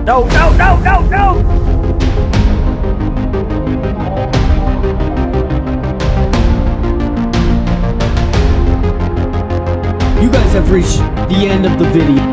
No, no, no, no, no! You guys have reached the end of the video.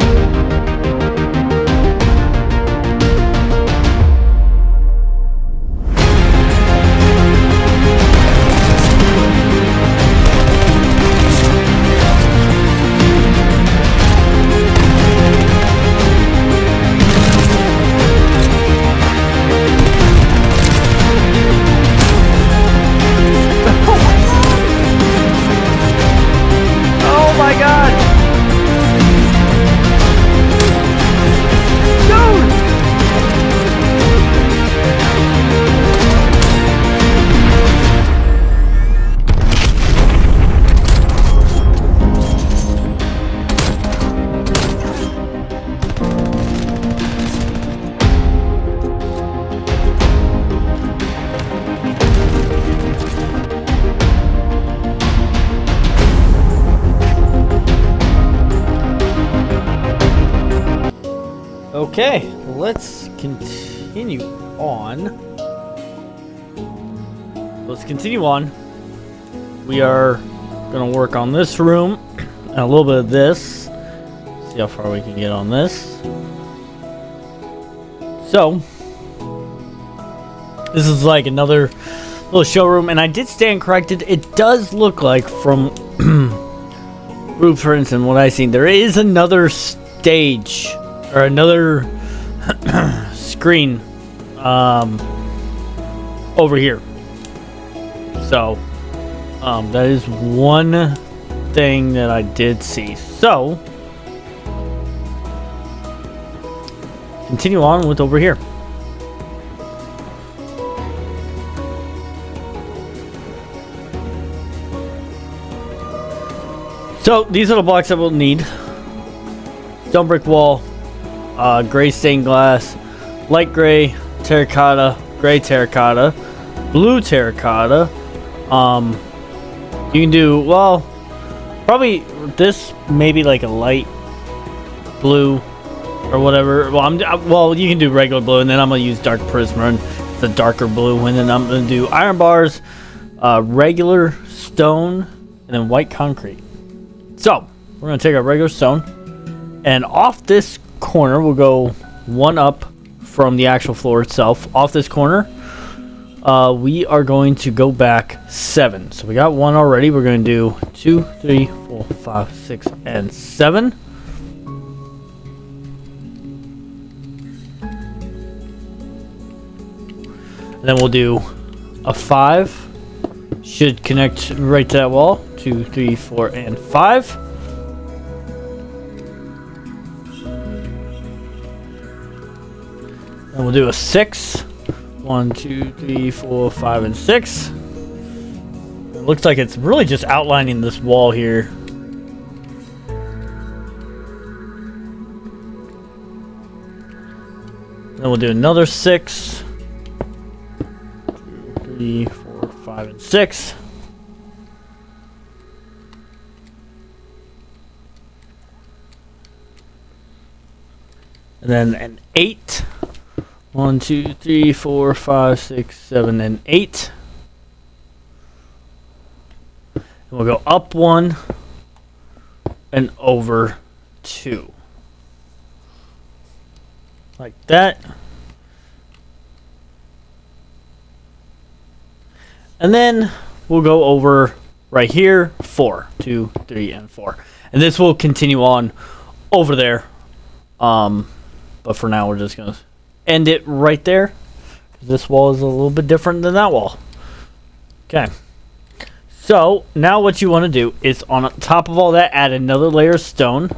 Oh my god! Okay, let's continue on. We are gonna work on this room and a little bit of this. See how far we can get on this. So, this is like another little showroom, and I did stand corrected. It does look like from blueprints and what I've seen, there is another stage or another screen over here. So that is one thing that I did see. So continue on with over here. So these are the blocks that we'll need. Stone brick wall, gray stained glass, light gray terracotta, gray terracotta, blue terracotta. You can do, well, probably this, maybe like a light blue or whatever. Well, you can do regular blue, and then I'm gonna use dark prismarine. It's a darker blue, and then I'm gonna do iron bars, regular stone, and then white concrete. So we're gonna take our regular stone, and off this corner we'll go one up from the actual floor itself. Off this corner we are going to go back 7. So we got one already. We're going to do 2, 3, 4, 5, 6, and 7. And then we'll do a 5. Should connect right to that wall. 2, 3, 4, and 5. And we'll do a 6. 1, 2, 3, 4, 5, and 6. It looks like it's really just outlining this wall here. Then we'll do another 6. 2, 3, 4, 5, and 6. And then an 8. 1, 2, 3, 4, 5, 6, 7, and 8. And we'll go up 1 and over 2. Like that. And then we'll go over right here 4, 2, 3, and 4. And this will continue on over there. But for now we're just going to end it right there. This wall is a little bit different than that wall. Okay. So now what you want to do is on top of all that, add another layer of stone.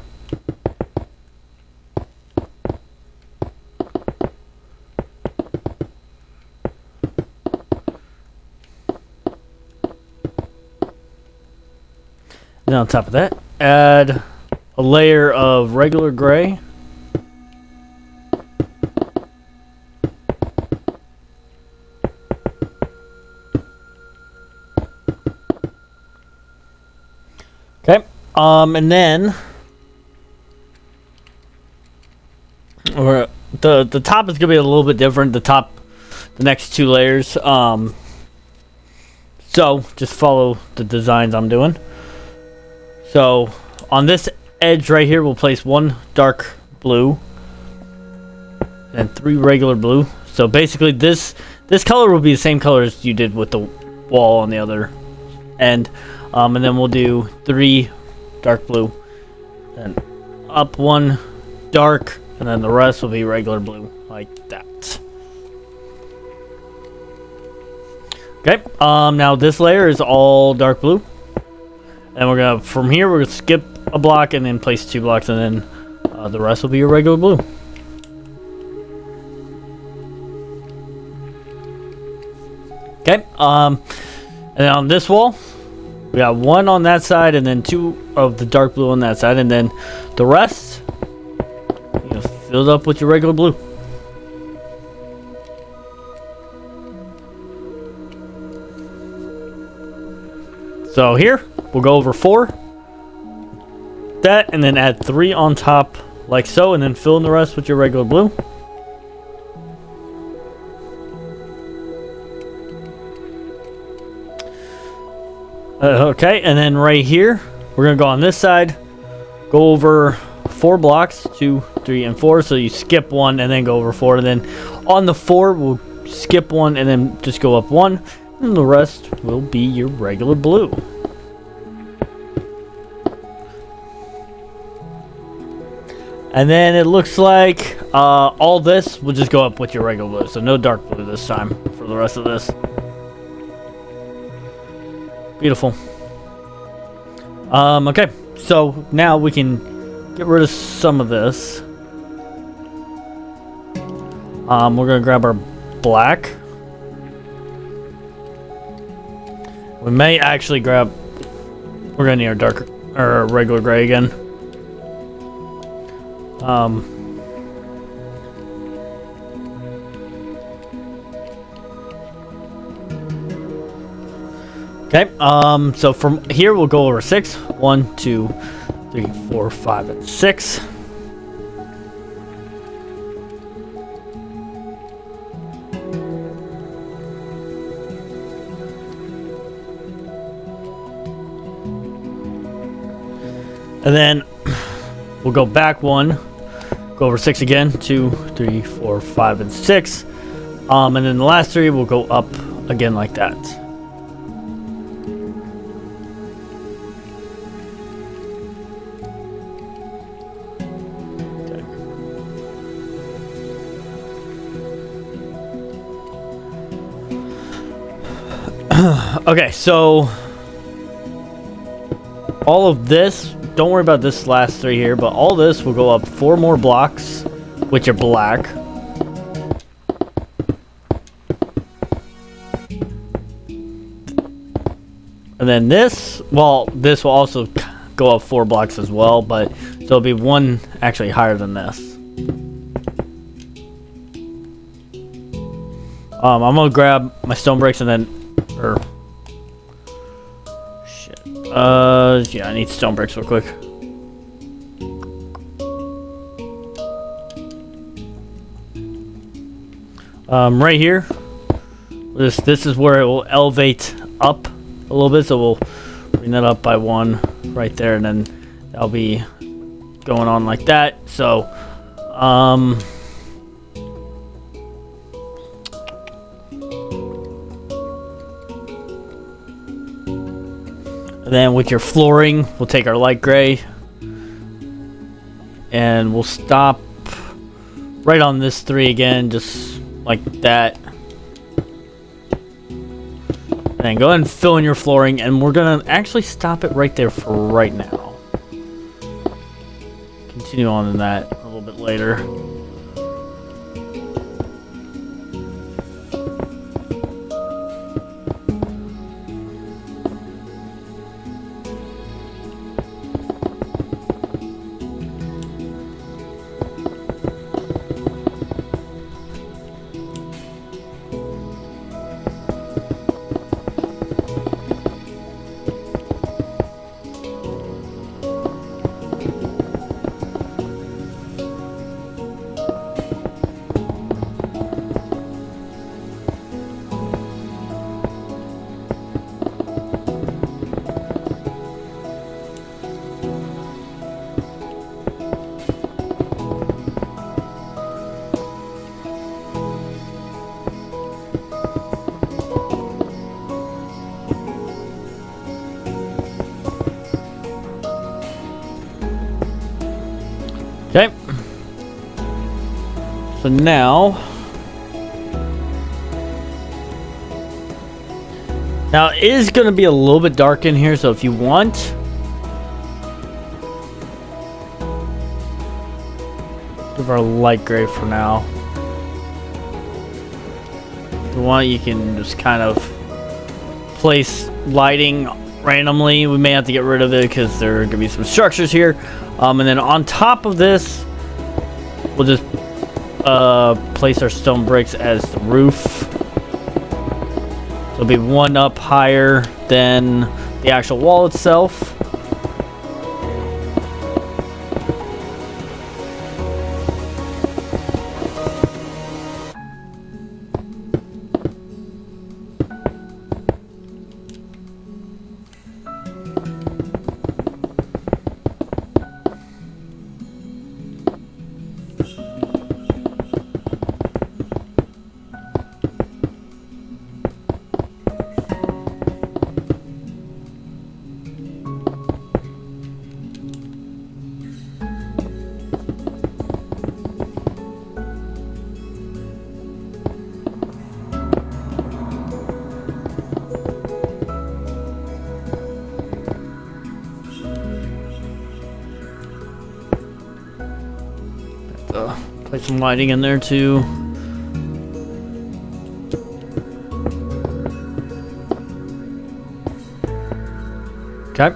Then on top of that, add a layer of regular gray. Okay, and then we're the top is gonna be a little bit different. The next 2 layers. So just follow the designs I'm doing. So on this edge right here, we'll place 1 dark blue and 3 regular blue. So basically, this color will be the same color as you did with the wall on the other end, and then we'll do 3 dark blue, and up 1 dark, and then the rest will be regular blue, like that. Okay. Now this layer is all dark blue, and we're gonna from here we're gonna skip a block and then place 2 blocks, and then the rest will be your regular blue. Okay. And then on this wall, we got 1 on that side, and then 2 of the dark blue on that side, and then the rest, you know, filled up with your regular blue. So here, we'll go over 4, that, and then add 3 on top, like so, and then fill in the rest with your regular blue. Okay, and then right here, we're gonna go on this side, go over 4 blocks, 2, 3, and 4. So you skip 1 and then go over 4, and then on the 4 we'll skip 1 and then just go up 1, and the rest will be your regular blue. And then it looks like all this will just go up with your regular blue, so no dark blue this time for the rest of this. Beautiful. Okay, so now we can get rid of some of this. We're gonna grab our black. We may actually grab. We're gonna need our darker or regular gray again. Okay, so from here we'll go over 6. 1, 2, 3, 4, 5, and 6. And then we'll go back 1, go over 6 again. 2, 3, 4, 5, and 6. And then the last 3 will go up again like that. Okay, so all of this, don't worry about this last 3 here, but all this will go up 4 more blocks with your black. And then this, well, this will also go up 4 blocks as well, but so it'll be 1 actually higher than this. I'm gonna grab my stone bricks and then, or shit. Yeah, I need stone bricks real quick. Right here, this is where it will elevate up a little bit, so we'll bring that up by 1 right there, and then that'll be going on like that. So, and then with your flooring, we'll take our light gray and we'll stop right on this 3 again, just like that. And go ahead and fill in your flooring, and we're gonna actually stop it right there for right now. Continue on in that a little bit later. So now it is going to be a little bit dark in here, so if you want, give our light gray for now. If you want, you can just kind of place lighting randomly. We may have to get rid of it because there are going to be some structures here. And then on top of this, we'll just place our stone bricks as the roof. It'll be one up higher than the actual wall itself. Place some lighting in there too. Okay.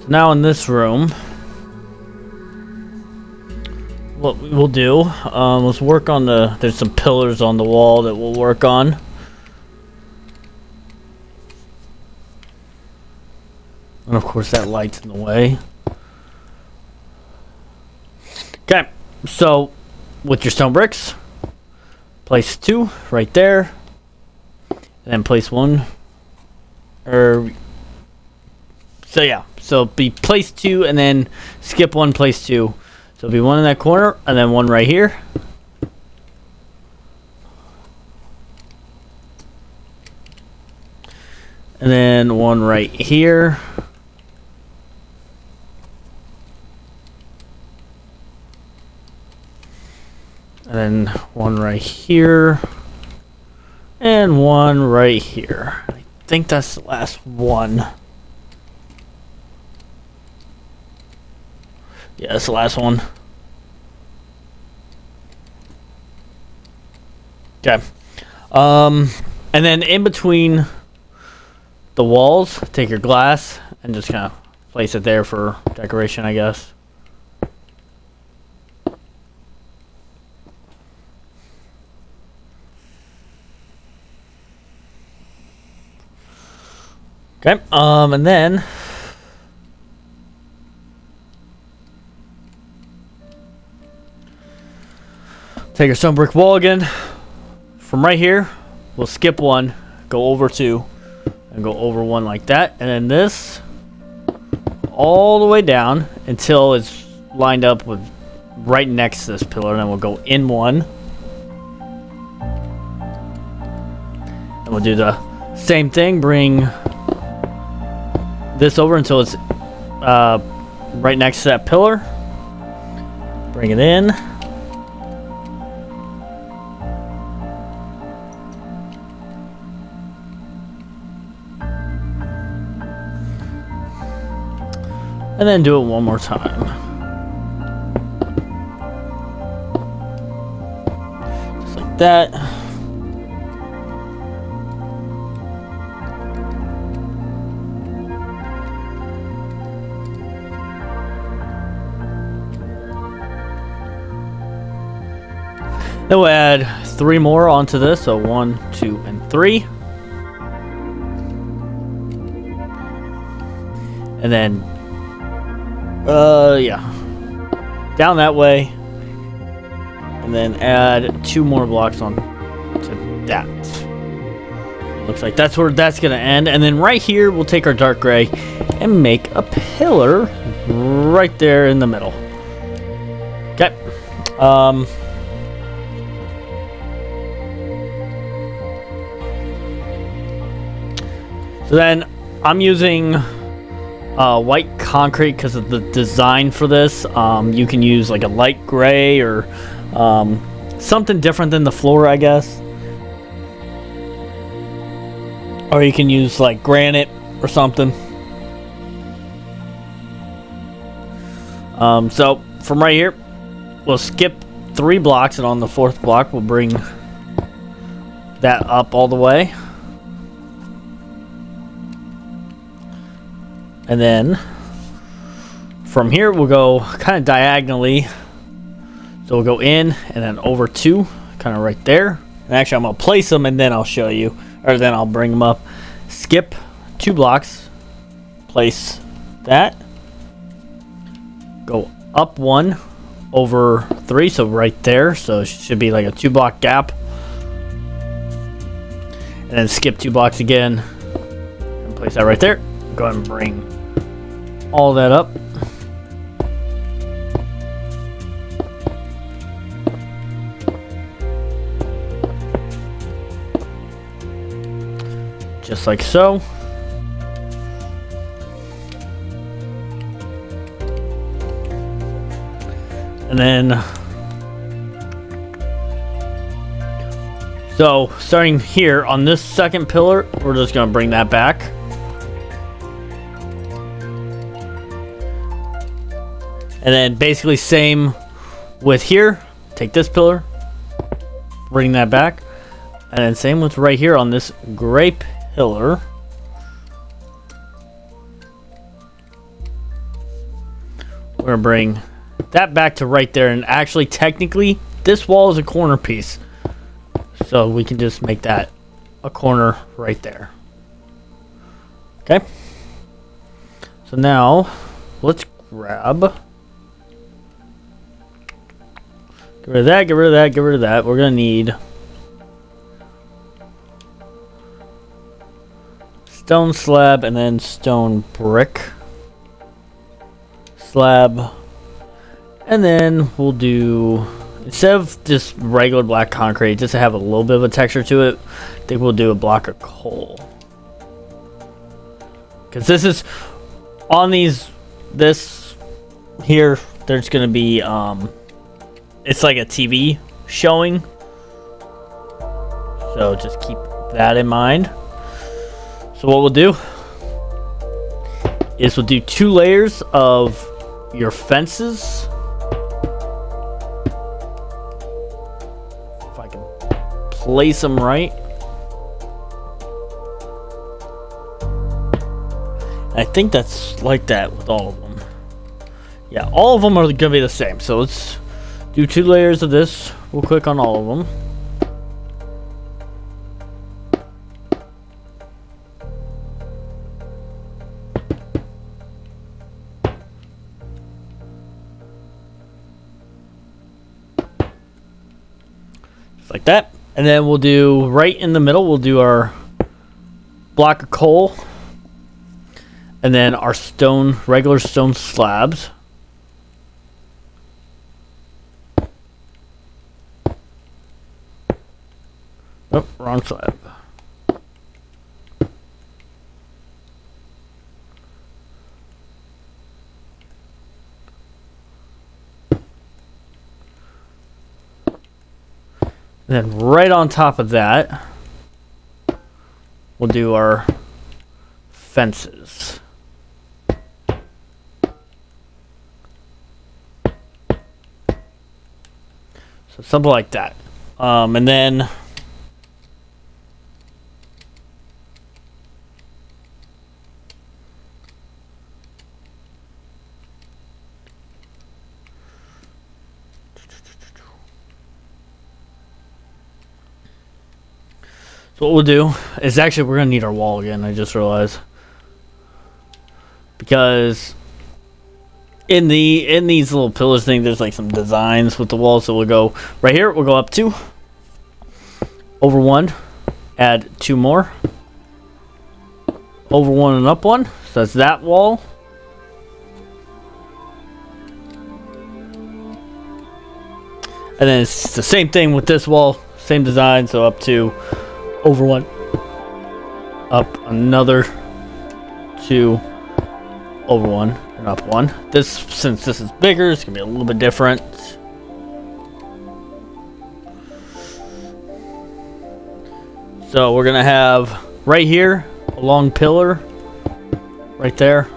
So now in this room, what we'll do, let's work on there's some pillars on the wall that we'll work on. And of course that light's in the way. Okay. So, with your stone bricks, place 2 right there, and then place 1. So yeah, so be place 2 and then skip 1, place 2. So it'll be 1 in that corner and then 1 right here. And then 1 right here. And then 1 right here. And 1 right here. I think that's the last one. Yeah, that's the last one. Okay. And then in between the walls, take your glass and just kind of place it there for decoration, I guess. Okay, and then take your stone brick wall again. From right here, we'll skip 1, go over 2, and go over 1 like that. And then this all the way down until it's lined up with right next to this pillar. And then we'll go in 1. And we'll do the same thing, bring this over until it's right next to that pillar. Bring it in. And then do it one more time. Just like that. Then we'll add 3 more onto this, so 1, 2, and 3. And then, yeah, down that way, and then add 2 more blocks on to that. Looks like that's where that's gonna end. And then right here, we'll take our dark gray and make a pillar right there in the middle. Okay. So then I'm using white concrete because of the design for this. You can use like a light gray or something different than the floor, I guess. Or you can use like granite or something. So from right here, we'll skip 3 blocks, and on the 4th block, we'll bring that up all the way. And then from here, we'll go kind of diagonally. So we'll go in and then over 2, kind of right there. And actually, I'm going to place them and then I'll show you. Or then I'll bring them up. Skip 2 blocks. Place that. Go up 1 over 3. So right there. So it should be like a 2-block gap. And then skip 2 blocks again. And place that right there. Go ahead and bring all that up. Just like so. And then, so starting here on this 2nd pillar, we're just going to bring that back. And then basically same with here. Take this pillar, bring that back. And then same with right here on this gray pillar. We're going to bring that back to right there. And actually, technically, this wall is a corner piece. So we can just make that a corner right there. Okay. So now, let's grab... Get rid of that, get rid of that, get rid of that. We're going to need stone slab and then stone brick slab. And then we'll do, instead of just regular black concrete, just to have a little bit of a texture to it, I think we'll do a block of coal. Because this is, on these, this here, there's going to be, it's like a TV showing. So just keep that in mind. So what we'll do is we'll do 2 layers of your fences. If I can place them right. I think that's like that with all of them. Yeah, all of them are going to be the same. So let's do 2 layers of this. We'll click on all of them. Just like that. And then we'll do right in the middle, we'll do our block of coal. And then our stone, regular stone slabs. Oh, wrong slab. And then right on top of that, we'll do our fences. So something like that. And then so what we'll do is actually we're gonna need our wall again. I just realized, because in these little pillars thing, there's like some designs with the walls. So we'll go right here. We'll go up 2, over 1, add 2 more, over 1 and up 1. So that's that wall. And then it's the same thing with this wall, same design. So up 2. Over 1, up another 2, over 1, and up one. This, since this is bigger, it's gonna be a little bit different. So we're gonna have right here a long pillar, right there,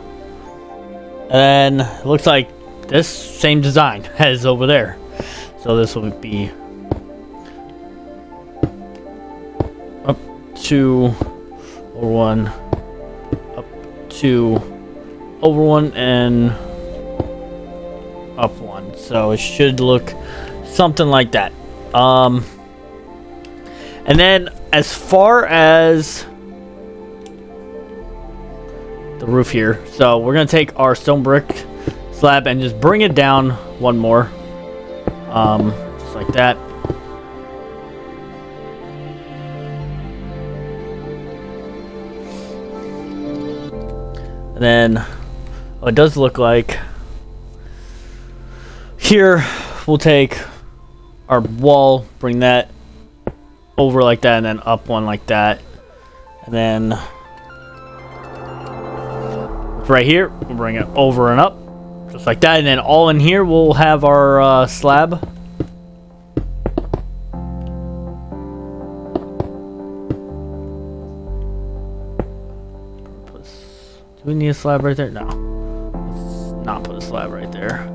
and then it looks like this same design as over there. So this will be up two over one, up two over one, and up one. So it should look something like that. And then as far as the roof here, so we're gonna take our stone brick slab and just bring it down one more, just like that. And then it does look like here we'll take our wall, bring that over like that, and then up one like that, and then right here we'll bring it over and up just like that, and then all in here we'll have our slab. Do we need a slab right there? No, let's not put a slab right there.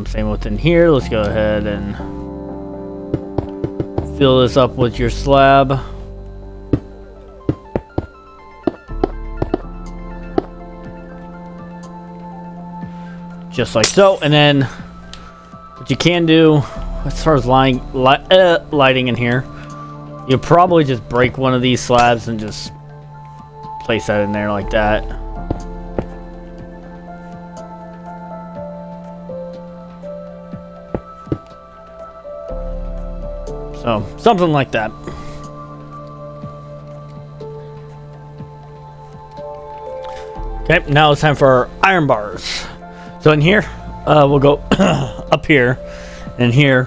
Same within here. Let's go ahead and fill this up with your slab. Just like so. And then what you can do as far as lighting in here, you'll probably just break one of these slabs and just place that in there like that. So, something like that. Okay, now it's time for our iron bars. So in here, we'll go up here, and here,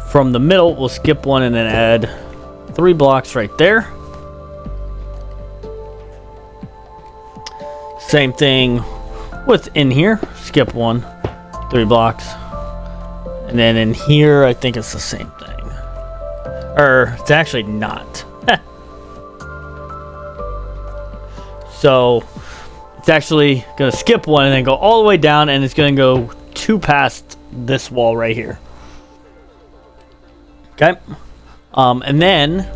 from the middle, we'll skip one and then add 3 blocks right there. Same thing within here, skip 1, 3 blocks. And then in here, I think it's the same thing. Or, it's actually not. So, it's actually going to skip 1 and then go all the way down, and it's going to go 2 past this wall right here. Okay? And then,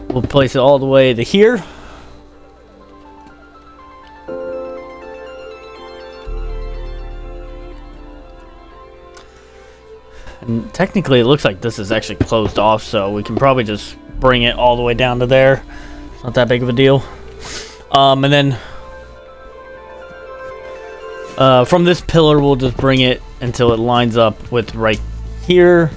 we'll place it all the way to here. And technically it looks like this is actually closed off, so we can probably just bring it all the way down to there. It's not that big of a deal. And then from this pillar we'll just bring it until it lines up with right here.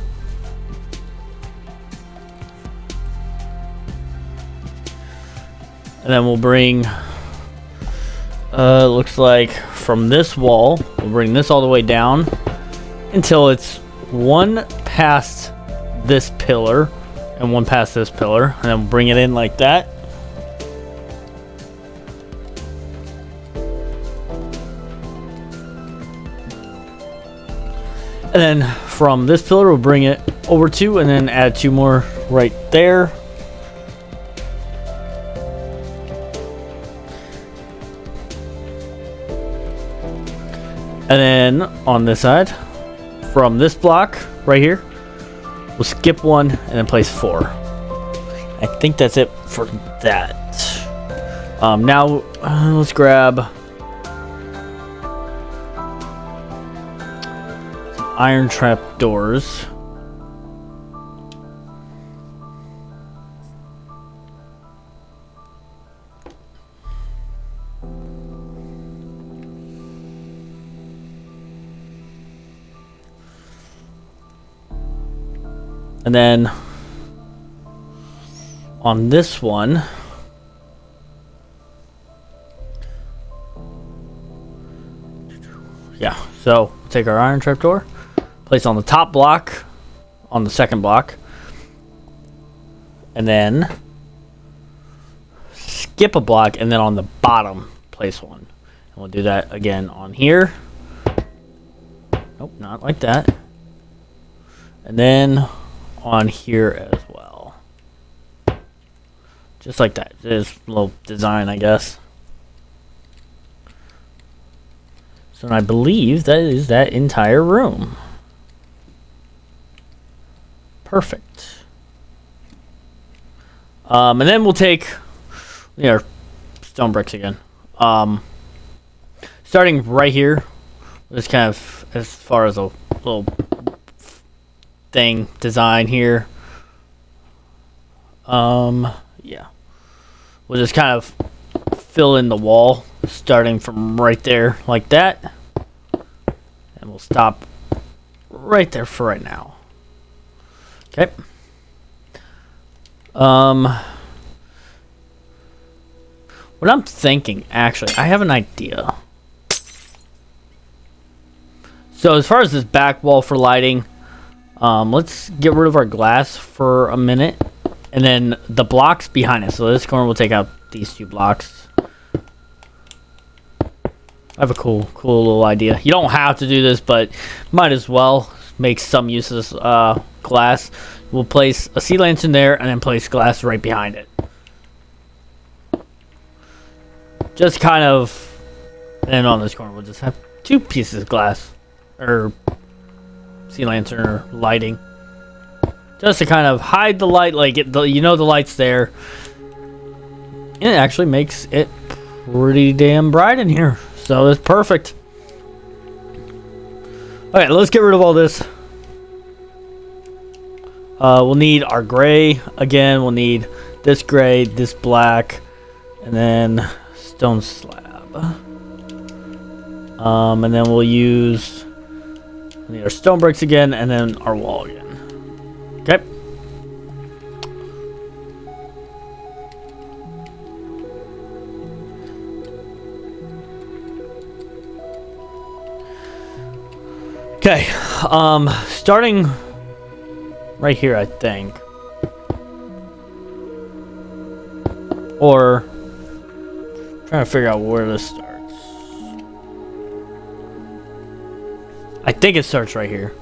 And then we'll bring looks like from this wall we'll bring this all the way down until it's 1 past this pillar and 1 past this pillar, and then bring it in like that. And then from this pillar we'll bring it over 2 and then add 2 more right there. And then on this side, from this block right here, we'll skip 1 and then place 4. I think that's it for that. Now let's grab some iron trap doors. And then on this one, yeah, so take our iron trapdoor, place on the top block, on the second block, and then skip a block, and then on the bottom, place one. And we'll do that again on here. Nope, not like that. And then on here as well. Just like that. Just a little design, I guess. So I believe that is that entire room. Perfect. And then we'll take our stone bricks again. Starting right here, just kind of as far as a little thing design here. Yeah. We'll just kind of fill in the wall, starting from right there like that. And we'll stop right there for right now. Okay. What I'm thinking, actually, I have an idea. So as far as this back wall for lighting, let's get rid of our glass for a minute. And then the blocks behind it. So this corner, we'll take out these 2 blocks. I have a cool little idea. You don't have to do this, but might as well make some use of this glass. We'll place a sea lantern there and then place glass right behind it. Just kind of, and on this corner we'll just have 2 pieces of glass, or sea lantern, or lighting. Just to kind of hide the light, like you know the light's there. And it actually makes it pretty damn bright in here. So it's perfect. Okay, let's get rid of all this. We'll need our gray again. We'll need this gray, this black, and then stone slab. And then we'll need our stone bricks again, and then our wall again. Okay. Okay. Starting right here, I think. Or trying to figure out where this starts. I think it starts right here.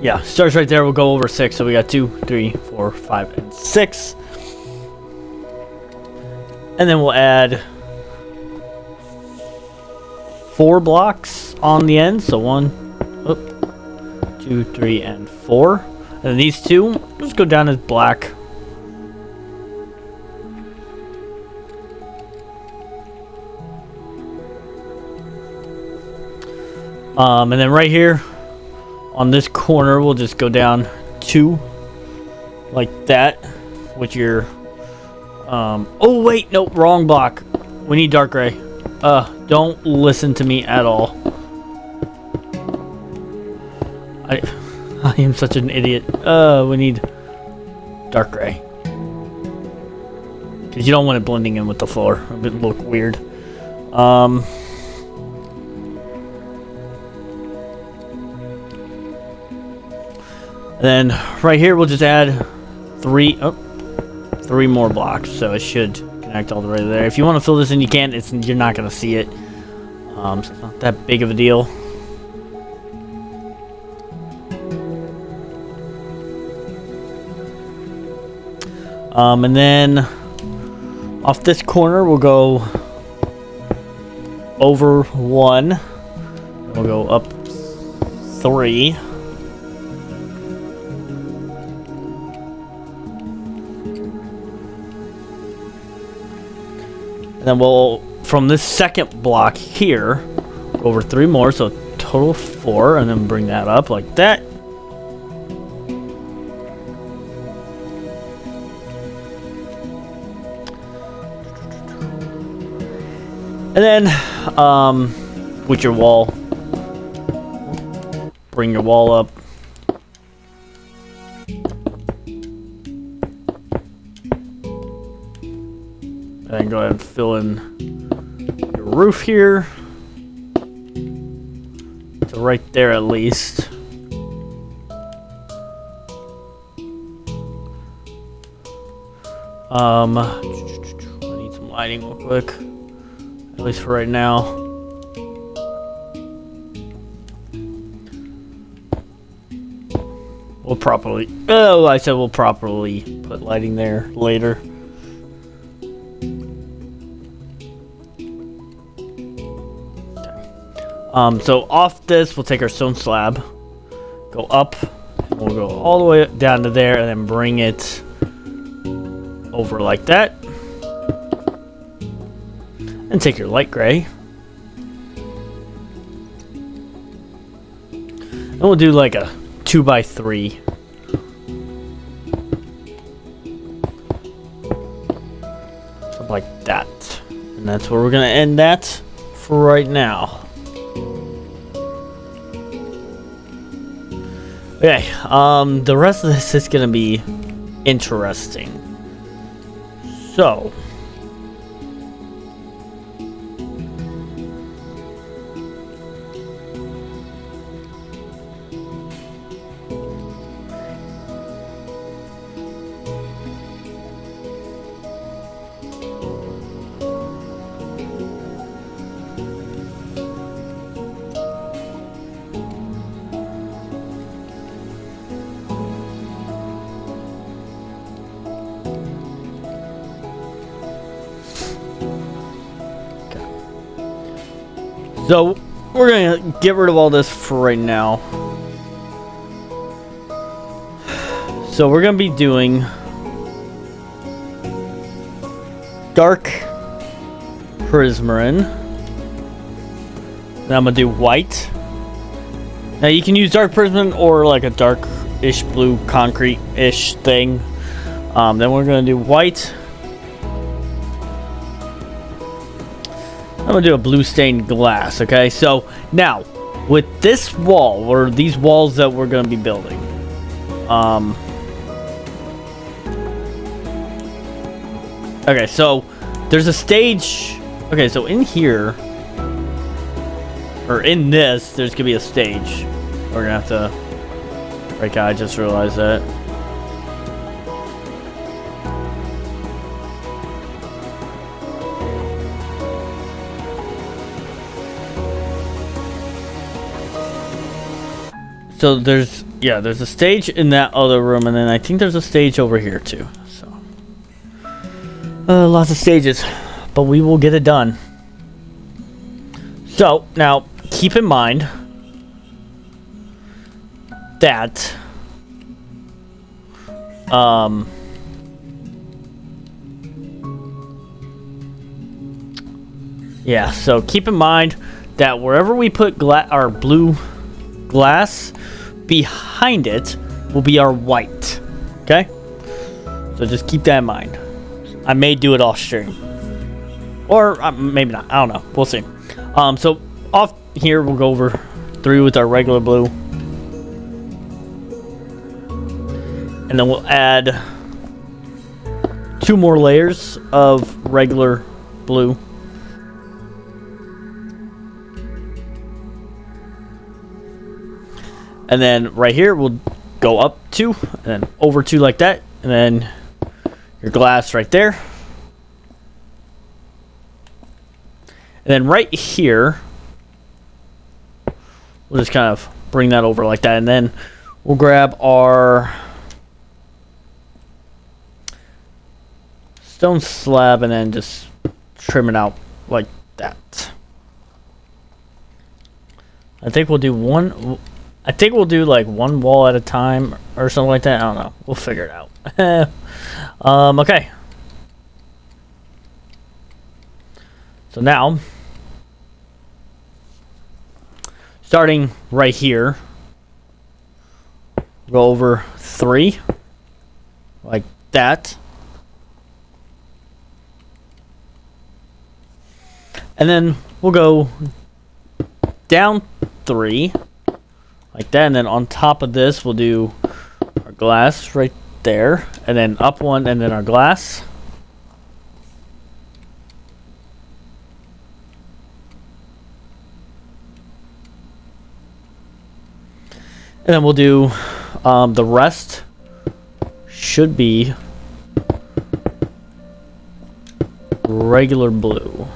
Yeah, starts right there. We'll go over 6. So we got 2, 3, 4, 5, and 6. And then we'll add 4 blocks on the end. So 1, 2, 3, and 4. And then these 2, just go down as black. And then right here on this corner, we'll just go down 2 like that with your oh wait, nope, wrong block. We need dark gray. Don't listen to me at all. I am such an idiot. We need dark gray. Because you don't want it blending in with the floor. It would look weird. And then right here, we'll just add 3 more blocks. So it should connect all the way there. If you want to fill this in, you can. You're not going to see it. So it's not that big of a deal. And then off this corner, we'll go over 1. We'll go up 3. And then we'll, from this second block here, go over 3 more, so total 4, and then bring that up like that. And then, with your wall, bring your wall up. And go ahead and fill in your roof here. So right there at least. I need some lighting real quick, at least for right now. We'll properly, I said we'll properly put lighting there later. So off this, we'll take our stone slab, go up, and we'll go all the way down to there, and then bring it over like that. And take your light gray. And we'll do like a 2x3. Something like that. And that's where we're gonna end that for right now. Okay, the rest of this is gonna be interesting. So, So, we're gonna get rid of all this for right now. So, we're gonna be doing dark prismarin. Then I'm gonna do white. Now, you can use dark prismarin or like a dark-ish blue concrete-ish thing. Then we're gonna do white. I'm gonna do a blue stained glass, okay? So now, with this wall, or these walls that we're gonna be building, okay, so there's a stage. Okay, so in here, or in this, there's gonna be a stage. We're gonna have to. Right, I just realized that. So there's a stage in that other room, and then I think there's a stage over here too. So lots of stages, but we will get it done. So now keep in mind that yeah, so keep in mind that wherever we put our blue glass, behind it will be our white. Okay, so just keep that in mind. I may do it off stream, or maybe not. I don't know, we'll see. So off here we'll go over 3 with our regular blue, and then we'll add 2 more layers of regular blue. And then right here, we'll go up 2, and then over 2 like that, and then your glass right there. And then right here, we'll just kind of bring that over like that, and then we'll grab our stone slab and then just trim it out like that. I think we'll do like 1 wall at a time or something like that. I don't know. We'll figure it out. Okay. So now, starting right here, go over 3, like that. And then we'll go down 3. Like that, and then on top of this, we'll do our glass right there, and then up 1, and then our glass. And then we'll do the rest should be regular blue.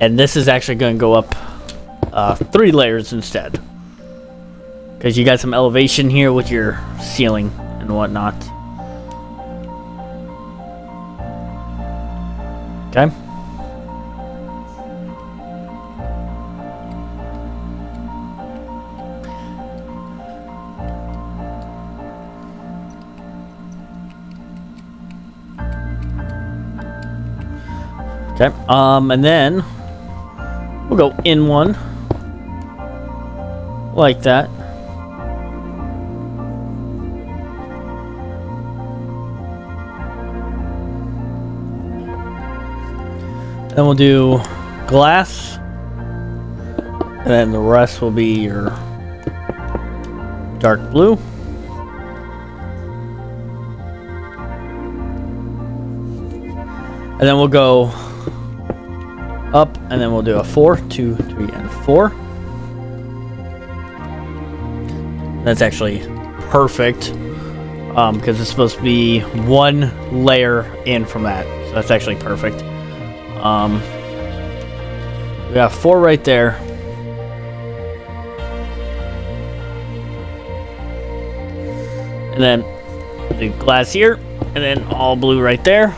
And this is actually going to go up 3 layers instead. Because you got some elevation here with your ceiling and whatnot. Okay. Okay, and then we'll go in one like that. Then we'll do glass, and then the rest will be your dark blue. And then we'll go up, and then we'll do a 4, 2, 3, and 4. That's actually perfect because it's supposed to be 1 layer in from that. So that's actually perfect. We got 4 right there. And then the glass here, and then all blue right there.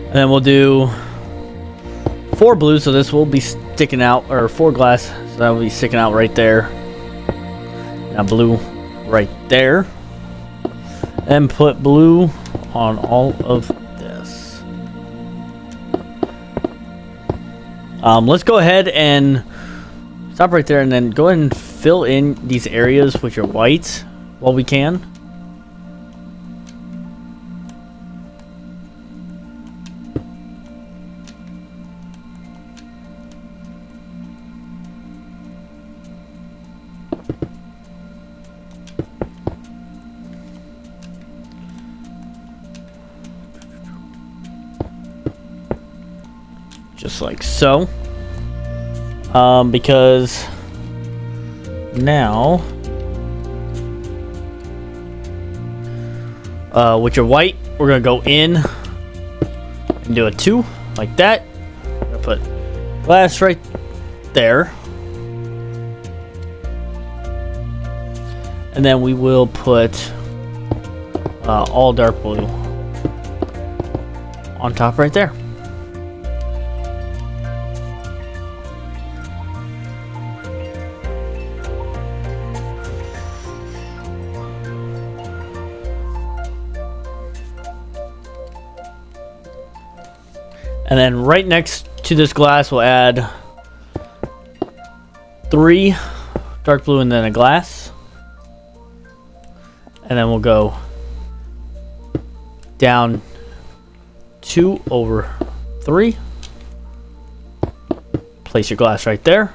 And then we'll do 4 blue, so this will be sticking out, or 4 glass, so that will be sticking out right there. Now blue right there. And put blue on all of this. Let's go ahead and stop right there, and then go ahead and fill in these areas with your whites while we can. Just like so. Because now with your white, we're gonna go in and do a 2 like that. I'm gonna put glass right there, and then we will put all dark blue on top right there. And then right next to this glass, we'll add 3 dark blue and then a glass. And then we'll go down 2 over 3. Place your glass right there.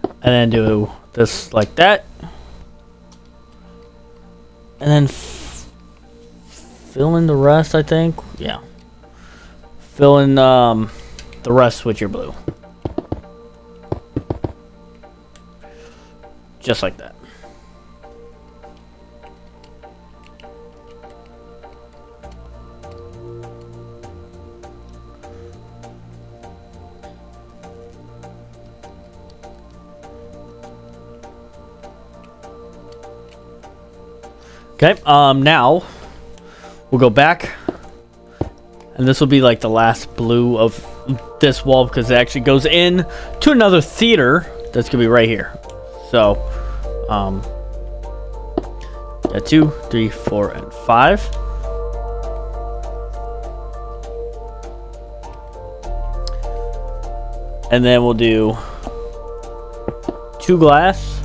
And then do this like that. And then fill in the rest, I think. Yeah. Fill in the rest with your blue. Just like that. Okay, now we'll go back. And this will be like the last blue of this wall because it actually goes in to another theater that's gonna be right here. So, 2, 3, 4, and 5. And then we'll do 2 glass.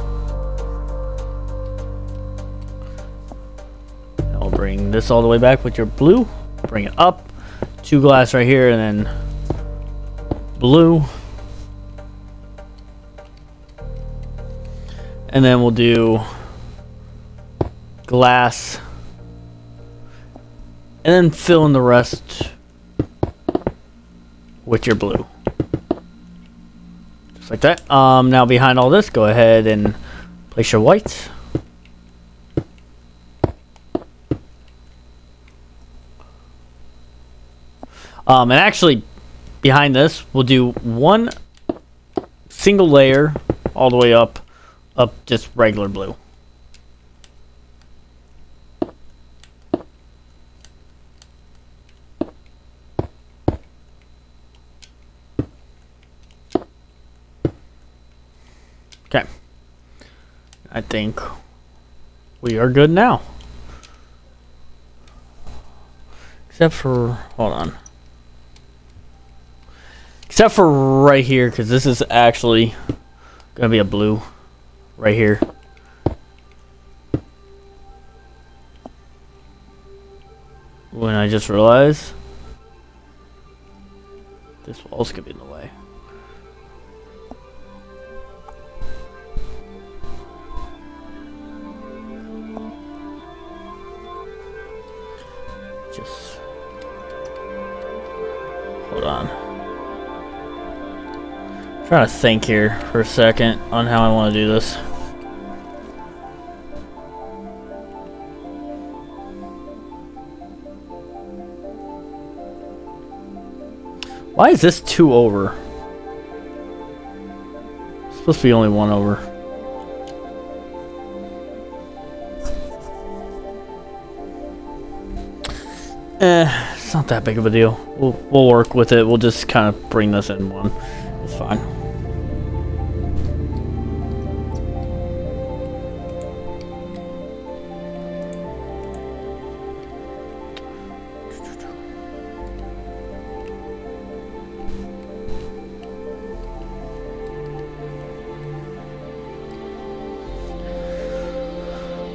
And we'll bring this all the way back with your blue. Bring it up. 2 glass right here, and then blue. And then we'll do glass. And then fill in the rest with your blue. Just Just like that. Now behind all this, go ahead and place your whites. And actually, behind this, we'll do one single layer all the way up just regular blue. Okay. I think we are good now. Except for, hold on. Except for right here, because this is actually going to be a blue right here. When I just realized this wall's going to be in the way. Just hold on. Trying to think here for a second on how I want to do this. Why is this 2 over? It's supposed to be only 1 over. It's not that big of a deal. We'll work with it. We'll just kind of bring this in 1. It's fine.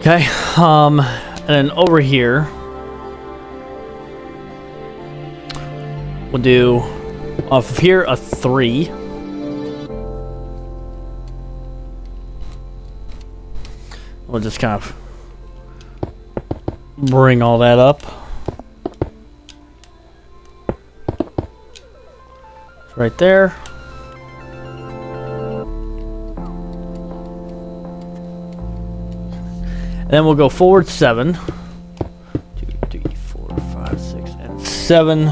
Okay, and then over here, we'll do off of here a 3. We'll just kind of bring all that up. It's right there. Then we'll go forward 7. 2, 3, 4, 5, 6, and 7.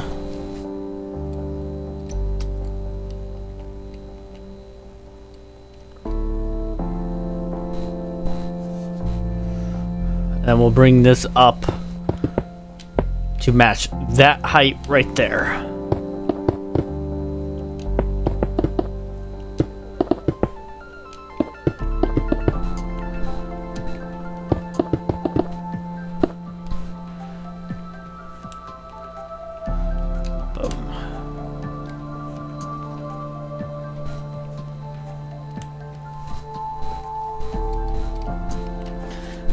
And we'll bring this up to match that height right there.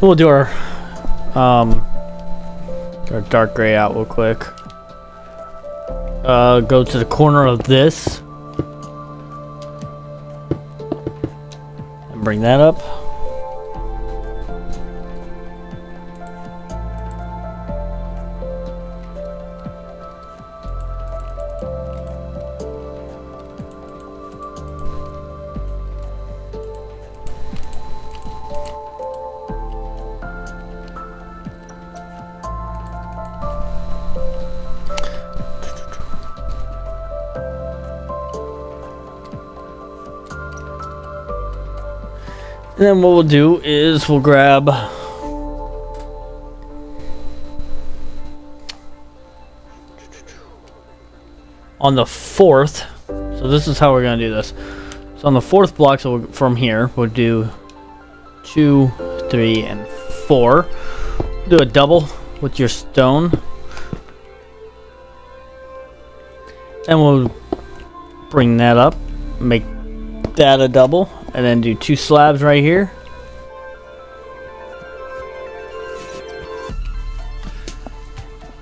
We'll do our dark gray out real quick. Go to the corner of this and bring that up. And then what we'll do is we'll grab on the 4th. So this is how we're going to do this. So on the 4th block, so from here, we'll do 2, 3, and 4. Do a double with your stone. And we'll bring that up, make that a double. And then do 2 slabs right here.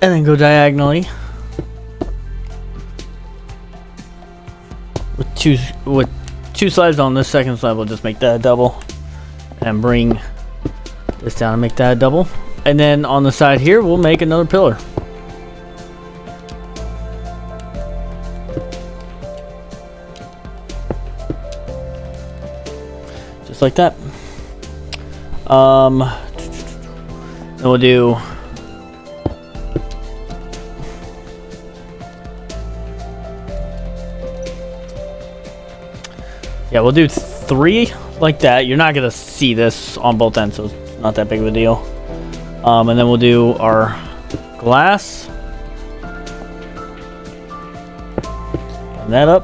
And then go diagonally with two slabs on this second slab. We'll just make that a double. And bring this down and make that a double. And then on the side here, we'll make another pillar. just like that. Then we'll do we'll do 3 like that. You're not gonna see this on both ends, so it's not that big of a deal. And then we'll do our glass. Line that up.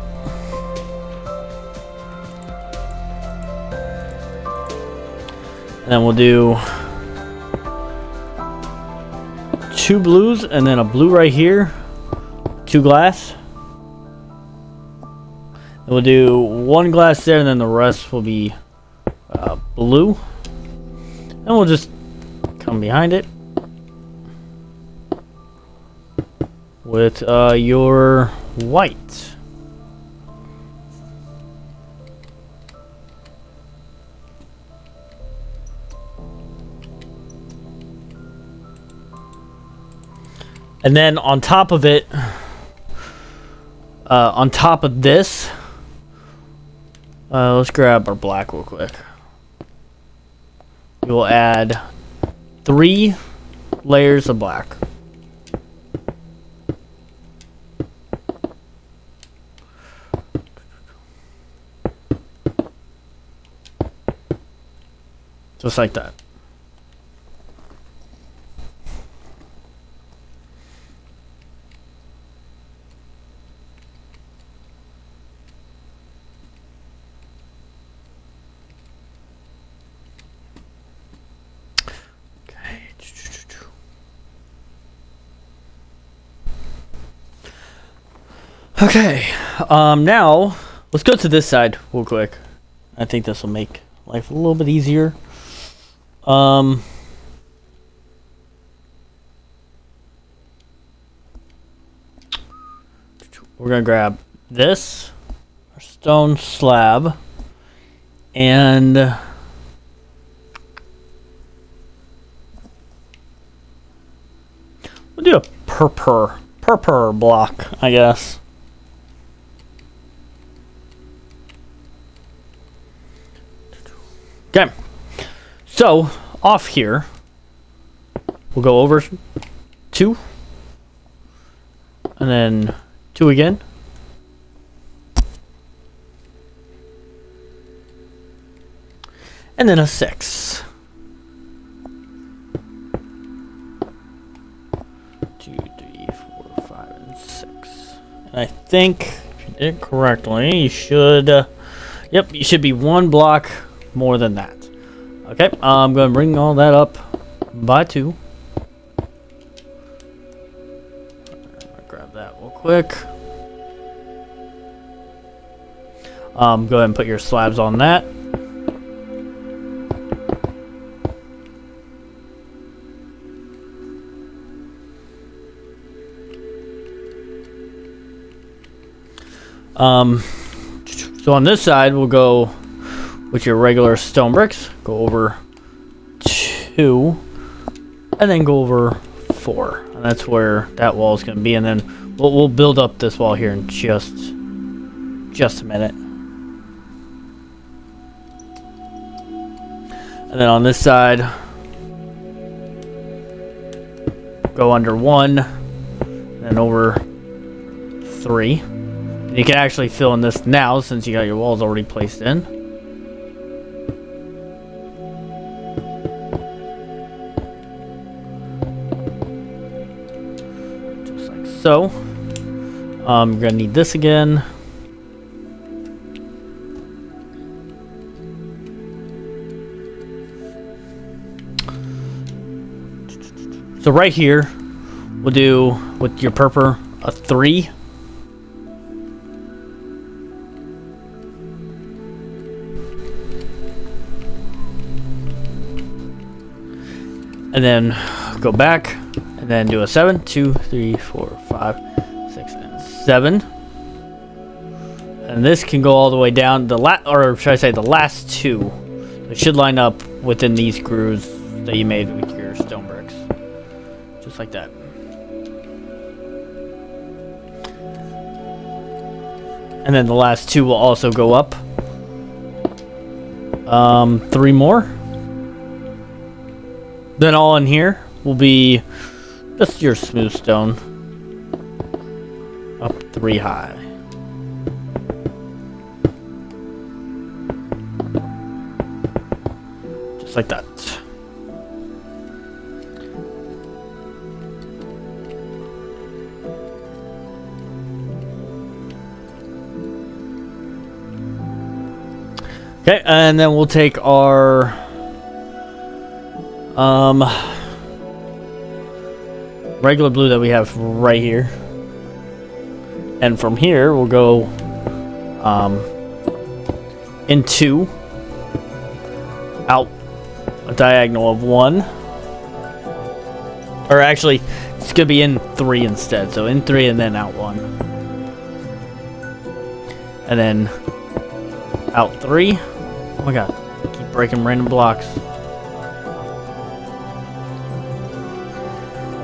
And then we'll do 2 blues and then a blue right here. 2 glass. And we'll do 1 glass there and then the rest will be blue. And we'll just come behind it with your white. And then on top of it, on top of this, let's grab our black real quick. We'll add 3 layers of black. Just like that. Okay, now let's go to this side real quick. I think this will make life a little bit easier. We're gonna grab this, our stone slab, and we'll do a purple block, I guess. Okay, so off here, we'll go over 2, and then 2 again, and then a 6. 2, 3, 4, 5, and 6. And I think if you did it correctly, you should. Yep, you should be 1 block more than that. Okay, I'm going to bring all that up by 2. Grab that real quick. Go ahead and put your slabs on that. So on this side, we'll go with your regular stone bricks, go over 2, and then go over 4, and that's where that wall is going to be. And then we'll build up this wall here in just a minute. And then on this side, go under 1, and then over 3. And you can actually fill in this now since you got your walls already placed in. So, I'm gonna need this again. So right here, we'll do with your purple a 3. And then go back. And then do a 7, 2, 3, 4, 5, 6, and 7. And this can go all the way down the or should I say the last 2. It should line up within these grooves that you made with your stone bricks, just like that. And then the last 2 will also go up. 3 more. Then all in here will be just your smooth stone. Up 3 high. Just like that. Okay, and then we'll take our regular blue that we have right here, and from here we'll go into out a diagonal of 1, or actually it's gonna be in 3 instead, so in 3 and then out 1, and then out 3. Oh my god, keep breaking random blocks.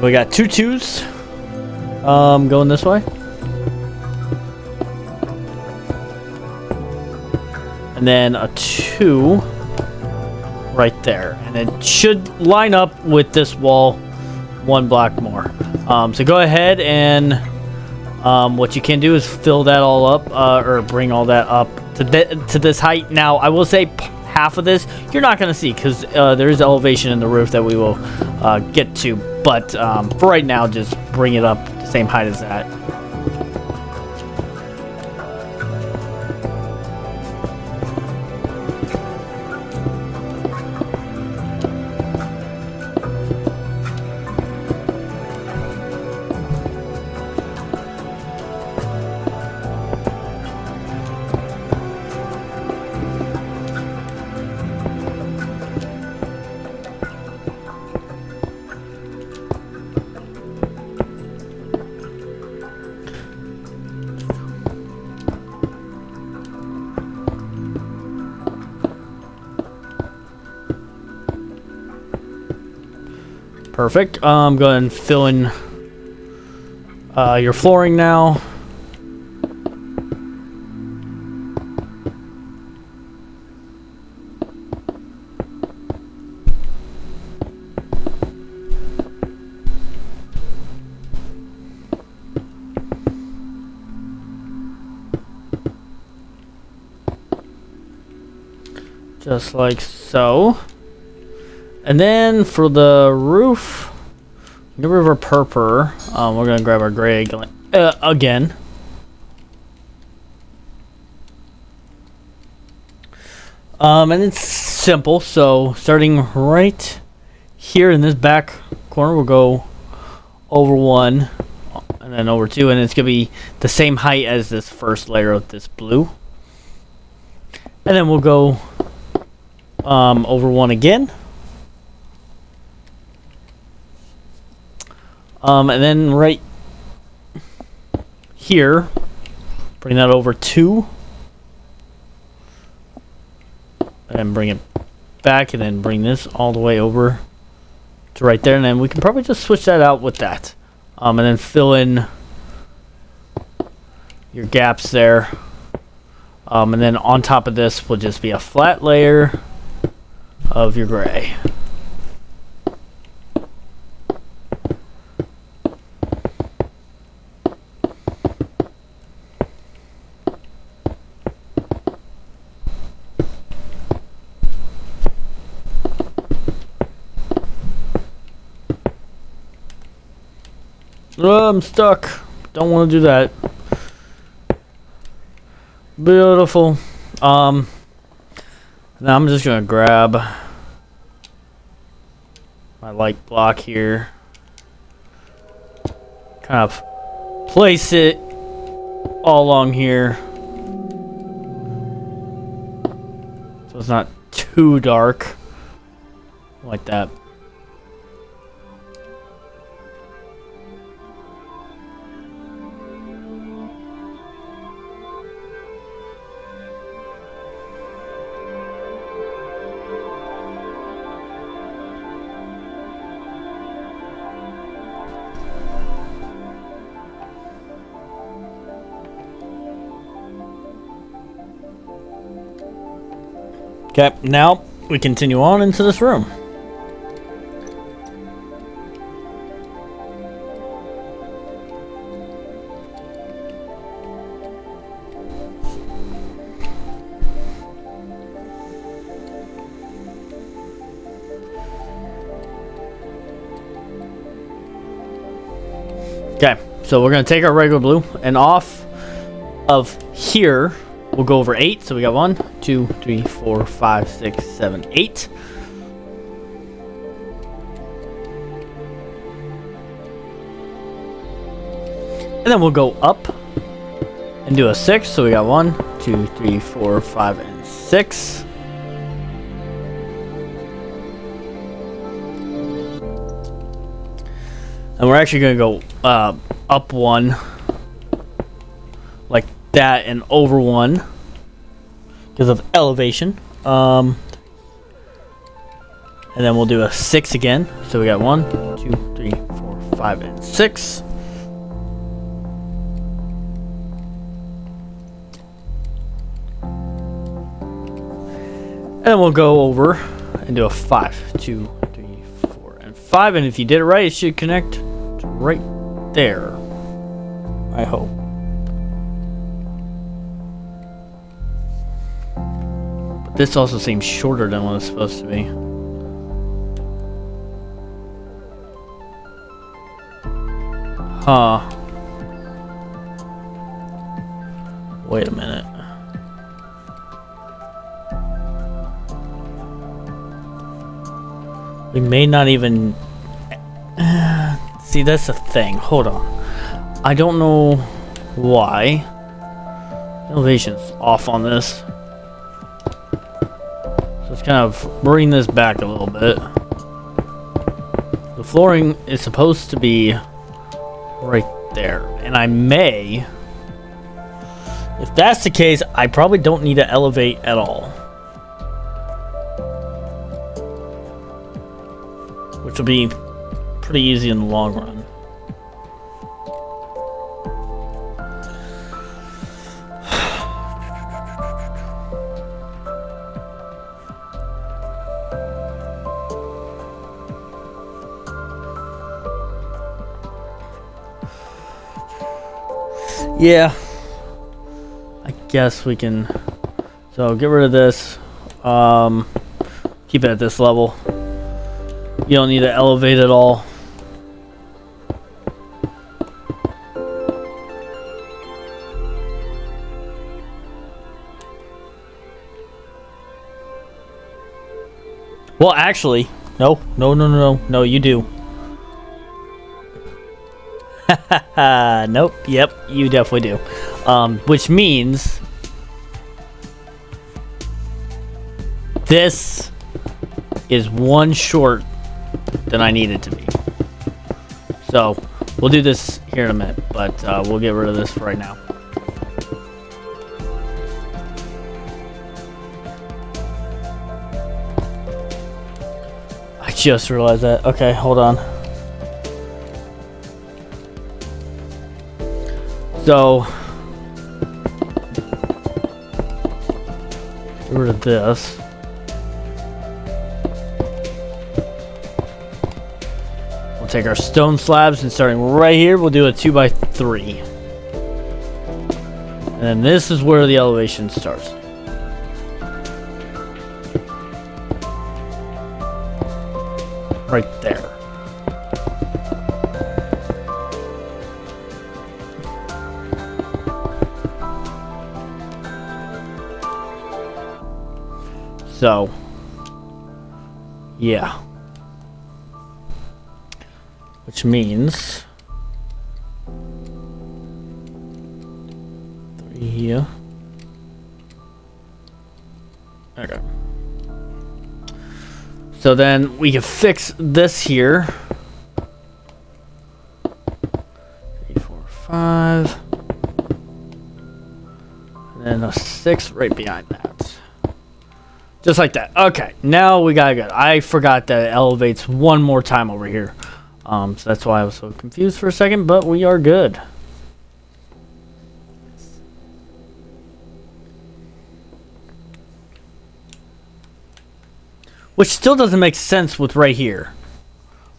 We got 2 2s going this way. And then a 2 right there. And it should line up with this wall 1 block more. So go ahead and what you can do is fill that all up, or bring all that up to this height. Now, I will say half of this you're not going to see because there is elevation in the roof that we will get to. But for right now, just bring it up the same height as that. Perfect. Go ahead and fill in your flooring now. Just like so. And then for the roof, get rid of our purple. We're gonna grab our gray again. And it's simple. So starting right here in this back corner, we'll go over 1 and then over 2, and it's gonna be the same height as this first layer of this blue. And then we'll go over 1 again. And then right here, bring that over 2. And bring it back, and then bring this all the way over to right there. And then we can probably just switch that out with that. And then fill in your gaps there. And then on top of this will just be a flat layer of your gray. Oh, I'm stuck. Don't want to do that. Beautiful. Now I'm just gonna grab my light block here. Kind of place it all along here, so it's not too dark. Like that. Okay, now we continue on into this room. Okay, so we're gonna take our regular blue, and off of here we'll go over 8. So we got 1, 2, 3, 4, 5, 6, 7, 8. And then we'll go up and do a 6. So we got 1, 2, 3, 4, 5, and 6. And we're actually going to go up 1 like that and over 1 because of elevation. And then we'll do a 6 again. So we got 1, 2, 3, 4, 5, and 6. And then we'll go over and do a 5, 2, 3, 4, and 5. And if you did it right, it should connect to right there. I hope. But this also seems shorter than what it's supposed to be. Huh. Wait a minute. We may not even... See, that's the thing. Hold on. I don't know why. Elevation's off on this. So let's kind of bring this back a little bit. The flooring is supposed to be right there. And I may... If that's the case, I probably don't need to elevate at all. Which will be pretty easy in the long run. Yeah. I guess we can... So get rid of this. Keep it at this level. You don't need to elevate at all. Well, actually, no, you do. Nope, yep, you definitely do. Which means this is 1 short than I need it to be. So we'll do this here in a minute, but we'll get rid of this for right now. I just realized that. Okay, hold on. So get rid of this. Take our stone slabs and starting right here, we'll do a 2x3. And then this is where the elevation starts. Right there. So, yeah. Which means 3 here. Okay. So then we can fix this here. 3, 4, 5. And then a 6 right behind that. Just like that. Okay, now we got good. I forgot that it elevates 1 more time over here. So that's why I was so confused for a second, but we are good. Which still doesn't make sense with right here.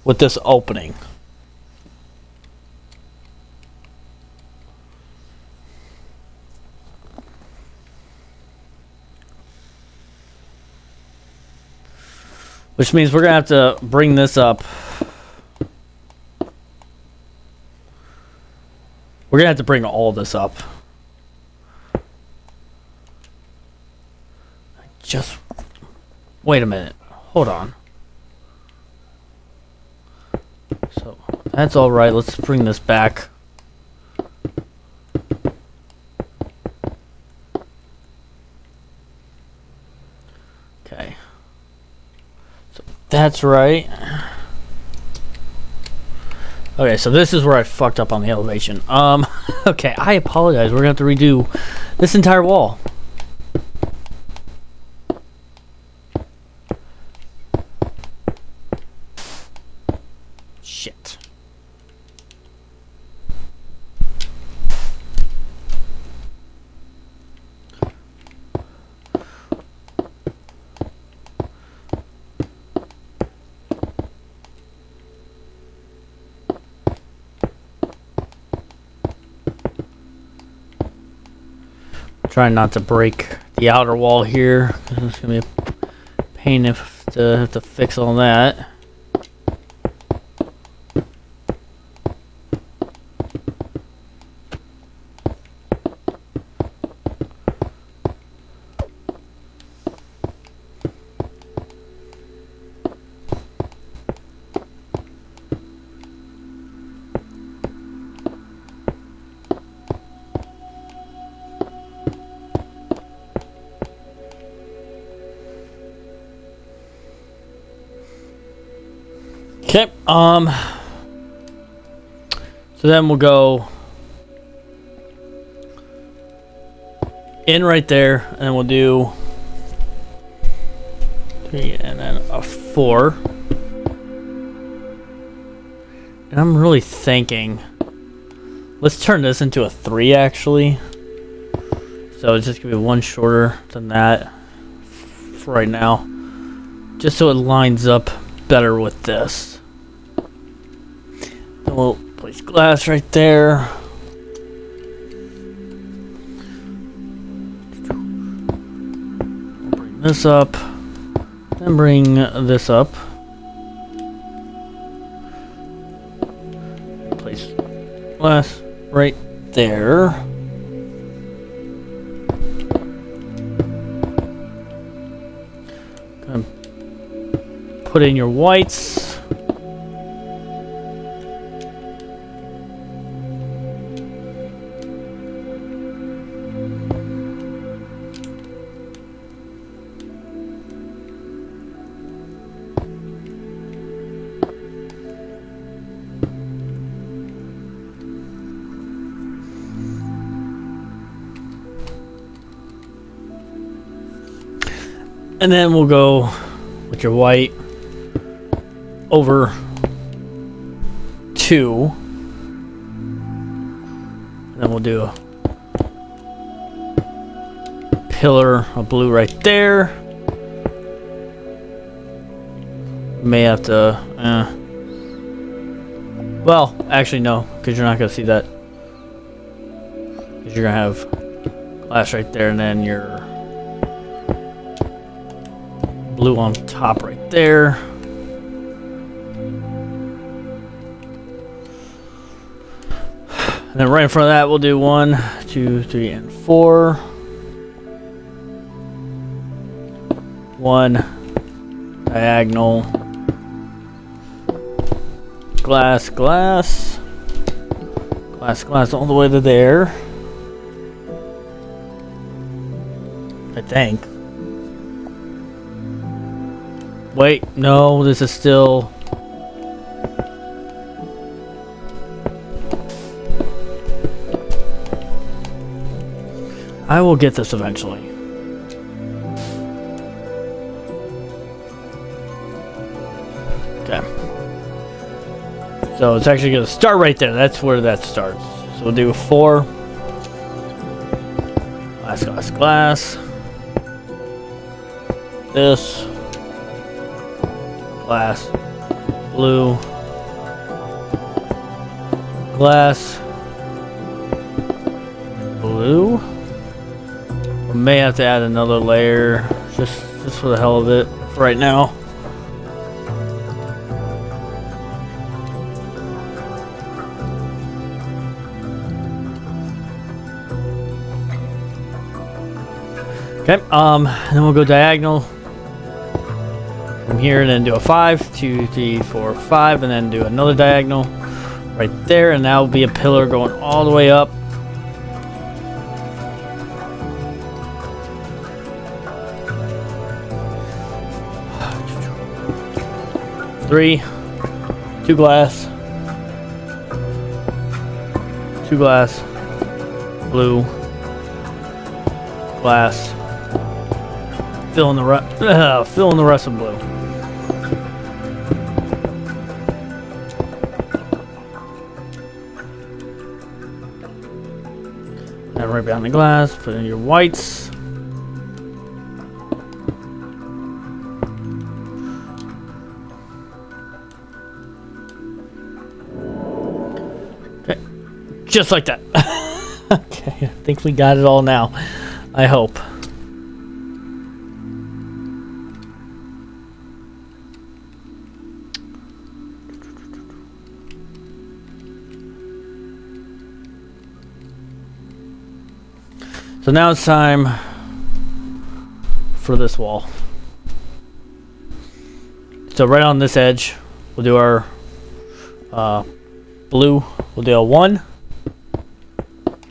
With this opening. Which means we're going to have to bring this up. We're going to have to bring all this up. Just wait a minute. Hold on. So that's all right. Let's bring this back. Okay. So that's right. Okay, so this is where I fucked up on the elevation. Okay, I apologize. We're gonna have to redo this entire wall. Shit. Trying not to break the outer wall here. It's gonna be a pain if to have to fix all that. Okay, so then we'll go in right there, and then we'll do 3 and then a 4. And I'm really thinking, let's turn this into a 3 actually. So it's just gonna be one shorter than that for right now, just so it lines up better with this. Then we'll place glass right there. We'll bring this up. Then bring this up. Place glass right there. Gonna put in your whites. And then we'll go with your white over 2. And then we'll do a pillar of blue right there. May have to, well, actually no, because you're not going to see that. Because you're going to have glass right there, and then your blue on top right there. And then right in front of that, we'll do 1, 2, 3, and 4. 1 diagonal. Glass, glass. Glass, glass all the way to there. I think. Wait, no, this is still... I will get this eventually. Okay. So it's actually going to start right there. That's where that starts. So we'll do 4. Glass, glass, glass. This. glass, blue, glass, blue. We may have to add another layer just for the hell of it for right now. Okay, and then we'll go diagonal from here and then do a 5, 2, 3, 4, 5, and then do another diagonal right there, and that will be a pillar going all the way up. Three, two glass, blue, glass. Fill in the rest of blue. And right behind the glass, put in your whites. Okay, just like that. Okay, I think we got it all now. I hope. So now it's time for this wall. So right on this edge, we'll do our blue. We'll do a 1,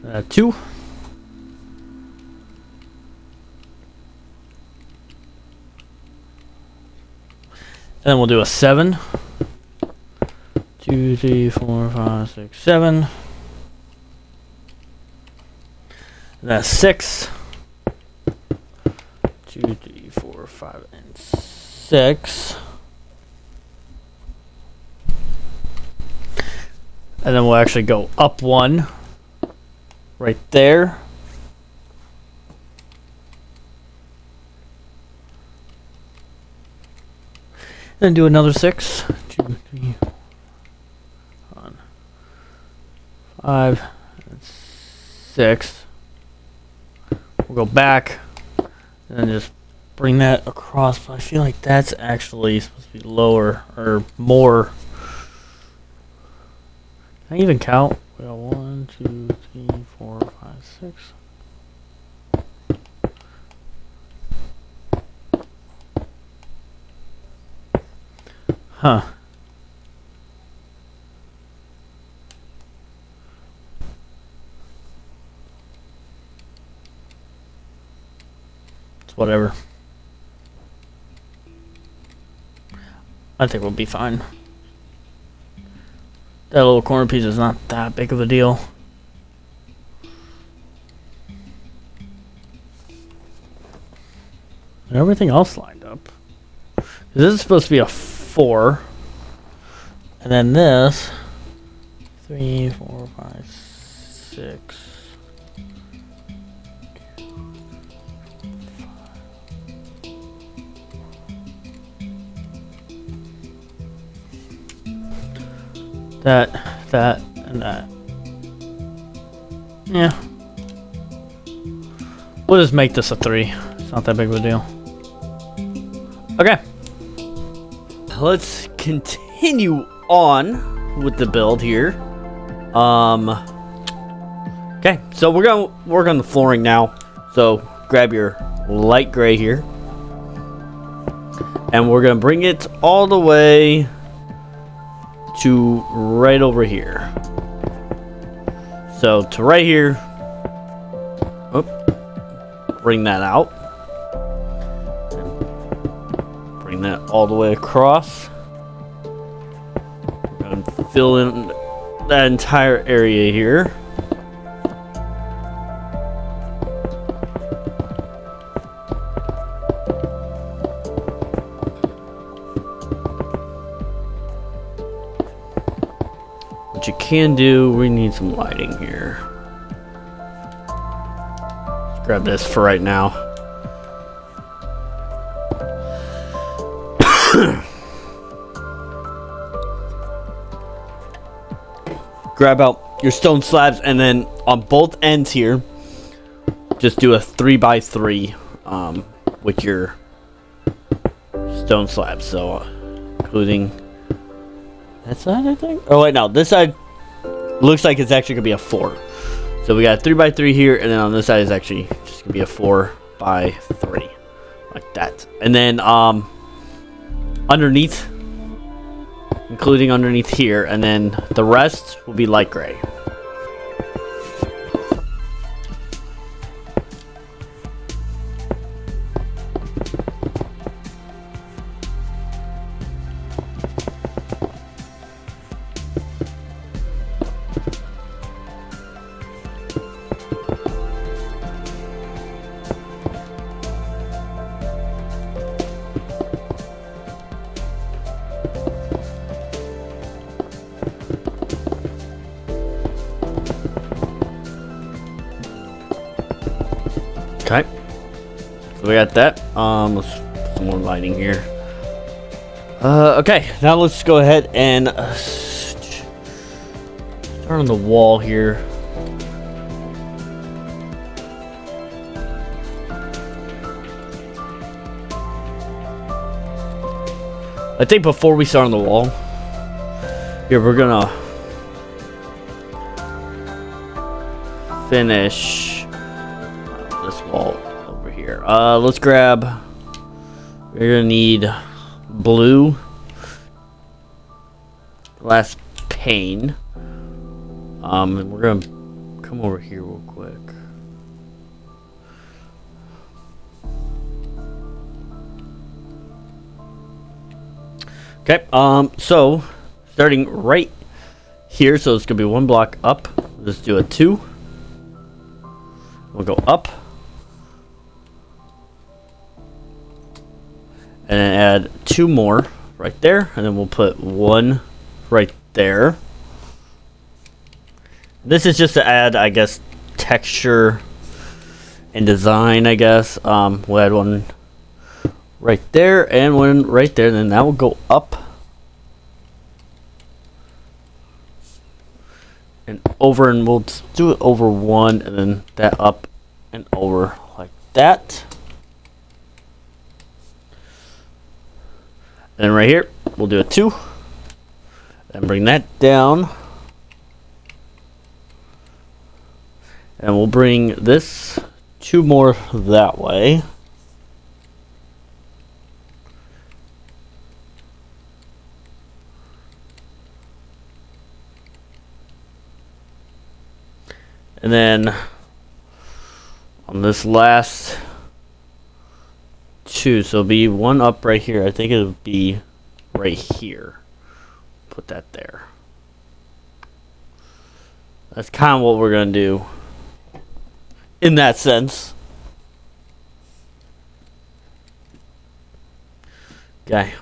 a 2, and then we'll do a 7. 2, 3, 4, 5, 6, 7. And that's 6. 2, 3, 4, 5, and 6. And then we'll actually go up 1 right there. Then do another 6. 2, 3, 4, 5, and 6. We'll go back and just bring that across, but I feel like that's actually supposed to be lower or more. Can I even count? We got 1, 2, 3, 4, 5, 6. Huh. Whatever. I think we'll be fine. That little corner piece is not that big of a deal. And everything else lined up. This is supposed to be a 4. And then this 3, 4, 5, 6. That, and that. Yeah. We'll just make this a 3. It's not that big of a deal. Okay. Let's continue on with the build here. Okay, so we're gonna work on the flooring now. So grab your light gray here. And we're gonna bring it all the way to right over here. So to right here. Oh, bring that out. Bring that all the way across. And fill in that entire area here. What you can do, we need some lighting here. Let's grab this for right now. grab out your stone slabs, and then on both ends here, just do a 3x3 with your stone slabs. So, including that side, I think. Oh wait, no, this side looks like it's actually gonna be a 4. So we got a 3x3 here, and then on this side is actually just gonna be a 4x3, like that. And then underneath, including underneath here, and then the rest will be light gray. Okay, so we got that. Let's put some more lighting here. Okay, now let's go ahead and start on the wall here. I think before we start on the wall, here we're gonna finish this wall over here. Let's grab. We're gonna need blue glass pane. And we're gonna come over here real quick. Okay. So starting right here, so it's gonna be one block up. Let's do a 2. We'll go up. And then add 2 more right there, and then we'll put 1 right there. This is just to add, I guess, texture and design, I guess. We'll add 1 right there and 1 right there, and then that will go up and over, and we'll do it over 1, and then that up and over like that. And right here, we'll do a 2. And bring that down. And we'll bring this 2 more that way. And then on this last 2, so it'll be 1 up right here. I think it'll be right here. Put that there. That's kind of what we're gonna do in that sense. Okay.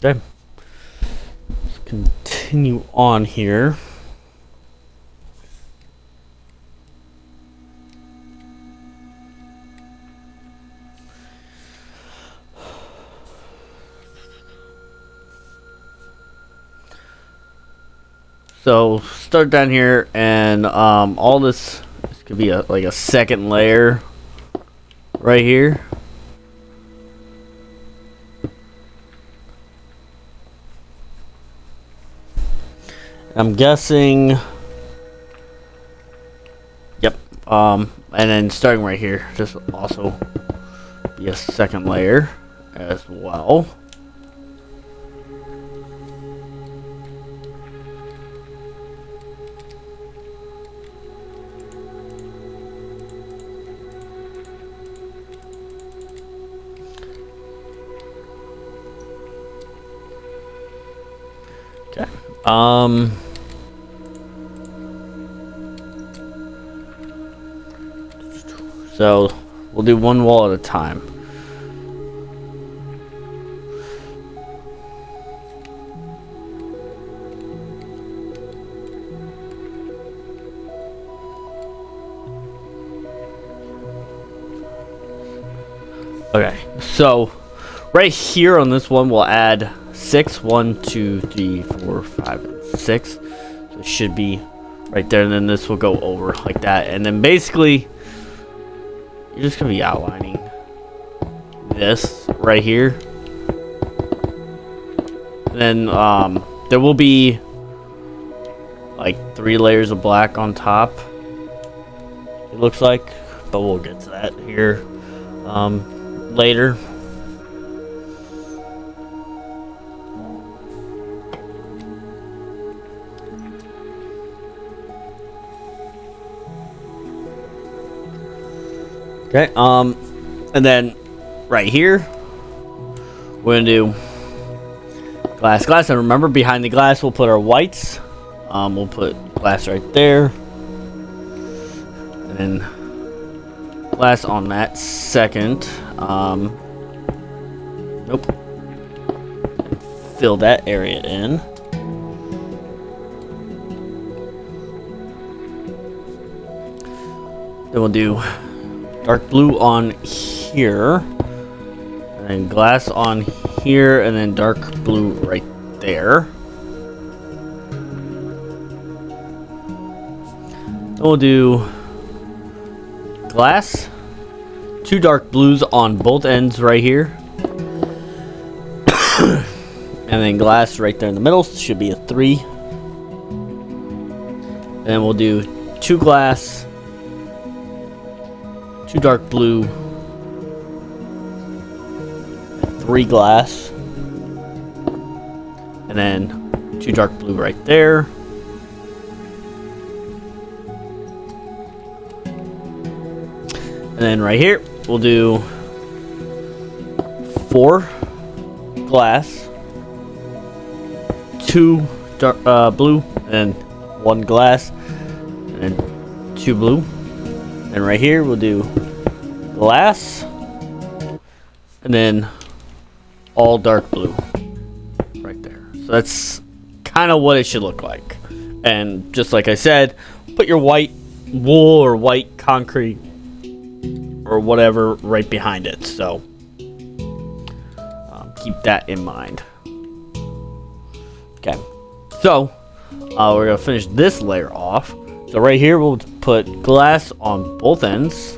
Okay. Let's continue on here. So start down here, and all this could be like a second layer right here. I'm guessing. Yep. And then starting right here, this will also be a second layer as well. Okay. So we'll do 1 wall at a time. Okay, so Right here on this one, we'll add 6. 1, 2, 3, 4, 5, and 6. So it should be right there, and then this will go over like that. And then basically, you're just gonna be outlining this right here. And then there will be like 3 layers of black on top. It looks like, but we'll get to that here later. Okay, and then right here, we're gonna do glass, and remember, behind the glass, we'll put our whites. We'll put glass right there, and then glass on that second. Nope. Fill that area in. Then we'll do dark blue on here, and then glass on here, and then dark blue right there. Then we'll do glass, 2 dark blues on both ends right here, and then glass right there in the middle. Should be a 3. And then we'll do 2 glass, 2 dark blue, 3 glass, and then 2 dark blue right there. And then right here, we'll do 4 glass, 2 dark blue, and 1 glass, and 2 blue. And right here, we'll do glass, and then all dark blue right there. So that's kind of what it should look like. And just like I said, put your white wool or white concrete or whatever right behind it. So keep that in mind. Okay, so we're gonna finish this layer off. So right here, we'll put glass on both ends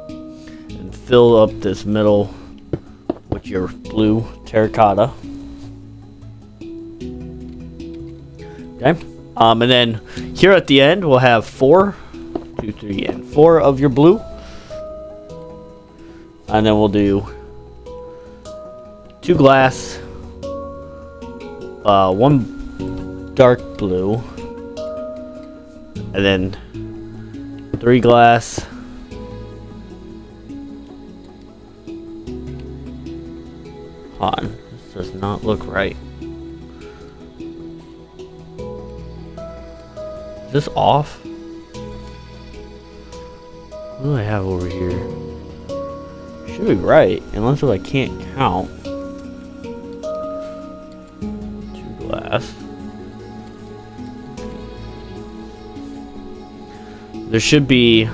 and fill up this middle with your blue terracotta. Okay, and then here at the end, we'll have 4, 2, 3, and 4 of your blue. And then we'll do 2 glass, 1 dark blue, and then 3 glass, hold on, this does not look right. Is this off? What do I have over here? Should be right, unless I can't count. 2 glass. There should be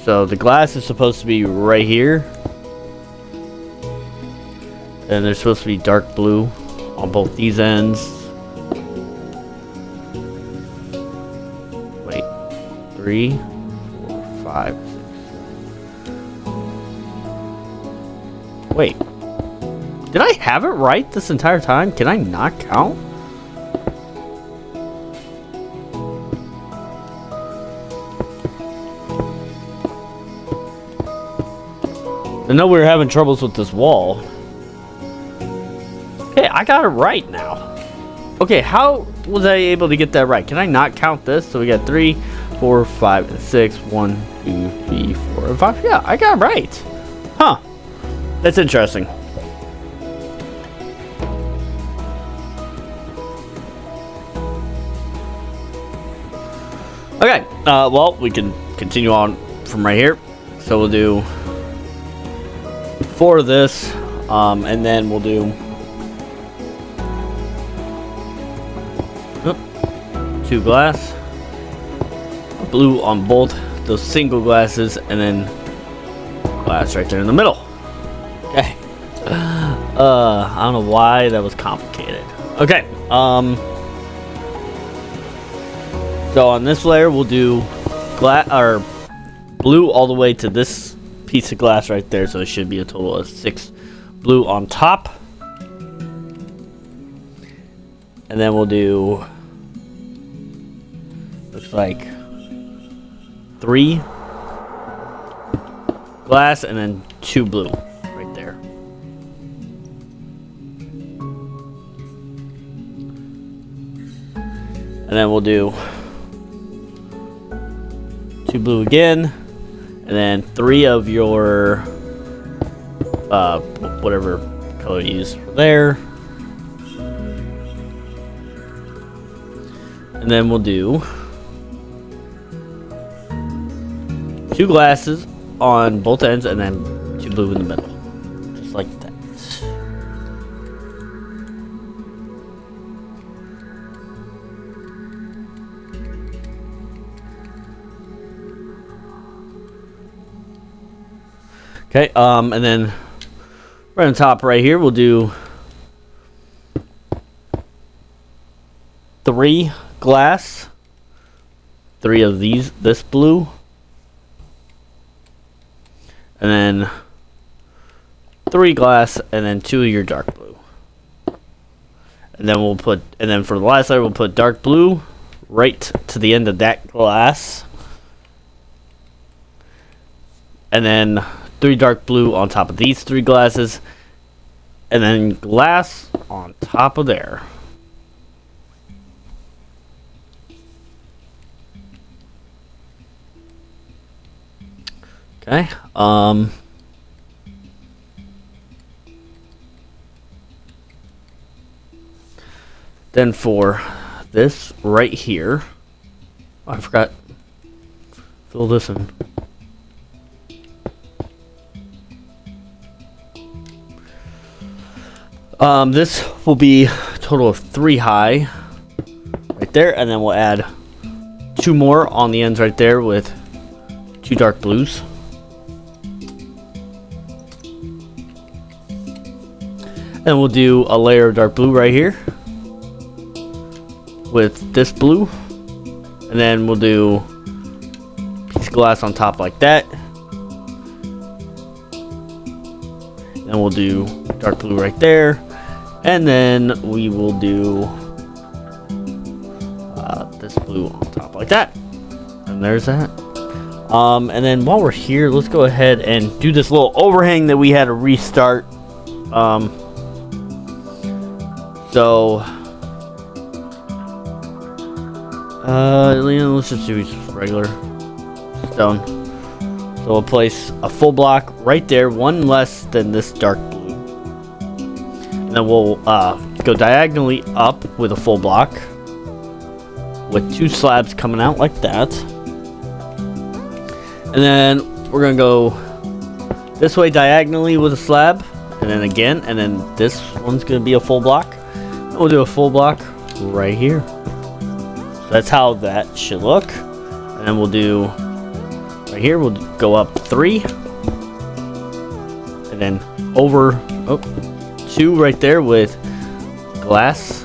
so the glass is supposed to be right here, and there's supposed to be dark blue on both these ends. Wait, 3, 4, 5, 6, 7. Wait, did I have it right this entire time? Can I not count? I know we were having troubles with this wall. Okay, I got it right now. Okay, how was I able to get that right? Can I not count this? So we got 3, 4, 5, and 6. 1, 2, 3, 4, and 5. Yeah, I got it right. Huh. That's interesting. Okay, well, we can continue on from right here. So we'll do 4 of this, and then we'll do 2 glass, blue on both those single glasses, and then glass right there in the middle. Okay. I don't know why that was complicated. Okay. So on this layer, we'll do glass or blue all the way to this piece of glass right there. So it should be a total of 6 blue on top. And then we'll do, looks like 3 glass and then 2 blue right there. And then we'll do 2 blue again, and then 3 of your whatever color you use there. And then we'll do 2 glasses on both ends and then 2 blue in the middle. Just like that. Okay, and then right on top right here, we'll do 3 glass, 3 of this blue, and then 3 glass, and then 2 of your dark blue. And then for the last layer, we'll put dark blue right to the end of that glass, and then 3 dark blue on top of these 3 glasses, and then glass on top of there. Okay, then for this right here, oh, I forgot, fill this in. This will be a total of 3 high right there, and then we'll add 2 more on the ends right there with 2 dark blues. And we'll do a layer of dark blue right here with this blue, and then we'll do a piece of glass on top like that. Then we'll do dark blue right there, and then we will do this blue on top like that. And there's that. And then while we're here, let's go ahead and do this little overhang that we had to restart. Let's just do regular stone. So we'll place a full block right there, 1 less than this dark blue. And then we'll go diagonally up with a full block with 2 slabs coming out like that. And then we're gonna go this way diagonally with a slab, and then again, and then this one's gonna be a full block. And we'll do a full block right here. So that's how that should look. And then we'll do right here, we'll go up 3, and then over 2 right there with glass.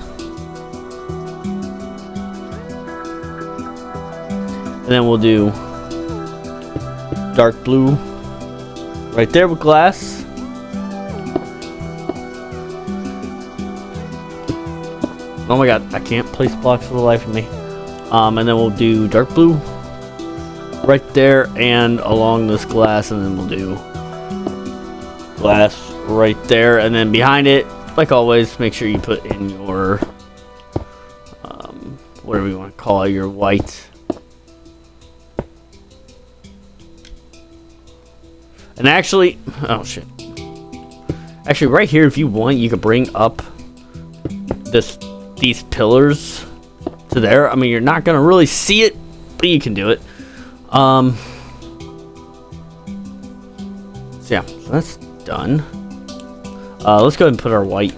And then we'll do dark blue right there with glass. Oh my god, I can't place blocks for the life of me. And then we'll do dark blue right there and along this glass, and then we'll do glass right there, and then behind it, like always, make sure you put in your whatever you want to call it, your white. And actually, oh shit. Actually, right here, if you want, you could bring up these pillars to there. I mean, you're not gonna really see it, but you can do it. So yeah, so that's done. Let's go ahead and put our white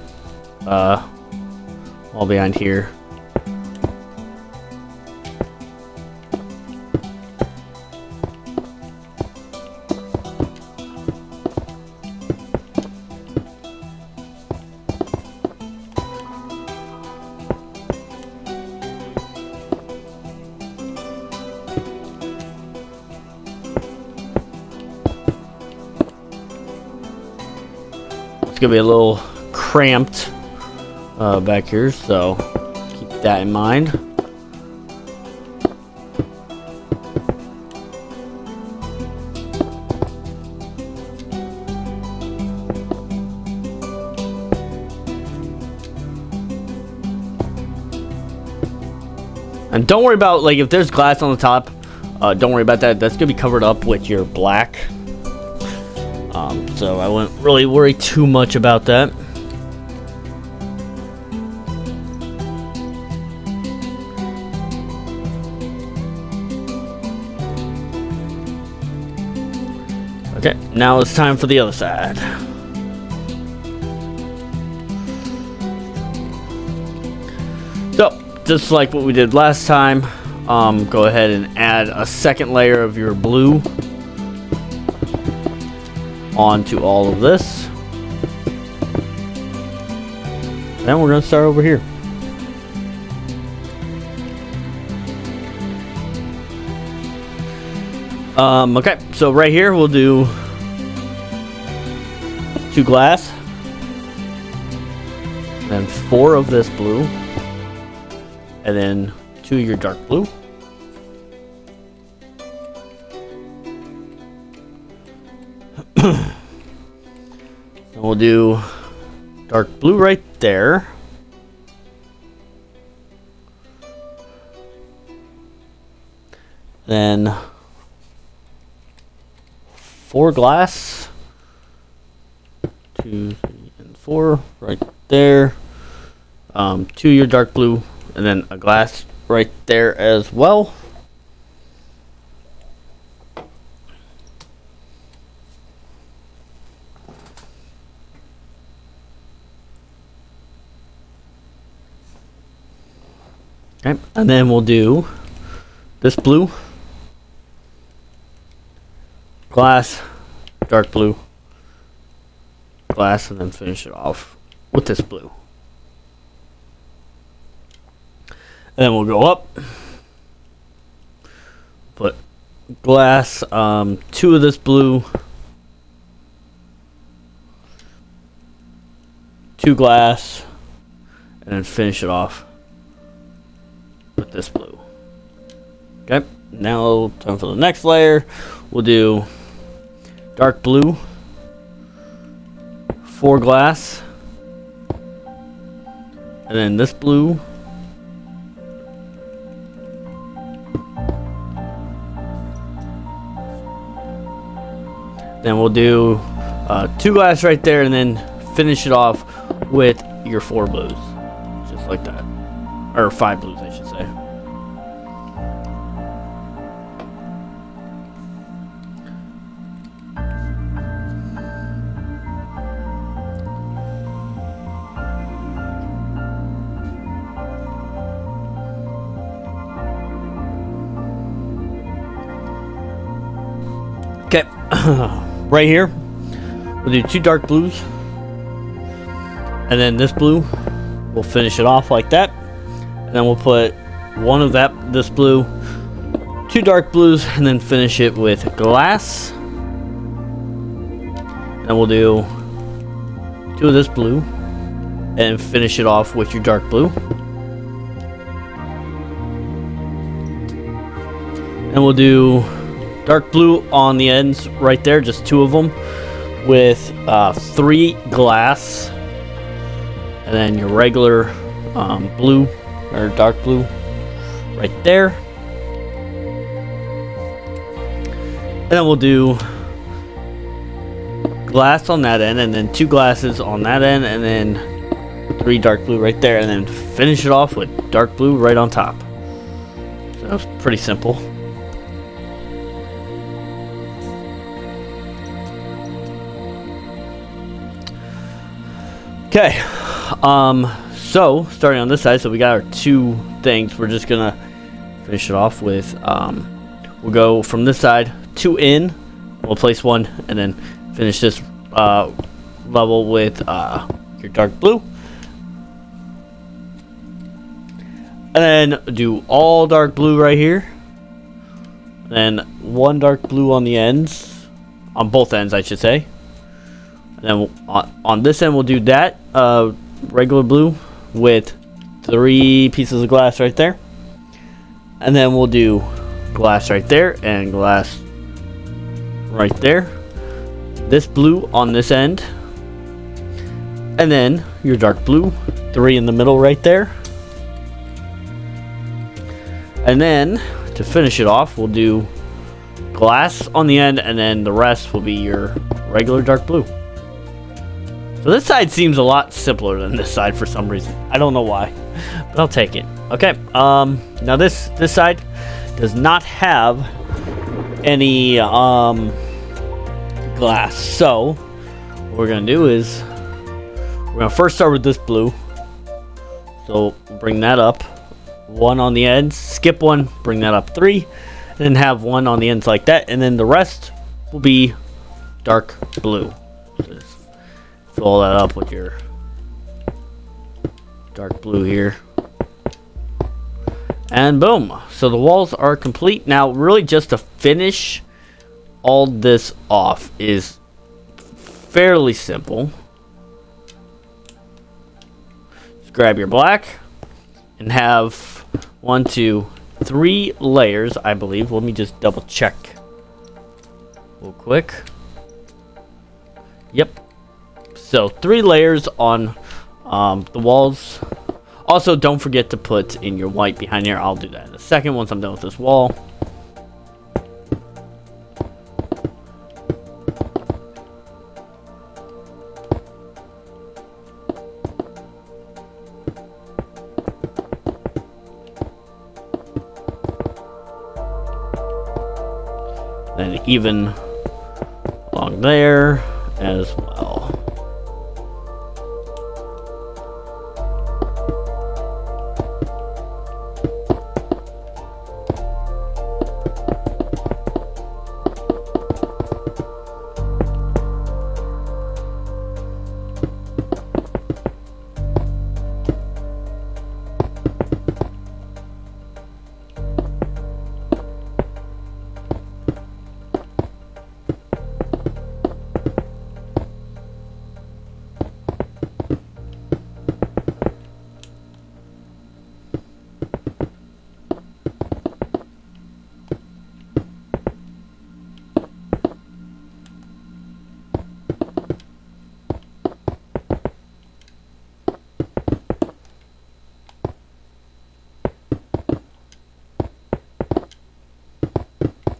all behind here. it's gonna be a little cramped back here, so keep that in mind. And don't worry about, like, if there's glass on the top, don't worry about that. That's gonna be covered up with your black. So I wouldn't really worry too much about that. Okay, now it's time for the other side. So, just like what we did last time, go ahead and add a second layer of your blue onto all of this. Then we're going to start over here. Okay, so right here we'll do 2 glass, then 4 of this blue, and then 2 of your dark blue. And we'll do dark blue right there. Then 4 glass, 2, 3, and 4 right there. 2 your dark blue, and then a glass right there as well. Okay, and then we'll do this blue, glass, dark blue, glass, and then finish it off with this blue. And then we'll go up, put glass, 2 of this blue, 2 glass, and then finish it off with this blue. Okay, now time for the next layer. We'll do dark blue, 4 glass, and then this blue, then we'll do 2 glass right there, and then finish it off with your 4 blues, just like that, or 5 blues I should say. Okay, right here, we'll do 2 dark blues, and then this blue, we'll finish it off like that, and then we'll put 1 of this blue, 2 dark blues, and then finish it with glass, and we'll do 2 of this blue, and finish it off with your dark blue, and we'll do dark blue on the ends right there, just 2 of them, with 3 glass, and then your regular blue or dark blue right there. And then we'll do glass on that end, and then 2 glasses on that end, and then 3 dark blue right there, and then finish it off with dark blue right on top. So that's pretty simple. Okay, so starting on this side, so we got our 2 things. We're just gonna finish it off with, we'll go from this side, 2 in, we'll place 1, and then finish this level with your dark blue. And then do all dark blue right here. Then 1 dark blue on the ends, on both ends I should say. And then on this end, we'll do that regular blue with 3 pieces of glass right there. And then we'll do glass right there and glass right there. This blue on this end. And then your dark blue, 3 in the middle right there. And then to finish it off, we'll do glass on the end, and then the rest will be your regular dark blue. So this side seems a lot simpler than this side for some reason. I don't know why, but I'll take it. Okay, now this side does not have any glass. So what we're gonna do is we're gonna first start with this blue. So bring that up, 1 on the ends, skip 1, bring that up 3, and then have 1 on the ends like that, and then the rest will be dark blue. So just fill that up with your dark blue here. And boom. So the walls are complete. Now, really just to finish all this off is fairly simple. Just grab your black and have 1, 2, 3 layers, I believe. Let me just double check real quick. Yep. So 3 layers on the walls. Also, don't forget to put in your white behind here. I'll do that in a second once I'm done with this wall. Then even along there as well.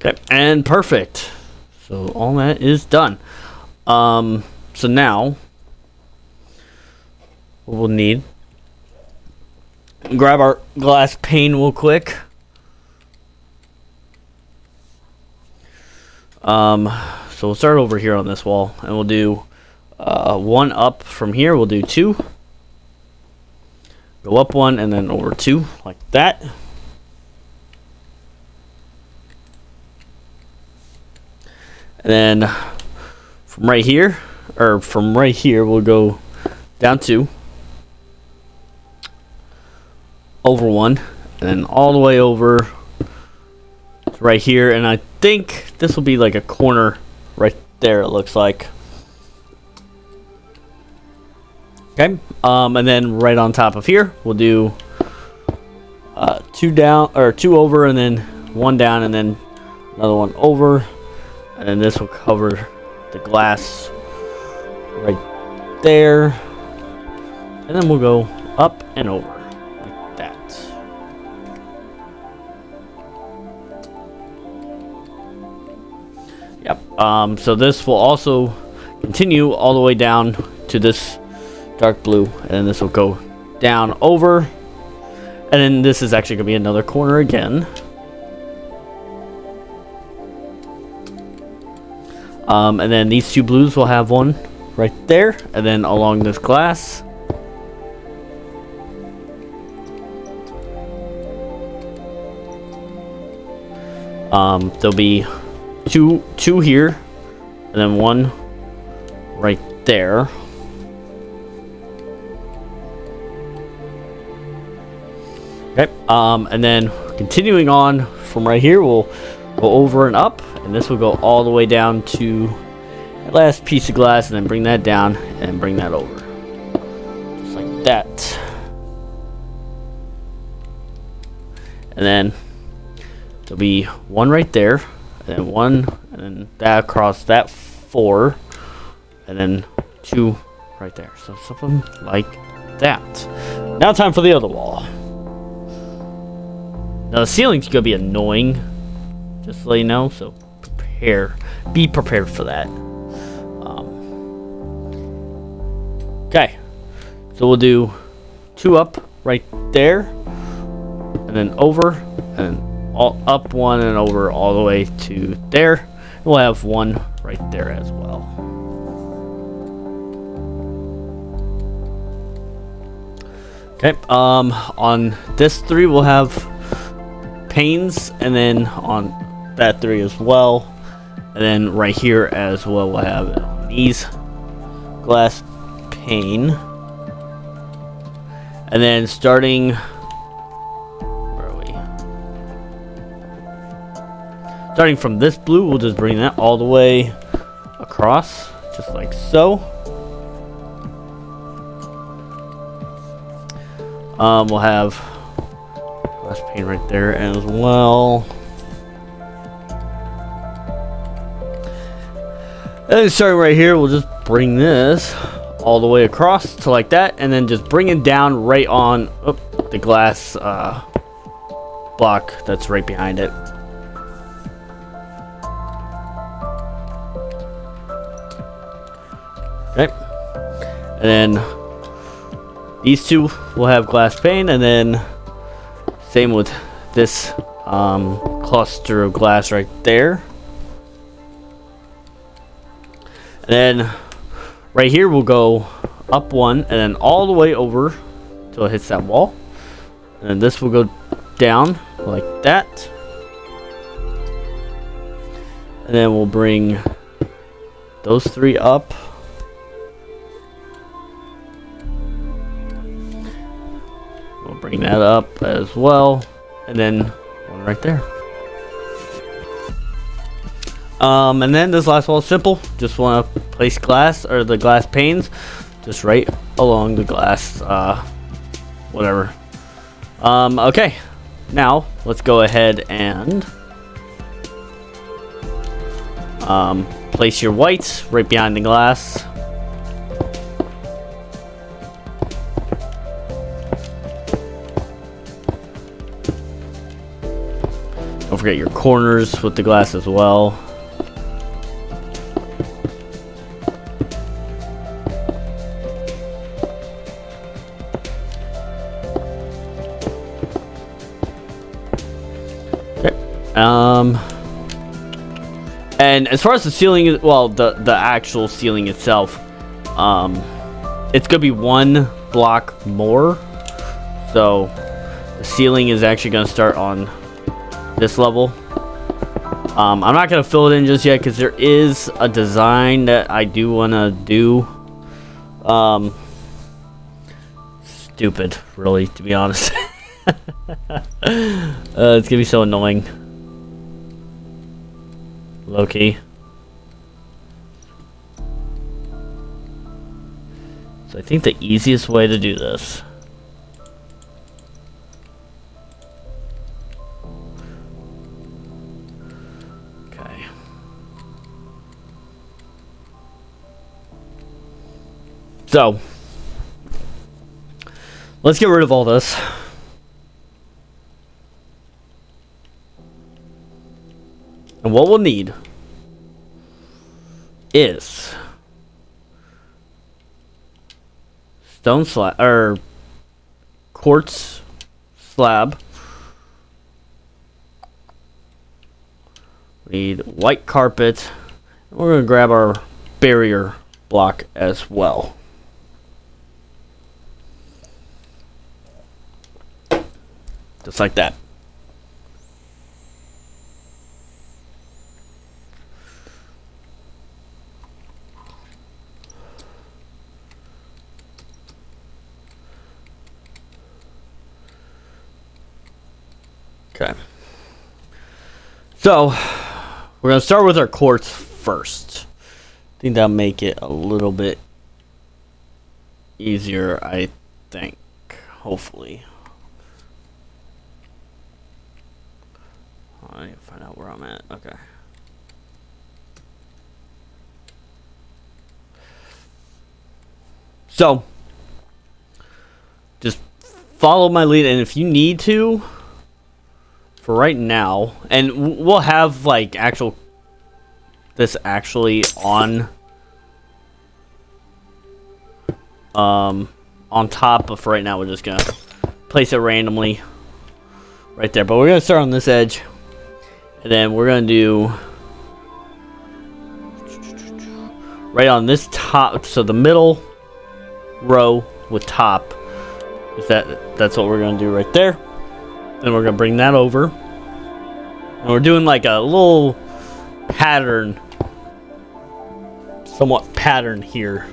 Okay, and perfect. So all that is done. So now what we'll need, grab our glass pane real quick. So we'll start over here on this wall, and we'll do 1 up from here. We'll do 2. Go up 1 and then over 2 like that. And then from right here, we'll go down 2, over 1, and then all the way over to right here. And I think this will be like a corner right there, it looks like. Okay, and then right on top of here, we'll do 2 down, or 2 over, and then 1 down, and then another 1 over. And then this will cover the glass right there. And then we'll go up and over like that. Yep. So this will also continue all the way down to this dark blue. And then this will go down over. And then this is actually going to be another corner again. And then these 2 blues will have 1 right there, and then along this glass. There'll be two here, and then 1 right there. Okay, and then continuing on from right here, we'll go over and up, and this will go all the way down to last piece of glass and then bring that down and bring that over. Just like that. And then there'll be one right there, and then one, and then that across that 4, and then 2 right there. So something like that. Now time for the other wall. Now the ceiling's gonna be annoying, just to let you know, so be prepared for that. Okay, so we'll do 2 up right there, and then over, and all up 1 and over all the way to there. We'll have 1 right there as well. Okay, on this 3 we'll have panes, and then on that 3 as well, and then right here as well we'll have these glass pane, and then starting, where are we? Starting from this blue, we'll just bring that all the way across, just like so. We'll have glass pane right there as well. And then starting right here, we'll just bring this all the way across to like that, and then just bring it down right on the glass block that's right behind it. Okay, and then these 2 will have glass pane, and then same with this cluster of glass right there. And then right here we'll go up 1 and then all the way over till it hits that wall. And then this will go down like that. And then we'll bring those 3 up. We'll bring that up as well. And then 1 right there. And then this last wall is simple. Just want to place glass, or the glass panes, just right along the glass, whatever. Okay, now let's go ahead and place your whites right behind the glass. Don't forget your corners with the glass as well. And as far as the ceiling, well, the actual ceiling itself, it's gonna be 1 block more. So the ceiling is actually gonna start on this level. I'm not gonna fill it in just yet because there is a design that I do wanna do. Stupid, really, to be honest. It's gonna be so annoying. Low key. So I think the easiest way to do this okay. So let's get rid of all this. And what we'll need is stone slab, or quartz slab. We need white carpet. And we're going to grab our barrier block as well. Just like that. Okay. So, we're going to start with our quartz first. think that'll make it a little bit easier, I think. Hopefully. I need to find out where I'm at. Okay. So, just follow my lead, and if you need to, for right now, and we'll have like this actually on top, but for right now we're just gonna place it randomly right there. But we're gonna start on this edge, and then we're gonna do right on this top, so the middle row with top is that's what we're gonna do right there. Then we're gonna bring that over, and we're doing like a little pattern, somewhat pattern here,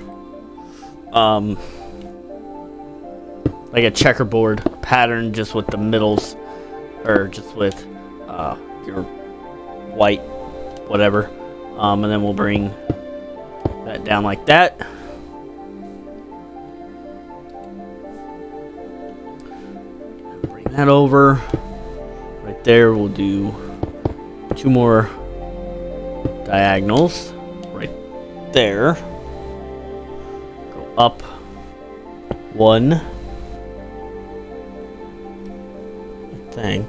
like a checkerboard pattern, just with the middles, or just with your white whatever, and then we'll bring that down like that. That over right there. We'll do 2 more diagonals right there. Go up 1, I think.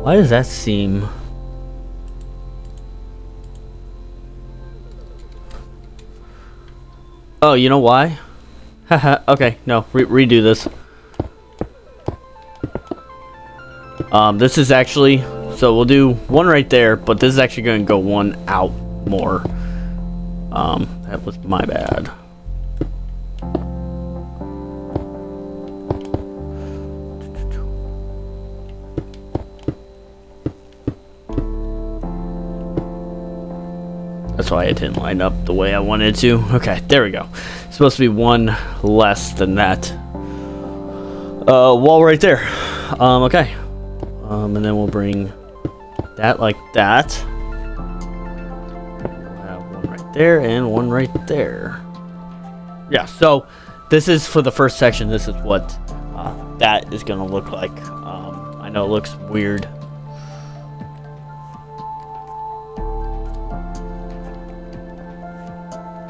Why does that seem... Oh, you know why? Haha, okay, no, redo this. This is actually... So we'll do 1 right there, but this is actually going to go 1 out more. That was my bad. That's why it didn't line up the way I wanted to. Okay, there we go. It's supposed to be 1 less than that wall right there. Okay. And then we'll bring that like that. We'll have 1 right there and 1 right there. Yeah, so this is for the first section. This is what that is going to look like. I know it looks weird.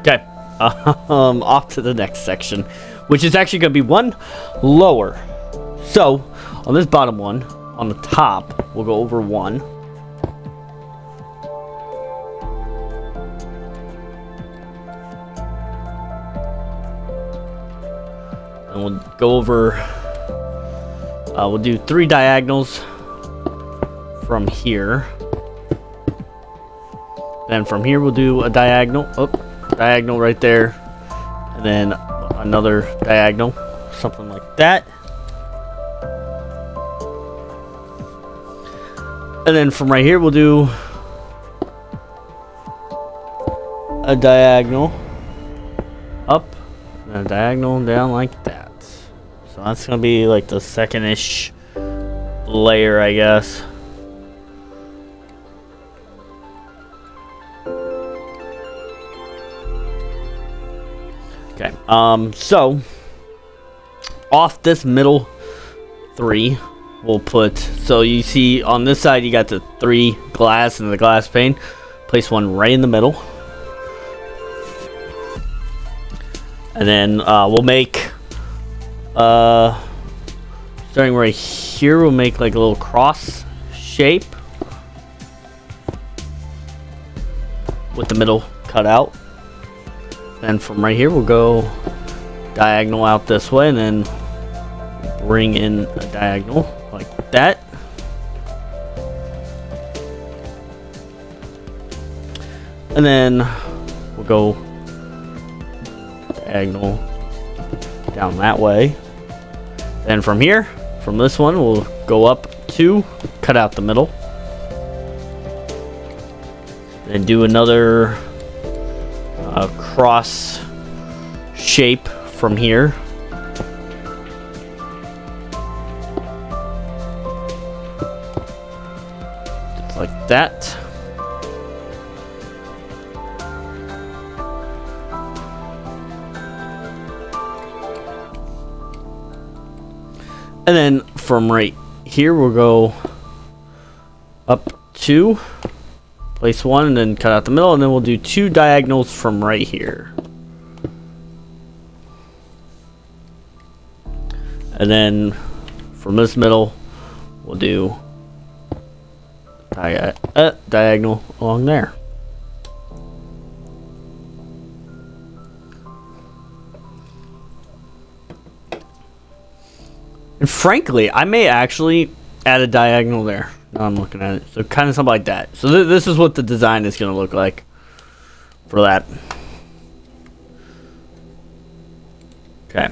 Okay, off to the next section, which is actually going to be 1 lower. So, on this bottom one, on the top, we'll go over 1. And we'll go over, we'll do 3 diagonals from here. Then from here, we'll do a diagonal. Diagonal right there, and then another diagonal, something like that. And then from right here we'll do a diagonal up and a diagonal down like that. So that's gonna be like the second-ish layer, I guess. Okay, so off this middle 3, we'll put, so you see on this side you got the 3 glass and the glass pane. Place 1 right in the middle. And then we'll make, starting right here, we'll make like a little cross shape with the middle cut out. Then from right here, we'll go diagonal out this way, and then bring in a diagonal like that. And then we'll go diagonal down that way. Then from here, from this one, we'll go up 2, cut out the middle. Then do another cross shape from here. Just like that. And then from right here, we'll go up 2, place 1, and then cut out the middle, and then we'll do 2 diagonals from right here. And then from this middle, we'll do diagonal along there. And frankly, I may actually add a diagonal there. Now I'm looking at it. So kind of something like that. So this is what the design is going to look like for that. Okay.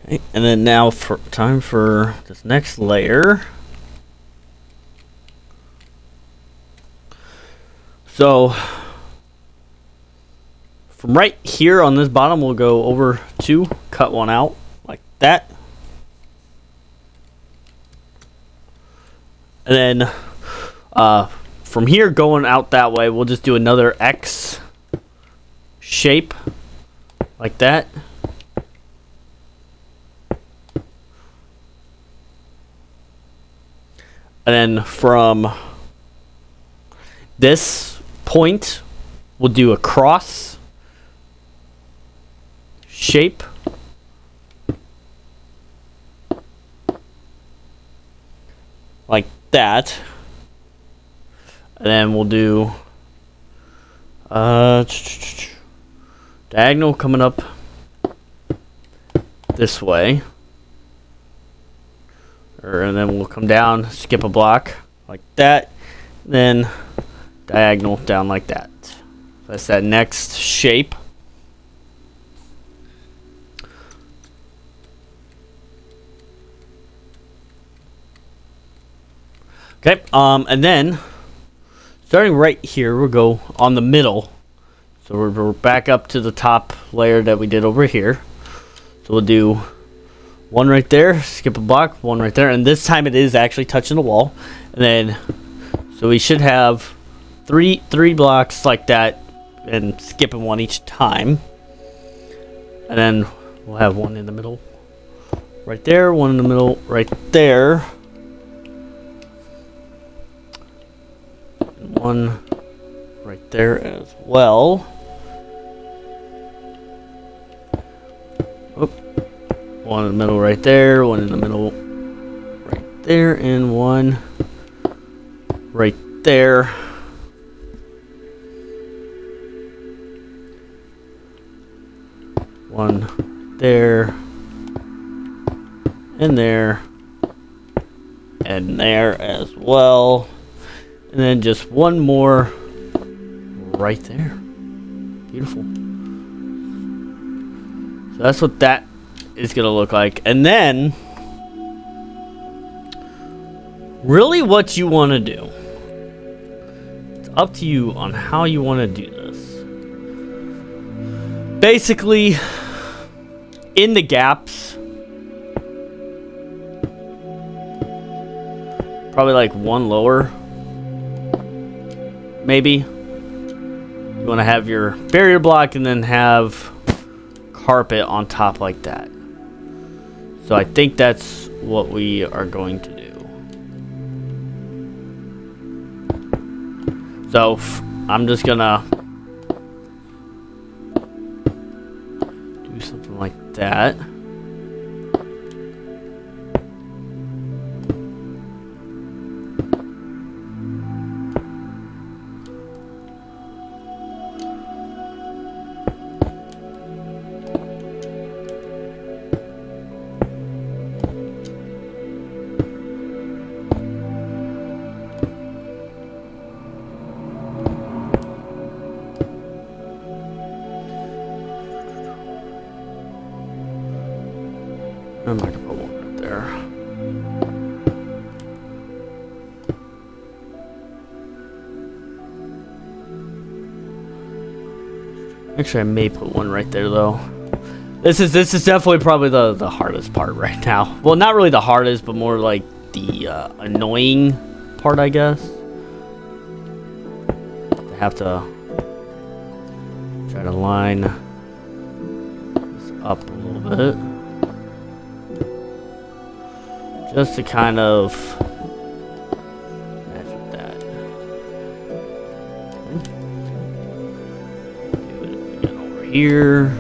Okay, and then now for time for this next layer. So from right here on this bottom, we'll go over 2, cut 1 out like that. And then from here going out that way, we'll just do another X shape like that. And then from this point, we'll do a cross shape. Like that. And then we'll do diagonal coming up this way. And then we'll come down, skip a block like that. Then diagonal down like that. That's that next shape. Okay, and then starting right here, we'll go on the middle. So we're back up to the top layer that we did over here. So we'll do 1 right there, skip a block, 1 right there, and this time it is actually touching the wall. And then, so we should have three blocks like that, and skipping 1 each time. And then we'll have 1 in the middle right there, 1 in the middle right there. 1 right there as well. Oop. 1 in the middle right there, 1 in the middle right there, and 1 right there. One there, and there, and there as well. And then just 1 more right there. Beautiful. So that's what that is going to look like. And then, really what you want to do. It's up to you on how you want to do this. Basically, in the gaps, probably like 1 lower. Maybe you want to have your barrier block and then have carpet on top like that. So I think that's what we are going to do. So I'm just gonna do something like that. I'm not gonna put 1 right there. Actually, I may put one right there though. This is definitely probably the hardest part right now. Well, not really the hardest, but more like the annoying part, I guess. I have to try to line this up a little bit, just to kind of match with that. Do it again over here.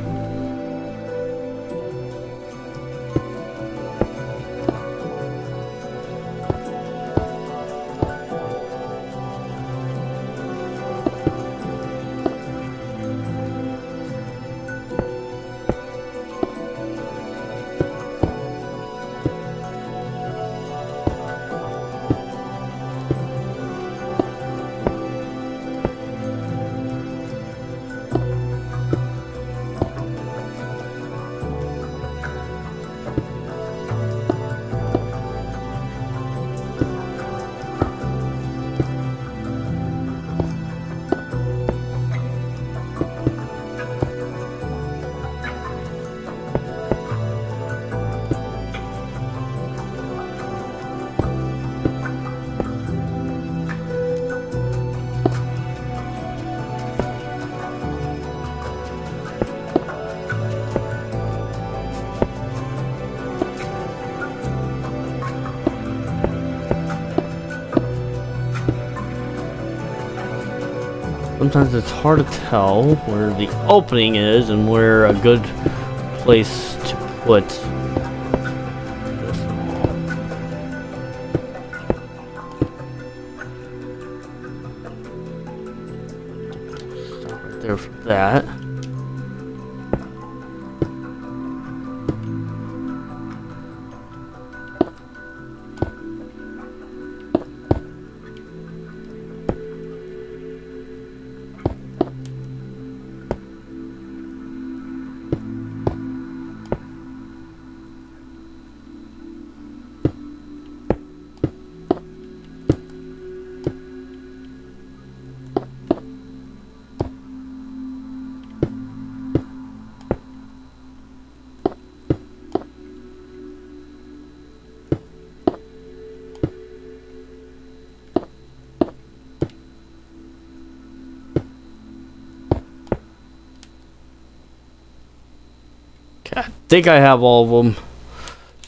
Sometimes it's hard to tell where the opening is and where a good place to put this. Stop right there for that. I think I have all of them.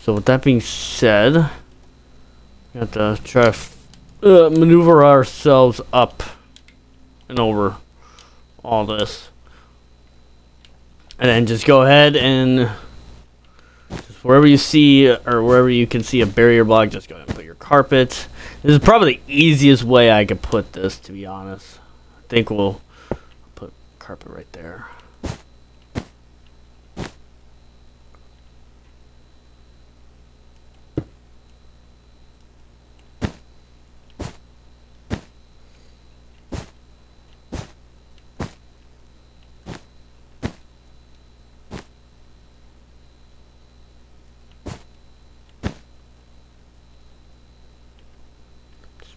So with that being said, we have to try to maneuver ourselves up and over all this. And then just go ahead and just wherever you see or wherever you can see a barrier block, just go ahead and put your carpet. This is probably the easiest way I could put this, to be honest. I think we'll put carpet right there.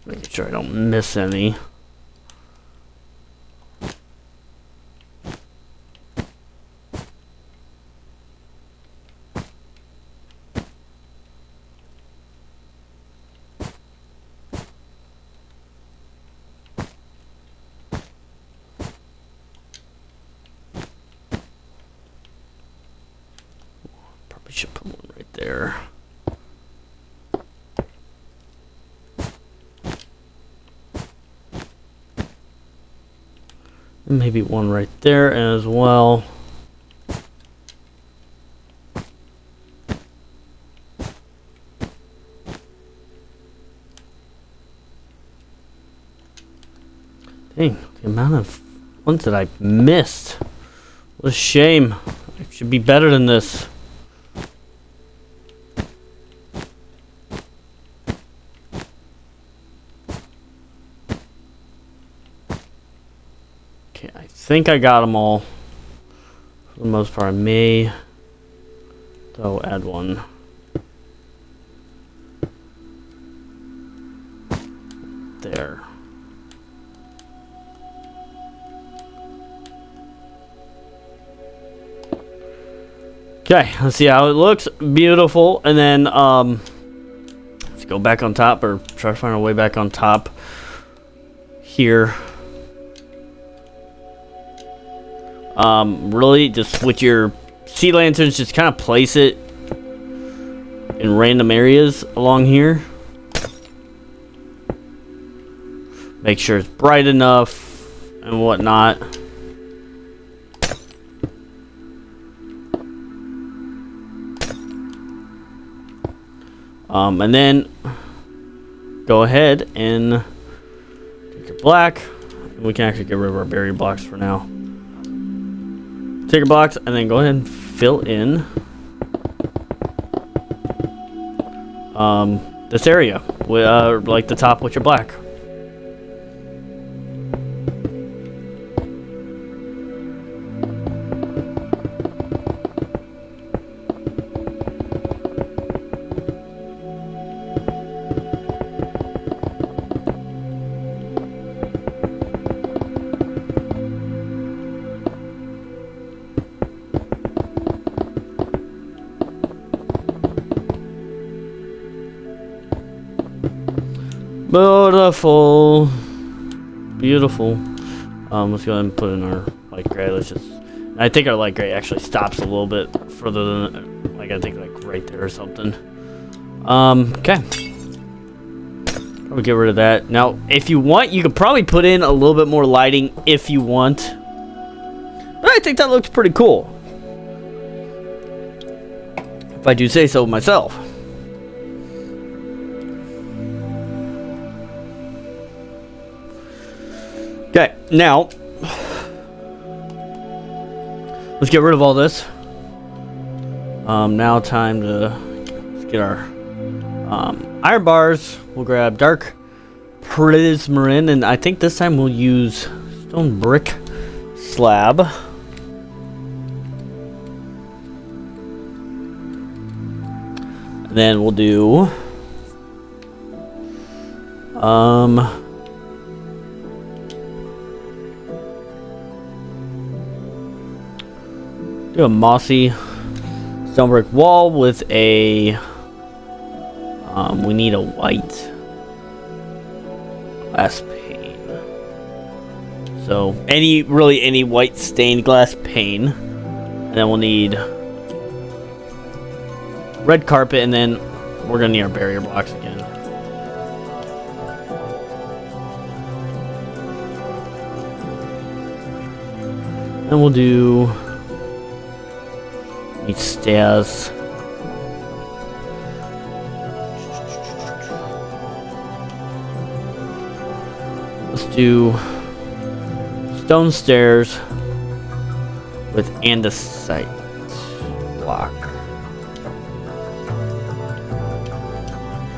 Making sure I don't miss any. Probably should put one right there. Maybe one right there as well. Dang, the amount of ones that I missed. What a shame. I should be better than this. Okay, I think I got them all. For the most part, I may, though, add one. Okay, let's see how it looks. Beautiful. And then let's go back on top, or try to find our way back on top here. Really just with your sea lanterns, just kind of place it in random areas along here. Make sure it's bright enough and whatnot. And then go ahead and take your black. We can actually get rid of our barrier blocks for now. Take your blocks and then go ahead and fill in this area with like the top with your black. Beautiful. Beautiful. Let's go ahead and put in our light gray. Let's just... I think our light gray actually stops a little bit further than... Like, I think like right there or something. Okay. Probably get rid of that. Now, if you want, you could probably put in a little bit more lighting if you want. But I think that looks pretty cool, if I do say so myself. Okay, now let's get rid of all this. Now time to let's get our iron bars. We'll grab dark prismarine, and I think this time we'll use stone brick slab. And then we'll do do a mossy stone brick wall with a we need a white glass pane. So any white stained glass pane. And then we'll need red carpet, and then we're gonna need our barrier blocks again. And we'll do need stairs. Let's do stone stairs with andesite block.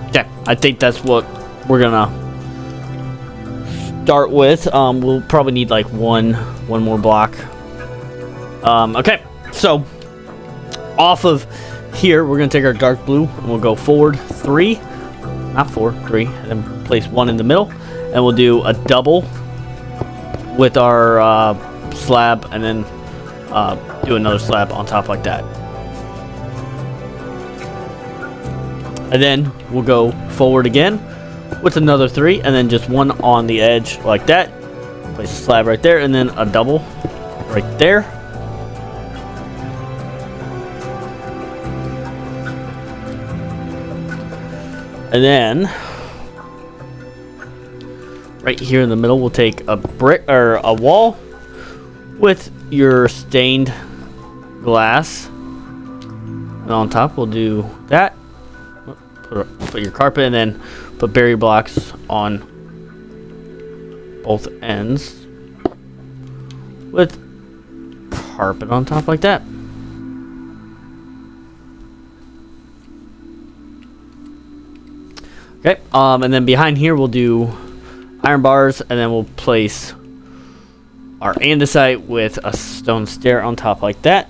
Okay, I think that's what we're gonna start with. We'll probably need like one more block. Okay, so off of here, we're gonna take our dark blue and we'll go forward 3, not 4, 3, and then place 1 in the middle, and we'll do a double with our slab, and then do another slab on top like that. And then we'll go forward again with another 3, and then just 1 on the edge like that. Place a slab right there, and then a double right there. And then right here in the middle, we'll take a brick or a wall with your stained glass, and on top we'll do that. Put your carpet, and then put barrier blocks on both ends with carpet on top like that. Okay, and then behind here we'll do iron bars, and then we'll place our andesite with a stone stair on top like that.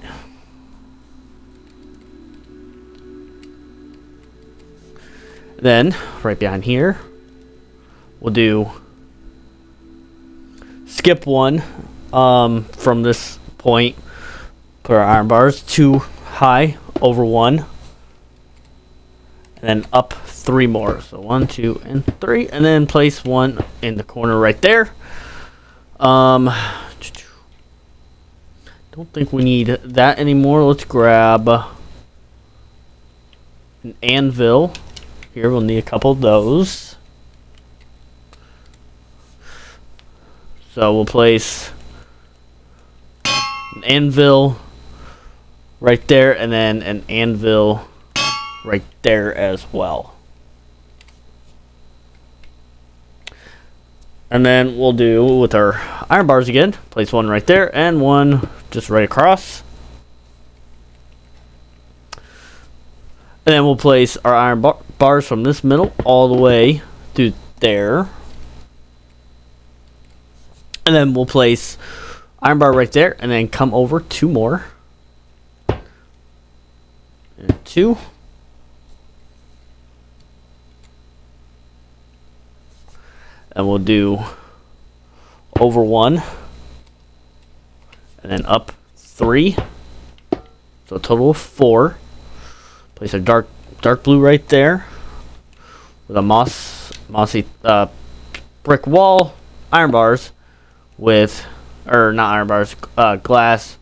Then right behind here we'll do skip 1 from this point, put our iron bars 2 high over 1. And then up 3 more. So 1, 2, and 3. And then place 1 in the corner right there. Don't think we need that anymore. Let's grab an anvil. Here, we'll need a couple of those. So we'll place an anvil right there, and then an anvil right there as well. And then we'll do with our iron bars again. Place 1 right there, and 1 just right across. And then we'll place our iron bars from this middle all the way through there. And then we'll place iron bar right there, and then come over 2 more. And 2. And we'll do over 1. And then up 3. So a total of 4. Place a dark blue right there with a mossy brick wall, iron bars with, or not iron bars, glass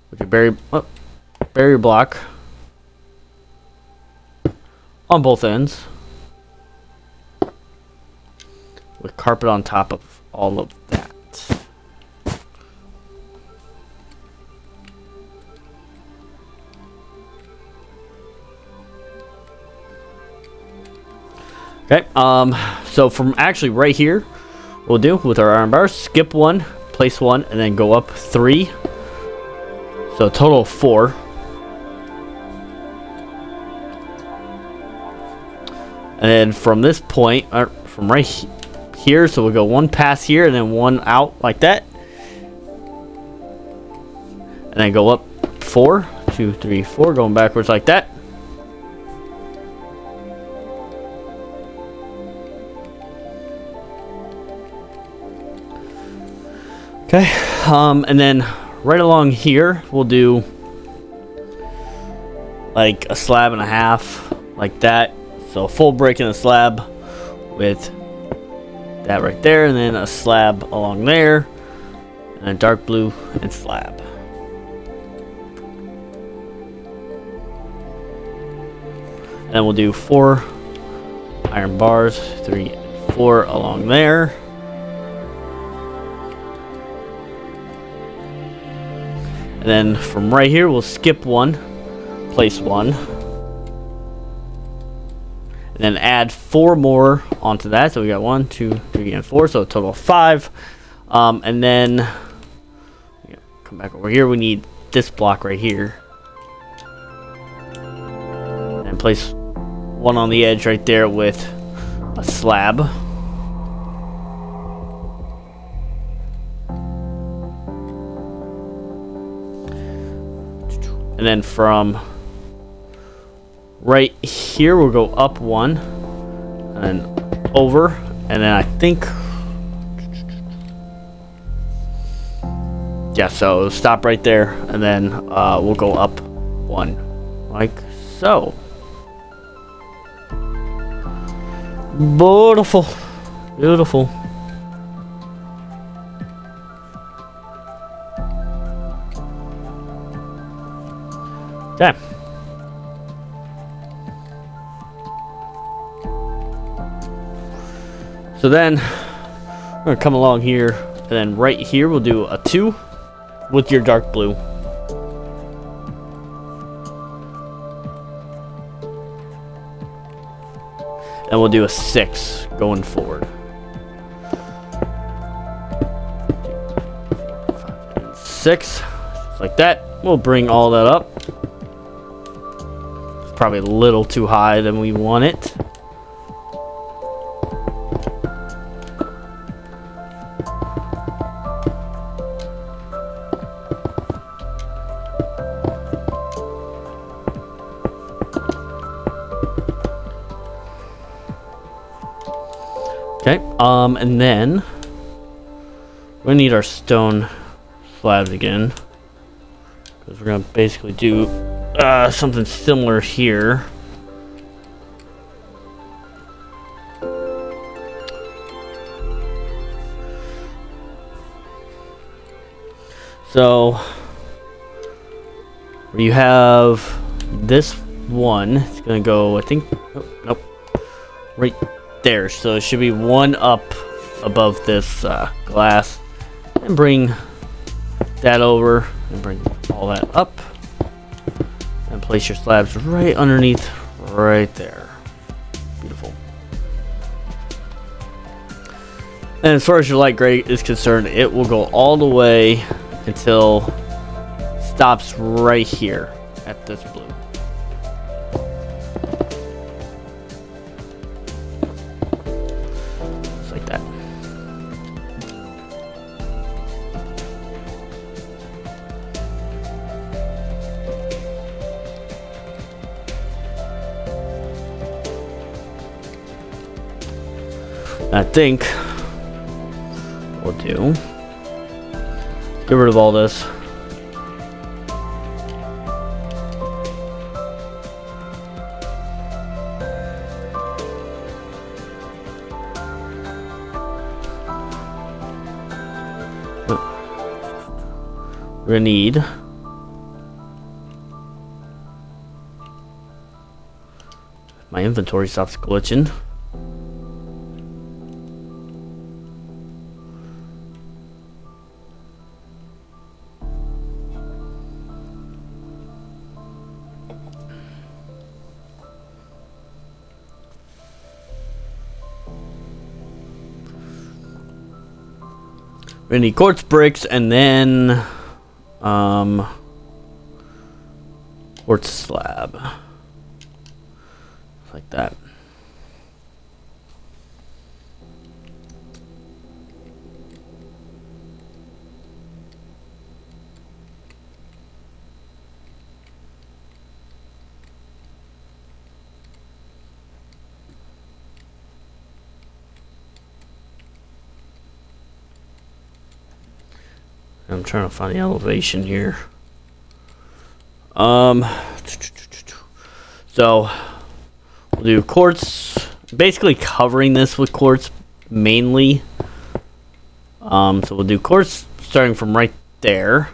with your barrier block on both ends with carpet on top of all of that. Okay, so from actually right here, we'll do with our iron bars, skip 1, place 1, and then go up 3. So a total of 4. And then from this point, from right here, so we'll go 1 pass here and then 1 out like that. And then go up 4, 2, 3, 4, going backwards like that. Okay, and then right along here, we'll do like a slab and a half, like that. So a full brick and a slab with that right there, and then a slab along there, and a dark blue and slab. And then we'll do 4 iron bars, 3 and 4 along there. And then from right here, we'll skip 1, place 1, and then add 4 more onto that. So we got 1, 2, 3, and 4, so a total of 5. And then come back over here. We need this block right here, and place 1 on the edge right there with a slab. And then from right here, we'll go up 1 and then over. And then I think, yeah, so stop right there. And then we'll go up 1 like so. Beautiful. Beautiful. Okay. So then we're gonna come along here, and then right here we'll do a 2 with your dark blue. And we'll do a 6 going forward. 6, just like that. We'll bring all that up. Probably a little too high than we want it. Okay, and then we're gonna need our stone slabs again, because we're gonna basically do something similar here. So you have this one. It's gonna go, I think, oh, nope, right there. So it should be one up above this glass, and bring that over, and bring all that up, and place your slabs right underneath, right there. Beautiful. And as far as your light gray is concerned, it will go all the way until it stops right here at this blue. Just like that. I think we'll do, get rid of all this. We're gonna need my inventory stops glitching. We need quartz bricks and then quartz slab. Like that. I'm trying to find the elevation here. So we'll do quartz, basically covering this with quartz mainly. So we'll do quartz starting from right there.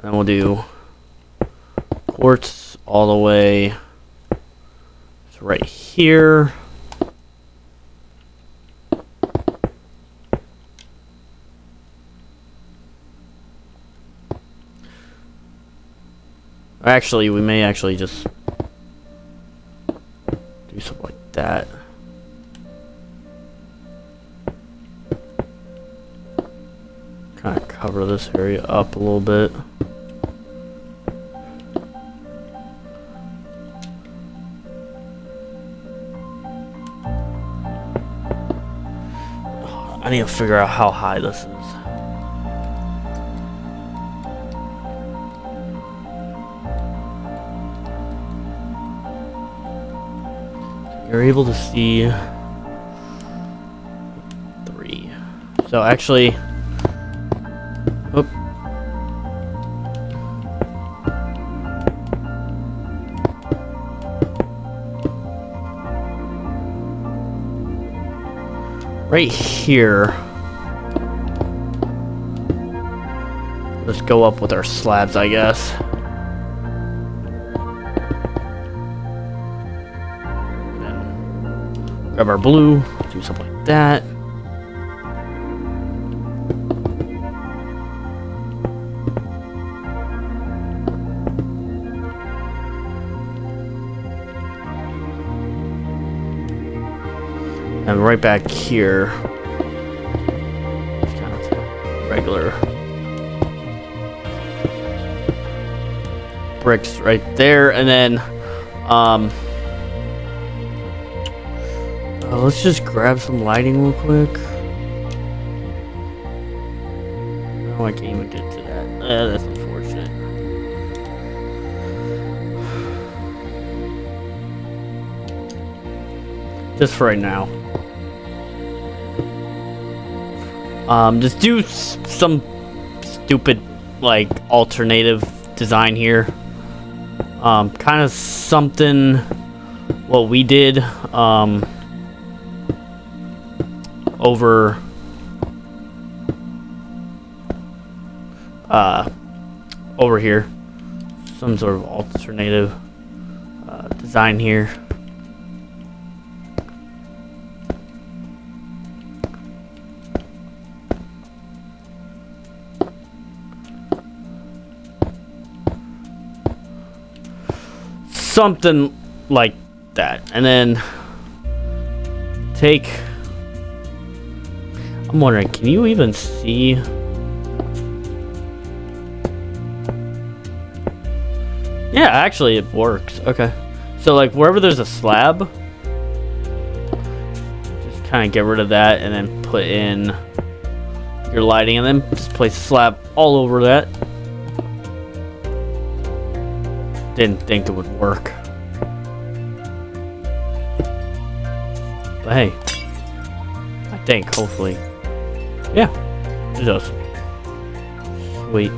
And we'll do quartz all the way to right here. Actually, we may actually just do something like that. Kind of cover this area up a little bit. I need to figure out how high this is. You're able to see 3. So actually, whoop. Right here, let's go up with our slabs, I guess. Grab our blue, do something like that. And right back here, just kind of regular bricks right there, and then let's just grab some lighting real quick. Oh, I can't even get to that. That's unfortunate. Just for right now. Just do some stupid, like, alternative design here. Kind of something what we did, over, over here. Some sort of alternative, design here. Something like that, and then take. I'm wondering, can you even see? Yeah, actually, it works. Okay, so like wherever there's a slab, just kind of get rid of that, and then put in your lighting, and then just place a slab all over that. Didn't think it would work. But hey, I think, hopefully. Yeah, it does. Sweet.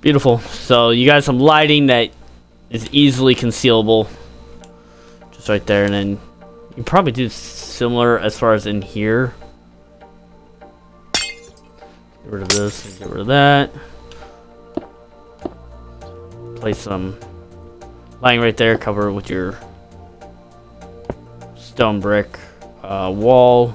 Beautiful. So you got some lighting that is easily concealable, just right there, and then you probably do similar as far as in here. Get rid of this and get rid of that. Place some lighting right there. Cover it with your stone brick wall.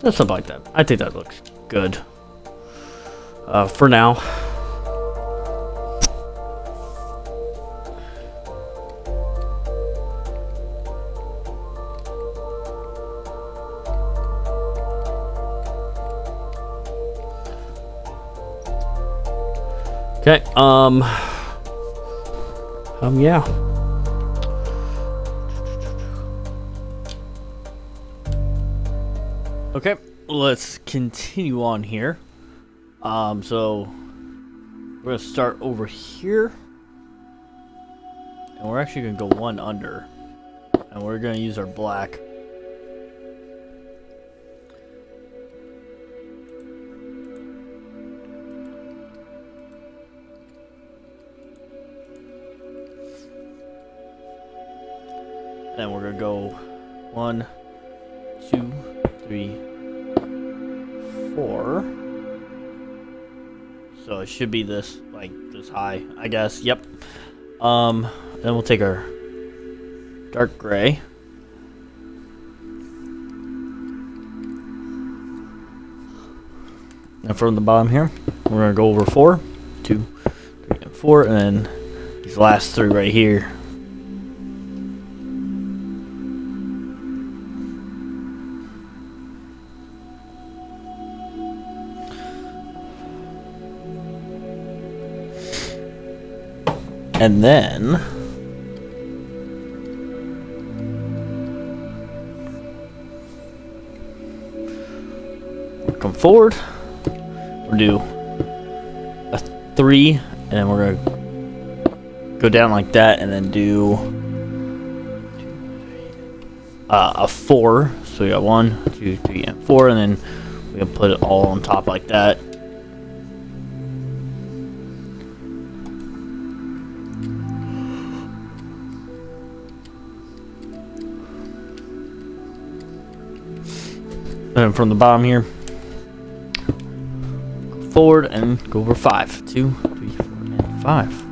Something like that. I think that looks good for now. Okay. Yeah. Okay, let's continue on here. So we're gonna start over here, and we're actually gonna go one under, and we're gonna use our black. Then we're gonna go 1, 2, 3, 4. So it should be this, like, this high, I guess. Yep. Then we'll take our dark gray. And from the bottom here, we're gonna go over 4, 2, 3, and 4, and then these last 3 right here. And then we'll come forward. We'll do a 3, and then we're gonna go down like that, and then do a 4. So we got 1, 2, 3, and 4, and then we can put it all on top like that. And from the bottom here, go forward and go over 5. 2, 3, 4, and 5.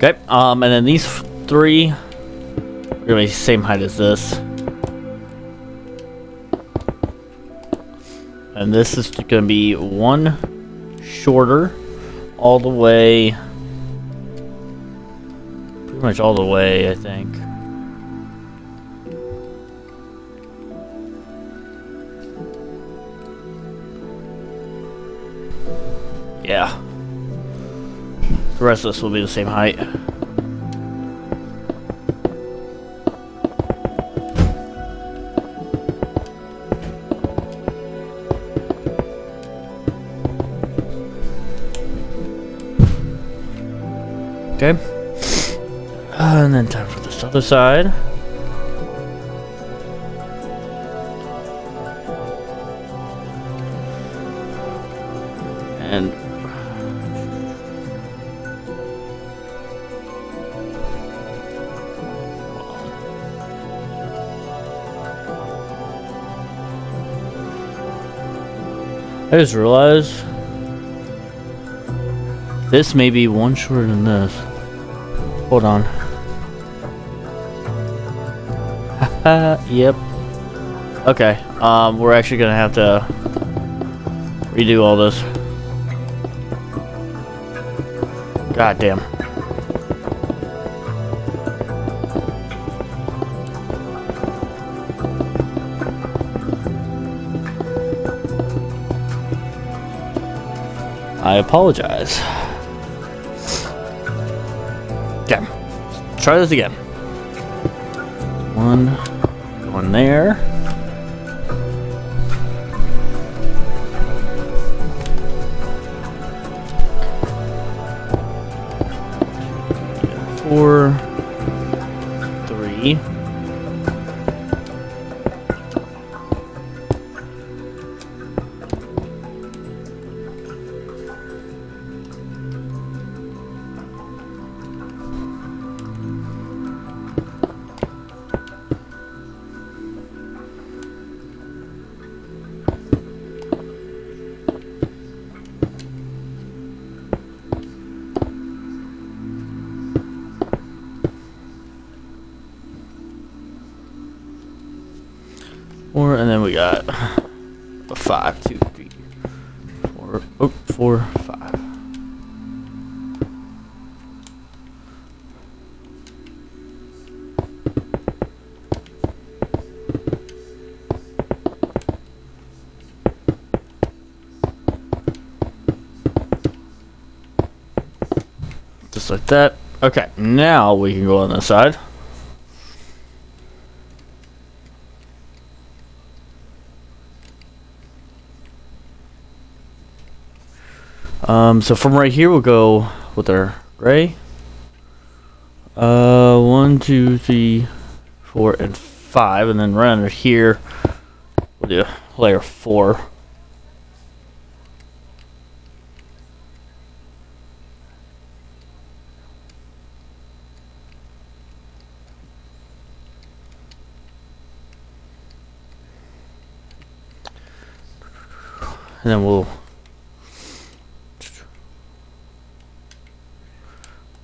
Okay, and then these three are gonna be the same height as this. And this is gonna be one shorter all the way, pretty much all the way, I think. Yeah. The rest of this will be the same height. Okay. And then time for this other side. And I just realized this may be one shorter than this. Hold on. Yep. Okay. We're actually gonna have to redo all this. God damn. I apologize. Okay. Let's try this again. One there. Four, three. Four, and then we got a 5, 2, 3, 4. Oh, 4, 5. Just like that. Okay, now we can go on this side. So from right here we'll go with our gray. 1, 2, 3, 4, and 5, and then right under here we'll do layer 4. And then we'll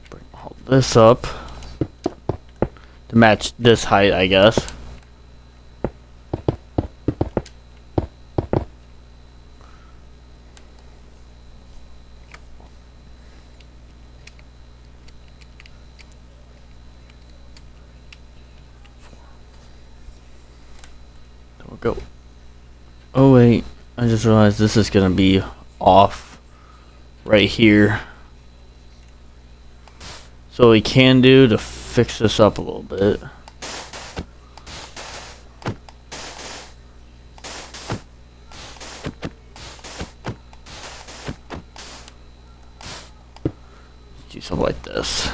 bring all this up to match this height, I guess. Then we'll go. Oh wait, I just realized this is gonna be off right here. So what we can do to fix this up a little bit. Do something like this.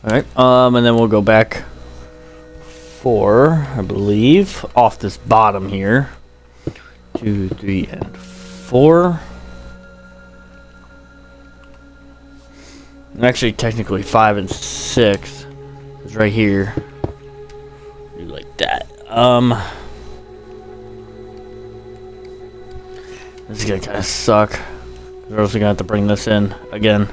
Alright, and then we'll go back 4, I believe, off this bottom here. 2, 3, and 4. And actually, technically 5 and 6 is right here. Do like that. This is gonna kind of suck. We're also gonna have to bring this in again.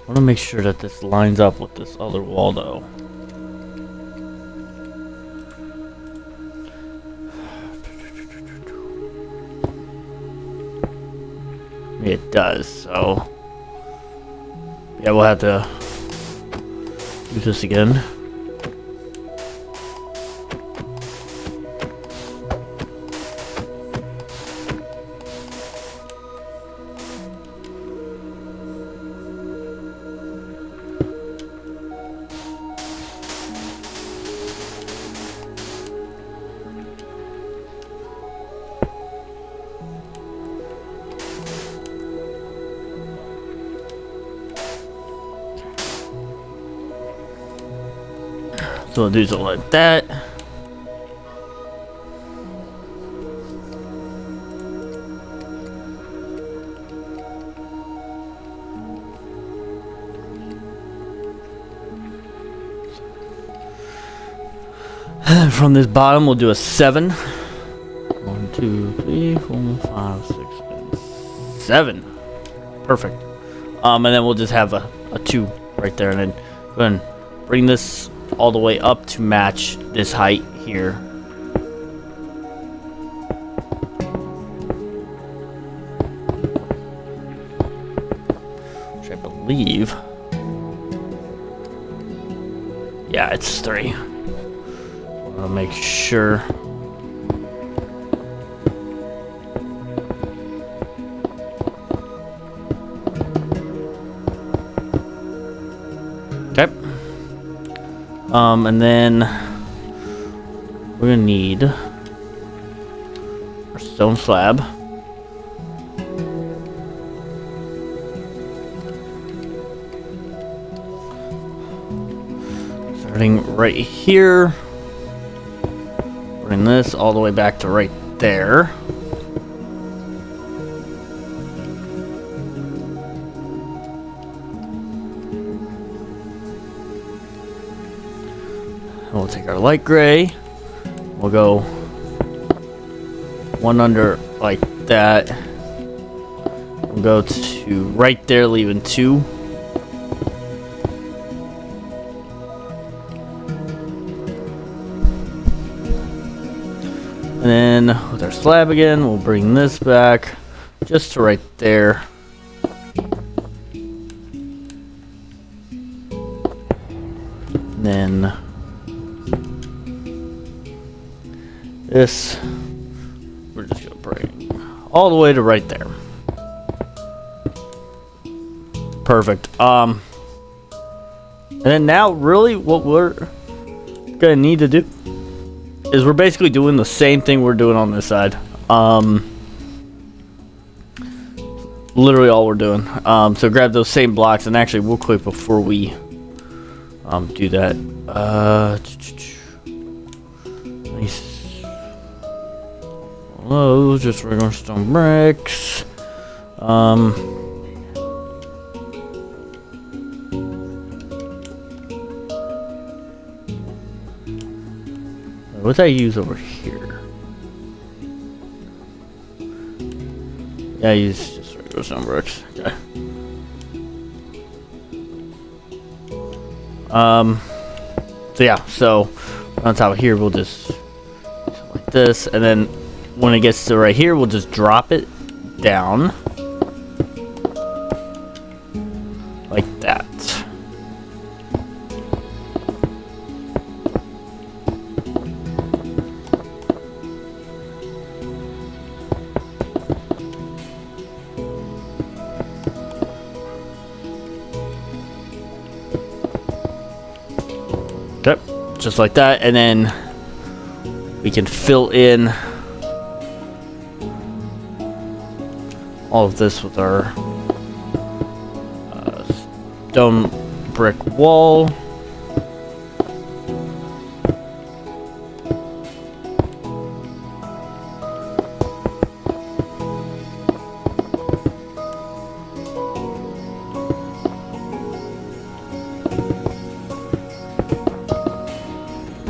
I want to make sure that this lines up with this other wall, though. It does, so yeah, we'll have to do this again. So we'll do something like that. And from this bottom, we'll do a 7. 1, 2, 3, 4, 5, 6, and 7. Perfect. And then we'll just have a 2 right there, and then go ahead and bring this all the way up to match this height here. Which I believe, yeah, it's 3. I'll make sure. Okay. And then we're gonna need our stone slab. Starting right here. Bring this all the way back to right there. And we'll take our light gray. We'll go 1 under like that. We'll go to right there, leaving 2. And then with our slab again, we'll bring this back just to right there. And then this, we're just gonna bring all the way to right there. Perfect. And then now really what we're gonna need to do is we're basically doing the same thing we're doing on this side. Literally all we're doing. So grab those same blocks, and actually real quick before we do that, nice. Hello, just regular stone bricks. What did I use over here? Yeah, I use just regular stone bricks. Okay. So yeah, so on top of here, we'll just do something like this, and then when it gets to right here, we'll just drop it down like that. Okay, just like that, and then we can fill in all of this with our stone brick wall.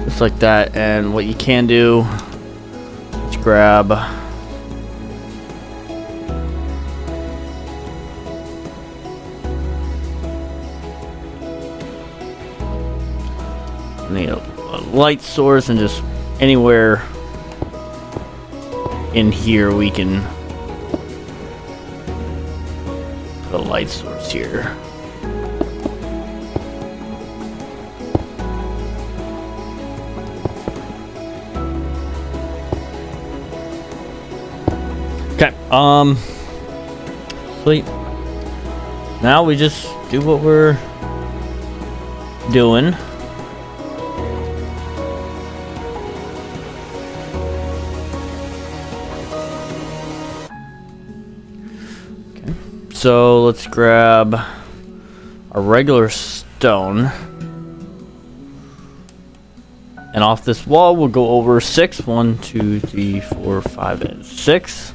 Just like that. And what you can do, let's grab a light source, and just anywhere in here we can put a light source here. Okay, sweet. Now we just do what we're doing. Okay, so let's grab a regular stone. And off this wall, we'll go over 6. 1, 2, 3, 4, 5, and 6.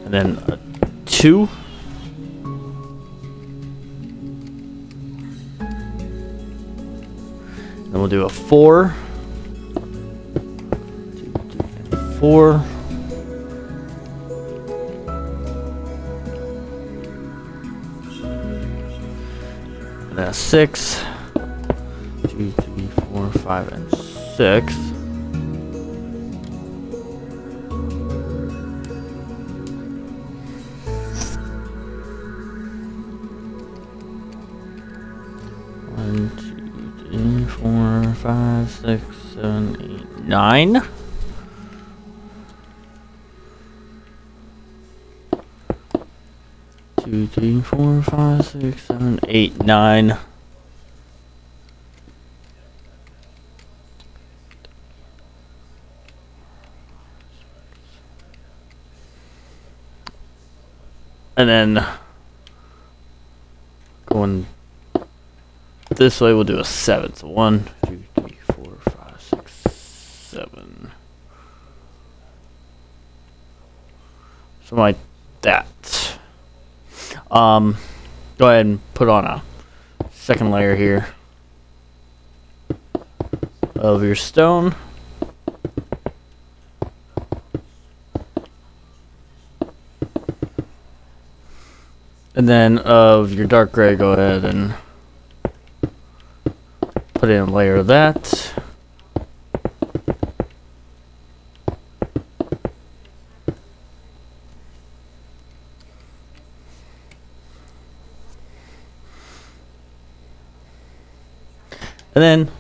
And then a 2. Then we'll do a 4. 2, 3, and 4. And then a 6. 2, 3, 4, 5, and 6. One, 2, 3, 4, 5, 6, 7, 8, 9. Two, 3, 4, 5, 6, 7, 8, 9. And then going this way, we'll do a 7. So 1, 2, 3, 4, 5, 6, 7. Something like that. Go ahead and put on a second layer here of your stone. And then of your dark gray, go ahead and put in a layer of that. And then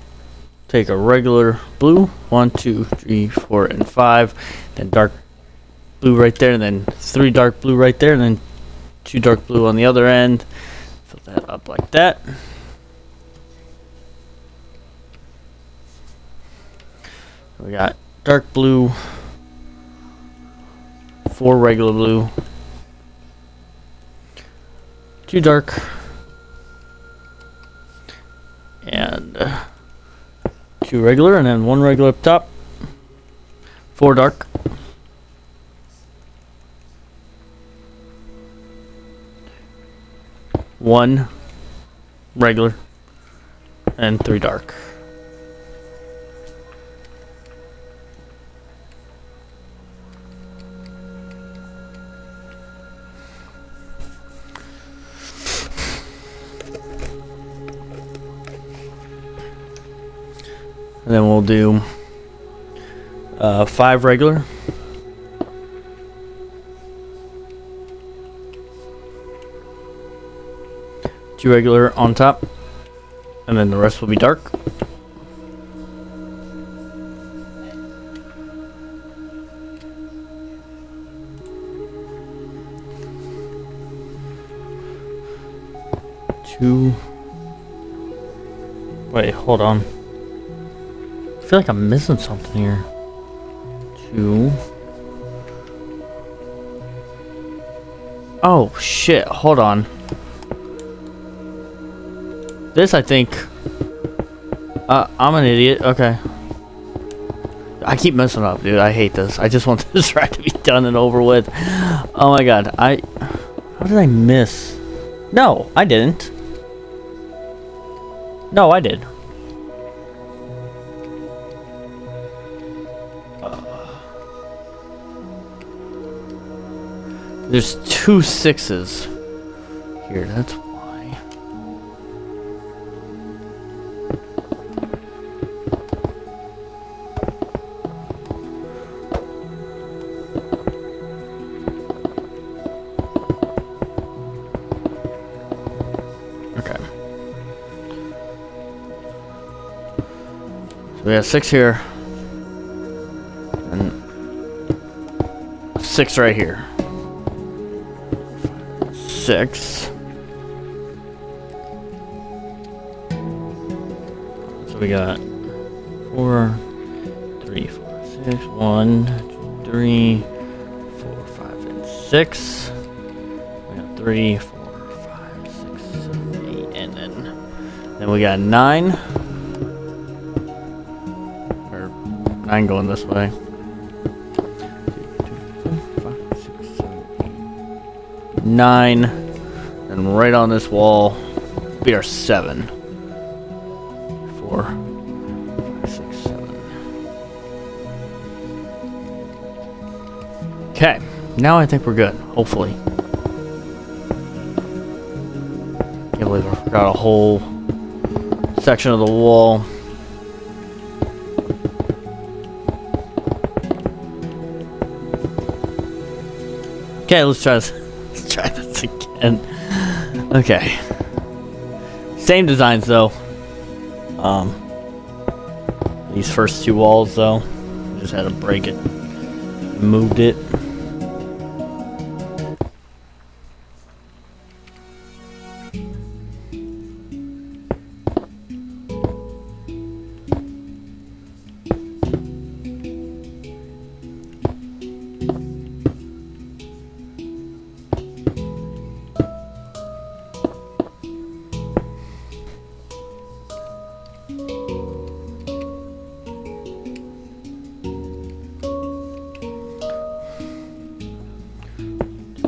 take a regular blue, 1, 2, 3, 4, and 5, and dark blue right there, and then 3 dark blue right there, and then 2 dark blue on the other end. Fill that up like that. We got dark blue, 4 regular blue, 2 dark, and 2 regular, and then 1 regular up top, 4 dark, 1 regular, and 3 dark. And then we'll do 5 regular, 2 regular on top, and then the rest will be dark. Wait, hold on. I feel like I'm missing something here. 2. Oh shit, hold on. This, I think... I'm an idiot. Okay. I keep messing up, dude. I hate this. I just want this ride to be done and over with. Oh my god. How did I miss? No, I didn't. No, I did. There's 2 6s here. That's why. Okay. So we got 6 here. And 6 right here. 6. So we got 4, 3, 4, 6, 1, 2, 3, 4, 5, and 6. We got 3, 4, 5, 6, 7, 8, and then we got 9. Or 9 going this way. 9, and right on this wall be our 7. 4, 5, 6, 7. Okay, now I think we're good. Hopefully. Can't believe I forgot a whole section of the wall. Okay, let's try this. Let's try this again. Okay. Same designs though. These first 2 walls though, just had to break it. Moved it.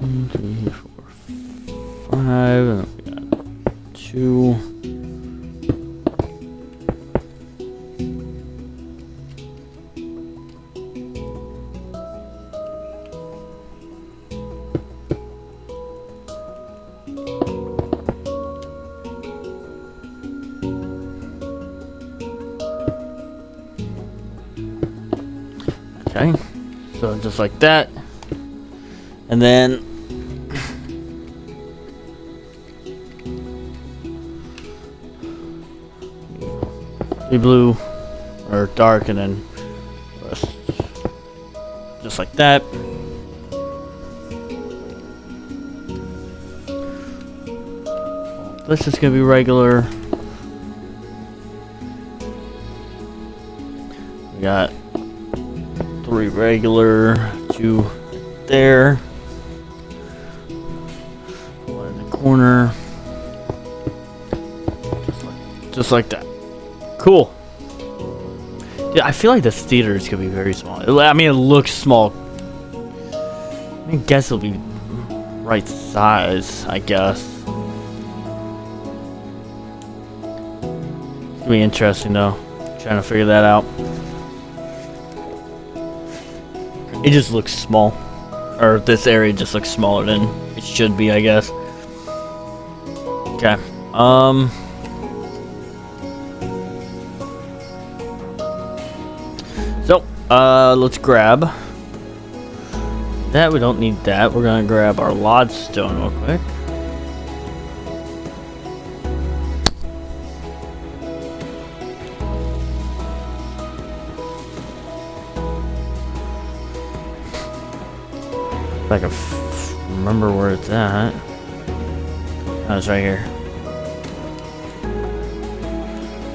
And we got 2. Okay, so just like that, and then blue or dark, and then just like that. This is gonna be regular. We got 3 regular, 2 there, 1 in the corner, just like that. Cool. Yeah, I feel like this theater is gonna be very small. I mean, it looks small. I guess it'll be right size, I guess. It's gonna be interesting though, trying to figure that out. It just looks small, or this area just looks smaller than it should be, I guess. Okay. So, let's grab that. We don't need that. We're gonna grab our lodestone real quick. If I can remember where it's at. Oh, it's right here.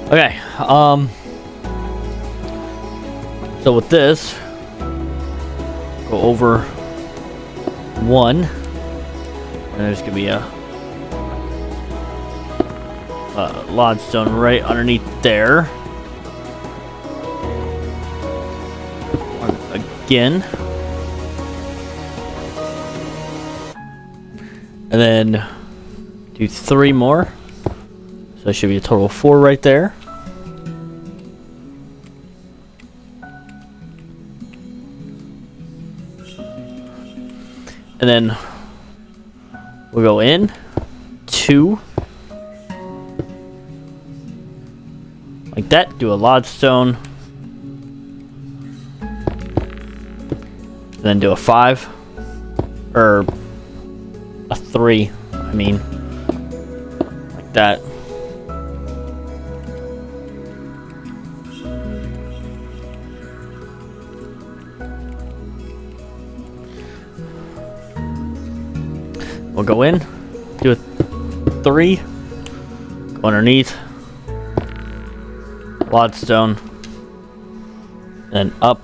Okay, so with this, go over 1, And there's gonna be a lodestone right underneath there. One again. And then do 3 more. So that should be a total of 4 right there. And then we'll go in 2. Like that. Do a lodestone. Then do a 5. Or a 3. I mean. Like that. We'll go in, do a 3, go underneath, lodestone, and up.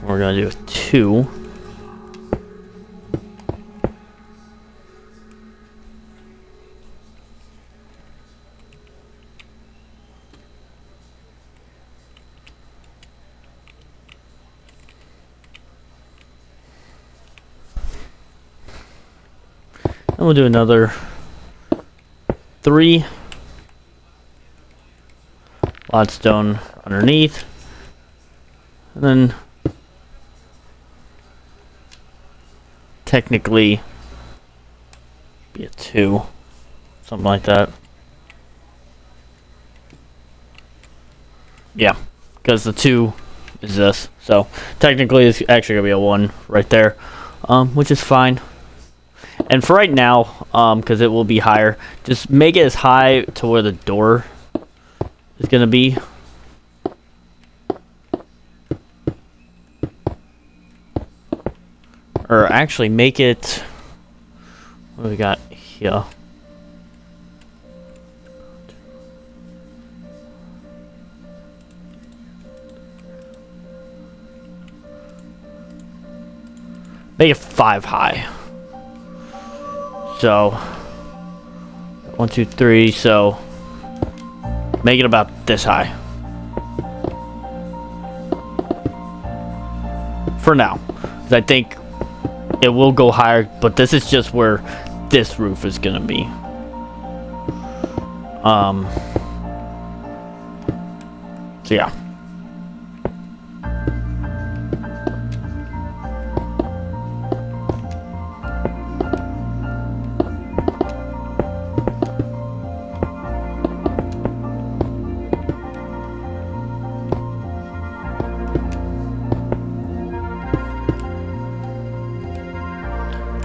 We're gonna do a 2. And we'll do another 3. Lodestone underneath. And then technically be a 2. Something like that. Yeah, because the 2 is this. So technically it's actually gonna be a 1 right there. Which is fine. And for right now, because it will be higher, just make it as high to where the door is going to be. Or actually make it... What do we got here? Make it 5 high. So 1, 2, 3. So make it about this high for now, because I think it will go higher, but this is just where this roof is gonna be. So yeah.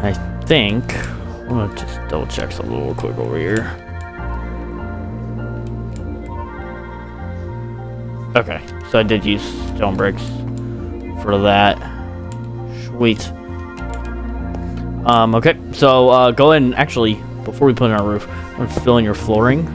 I think I'm gonna just double check something real quick over here. Okay, so I did use stone bricks for that. Sweet. Okay, so go ahead and actually, before we put it on our roof, I'm gonna fill in your flooring.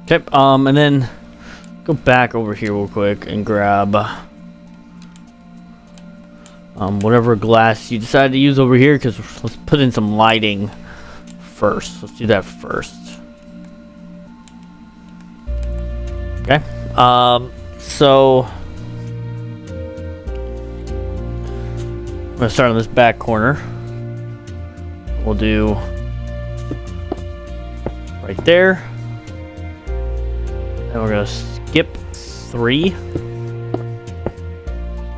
Okay, and then go back over here real quick and grab whatever glass you decide to use over here, because let's put in some lighting first. Let's do that first. Okay, so I'm gonna start on this back corner. we'll do right there. And we're gonna skip 3.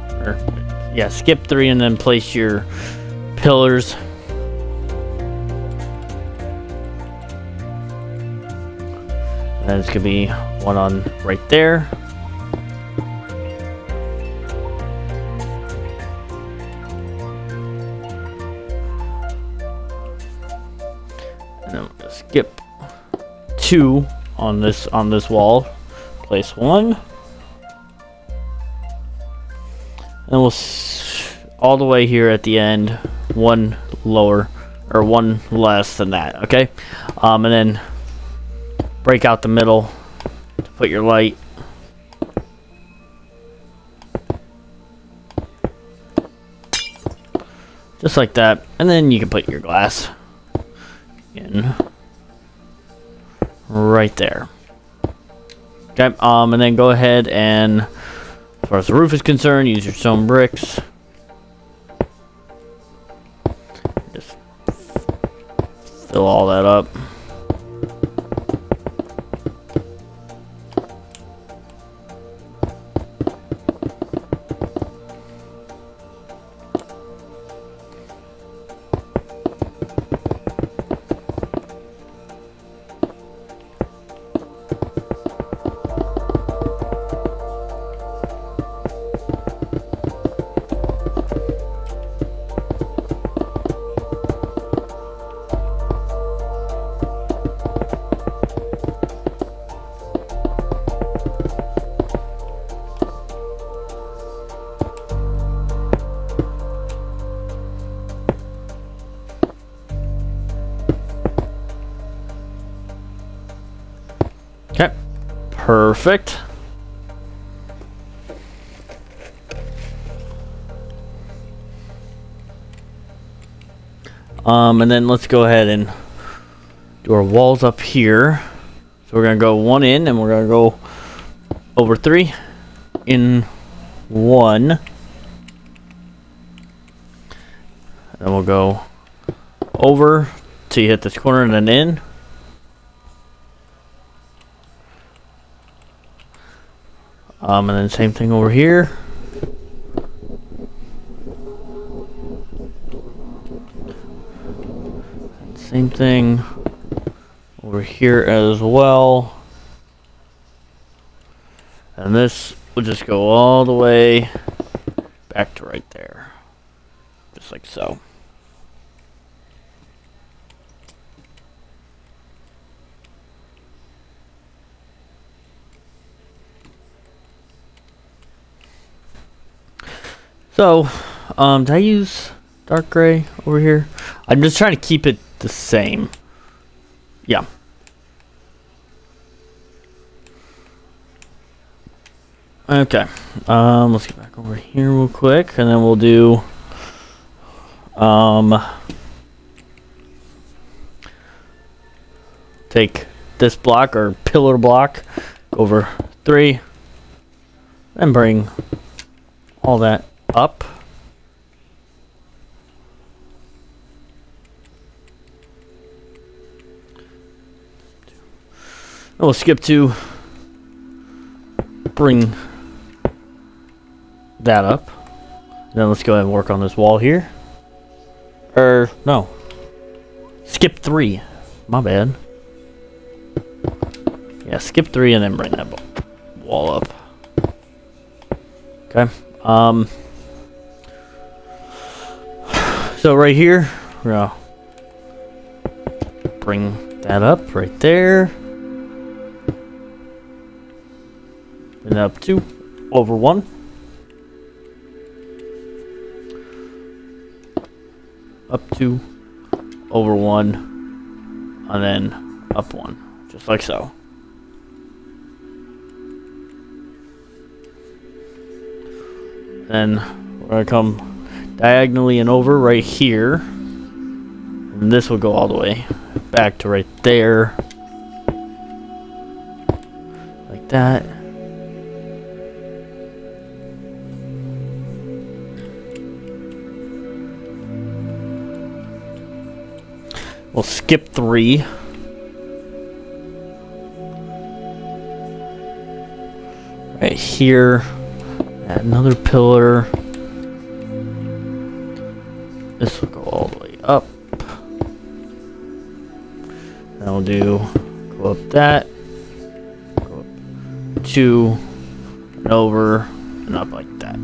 Or, yeah, skip 3 and then place your pillars. And then it's gonna be one on right there. And then we're gonna skip 2 on this wall. Place 1. And we'll all the way here at the end, 1 lower or 1 less than that. Okay, and then break out the middle to put your light. Just like that, and then you can put your glass in right there. Okay, and then go ahead and, as far as the roof is concerned, use your stone bricks. Just fill all that up. Okay, perfect. And then let's go ahead and do our walls up here. So we're gonna go 1 in, and we're gonna go over 3 in 1. And then we'll go over till you hit this corner and then in. And then same thing over here. Same thing over here as well. And this will just go all the way back to right there. Just like so. So, did I use dark gray over here? I'm just trying to keep it the same. Yeah. Okay. Let's get back over here real quick, and then we'll do take this block or pillar block over 3 and bring all that up. And we'll skip to bring that up. Then let's go ahead and work on this wall here. No. Skip 3. My bad. Yeah, skip 3 and then bring that wall up. Okay. So right here, we're gonna bring that up right there. Bring that up 2 over 1. Up 2 over 1, and then up 1, just like so. Then we're gonna come diagonally and over right here, and this will go all the way back to right there, like that. We'll skip 3. Right here. Add another pillar. This will go all the way up. Then we'll go up that. Go up 2. And over. And up like that.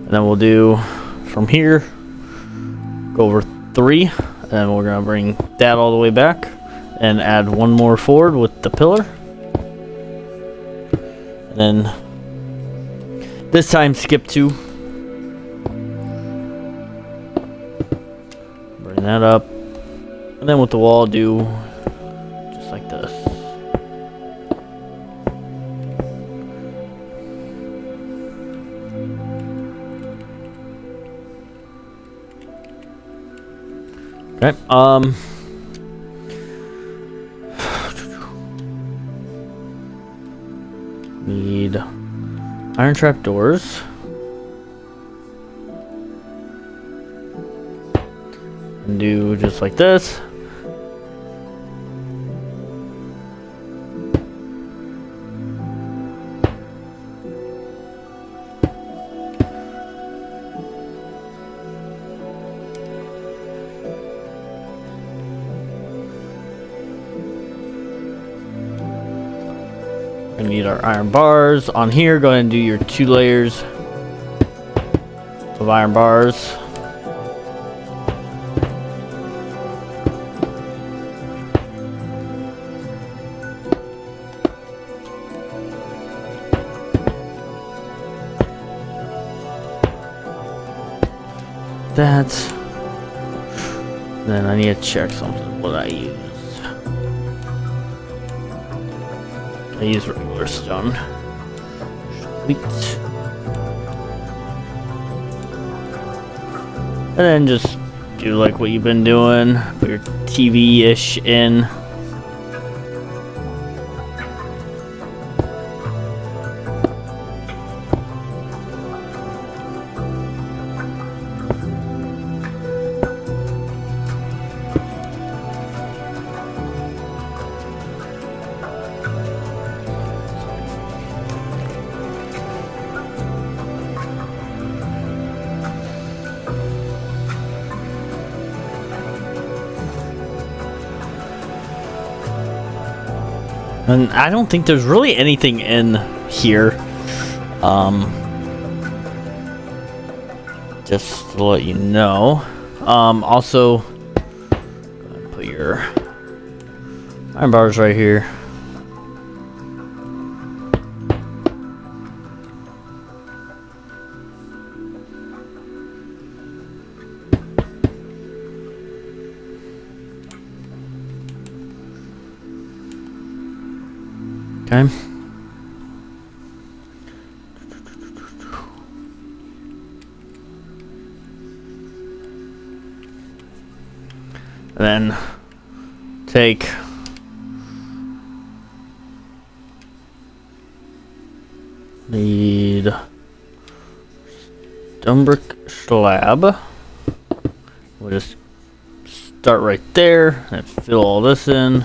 And then we'll do from here, go over 3, and then we're gonna bring that all the way back and add 1 more forward with the pillar. And then this time skip 2. Bring that up. And then with the wall do just like this. Okay, need iron trap doors. And do just like this. We need our iron bars on here. Go ahead and do your 2 layers of iron bars. Then I need to check something. What I use. I use regular stone. Sweet. And then just do like what you've been doing. Put your TV-ish in. And I don't think there's really anything in here. Just to let you know. Also, put your iron bars right here. Okay. And then take the stone brick slab. We'll just start right there and fill all this in.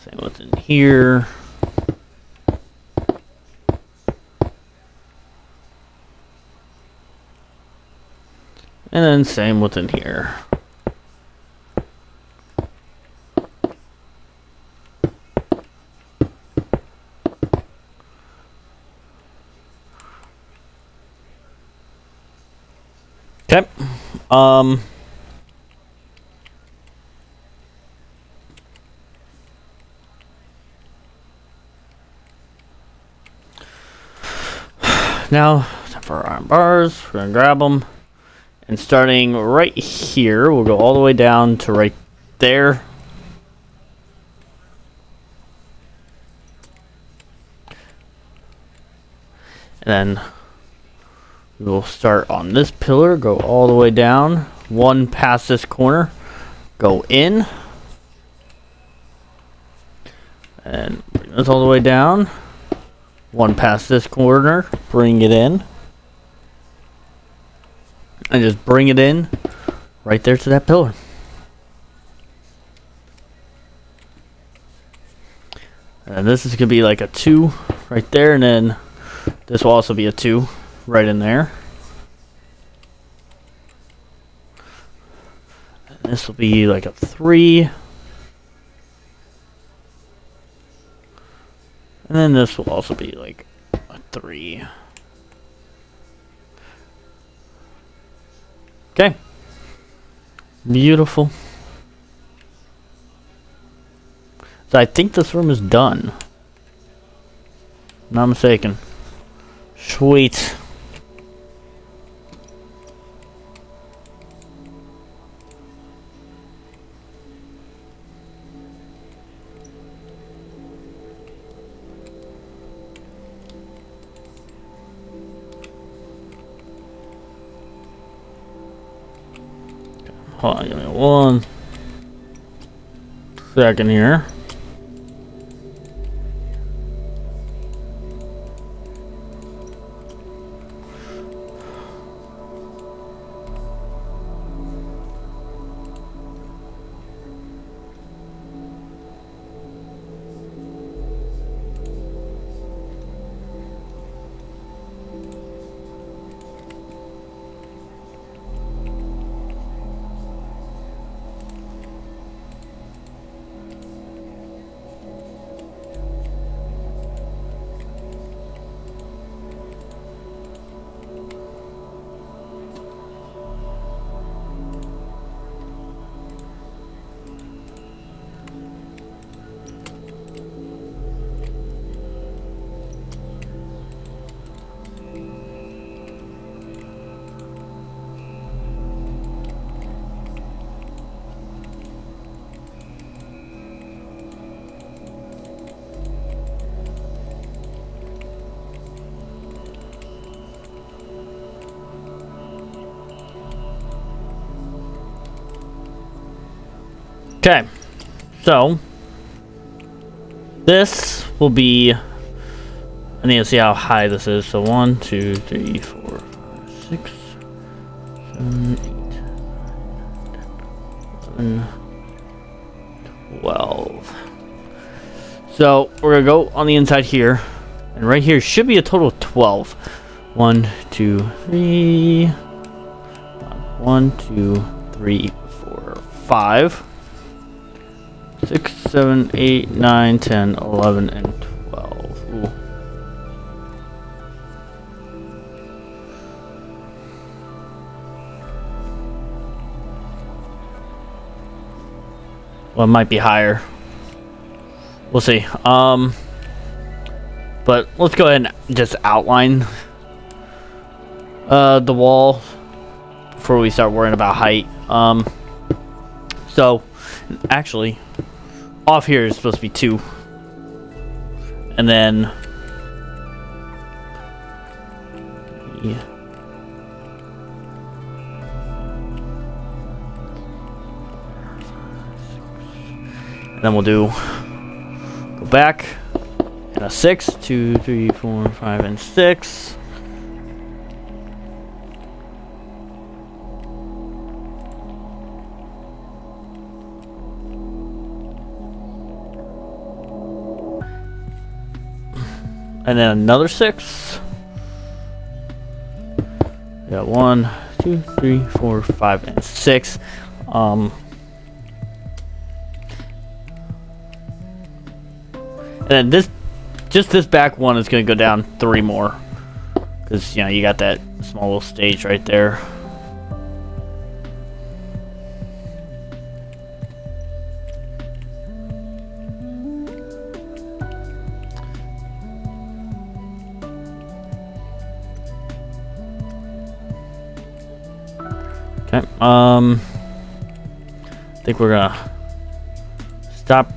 Same within here. And then same within here. Okay. Now, for our iron bars, we're gonna grab them. And starting right here, we'll go all the way down to right there. And then We will start on this pillar, go all the way down, one past this corner, go in, and bring this all the way down, one past this corner, bring it in, and just bring it in right there to that pillar. And this is going to be like a 2 right there, and then this will also be a 2 right in there. And this will be like a 3. And then this will also be like a 3. Okay. Beautiful. So I think this room is done. Not mistaken. Sweet. Hold on, give me 1 second here. Okay, so this will be, I need to see how high this is. So 1, 2, 3, 4, 5, 6, 7, 8, 9, 10, 11, 12. So we're gonna go on the inside here, and right here should be a total of 12. 1, 2, 3, 1, 2, 3, 4, 5. 6, 7, 8, 9, 10, 11, and 12. Ooh. Well, it might be higher. We'll see. But let's go ahead and just outline the wall before we start worrying about height. So actually, off here is supposed to be 2, and then yeah. And then we'll do go back and a 6, 2, 3, 4, 5, and 6. And then another 6. Yeah, 1, 2, 3, 4, 5, and 6. And then this back one is gonna go down 3 more, because you got that small little stage right there. Okay, I think we're gonna stop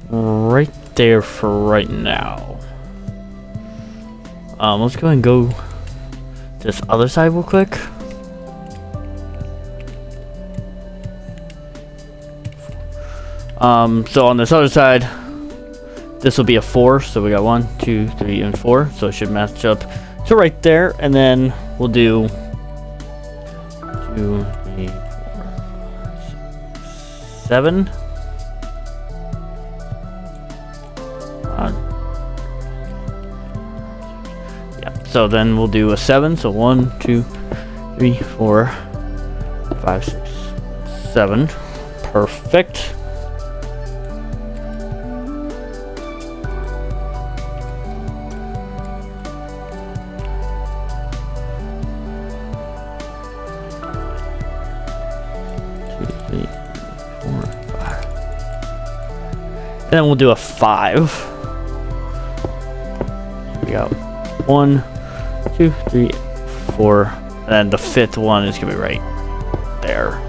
right there for right now. Let's go ahead and go to this other side real quick. So on this other side, this will be a 4. So we got 1, 2, 3, and 4. So it should match up to right there. And then we'll do 2, 3, 4, 5, 6, 7. Yeah. So then we'll do a 7. So 1, 2, 3, 4, 5, 6, 7. Perfect. And then we'll do a 5. Here we go. 1, 2, 3, 4. And then the 5th one is gonna be right there.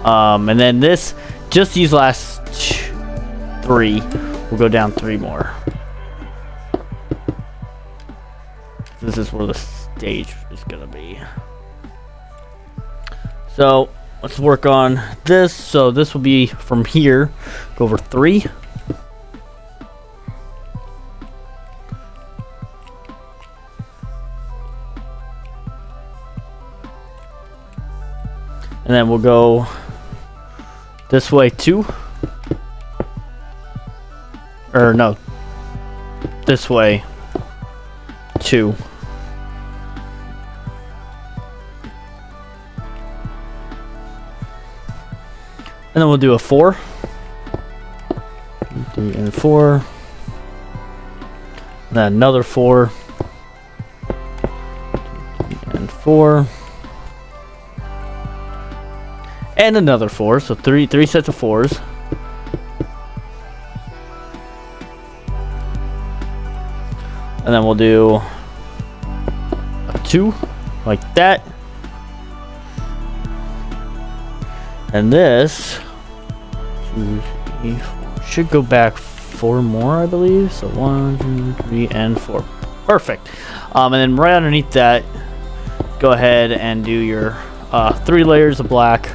And then this, just these last 3, we'll go down 3 more. This is where the stage is gonna be. So let's work on this. So this will be from here, go over 3. And then we'll go this way 2. Or no, this way 2. And then we'll do a 4. 3 and 4. And then another 4. 3 and 4. And another 4. So three sets of 4s. And then we'll do a 2 like that. And this 2, 3, 4 should go back 4 more, I believe. So 1, 2, 3, and 4. Perfect. And then right underneath that, go ahead and do your 3 layers of black.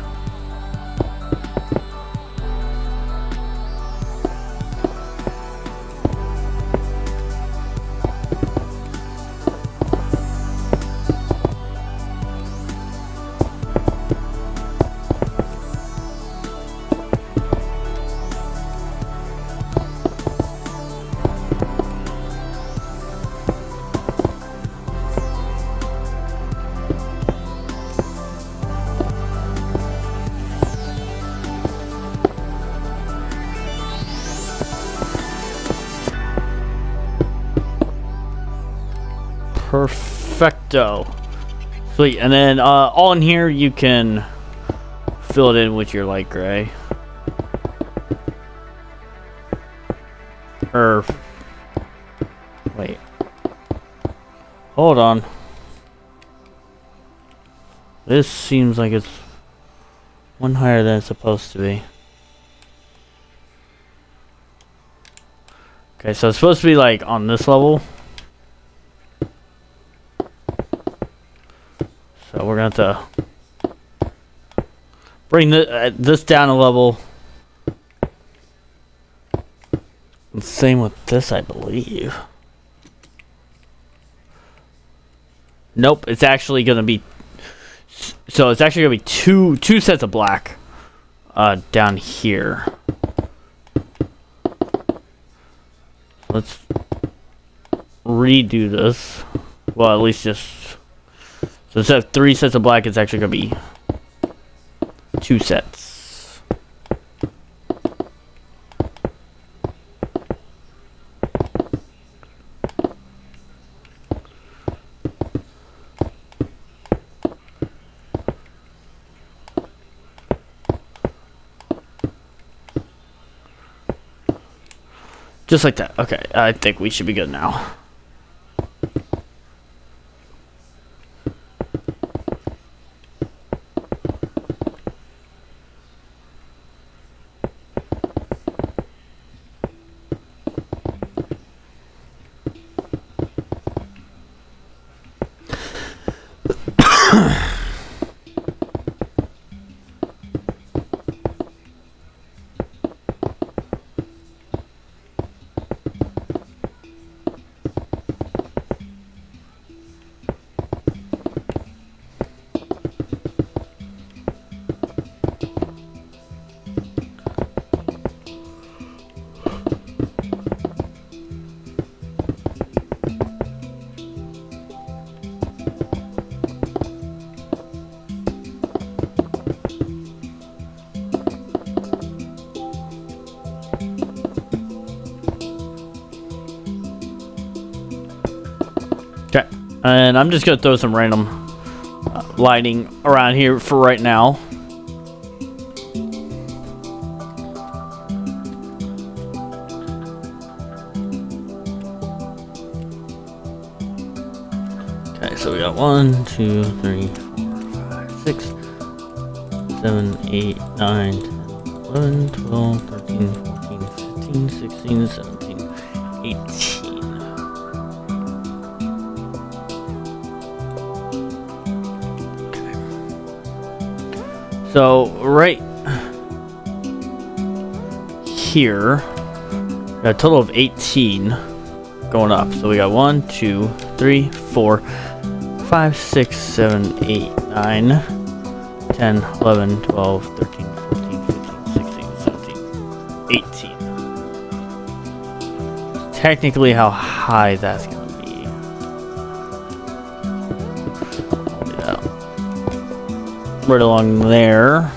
Perfecto. Sweet. And then all in here you can fill it in with your light gray. Or wait. Hold on. This seems like it's one higher than it's supposed to be. Okay, so it's supposed to be like on this level. So we're going to have to bring this down a level. And same with this, I believe. Nope, it's actually going to be... So it's actually going to be two sets of black down here. Let's redo this. Well, at least just... So instead of 3 sets of black, it's actually going to be 2 sets. Just like that. Okay, I think we should be good now. Okay, and I'm just gonna throw some random lighting around here for right now. Okay, so we got 1, 2, 3, 4, 5, 6, 7, 8, 9, 10, 11, 12, 13, 14, 15, 16, 17, 18. So right here, we got a total of 18 going up. So we got 1, 2, 3, 4, 5, 6, 7, 8, 9, 10, 11, 12, 13, 14, 15, 16, 17, 18. Technically how high that's going to be. I'll do that right along there.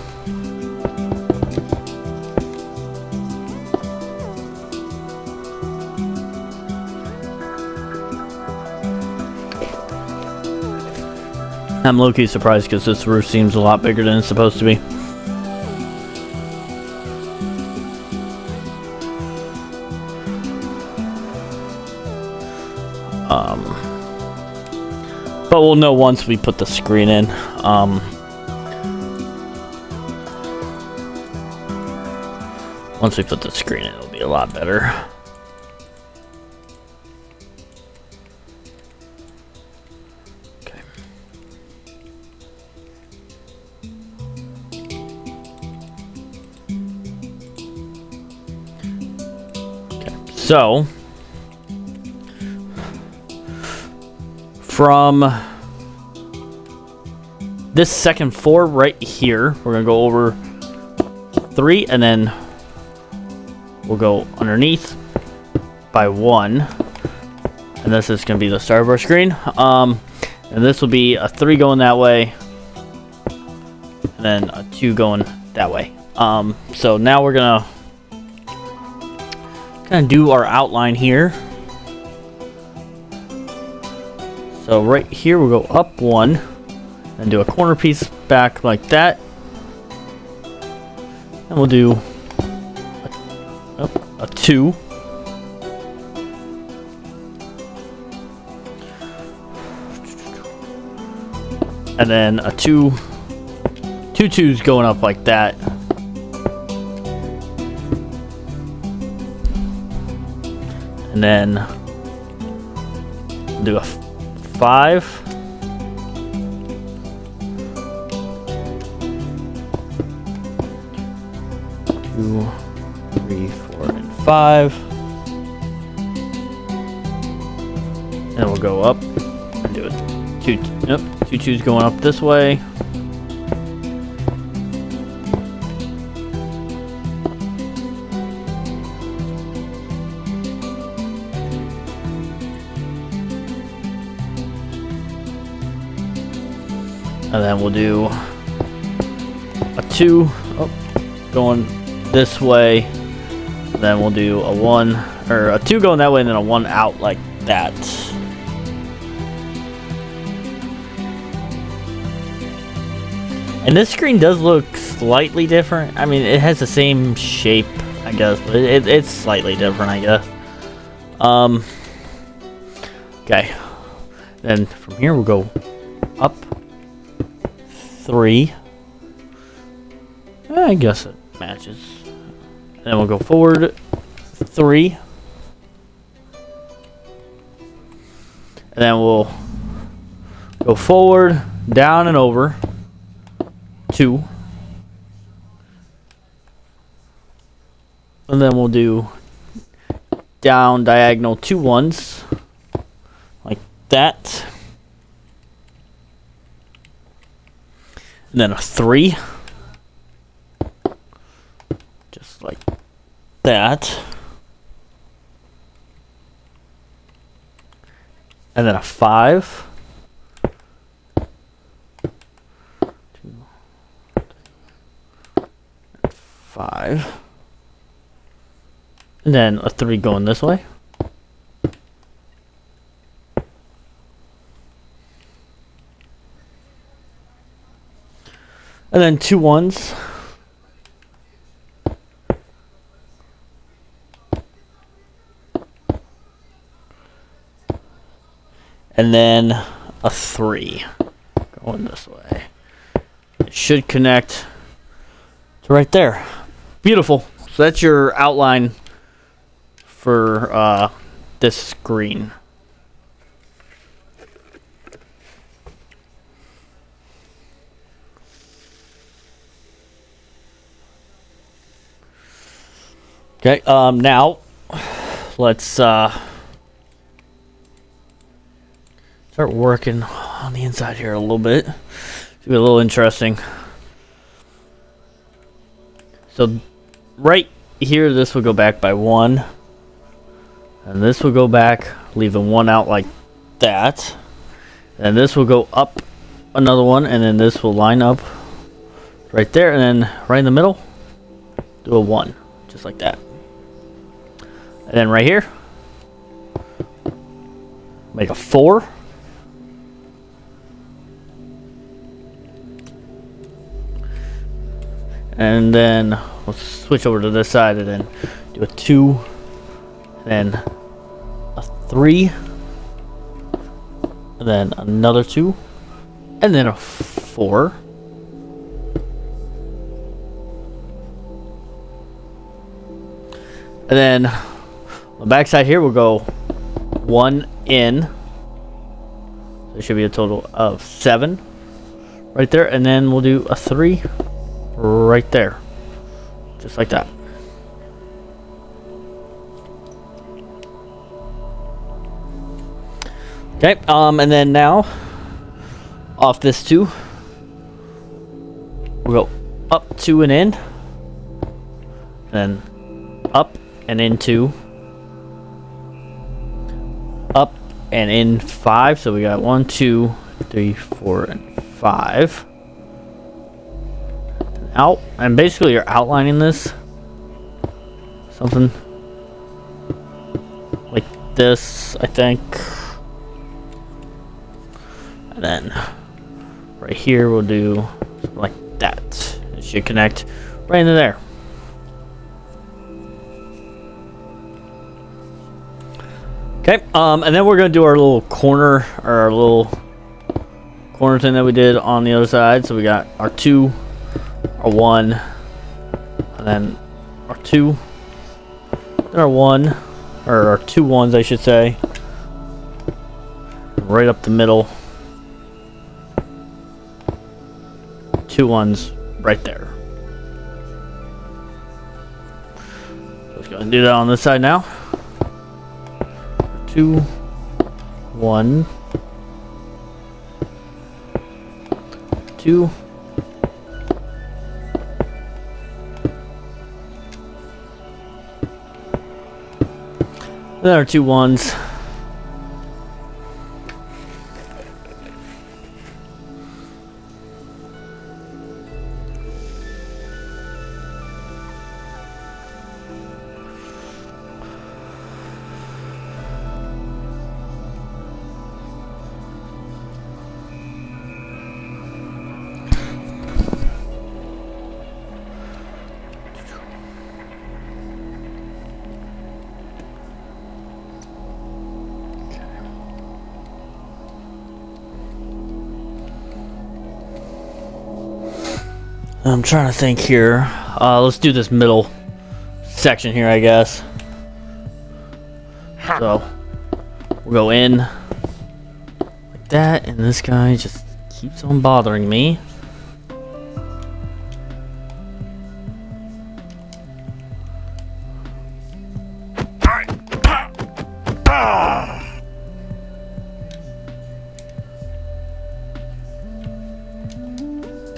I'm low-key surprised because this roof seems a lot bigger than it's supposed to be. But we'll know once we put the screen in. Once we put the screen in, it'll be a lot better. Okay. Okay. So, from this second floor right here, we're gonna go over 3 and then we'll go underneath by 1, and this is going to be the start of our screen. And this will be a 3 going that way, and then a 2 going that way. So now we're gonna kind of do our outline here. So right here we'll go up 1, and do a corner piece back like that, and we'll do a 2. And then a 2 2s going up like that. And then do a 5. Two, 3, 4, and 5. And we'll go up and do it. 2 2s going up this way. And then we'll do a 2 going this way. Then we'll do a 1 or a 2 going that way, and then a 1 out like that. And this screen does look slightly different. I mean, it has the same shape, I guess, but it's slightly different, I guess. Okay. Then from here we'll go up 3. I guess it matches. And then we'll go forward 3. And then we'll go forward down and over 2, and then we'll do down diagonal 2 ones like that, and then a 3 just like that, and then a 5, 2, 5, and then a 3 going this way, and then 2 ones, and then a 3 going this way. It should connect to right there. Beautiful. So that's your outline for this screen. Okay, now let's start working on the inside here a little bit. It's gonna be a little interesting. So right here, this will go back by 1, and this will go back, leaving 1 out like that, and this will go up another 1, and then this will line up right there, and then right in the middle, do a 1, just like that. And then right here, make a 4. And then we'll switch over to this side and then do a 2, then a 3, and then another 2, and then a 4. And then on the back side here, we'll go 1 in. So there should be a total of 7 right there. And then we'll do a 3 right there. Just like that. Okay, and then now, off this 2, we'll go up 2 and in. And then up and in 2. Up and in 5. So we got 1, 2, 3, 4, and 5. Out, and basically you're outlining this something like this, I think. And then right here we'll do something like that. It should connect right into there. Okay, and then we're gonna do our little corner, or our little corner thing that we did on the other side. So we got our 2, our 1, and then our 2, then our 1, or our 2 ones, I should say, right up the middle, 2 ones right there. So let's go and do that on this side now. 2, 1, 2. There are 2 ones. I'm trying to think here. Let's do this middle section here, I guess. So we'll go in like that, and this guy just keeps on bothering me.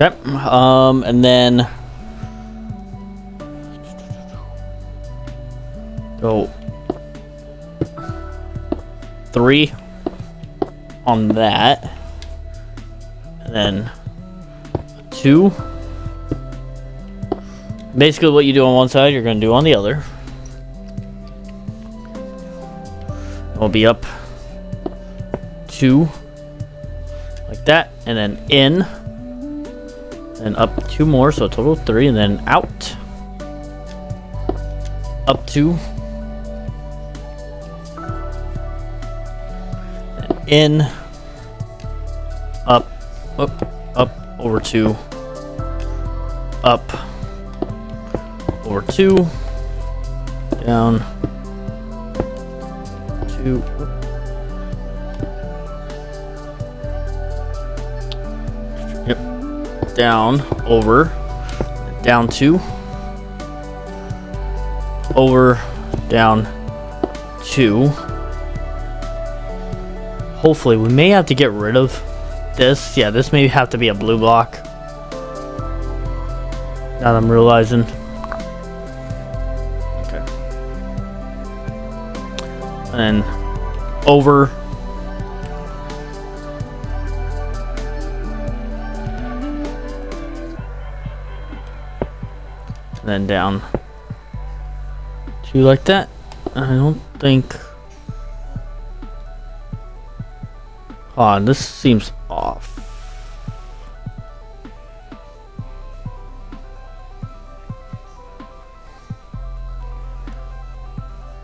Okay, and then go 3 on that, and then 2. Basically, what you do on one side, you're going to do on the other. We'll be up 2 like that, and then in. And up 2 more, so a total of 3, and then out. Up 2. And in. Up. Up. Over 2. Up. Over 2. Down. 2. Down, over, down 2, over, down 2. Hopefully, we may have to get rid of this. Yeah, this may have to be a blue block. Now that I'm realizing. Okay. And then over. And then down 2 like that. I don't think. Hold on, this seems off.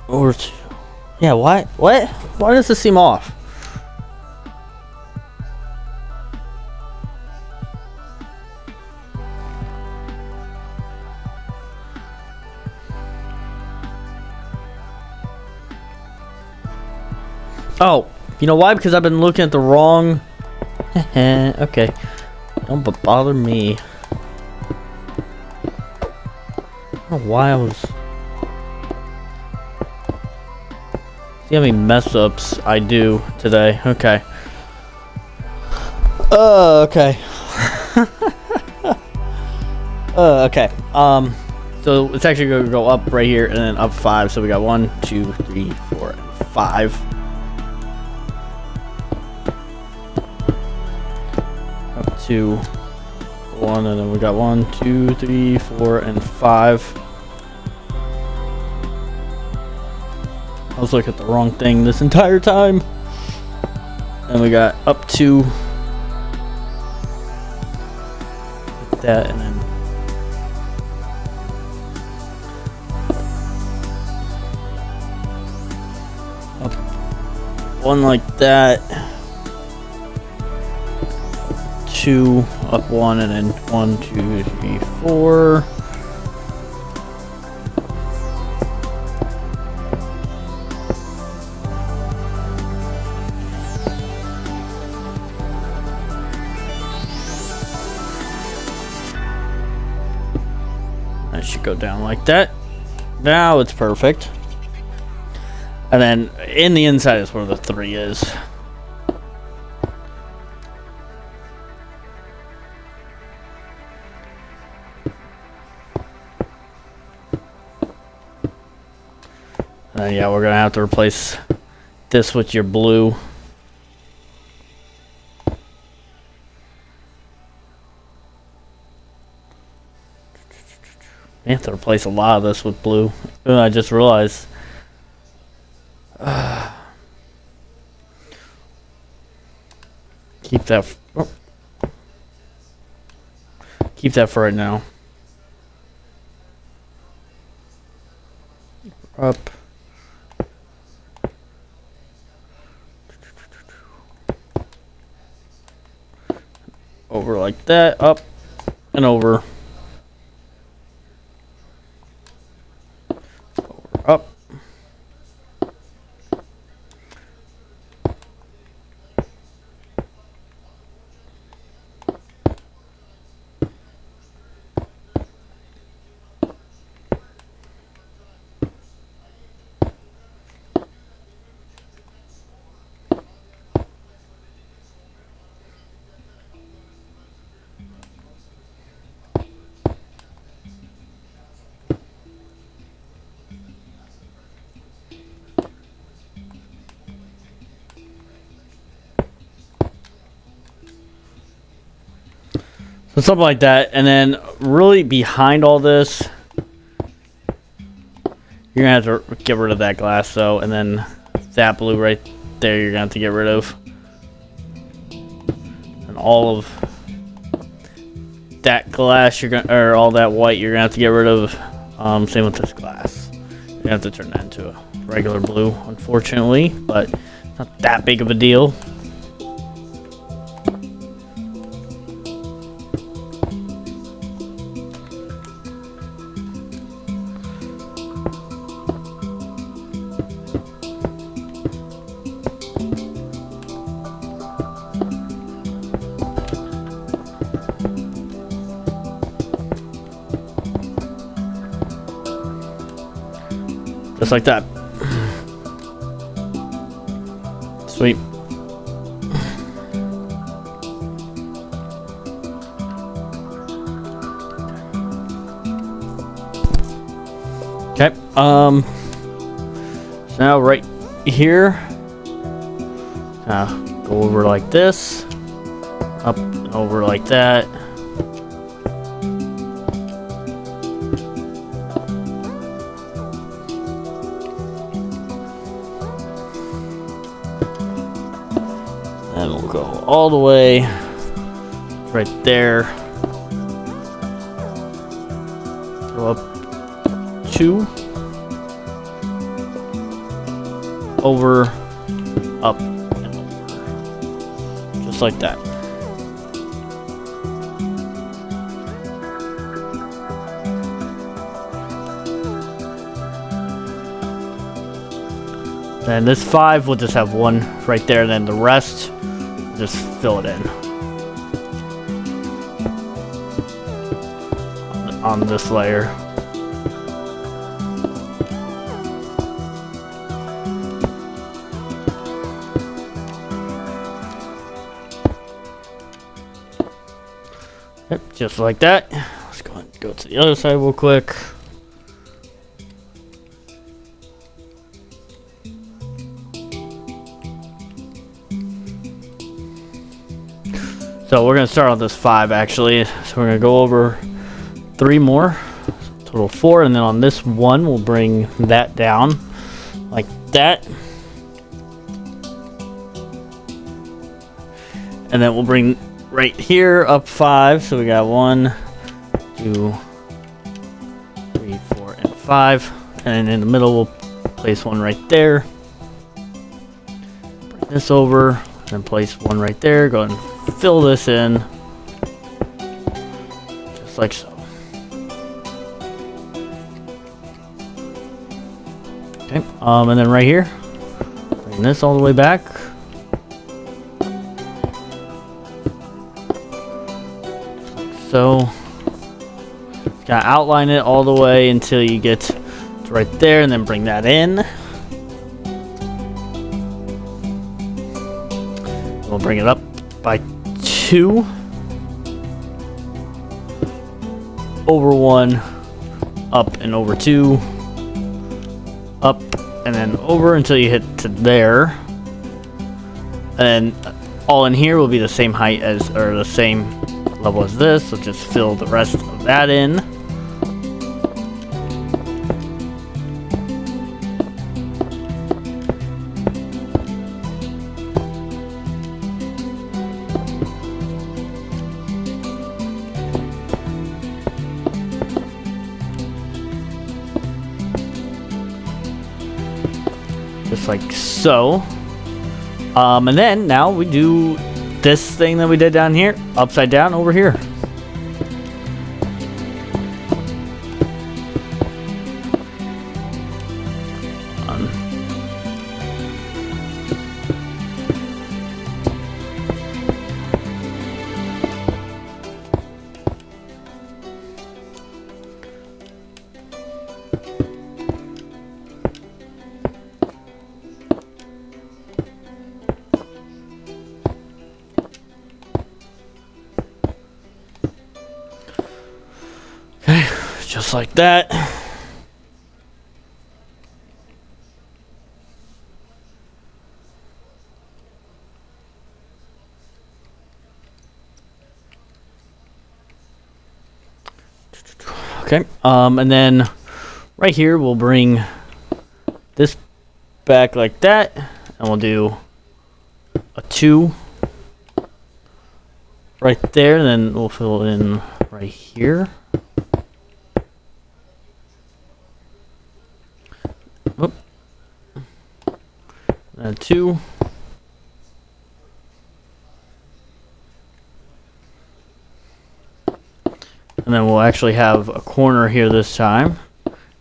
Or 2. Yeah, why? What? Why does this seem off? Oh, you know why? Because I've been looking at the wrong. Okay. Don't bother me. I don't know why I was. See how many mess ups I do today. Okay. Okay. Okay. So it's actually going to go up right here and then up 5. So we got 1, 2, 3, 4, and 5. Up 2, 1, and then we got 1, 2, 3, 4, and 5. I was looking at the wrong thing this entire time. And we got up 2. Like that, and then up 1 like that. 2, up 1, and then 1, 2, 3, 4. That should go down like that. Now it's perfect. And then in the inside is where the 3 is. Yeah, we're gonna have to replace this with your blue. We have to replace a lot of this with blue. I just realized. Keep that. Keep that for right now. Up. Over like that, up and over. Over, up. So something like that, and then really behind all this, you're gonna have to get rid of that glass though, and then that blue right there you're gonna have to get rid of. And all of that glass or all that white you're gonna have to get rid of. Same with this glass. You're gonna have to turn that into a regular blue, unfortunately, but not that big of a deal. Just like that. Sweet. Okay. So now right here, go over like this, up and over like that. And we'll go all the way right there. Go up 2, over, up, and over. Just like that. And this 5 will just have 1 right there, and then the rest, just fill it in on this layer. Yep, just like that. Let's go ahead and go to the other side real quick. So we're gonna start on this 5 actually. So we're gonna go over 3 more, total 4, and then on this 1 we'll bring that down like that, and then we'll bring right here up 5. So we got 1, 2, 3, 4, and 5, and in the middle we'll place 1 right there. Bring this over, and place 1 right there. Go ahead and fill this in, just like so. Okay, and then right here, bring this all the way back. Just like so. Gotta outline it all the way until you get to right there, and then bring that in. We'll bring it up by 2, over 1, up and over 2, up and then over until you hit to there, and all in here will be the same height as, or the same level as this, so just fill the rest of that in. Just like so. And then now we do this thing that we did down here, upside down over here. Just like that. Okay, and then right here we'll bring this back like that, and we'll do a 2 right there, and then we'll fill it in right here. Whoop. And 2. And then we'll actually have a corner here this time.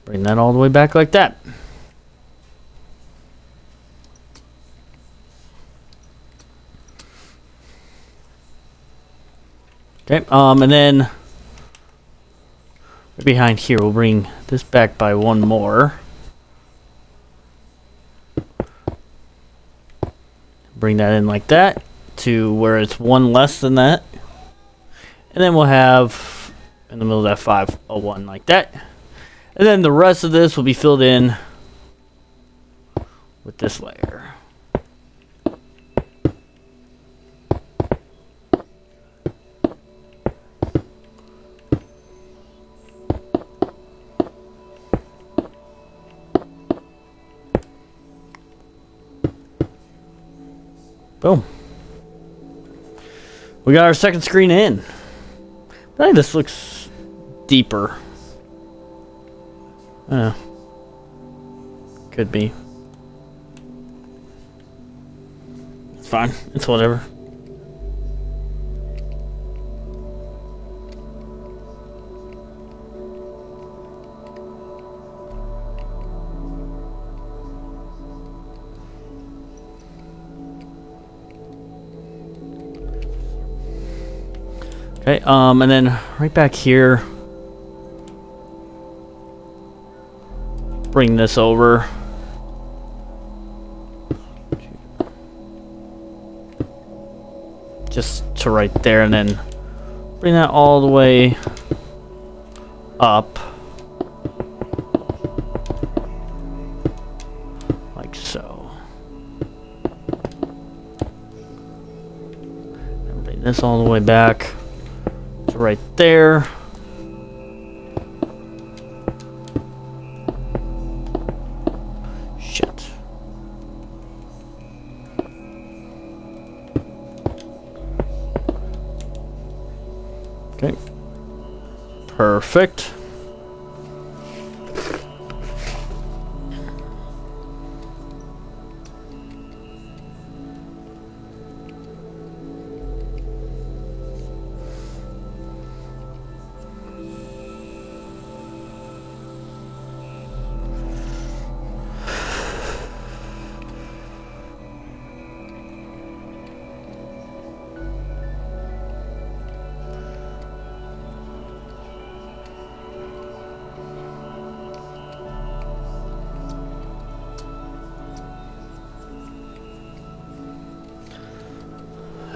Bring that all the way back like that. Okay, and then behind here, we'll bring this back by 1 more. Bring that in like that to where it's 1 less than that. And then we'll have in the middle of that 501 like that. And then the rest of this will be filled in with this layer. Boom. We got our second screen in. I think this looks deeper. Could be. It's fine. It's whatever. Okay, and then right back here, bring this over. Just to right there, and then bring that all the way up. Like so. And bring this all the way back. Right there. Shit. Okay. Perfect.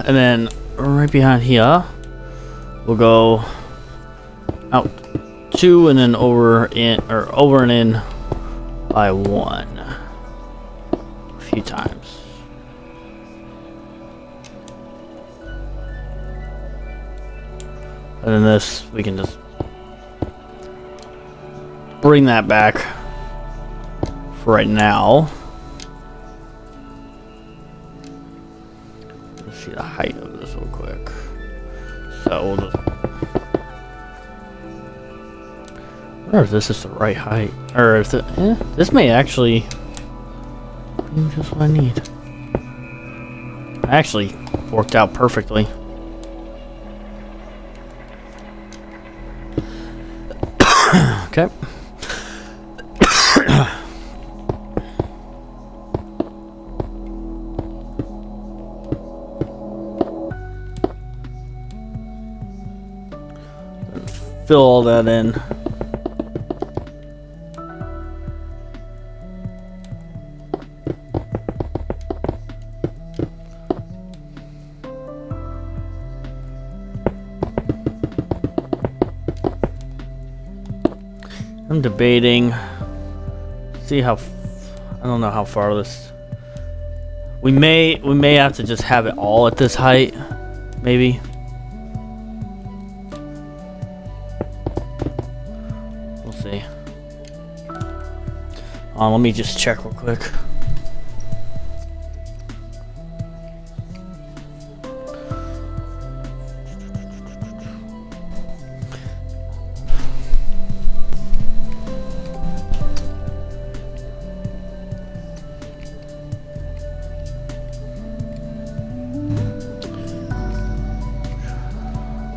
And then right behind here, we'll go out 2 and then over and in by 1 a few times. And then this, we can just bring that back for right now. See the height of this real quick. So we'll just, I wonder if this is the right height, or if this may actually be just what I need. Actually worked out perfectly. Okay. Fill all that in. I'm debating. See how I don't know how far this. We may have to just have it all at this height, maybe. Let me just check real quick.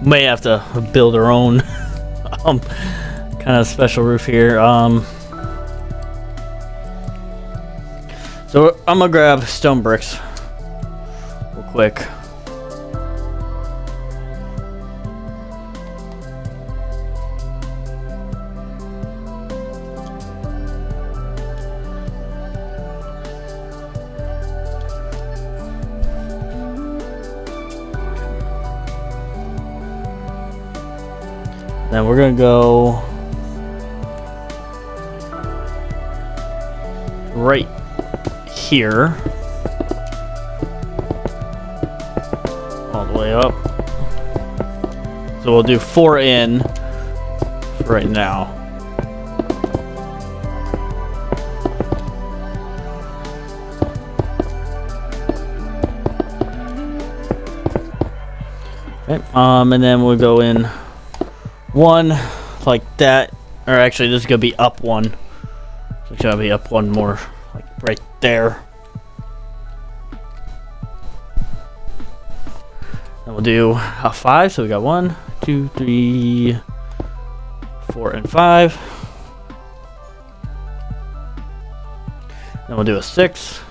May have to build our own kind of special roof here. So I'm gonna grab stone bricks real quick. Then we're gonna go right here, all the way up. So we'll do 4 in for right now. Okay, and then we'll go in 1 like that, or actually this is gonna be up 1. So it's gonna be up 1 more, like right there. And we'll do a 5. So we got 1, 2, 3, 4, and 5. Then we'll do a 6,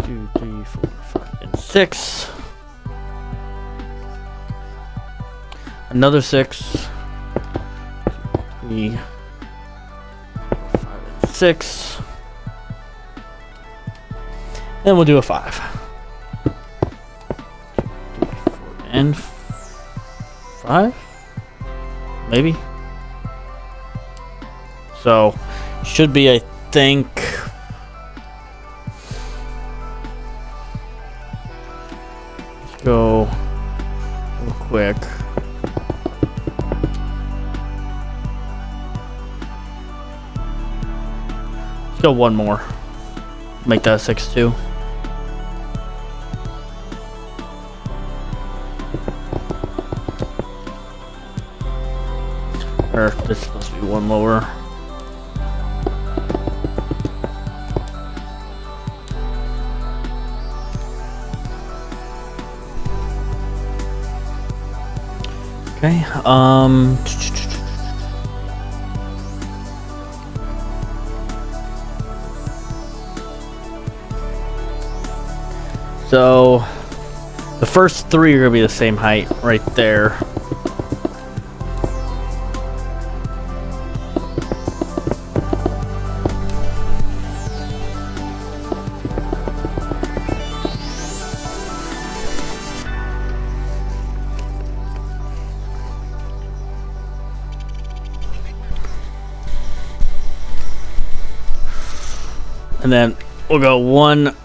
2, 3, 4, 5, and 6. Another 6, 3, 4, 5, and 6. Then we'll do a 5, 2, 3, 4, and 5, maybe. So should be, I think, let's go real quick. Go 1 more. Make that a 6 too. Or this is supposed to be 1 lower. Okay. So the first 3 are gonna be the same height right there. And then we'll go 1.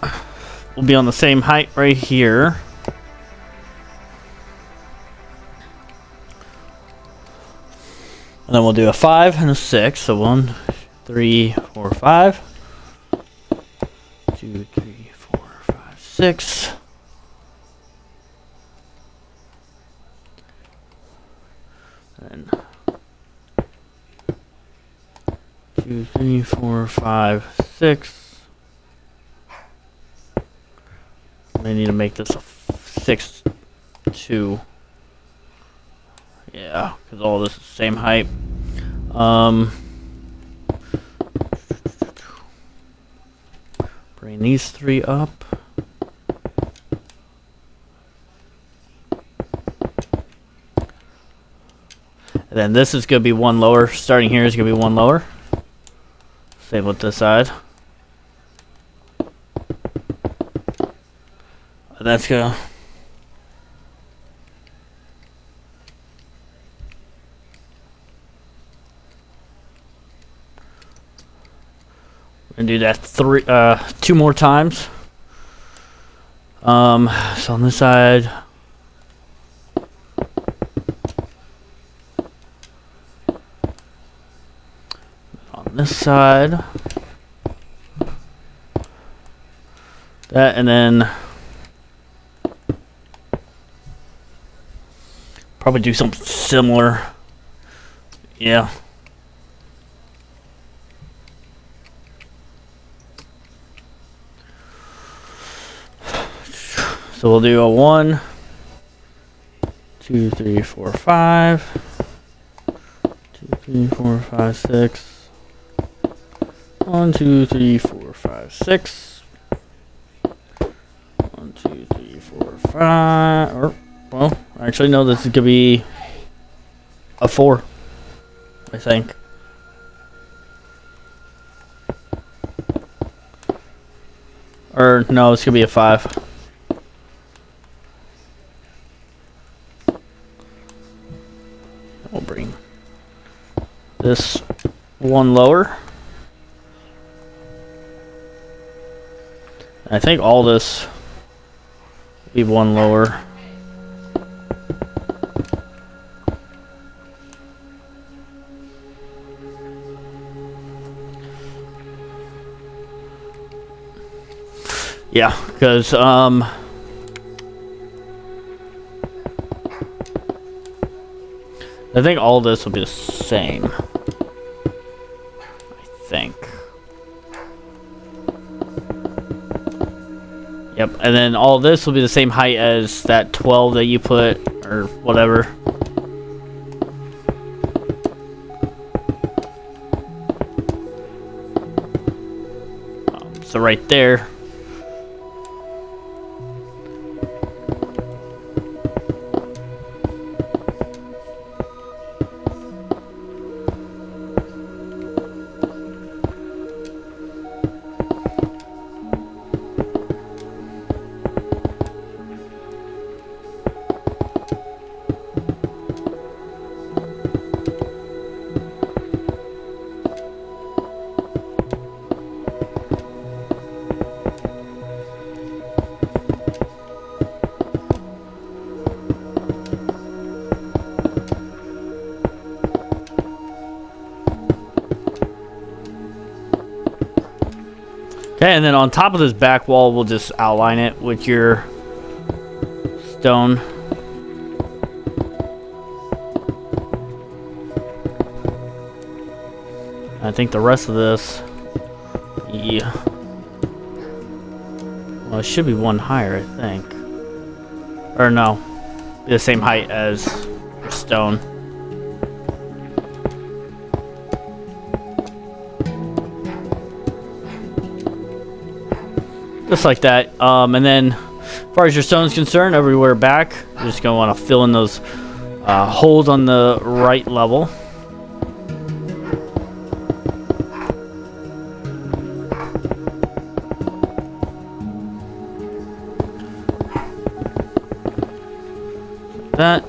We'll be on the same height right here. And then we'll do a 5 and a 6. So 1, 3, 4, 5. 2, 3, 4, 5, 6. And 2, 3, 4, 5, 6. I need to make this a 6, 2. Yeah, because all this is the same height. Bring these 3 up. And then this is going to be 1 lower. Starting here is going to be 1 lower. Same with this side. Let's go. We're gonna do that 2 more times. So on this side, on this side. That, and then probably do something similar. Yeah. So we'll do a 1, 2, 3, 4, 5. 2, 3, 4, 5, 6. 1, 2, 3, 4, 5, 6. 1, 2, 3, 4, 5. Or, well, actually, no, this is gonna be a 4, I think. Or, no, it's gonna be a 5. We'll bring this one lower. I think all this will be one lower. Yeah, because I think all this will be the same. I think. Yep, and then all this will be the same height as that 12 that you put, or whatever. So right there. Okay, and then on top of this back wall, we'll just outline it with your stone. I think the rest of this, yeah. Well, it should be one higher, I think. Or no, be the same height as stone. Just like that. And then, as far as your stone's concerned, everywhere back, you're just going to want to fill in those holes on the right level. That.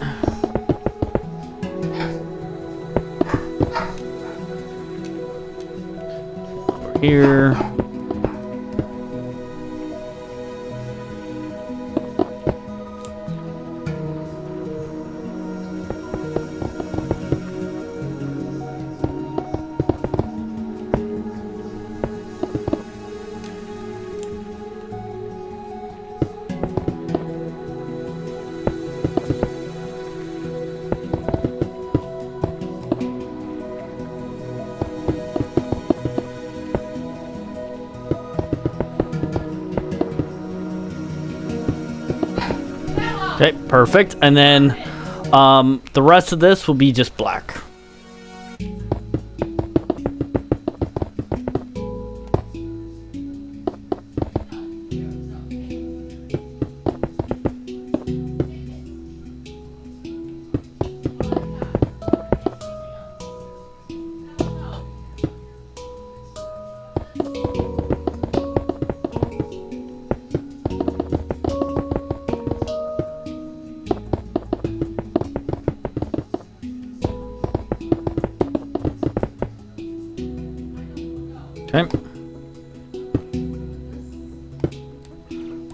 Over here. Okay, perfect. And then the rest of this will be just black. Okay.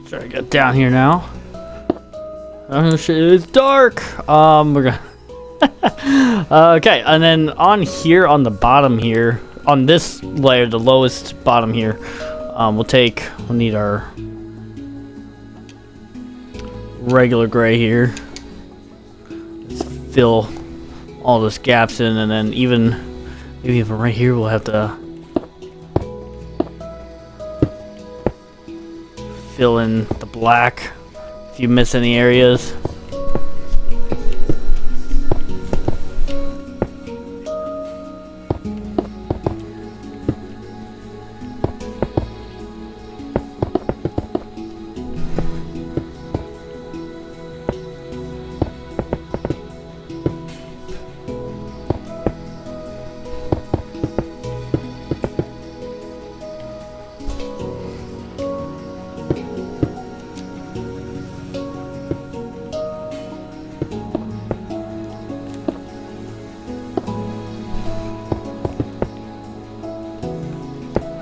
Try to get down here now. Oh shit, it's dark. We're gonna okay, and then on here on the bottom here, on this layer, the lowest bottom here, we'll need our regular gray here. Just fill all those gaps in, and then maybe even right here we'll have to fill in the black if you miss any areas.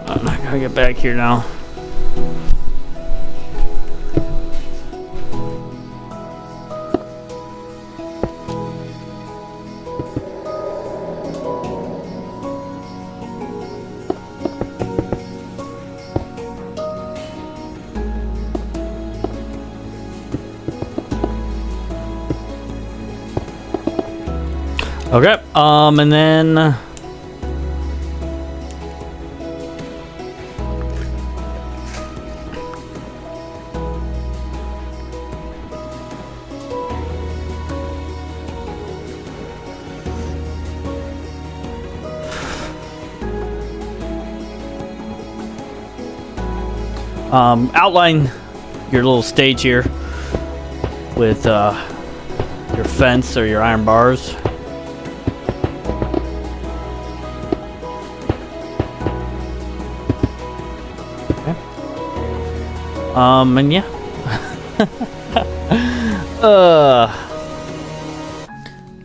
I gotta get back here now. Okay, and then outline your little stage here with your fence or your iron bars. Okay. And yeah.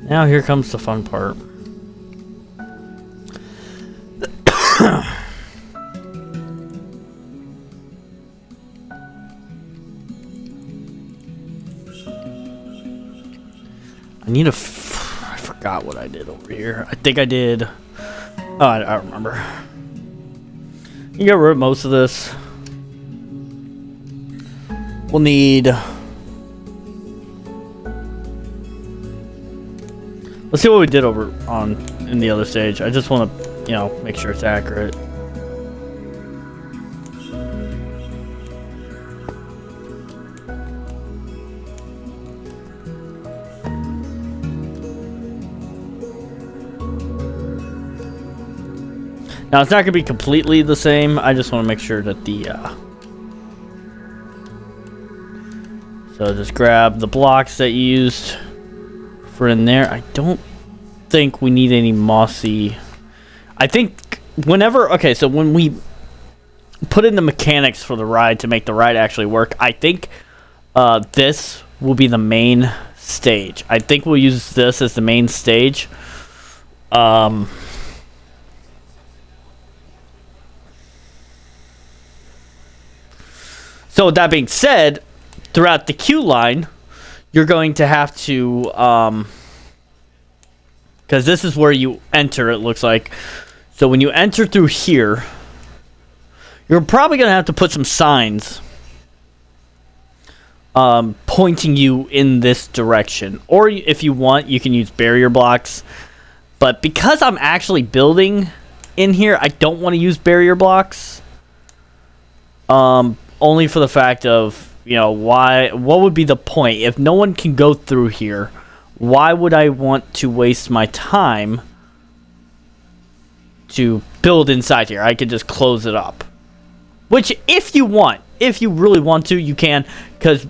Now here comes the fun part. I forgot what I did over here. I think I did. Oh, I remember. You get rid of most of this. We'll need. Let's see what we did over in the other stage. I just want to, make sure it's accurate. Now, it's not going to be completely the same. I just want to make sure that So just grab the blocks that you used for in there. I don't think we need any mossy. I think okay, so when we put in the mechanics for the ride to make the ride actually work, I think this will be the main stage. I think we'll use this as the main stage. So with that being said, throughout the queue line, you're going to have to, because this is where you enter, it looks like. So when you enter through here, you're probably going to have to put some signs pointing you in this direction. Or if you want, you can use barrier blocks. But because I'm actually building in here, I don't want to use barrier blocks. Only for the fact of, what would be the point? If no one can go through here, why would I want to waste my time to build inside here? I could just close it up. Which, if you really want to, you can, because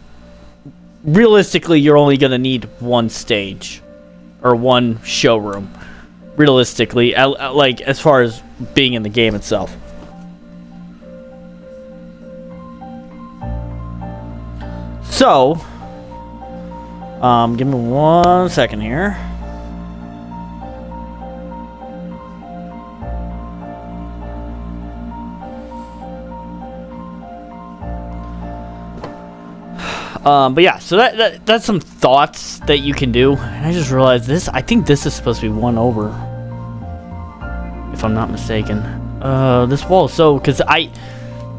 realistically, you're only going to need one stage or one showroom. Realistically, like, as far as being in the game itself. So, give me 1 second here. But yeah, so that's some thoughts that you can do. And I just realized this. I think this is supposed to be 1 over, if I'm not mistaken. This wall. So, because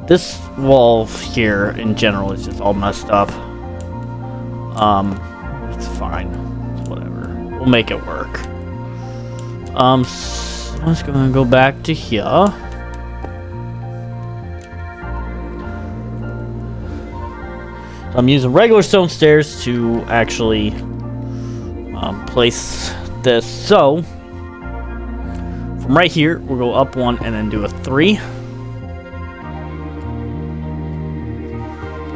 this wall here in general is just all messed up. It's fine. It's whatever. We'll make it work. So let's go back to here. I'm using regular stone stairs to actually place this. So from right here, we'll go up one and then do a 3.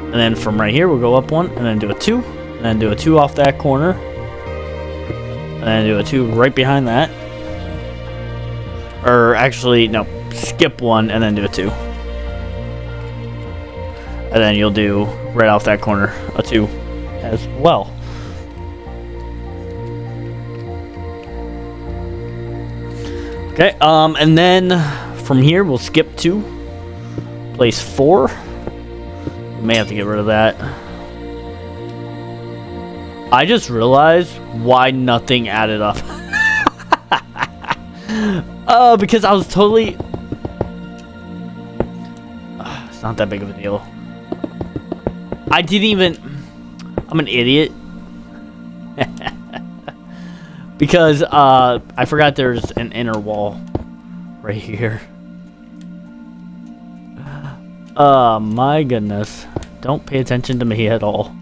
And then from right here, we'll go up one and then do a 2. And then do a 2 off that corner. And then do a 2 right behind that. Or actually, no, skip 1 and then do a 2. And then you'll do right off that corner a 2 as well. Okay, and then from here we'll skip 2, place 4. We may have to get rid of that. I just realized why nothing added up. Because I was totally... it's not that big of a deal. I didn't even... I'm an idiot. Because I forgot there's an inner wall right here. Oh my goodness. Don't pay attention to me at all.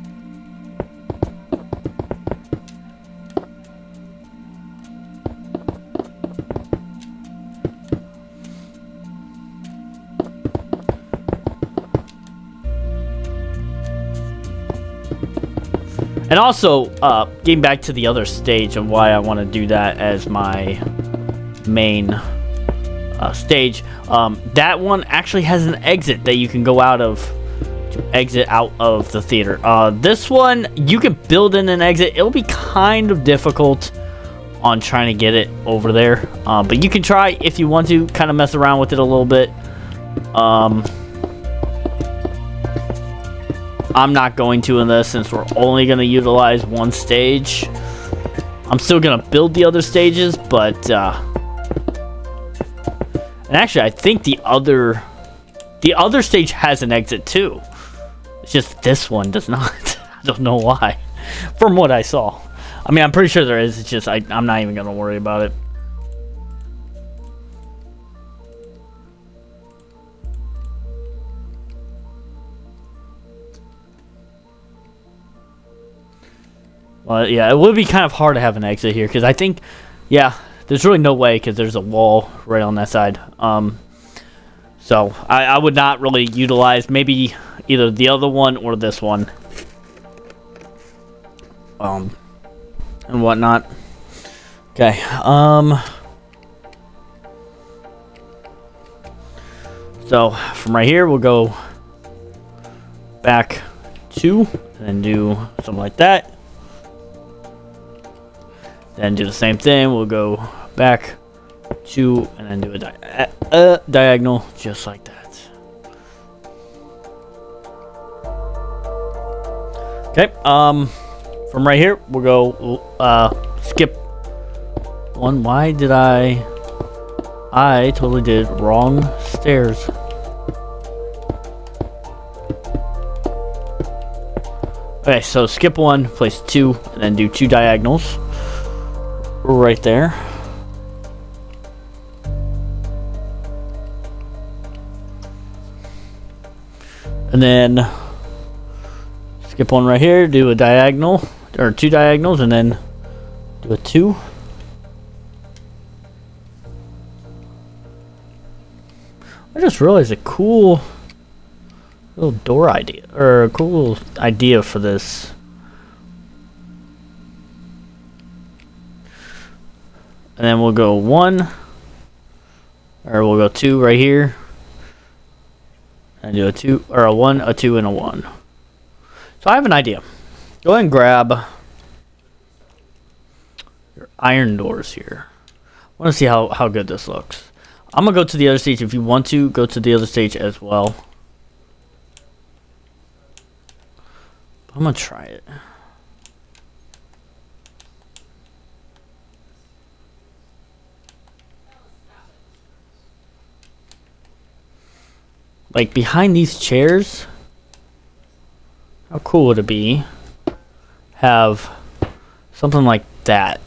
And also, getting back to the other stage of why I want to do that as my main stage, that one actually has an exit that you can go out of to exit out of the theater. This one, you can build in an exit. It'll be kind of difficult on trying to get it over there, but you can try if you want to kind of mess around with it a little bit. I'm not going to in this since we're only going to utilize one stage. I'm still going to build the other stages, but and actually I think the other stage has an exit too. It's just this one does not. I don't know why. From what I saw. I mean, I'm pretty sure there is. It's just I'm not even going to worry about it. Well, yeah, it would be kind of hard to have an exit here, because I think, yeah, there's really no way, because there's a wall right on that side. So, I would not really utilize maybe either the other one or this one. And whatnot. Okay, so, from right here, we'll go back 2, and then do something like that. Then do the same thing. We'll go back 2 and then do a diagonal just like that. Okay. From right here we'll go skip 1. Why did I totally did wrong stairs. Okay, so skip 1, place 2, and then do 2 diagonals. Right there. And then skip 1 right here, do a diagonal, or 2 diagonals, and then do a 2. I just realized a cool little door idea, or a cool idea for this. And then we'll go 1, or we'll go 2 right here, and do a 2, or a 1, a 2, and a 1. So I have an idea. Go ahead and grab your iron doors here. I want to see how good this looks. I'm going to go to the other stage. If you want to, go to the other stage as well. I'm going to try it. Like, behind these chairs, how cool would it be have something like that.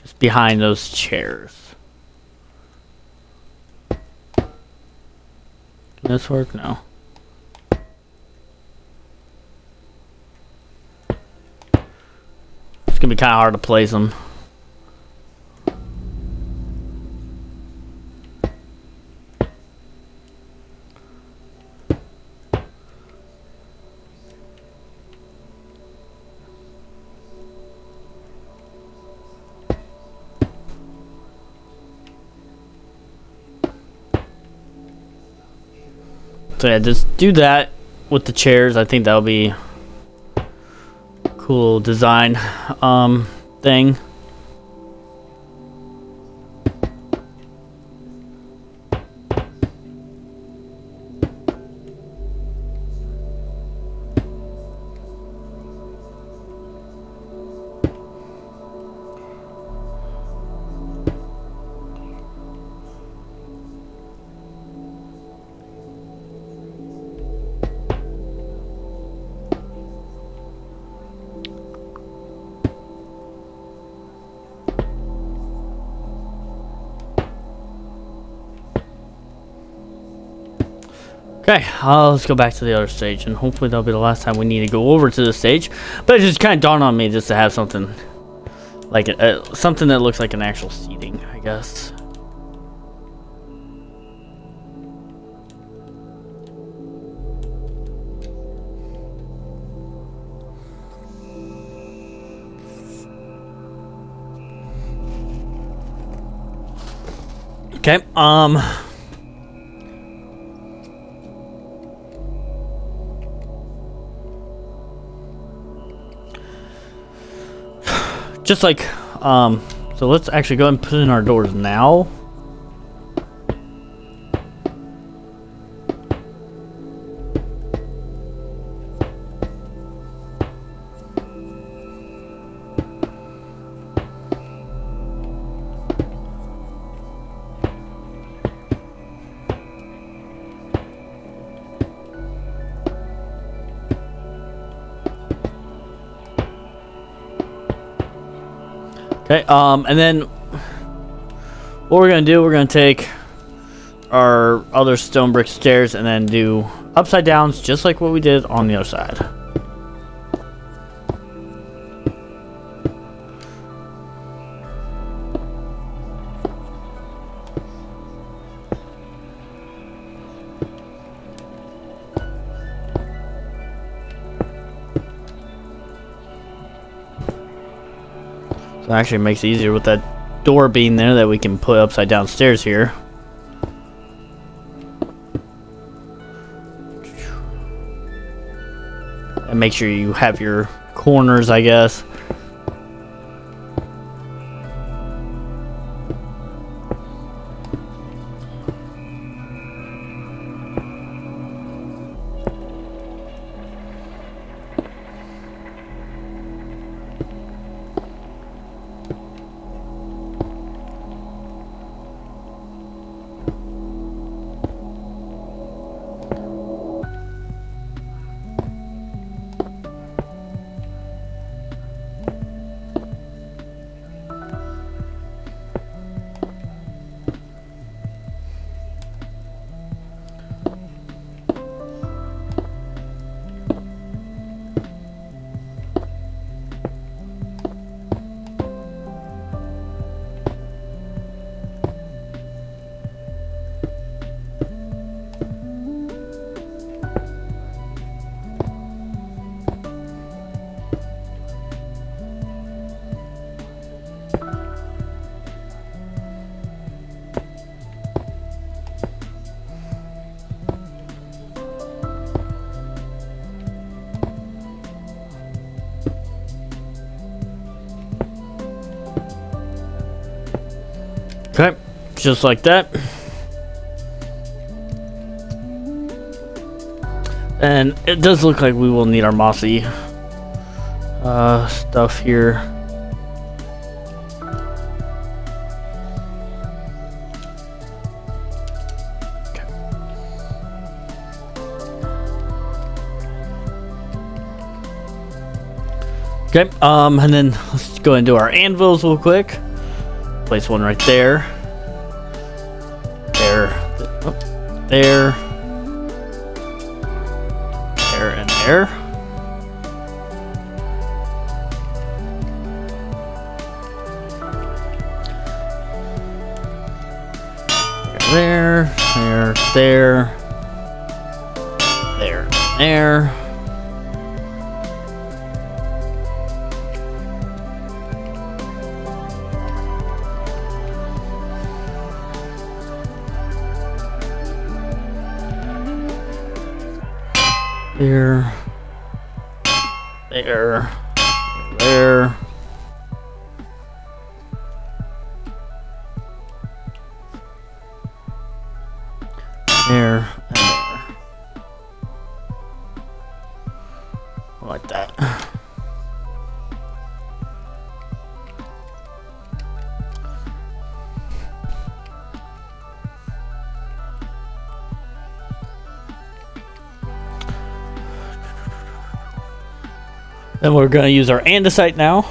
Just behind those chairs. Can this work? No. It's gonna be kind of hard to place them. So yeah, just do that with the chairs. I think that'll be a cool design thing. Okay, let's go back to the other stage, and hopefully that'll be the last time we need to go over to the stage. But it just kind of dawned on me just to have something like something that looks like an actual seating, I guess. Okay, just like, so let's actually go and put in our doors now. Okay, and then what we're gonna do, we're gonna take our other stone brick stairs and then do upside downs just like what we did on the other side. So it actually makes it easier with that door being there that we can put upside down stairs here. And make sure you have your corners, I guess. Okay, just like that. And it does look like we will need our mossy stuff here. Okay, and then let's go and do our anvils real quick. Place one right there. There. Oh, there. There and there. There, there, there. There, there. There, there, there, there, and there. Like that. Then we're going to use our andesite now.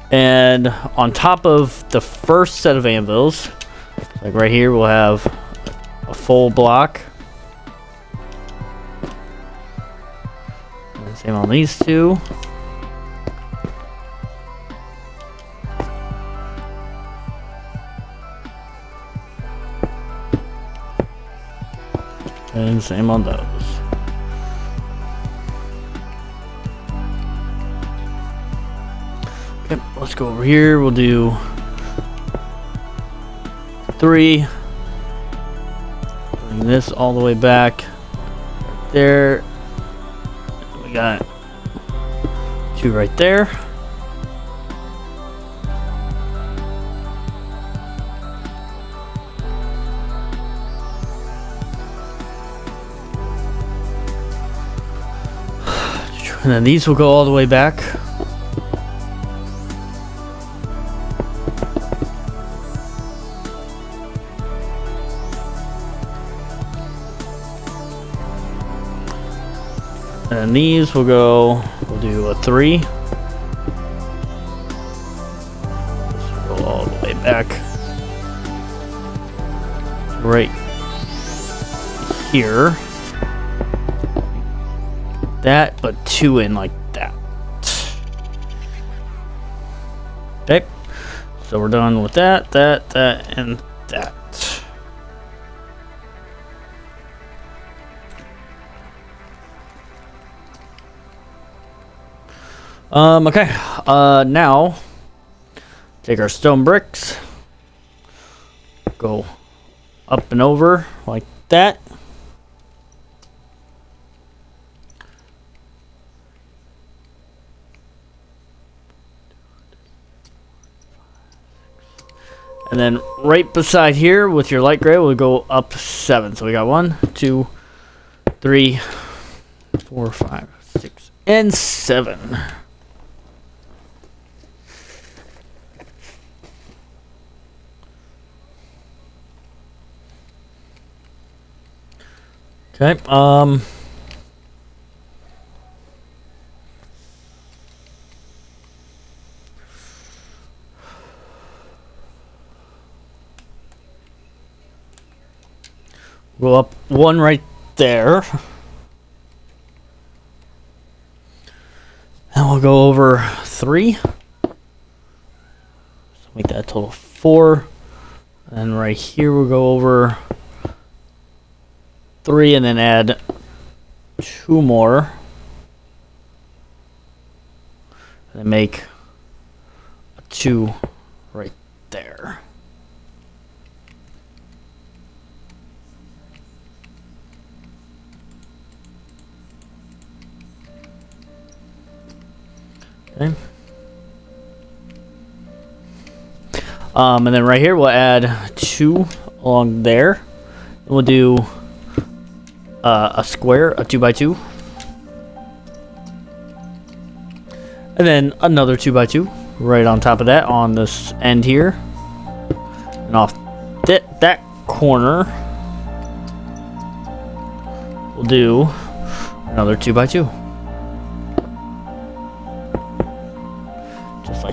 And on top of the first set of anvils, like right here, we'll have a full block. And same on these two. And same on those. Okay, let's go over here. We'll do 3. Bring this all the way back. Right there. We got 2 right there. And then these will go all the way back. And then these will go, we'll do a 3. This will go all the way back. Right here. That, but 2 in like that. Okay. So we're done with that, and that. Okay. Now take our stone bricks, go up and over like that. And then right beside here with your light gray, we'll go up 7. So we got 1, 2, 3, 4, 5, 6, and 7. Okay, go up 1 right there. And we'll go over 3. So make that a total of 4. And right here we'll go over 3 and then add 2 more. And then make a 2 right there. Okay. And then right here we'll add 2 along there. And we'll do a square, a 2x2. And then another 2x2 right on top of that on this end here. And off that corner we'll do another 2x2.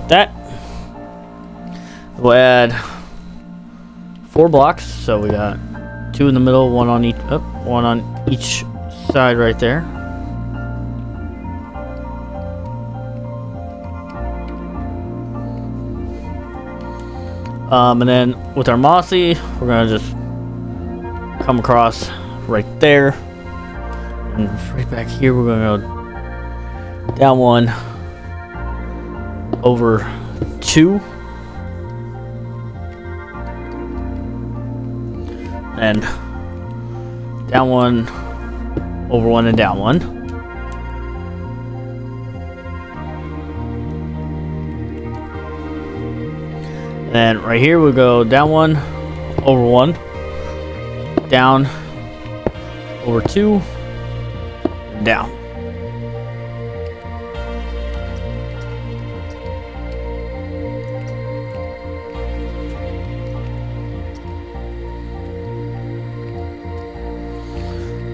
that. We'll add 4 blocks, so we got 2 in the middle, one on each side right there. And then with our mossy, we're gonna just come across right there, and right back here we're gonna go down 1, over 2, and down 1, over 1, and down 1. And right here we'll go down 1, over 1, down, over 2, and down.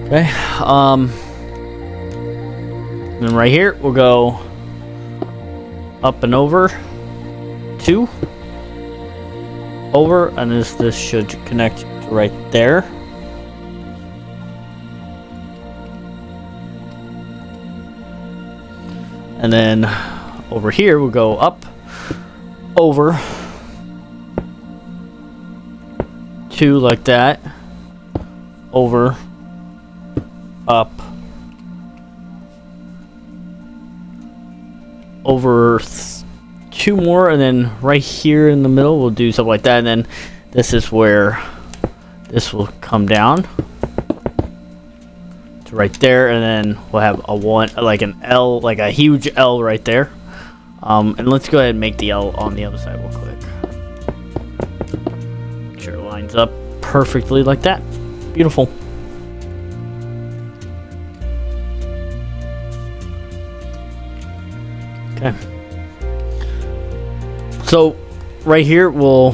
Okay, and right here we'll go up and over 2, over, and this should connect to right there. And then over here we'll go up, over 2 like that, over, up, over 2 more, and then right here in the middle we'll do something like that, and then this is where this will come down to right there, and then we'll have a 1, like an L, like a huge L right there. And let's go ahead and make the L on the other side real quick. Make sure it lines up perfectly like that. Beautiful. Okay. So right here we'll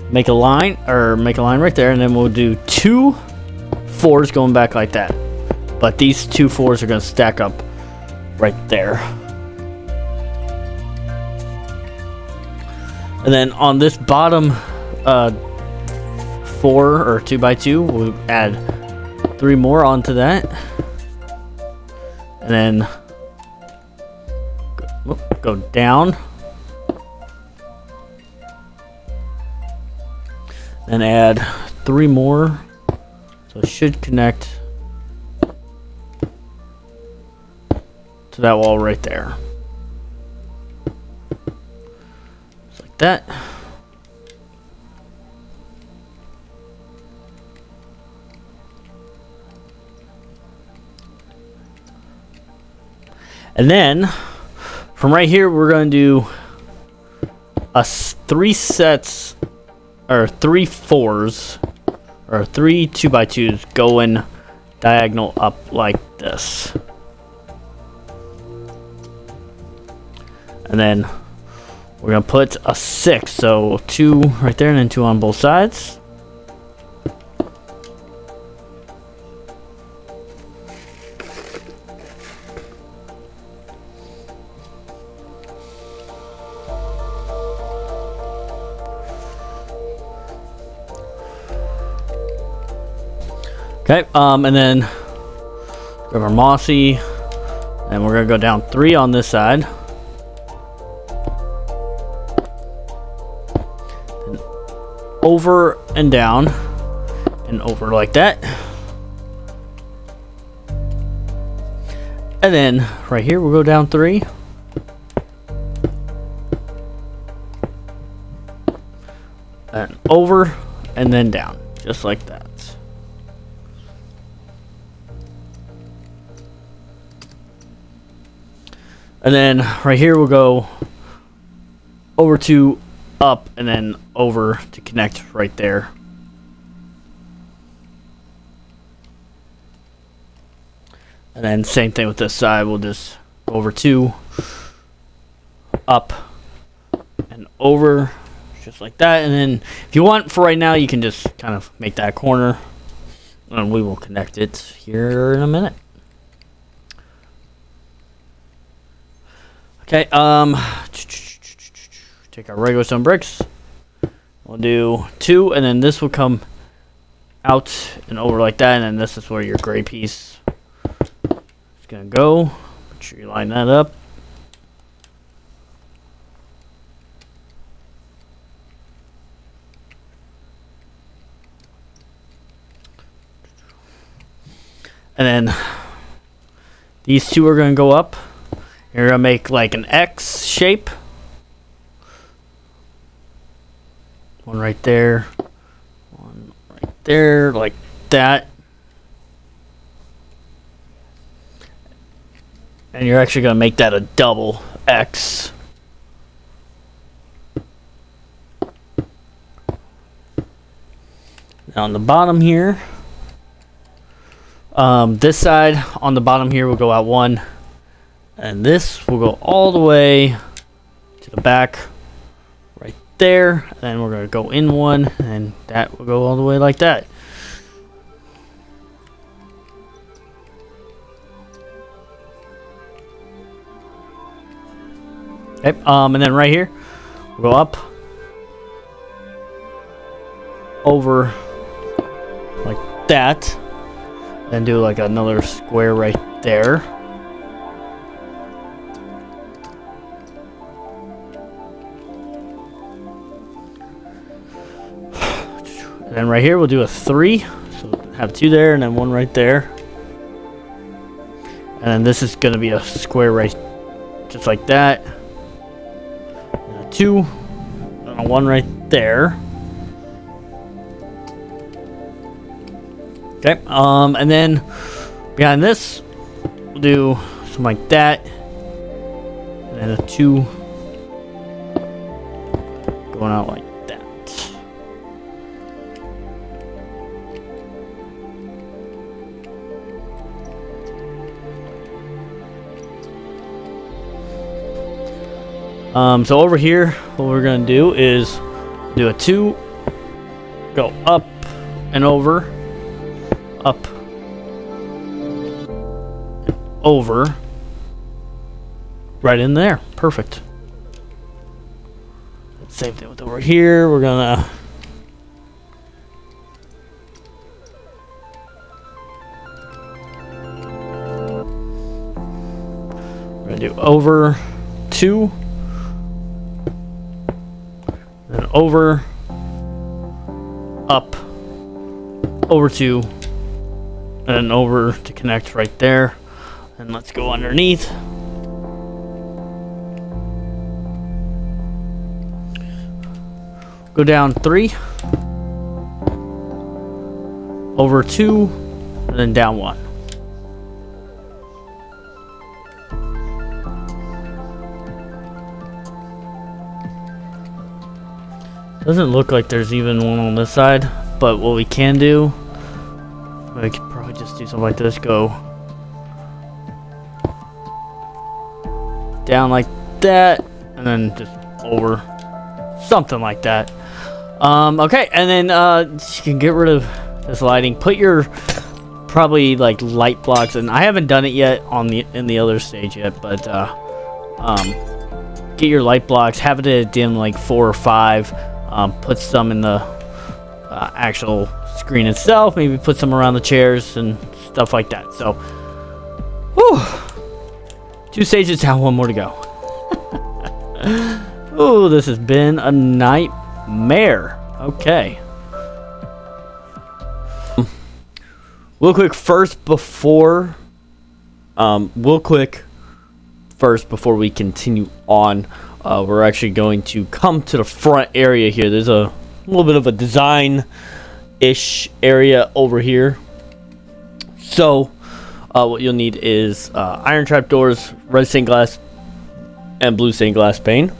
make a line right there, and then we'll do 2 4s going back like that. But these 2 4s are going to stack up right there. And then on this bottom 4 or 2x2, we'll add 3 more onto that. And then go down. And add 3 more. So it should connect to that wall right there. Just like that. And then from right here we're going to do 3 sets, or 3 4s, or 3 2x2s going diagonal up like this. And then we're gonna put a 6, so 2 right there and then 2 on both sides. Okay, and then grab our mossy, and we're gonna go down 3 on this side. And over and down, and over like that. And then right here we'll go down 3. And over, and then down, just like that. And then right here we'll go over to up, and then over to connect right there. And then same thing with this side, we'll just go over 2, up, and over, just like that. And then if you want, for right now, you can just kind of make that corner, and we will connect it here in a minute. Okay, take our regular stone bricks. We'll do 2, and then this will come out and over like that, and then this is where your gray piece is gonna go. Make sure you line that up. And then these 2 are gonna go up. You're gonna make like an X shape. One right there. One right there, like that. And you're actually gonna make that a double X. Now on the bottom here, this side on the bottom here will go out 1, and this will go all the way to the back right there, and then we're going to go in 1, and that will go all the way like that. Okay, and then right here we'll go up, over like that. Then do like another square right there. And then right here we'll do a 3. So have 2 there and then 1 right there. And then this is going to be a square right just like that. And a 2 and a 1 right there. Okay, and then behind this, we'll do something like that, and then a 2 going out like that. So over here, what we're gonna do is do a 2, go up and over. Up, over, right in there. Perfect. Same thing with over here. We're gonna do over 2, then over, up, over 2. And then over to connect right there. And let's go underneath. Go down 3. Over 2. And then down 1. Doesn't look like there's even one on this side. But what we can do, I could probably just do something like this, go down like that, and then just over, something like that. Okay, and then you can get rid of this lighting. Put your probably like light blocks, and I haven't done it yet in the other stage yet, but get your light blocks, have it at dim like 4 or 5. Put some in the actual screen itself, maybe put some around the chairs and stuff like that. So, whew, 2 stages down, 1 more to go. Oh, this has been a nightmare. Okay. Real quick first before we continue on, we're actually going to come to the front area here. There's a little bit of a design-ish area over here. So what you'll need is iron trap doors, red stained glass, and blue stained glass pane.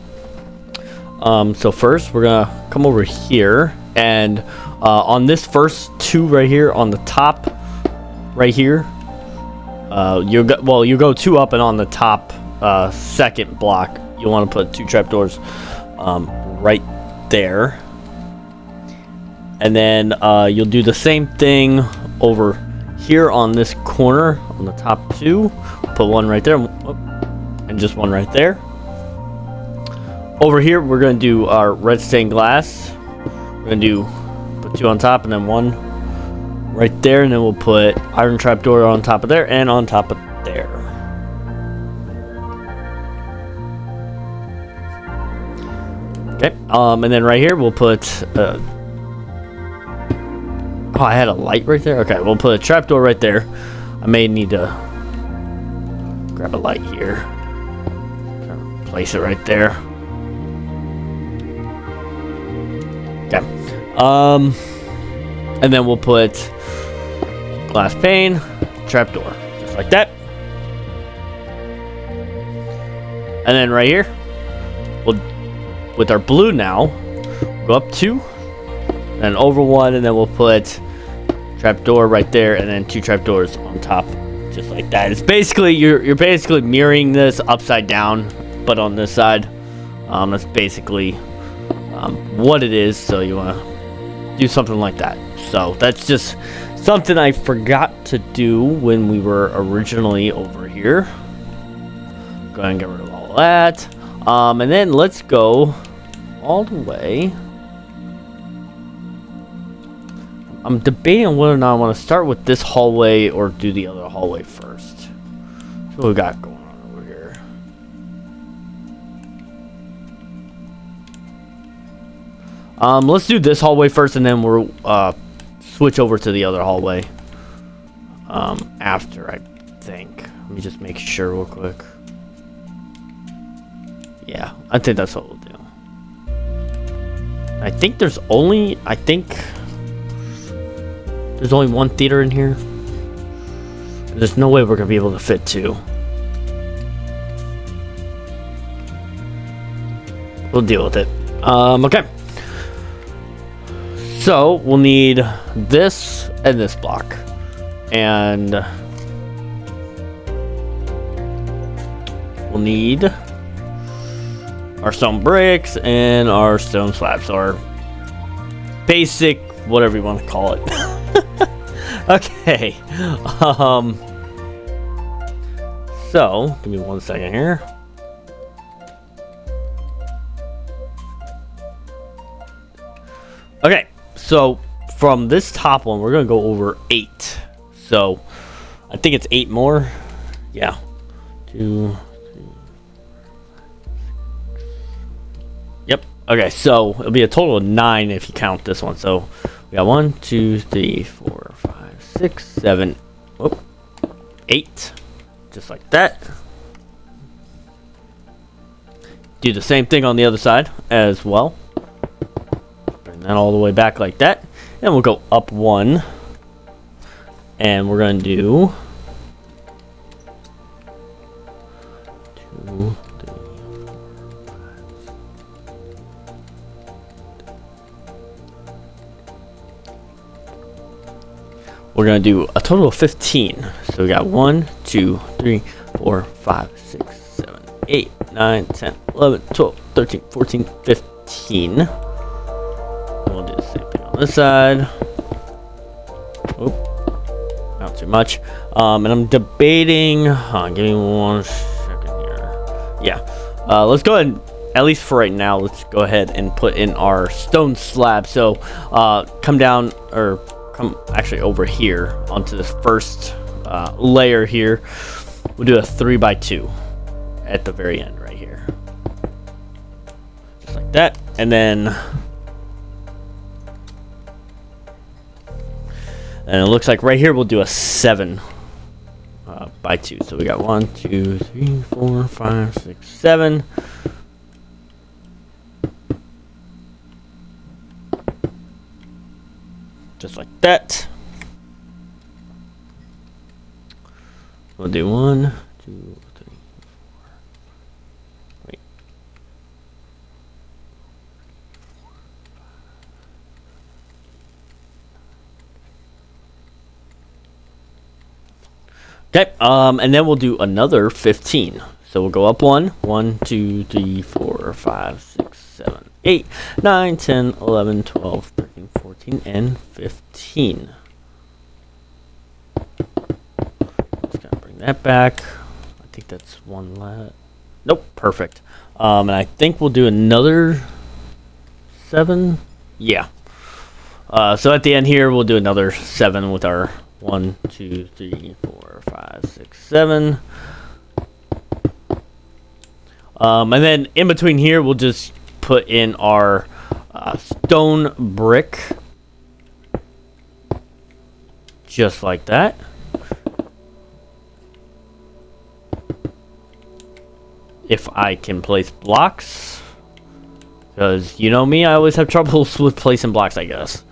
So first we're gonna come over here, and on this first 2 right here on the top right here, you go 2 up, and on the top second block you'll want to put 2 trapdoors right there. And then you'll do the same thing over here on this corner on the top 2. Put 1 right there, and just 1 right there. over here, we're going to do our red stained glass. We're going to put 2 on top and then 1 right there. And then we'll put iron trapdoor on top of there and on top of there. Okay. And then right here, we'll put... oh, I had a light right there? Okay, we'll put a trapdoor right there. I may need to grab a light here. Place it right there. Okay. And then we'll put glass pane, trapdoor, just like that. And then right here, we'll, with our blue now, go up 2, and over 1, and then we'll put trapdoor right there, and then 2 trapdoors on top, just like that. It's basically you're basically mirroring this upside down, but on this side. That's basically what it is. So you want to do something like that. So that's just something I forgot to do when we were originally over here. Go ahead and get rid of all that. And then let's go all the way. I'm debating on whether or not I want to start with this hallway or do the other hallway first. That's what we got going on over here. Let's do this hallway first, and then we'll switch over to the other hallway after, I think. Let me just make sure real quick. Yeah, I think that's what we'll do. I think there's only... There's only 1 theater in here. There's no way we're gonna be able to fit 2. We'll deal with it. Okay. So we'll need this and this block, and we'll need our stone bricks and our stone slabs, or basic, whatever you want to call it. Okay. So give me 1 second here. Okay, so from this top one, we're gonna go over 8. So I think it's 8 more. Yeah. 2, 3. Yep. Okay, so it'll be a total of 9 if you count this one. So we got 1, 2, 3, 4, 5, 6, 7, 8. Just like that. Do the same thing on the other side as well. Bring that all the way back like that. And we'll go up 1. And we're going to do 2, 3, 4, 5. We're going to do a total of 15. So we got 1, 2, 3, 4, 5, 6, 7, 8, 9, 10, 11, 12, 13, 14, 15. We'll do the same thing on this side. Oop. Not too much. And I'm debating. Give me 1 second here. Yeah. Let's go ahead and, at least for right now, let's go ahead and put in our stone slab. So come down, or come actually over here onto this first layer here. We'll do a 3x2 at the very end right here, just like that. And then it looks like right here we'll do a 7 by 2. So we got 1, 2, 3, 4, 5, 6, 7. Just like that. We'll do 1, 2, 3, 4. Wait. Okay, and then we'll do another 15. So we'll go up 1, 1, 2, 3, 4, 5, 6, 7, 8, 9, 10, 11, 12, 13, 14, and 15. Just gotta bring that back. I think that's 1 left. Nope, perfect. And I think we'll do another 7. Yeah. So at the end here, we'll do another 7 with our 1, 2, 3, 4, 5, 6, 7. And then in between here, we'll just put in our stone brick. Just like that. If I can place blocks. Because, you know me, I always have troubles with placing blocks, I guess.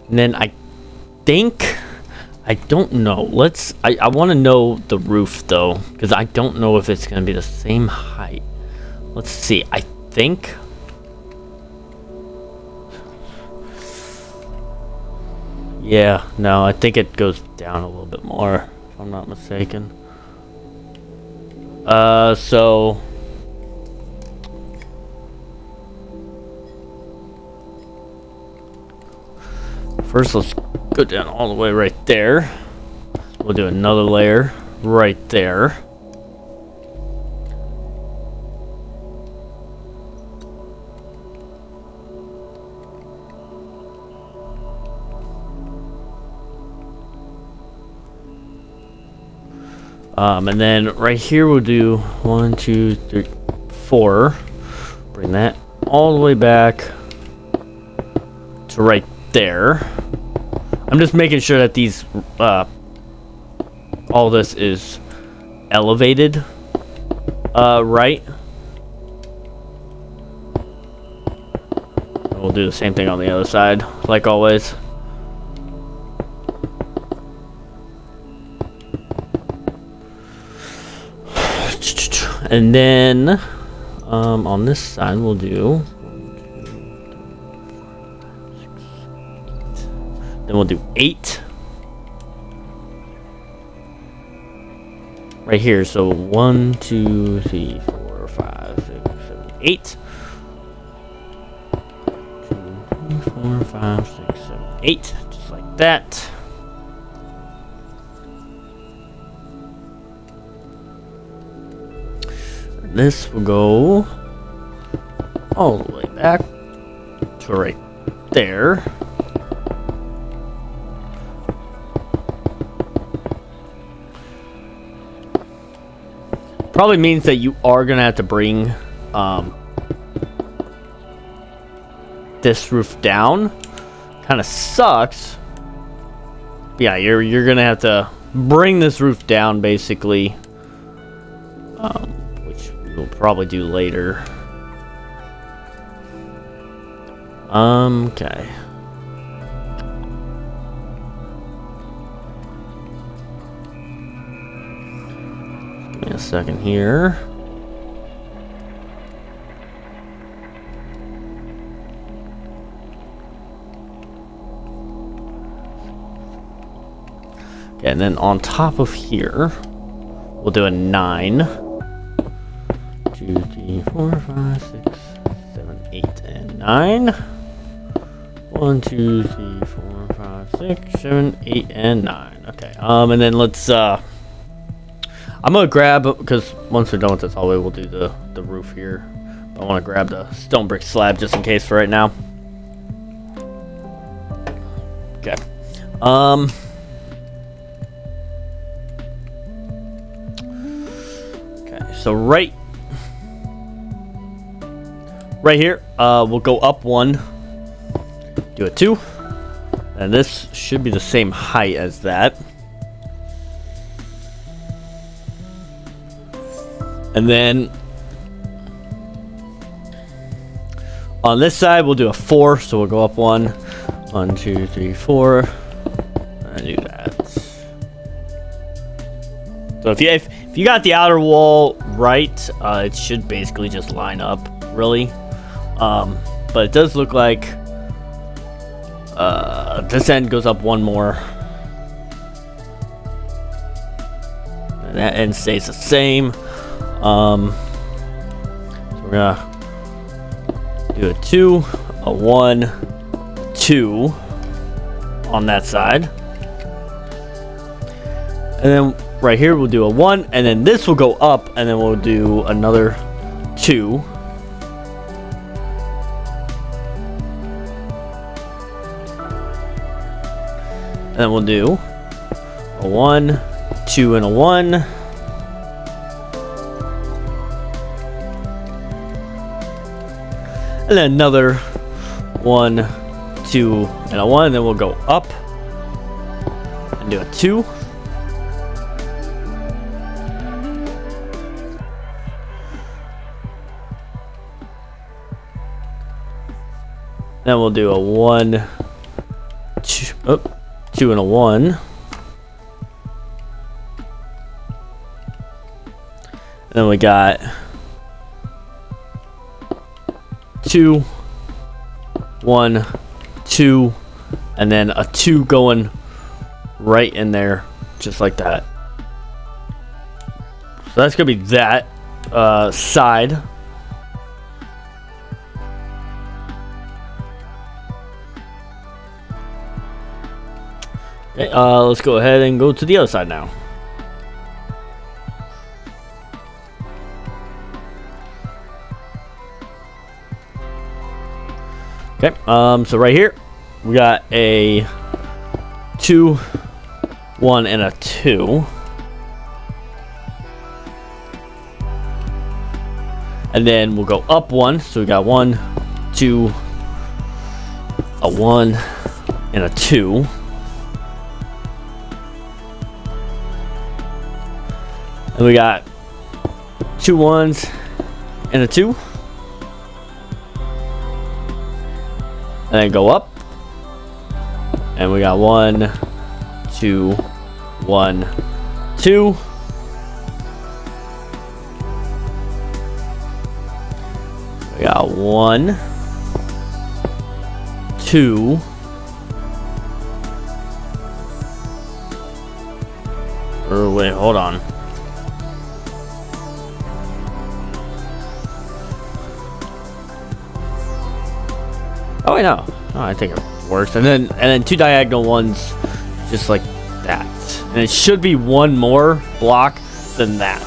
And then I think, I don't know. I want to know the roof though, because I don't know if it's going to be the same height. Let's see. I think. Yeah, no, I think it goes down a little bit more, if I'm not mistaken. So. First, let's go down all the way right there. We'll do another layer right there. And then right here we'll do 1, 2, 3, 4. Bring that all the way back to right there. I'm just making sure that these, all this is elevated, right. And we'll do the same thing on the other side, like always. And then, on this side, we'll do 1, 2, 3, 4, 5, 6, 7, 8. Then we'll do 8 right here. So 1, 2, 3, 4, 5, 6, 7, 8. 2, 3, 4, 5, 6, 7, 8. Just like that. This will go all the way back to right there. Probably means that you are gonna have to bring this roof down. Kind of sucks. Yeah, you're gonna have to bring this roof down basically. Which we'll probably do later. Okay. Give me a second here. Okay, and then on top of here, we'll do a 9. 2, 3, 4, 5, 6, 7, 8, and 9. 1, 2, 3, 4, 5, 6, 7, 8, and 9. Okay. And then let's I'm gonna grab, because once we're done with this hallway, we'll do the roof here. I want to grab the stone brick slab just in case for right now. Okay. Okay. So right here, we'll go up 1, do a 2, and this should be the same height as that. And then on this side, we'll do a 4, so we'll go up 1, 1, 2, 3, 4, and do that. So if you got the outer wall right, it should basically just line up, really. But it does look like this end goes up 1 more, and that end stays the same. So we're gonna do a 2, a 1, a 2 on that side. And then right here we'll do a 1, and then this will go up, and then we'll do another 2. And then we'll do a 1, 2, and a 1. And then another 1, 2, and a 1. And then we'll go up and do a 2. Then we'll do a 1, 2, 2 and a 1. And then we got 2, 1, 2, and then a 2 going right in there, just like that. So that's gonna be that side. Okay, let's go ahead and go to the other side now. Okay, so right here we got a 2, 1, and a 2. And then we'll go up 1, so we got 1, 2, a 1, and a 2. And we got 2 1s and a 2. And then go up. And we got 1, 2, 1, 2. We got 1, 2. Or wait, hold on. Oh wait, no. Oh, I think it works. And then 2 diagonal ones, just like that. And it should be 1 more block than that.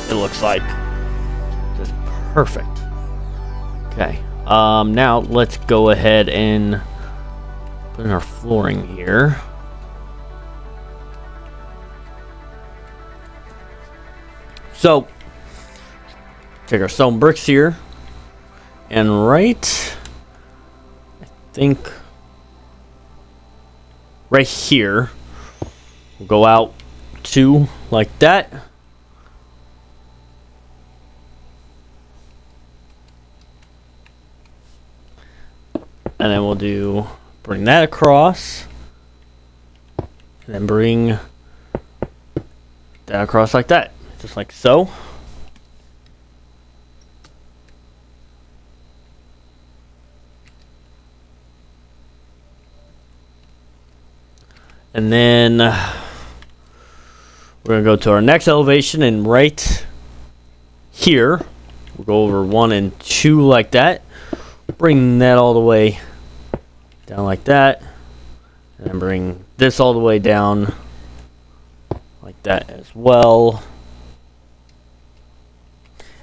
It looks like just perfect. Okay. Now let's go ahead and put in our flooring here. So take our stone bricks here, and right. Think right here we'll go out 2 like that, and then we'll bring that across, and then bring that across like that, just like so. And then we're going to go to our next elevation, and right here, we'll go over 1 and 2 like that. Bring that all the way down like that. And then bring this all the way down like that as well.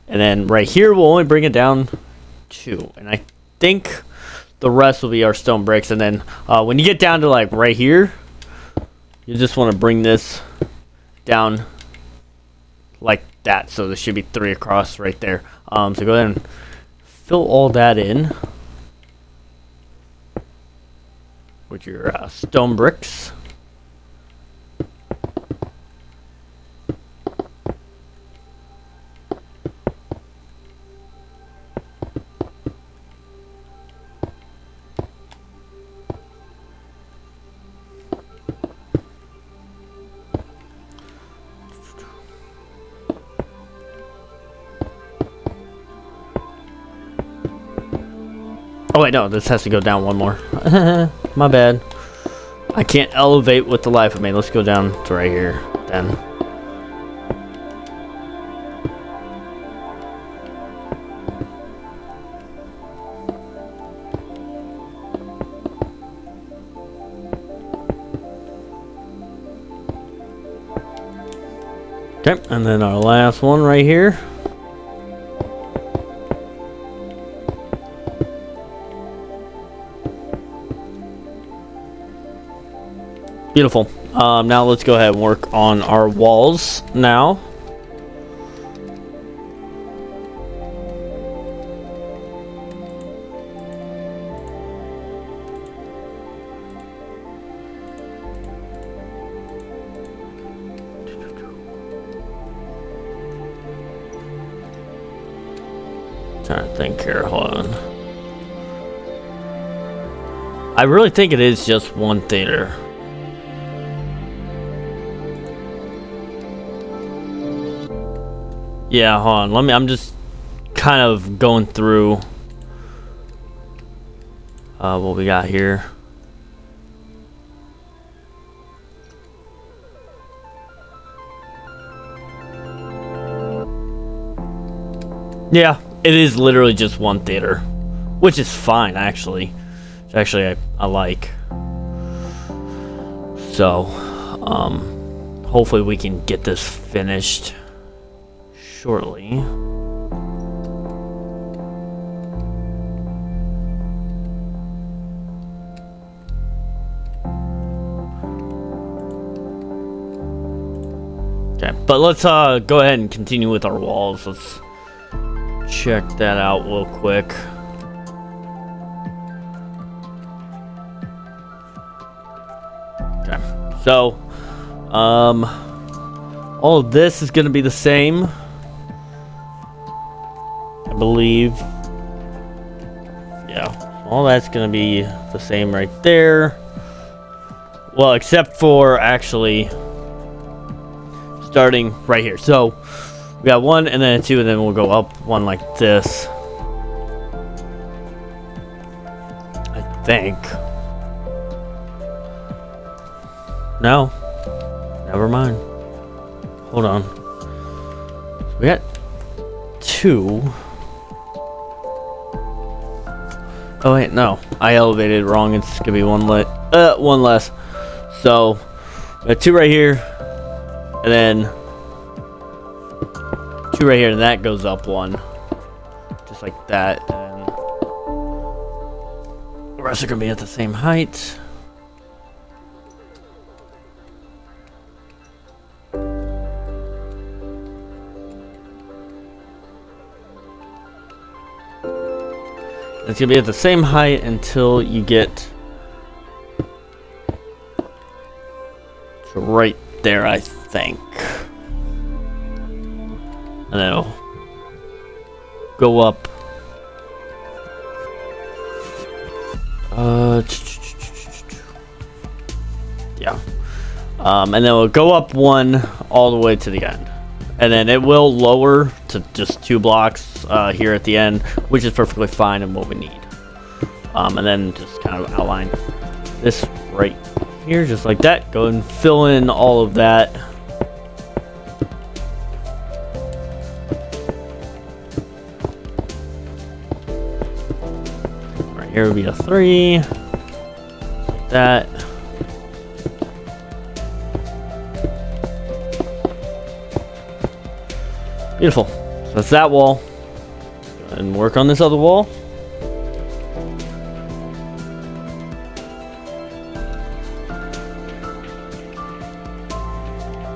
And then right here, we'll only bring it down 2. And I think the rest will be our stone bricks. And then when you get down to like right here, you just want to bring this down like that. So there should be 3 across right there. So go ahead and fill all that in with your stone bricks. Oh wait, no, this has to go down 1 more. My bad. I can't elevate with the life of me. Let's go down to right here then. Okay, and then our last one right here. Beautiful. Now let's go ahead and work on our walls now. Trying to think here, hold on. I really think it is just one theater. Yeah, hold on. I'm just kind of going through what we got here. Yeah, it is literally just one theater, which is fine actually. Actually, I like. So, hopefully we can get this finished shortly. Okay, but let's go ahead and continue with our walls. Let's check that out real quick. Okay, so all of this is going to be the same, I believe. Yeah, all that's going to be the same right there. Well, except for actually starting right here. So we got one and then a two, and then we'll go up one like this, I think. No, never mind. Hold on. So we got two. Oh wait, no, I elevated wrong. It's gonna be one less. So we got two right here, and then two right here, and that goes up one, just like that. And the rest are gonna be at the same height. It's gonna be at the same height until you get to right there, I think. And then it'll go up. Yeah. And then it'll go up one all the way to the end. And then it will lower to just 2 blocks here at the end, which is perfectly fine and what we need. And then just kind of outline this right here, just like that. Go and fill in all of that. Right here would be a 3. Like that. Beautiful. So that's that wall. Go ahead and work on this other wall.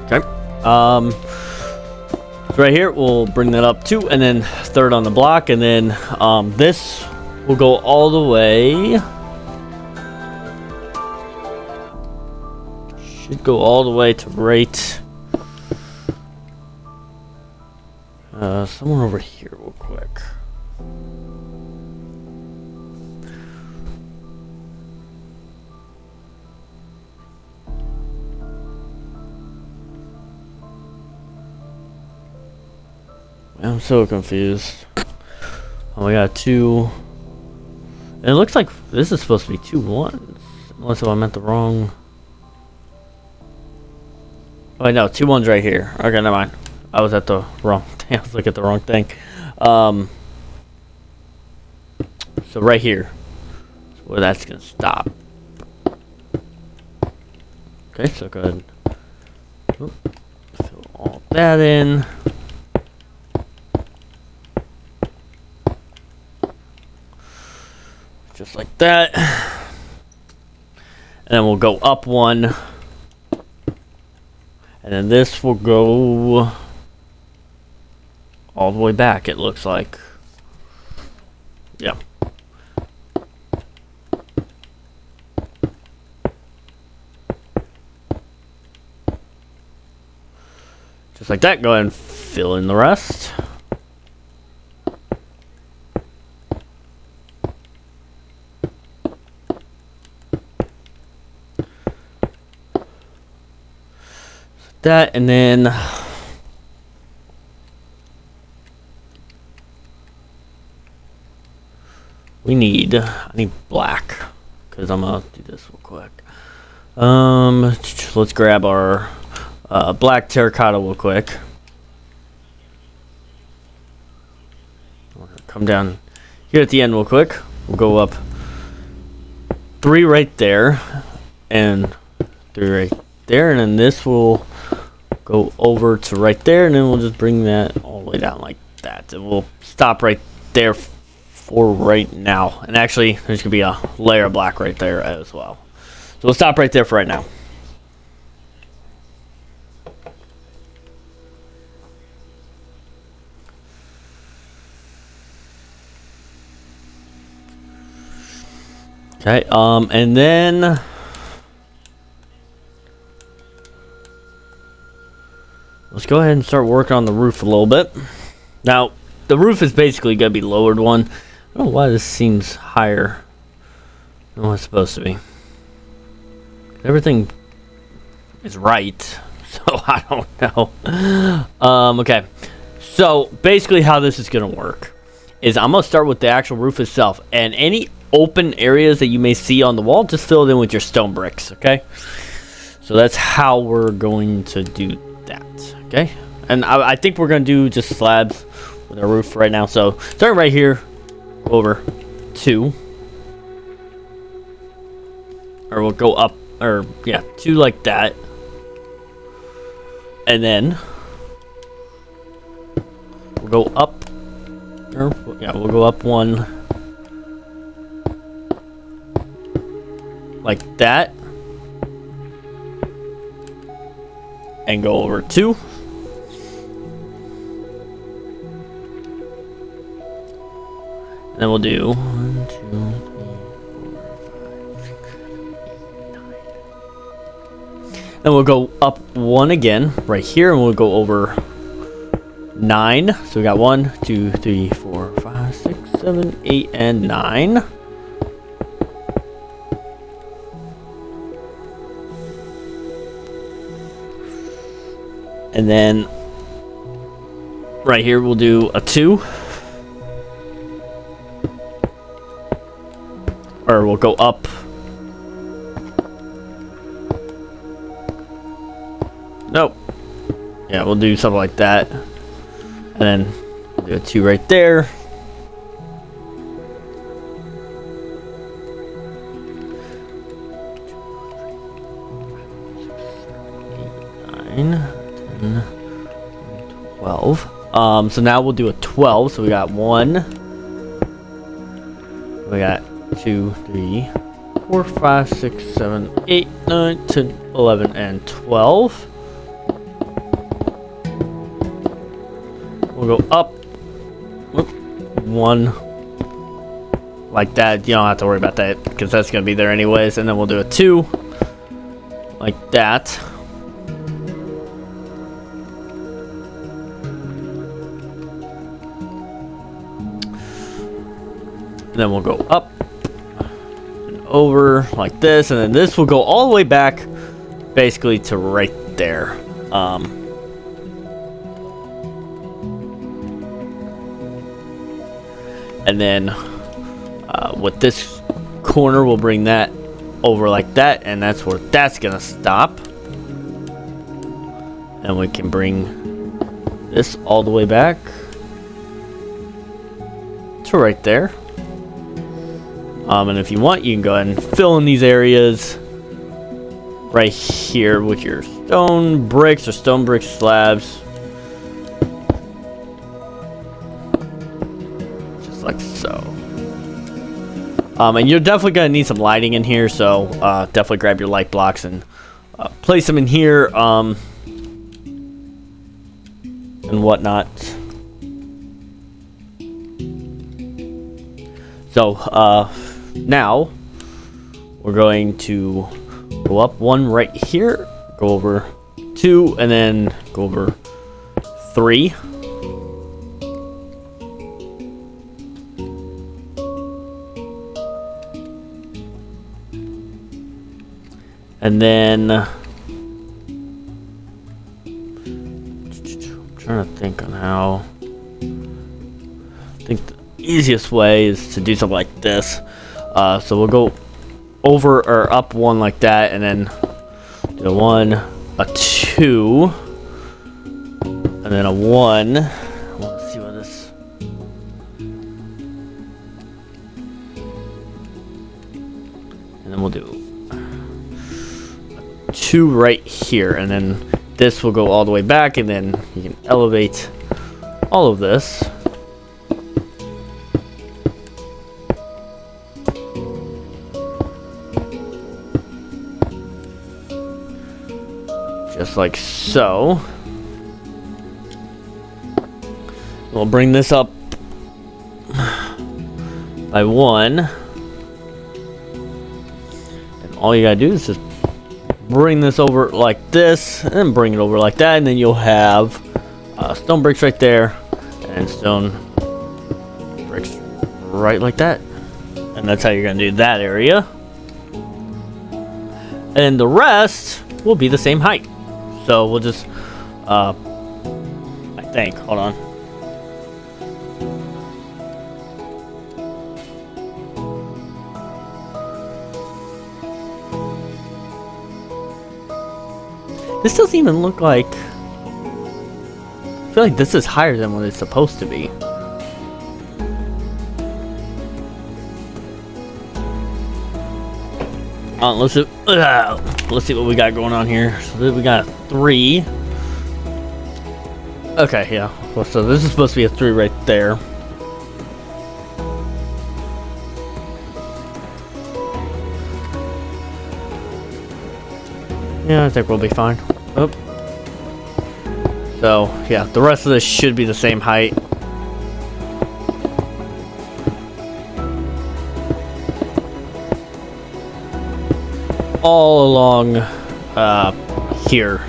Okay. So right here, we'll bring that up 2, and then 3rd on the block, and then this will go all the way. Should go all the way to right. Somewhere over here real quick. I'm so confused. Oh, we got 2. And it looks like this is supposed to be 2 1s. Unless I meant the wrong. Oh, wait, no, 2 1s right here. Okay, never mind. I was at the wrong thing. I was looking at the wrong thing. So right here is where that's going to stop. Okay, so go ahead and fill all that in. Just like that. And then we'll go up one. And then this will go all the way back, it looks like. Yeah. Just like that. Go ahead and fill in the rest. That, and then I need black, because I'm gonna do this real quick. Let's grab our black terracotta real quick. We're gonna come down here at the end real quick. We'll go up 3 right there, and 3 right there, and then this will go over to right there, and then we'll just bring that all the way down like that, and we'll stop right there for right now. And actually, there's gonna be a layer of black right there as well, so we'll stop right there for right now. Okay, and then let's go ahead and start working on the roof a little bit. Now, the roof is basically going to be lowered one. I don't know why this seems higher than what it's supposed to be. Everything is right, so I don't know. Okay, so basically how this is going to work is I'm going to start with the actual roof itself, and any open areas that you may see on the wall, just fill it in with your stone bricks, okay? So that's how we're going to do that, okay? And I think we're going to do just slabs with our roof right now. So starting right here, go over 2. Or we'll go up, or yeah, 2 like that. And then we'll go up, or yeah, we'll go up 1 like that. And go over 2. And then we'll do 1, 2, 3, 4, 5, 6, 7, 8, 9. Then we'll go up 1 again right here, and we'll go over 9. So we got 1, 2, 3, 4, 5, 6, 7, 8, and 9. And then right here we'll do a 2. Or we'll go up. Nope. Yeah, we'll do something like that. And then we'll do a 2 right there. Nine, 12. So now we'll do a 12. So we got 1. We got 2, 3, 4, 5, 6, 7, 8, 9, 10, 11, and 12. We'll go up 1 like that. You don't have to worry about that because that's going to be there anyways. And then we'll do a 2 like that. And then we'll go up and over like this, and then this will go all the way back basically to right there. And then with this corner, we'll bring that over like that, and that's where that's gonna stop. And we can bring this all the way back to right there. And if you want, you can go ahead and fill in these areas right here with your stone bricks or stone brick slabs. And you're definitely gonna need some lighting in here, so definitely grab your light blocks and place them in here, and whatnot. So now we're going to go up one right here, go over 2, and then go over 3. And then I'm trying to think on how. I think the easiest way is to do something like this. So we'll go over or up 1 like that, and then do a 1, a 2, and then a 1. I want to see what this. And then we'll do 2 right here, and then this will go all the way back, and then you can elevate all of this. Just like so. We'll bring this up by 1. And all you gotta do is just bring this over like this, and then bring it over like that, and then you'll have stone bricks right there, and stone bricks right like that. And that's how you're gonna do that area. And the rest will be the same height. So we'll just, I think, hold on. This doesn't even look like, I feel like this is higher than what it's supposed to be. Let's see what we got going on here. So we got 3. Okay, yeah. Well, so this is supposed to be a 3 right there. Yeah, I think we'll be fine. Oh. So, yeah, the rest of this should be the same height. All along here.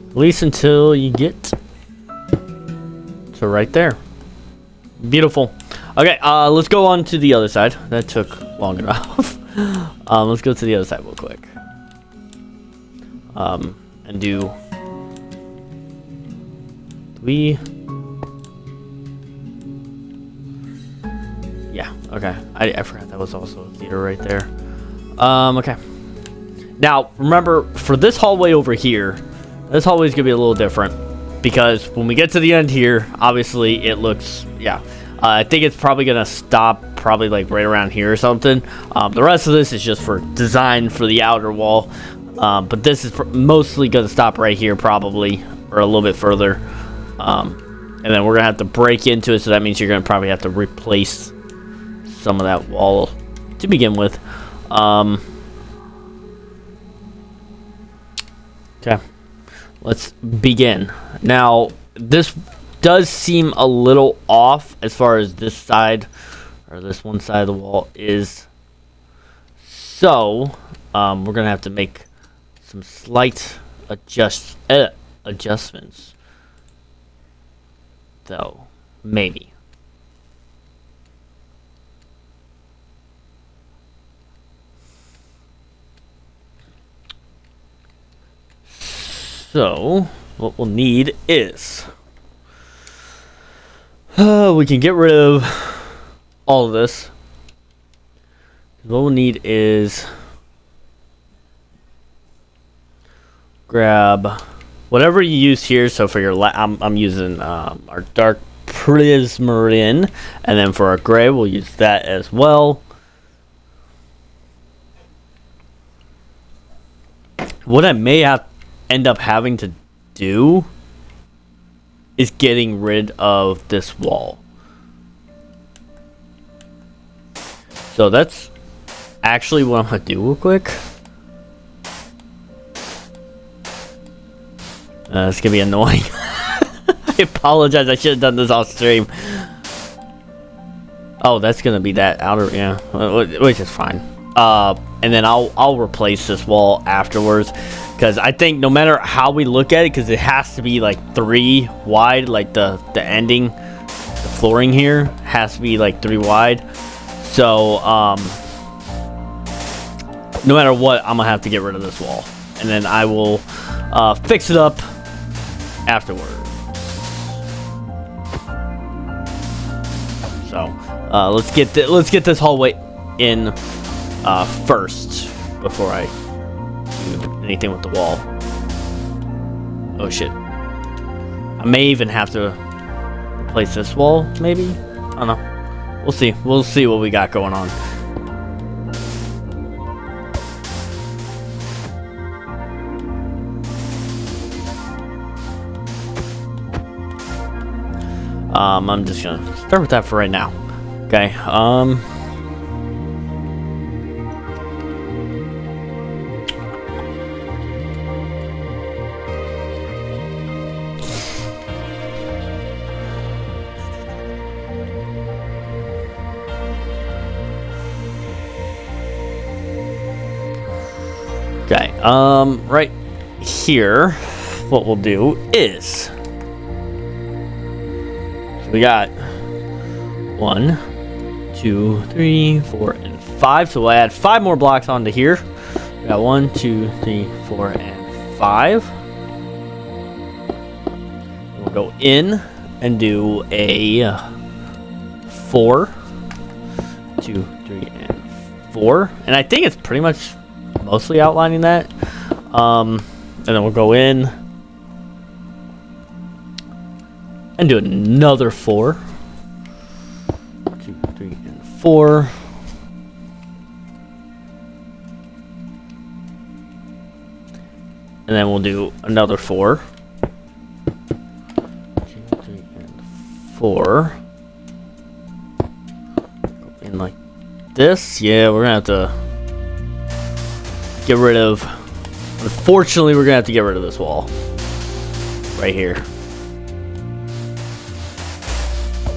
At least until you get to right there. Beautiful. Okay, let's go on to the other side. That took long enough. Let's go to the other side real quick. And do we? Yeah. Okay. I forgot that was also a theater right there. Okay. Now remember, for this hallway over here, this hallway is gonna be a little different because when we get to the end here, obviously it looks, yeah. I think it's probably gonna stop probably like right around here or something. The rest of this is just for design for the outer wall, but this is mostly gonna stop right here probably, or a little bit further, and then we're gonna have to break into it, so that means you're gonna probably have to replace some of that wall to begin with. Okay, let's begin. Now this does seem a little off as far as this side, or this one side of the wall is. So we're gonna have to make some slight adjustments, though, maybe. So what we'll need is we can get rid of all of this. What we'll need is grab whatever you use here. So for your I'm using our dark prismarin, and then for our gray we'll use that as well. what I may end up having to do is getting rid of this wall. So that's actually what I'm gonna do real quick. It's gonna be annoying. I apologize. I should have done this off stream. Oh, that's gonna be that outer, yeah, which is fine. And then I'll replace this wall afterwards, because I think no matter how we look at it, because it has to be like 3 wide, like the ending, the flooring here has to be like 3 wide. So no matter what, I'm gonna have to get rid of this wall, and then I will fix it up afterwards. So let's get this hallway in first before I do anything with the wall. Oh shit! I may even have to replace this wall. Maybe, I don't know. We'll see. We'll see what we got going on. I'm just gonna start with that for right now. Okay. Okay. Right here, what we'll do is we got 1, 2, 3, 4, and 5. So we'll add 5 more blocks onto here. We got 1, 2, 3, 4, and 5. We'll go in and do a 4, 2, 3, and 4. And I think it's pretty much mostly outlining that. And then we'll go in and do another 4, 2, 3, and 4. And then we'll do another 4, 2, 3, and 4. Go in like this. Yeah, we're gonna have to get rid of. Unfortunately, we're gonna have to get rid of this wall right here.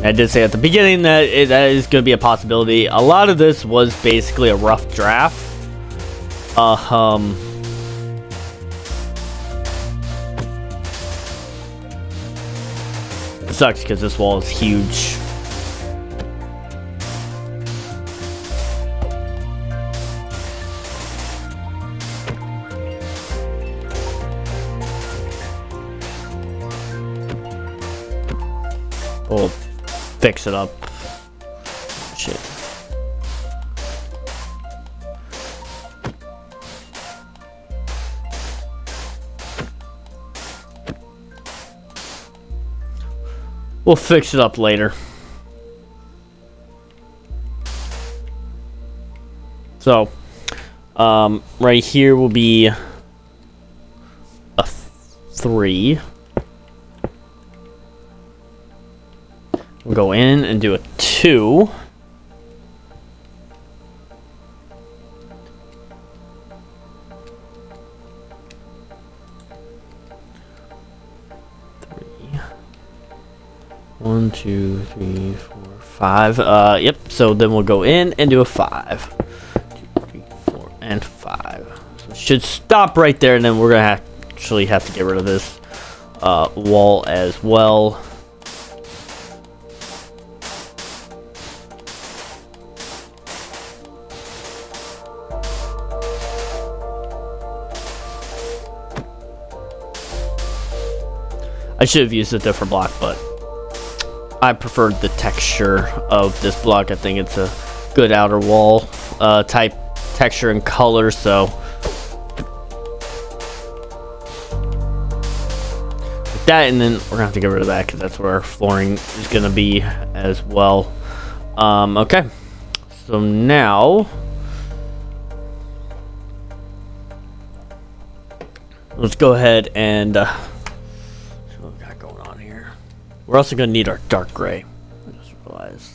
I did say at the beginning that that is going to be a possibility. A lot of this was basically a rough draft. It sucks because this wall is huge. We'll fix it up. Shit. We'll fix it up later. So, right here will be a 3. We'll go in and do a 2. One, 2, 3, 4, 5. Yep. So then we'll go in and do a 5. 2, 3, 4, and 5. So it should stop right there, and then we're gonna actually have to get rid of this wall as well. I should have used a different block, but I preferred the texture of this block. I think it's a good outer wall type texture and color, so with that, and then we're gonna have to get rid of that because that's where our flooring is gonna be as well. Okay, so now let's go ahead and see what we got going on here. We're also gonna need our dark gray. I just realized.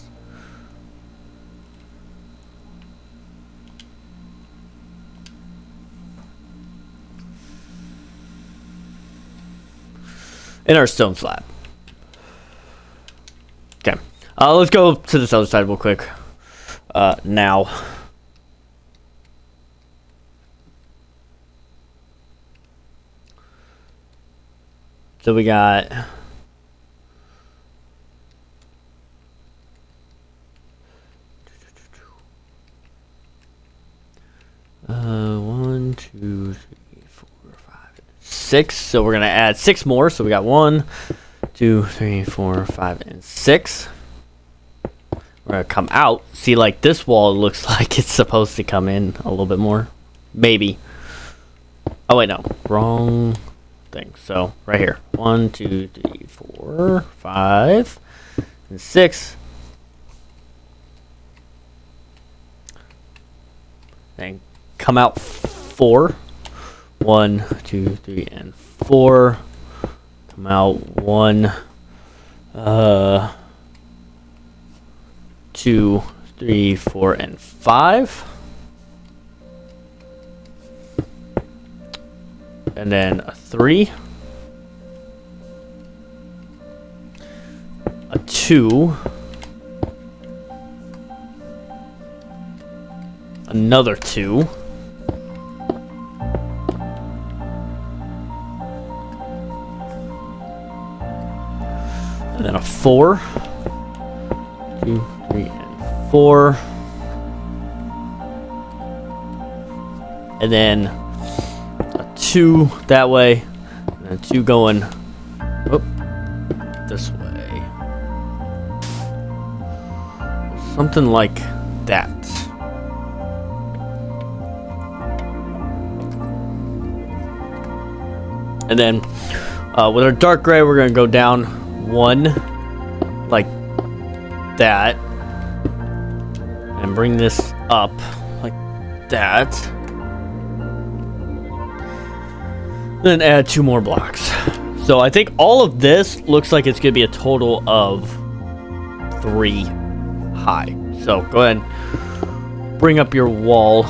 In our stone slab. Okay. Let's go to this other side real quick. Now. So we got... one, two, three, four, five, 6. So we're gonna add 6 more. So we got 1, 2, 3, 4, 5, and 6. We're gonna come out. See, like this wall looks like it's supposed to come in a little bit more. Maybe. Oh wait, no, wrong thing. So right here, 1, 2, 3, 4, 5, and 6. Then come out 4. 1, 2, 3, and 4. Come out 1, 2, 3, 4, and 5. And then a 3. A 2. Another 2. And then a 4. 2, 3, and 4. And then a 2 that way. And then 2 going this way. Something like that. And then with our dark gray, we're going to go down 1 like that. And bring this up like that. Then add 2 more blocks. So I think all of this looks like it's going to be a total of 3 high. So go ahead and bring up your wall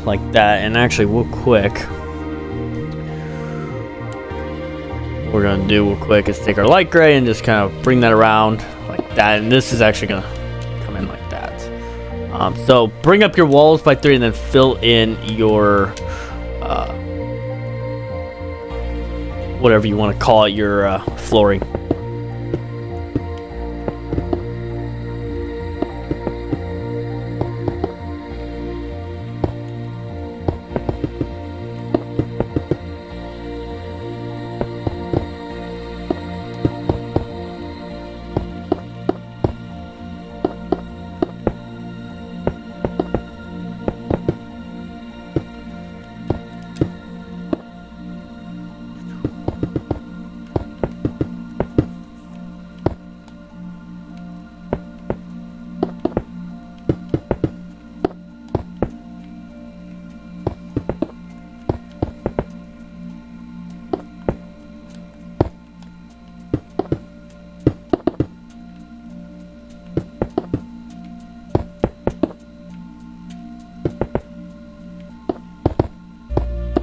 like that. And actually, real quick, what we're going to do real quick is take our light gray and just kind of bring that around like that. And this is actually going to come in like that. So bring up your walls by 3 and then fill in your whatever you want to call it, your flooring.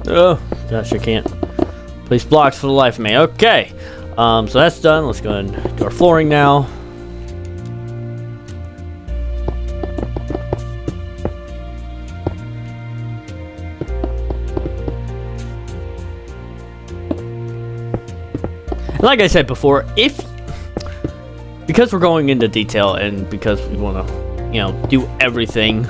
Oh, gosh, I can't place blocks for the life of me. Okay, so that's done. Let's go ahead and do our flooring now. And like I said before, because we're going into detail and because we want to, do everything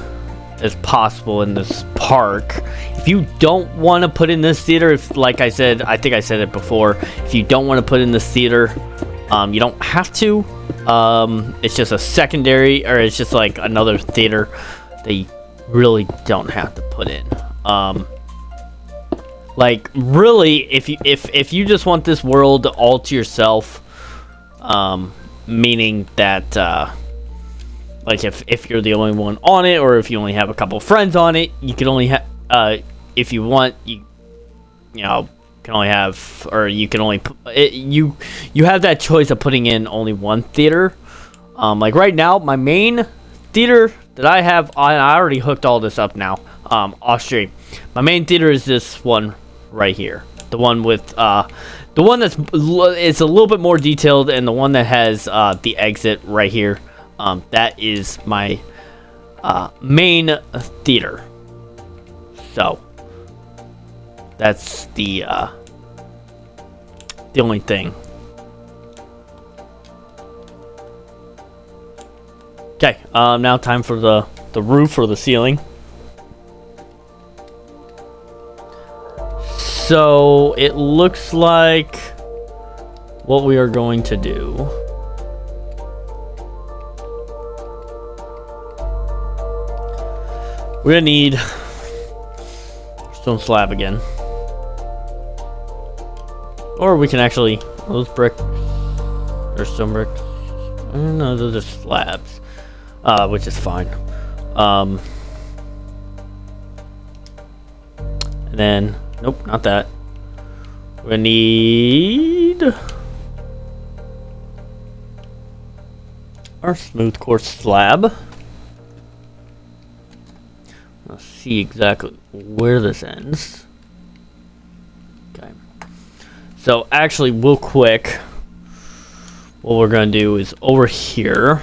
as possible in this park. If you don't want to put in this theater, like I said, I think I said it before, if you don't want to put in this theater, you don't have to. It's just a secondary, or it's just like another theater that you really don't have to put in. Like really, if you just want this world all to yourself, meaning that like if you're the only one on it, or if you only have a couple friends on it, you can only have if you want, you can only have, or you can only you have that choice of putting in only one theater. Like right now, my main theater that I have, I already hooked all this up now. Off stream. My main theater is this one right here. The one with the one that's it's a little bit more detailed, and the one that has the exit right here. That is my main theater. So that's the only thing. Okay, now time for the roof or the ceiling. So it looks like what we are going to do. We're gonna need stone slab again. Or we can actually, those bricks, or stone bricks. No, those are slabs, which is fine. And then, nope, not that. We're gonna need our smooth quartz slab. Let's see exactly where this ends. Okay. So actually, real quick, what we're gonna do is over here.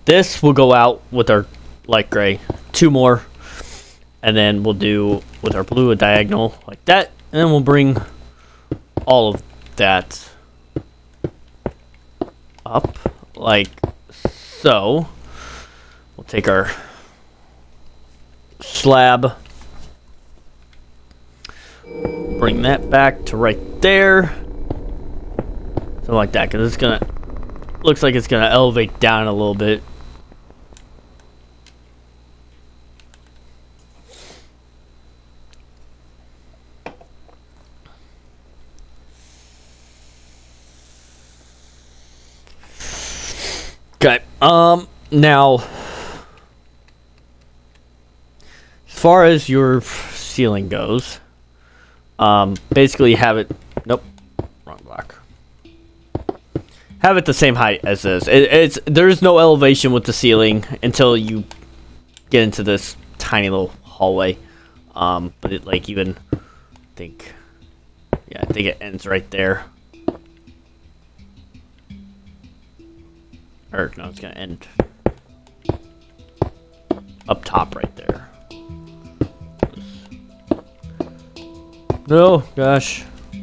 This will go out with our light gray. 2 more. And then we'll do with our blue a diagonal like that. And then we'll bring all of that up like so. We'll take our slab, bring that back to right there. Something like that, because it's gonna, looks like it's gonna elevate down a little bit. Okay, now, as far as your ceiling goes, basically have it, nope, wrong block. Have it the same height as this. There's no elevation with the ceiling until you get into this tiny little hallway. But it like even, I think it ends right there. Or no, it's gonna end up top right there. No, gosh. Yeah,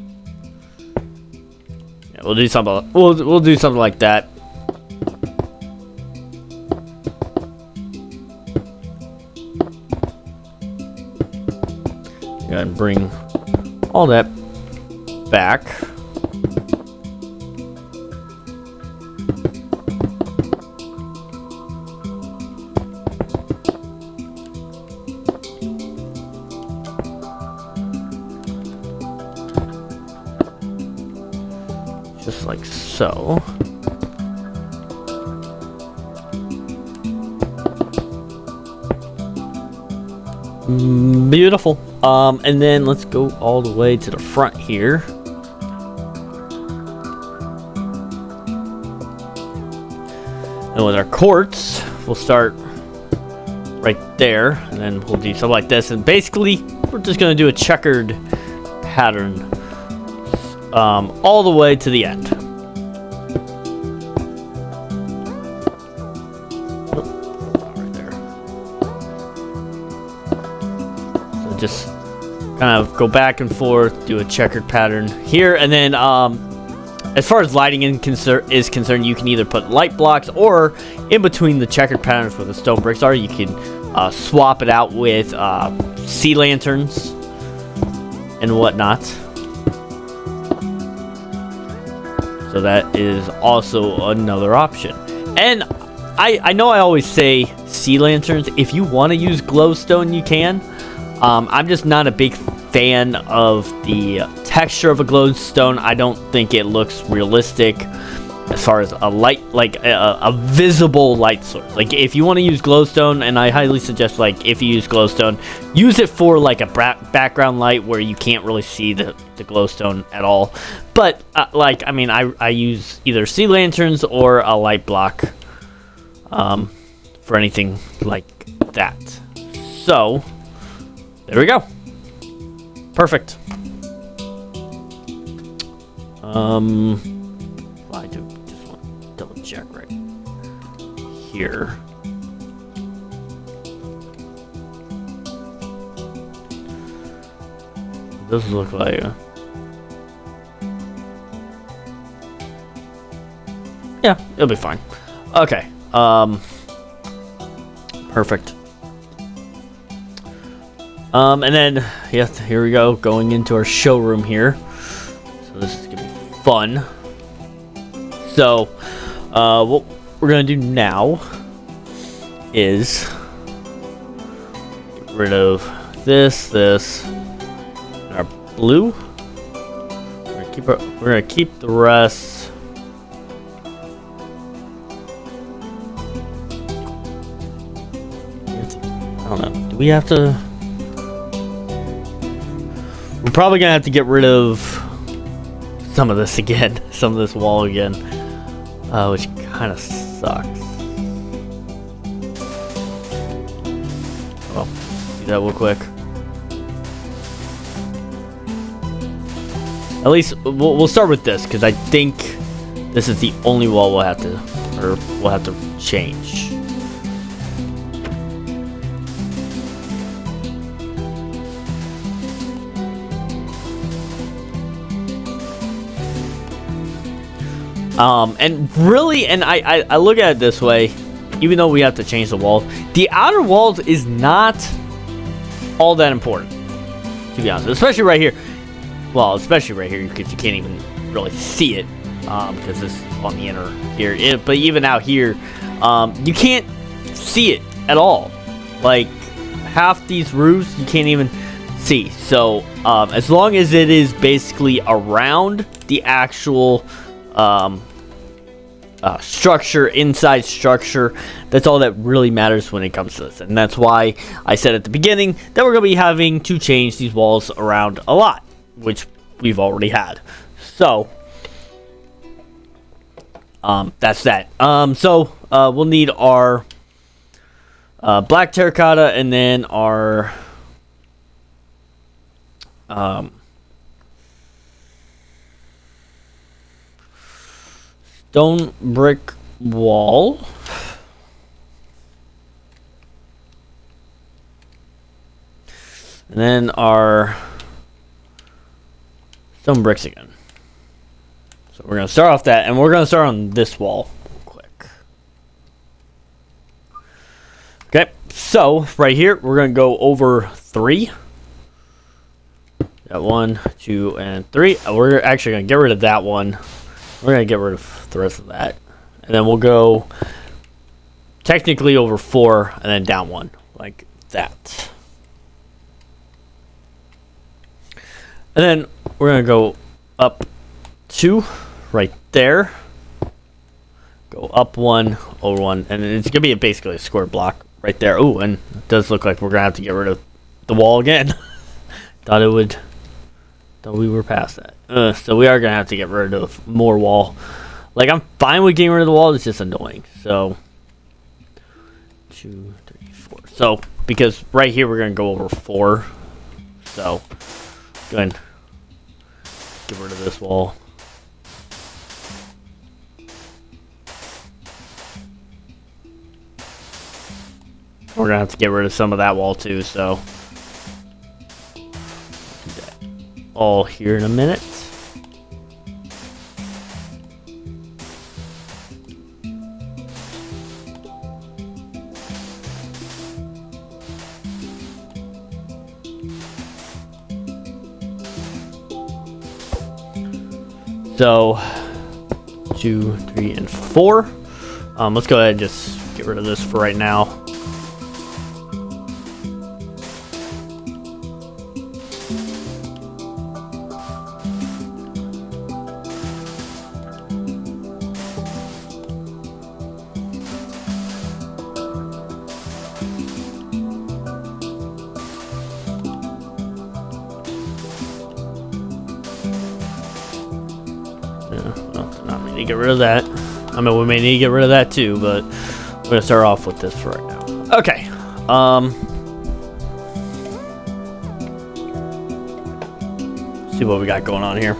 we'll do something. We'll do something like that. Go ahead and bring all that back. Just like so. Beautiful. And then let's go all the way to the front here. And with our quartz, we'll start right there, and then we'll do something like this. And basically, we're just gonna do a checkered pattern all the way to the end. Right there. So just kind of go back and forth, do a checkered pattern here, and then as far as lighting is concerned, you can either put light blocks, or in between the checkered patterns where the stone bricks are, you can swap it out with sea lanterns and whatnot. So that is also another option. And I know I always say sea lanterns. If you want to use glowstone, you can. I'm just not a big fan of the texture of a glowstone. I don't think it looks realistic. as far as a light, like a visible light source. Like if you want to use glowstone, and I highly suggest, like if you use glowstone, use it for like a background light where you can't really see the glowstone at all. But like, I mean, I use either sea lanterns or a light block for anything like that. So there we go. Perfect. I do just want to double check right here. It does look like yeah, it'll be fine. Okay. Perfect. And then yeah, here we go, going into our showroom here. So this is gonna be fun. So, what we're gonna do now is get rid of this, and our blue. We're gonna keep the rest. I don't know. Do we have to? We're probably gonna have to get rid of some of this again, some of this wall again, which kind of sucks. Well, do that real quick. At least we'll start with this because I think this is the only wall we'll have to change. And really, and I look at it this way, even though we have to change the walls, the outer walls is not all that important, to be honest, especially right here. Well, especially right here, because you can't even really see it, because it's on the inner here. But even out here, you can't see it at all. Like, half these roofs, you can't even see. So, as long as it is basically around the actual structure, inside structure, that's all that really matters when it comes to this. And that's why I said at the beginning that we're going to be having to change these walls around a lot, which we've already had. So that's that. So we'll need our black terracotta, and then our stone brick wall. And then our stone bricks again. So we're going to start off that, and we're going to start on this wall quick. Okay, so right here, we're going to go over 3. Got 1, 2, and 3. We're actually going to get rid of that one. We're going to get rid of the rest of that. And then we'll go technically over 4 and then down 1. Like that. And then we're going to go up 2 right there. Go up 1, over 1. And it's going to be basically a square block right there. Oh, and it does look like we're going to have to get rid of the wall again. Thought we were past that. So we are going to have to get rid of more wall. Like, I'm fine with getting rid of the wall. It's just annoying. So, 2, 3, 4. So, because right here we're going to go over 4. So, go ahead and get rid of this wall. We're going to have to get rid of some of that wall too. So, all here in a minute. So 2, 3, and 4. Let's go ahead and just get rid of this for right now. to get rid of that. I mean, we may need to get rid of that too, but we're gonna start off with this for right now. Okay. See what we got going on here.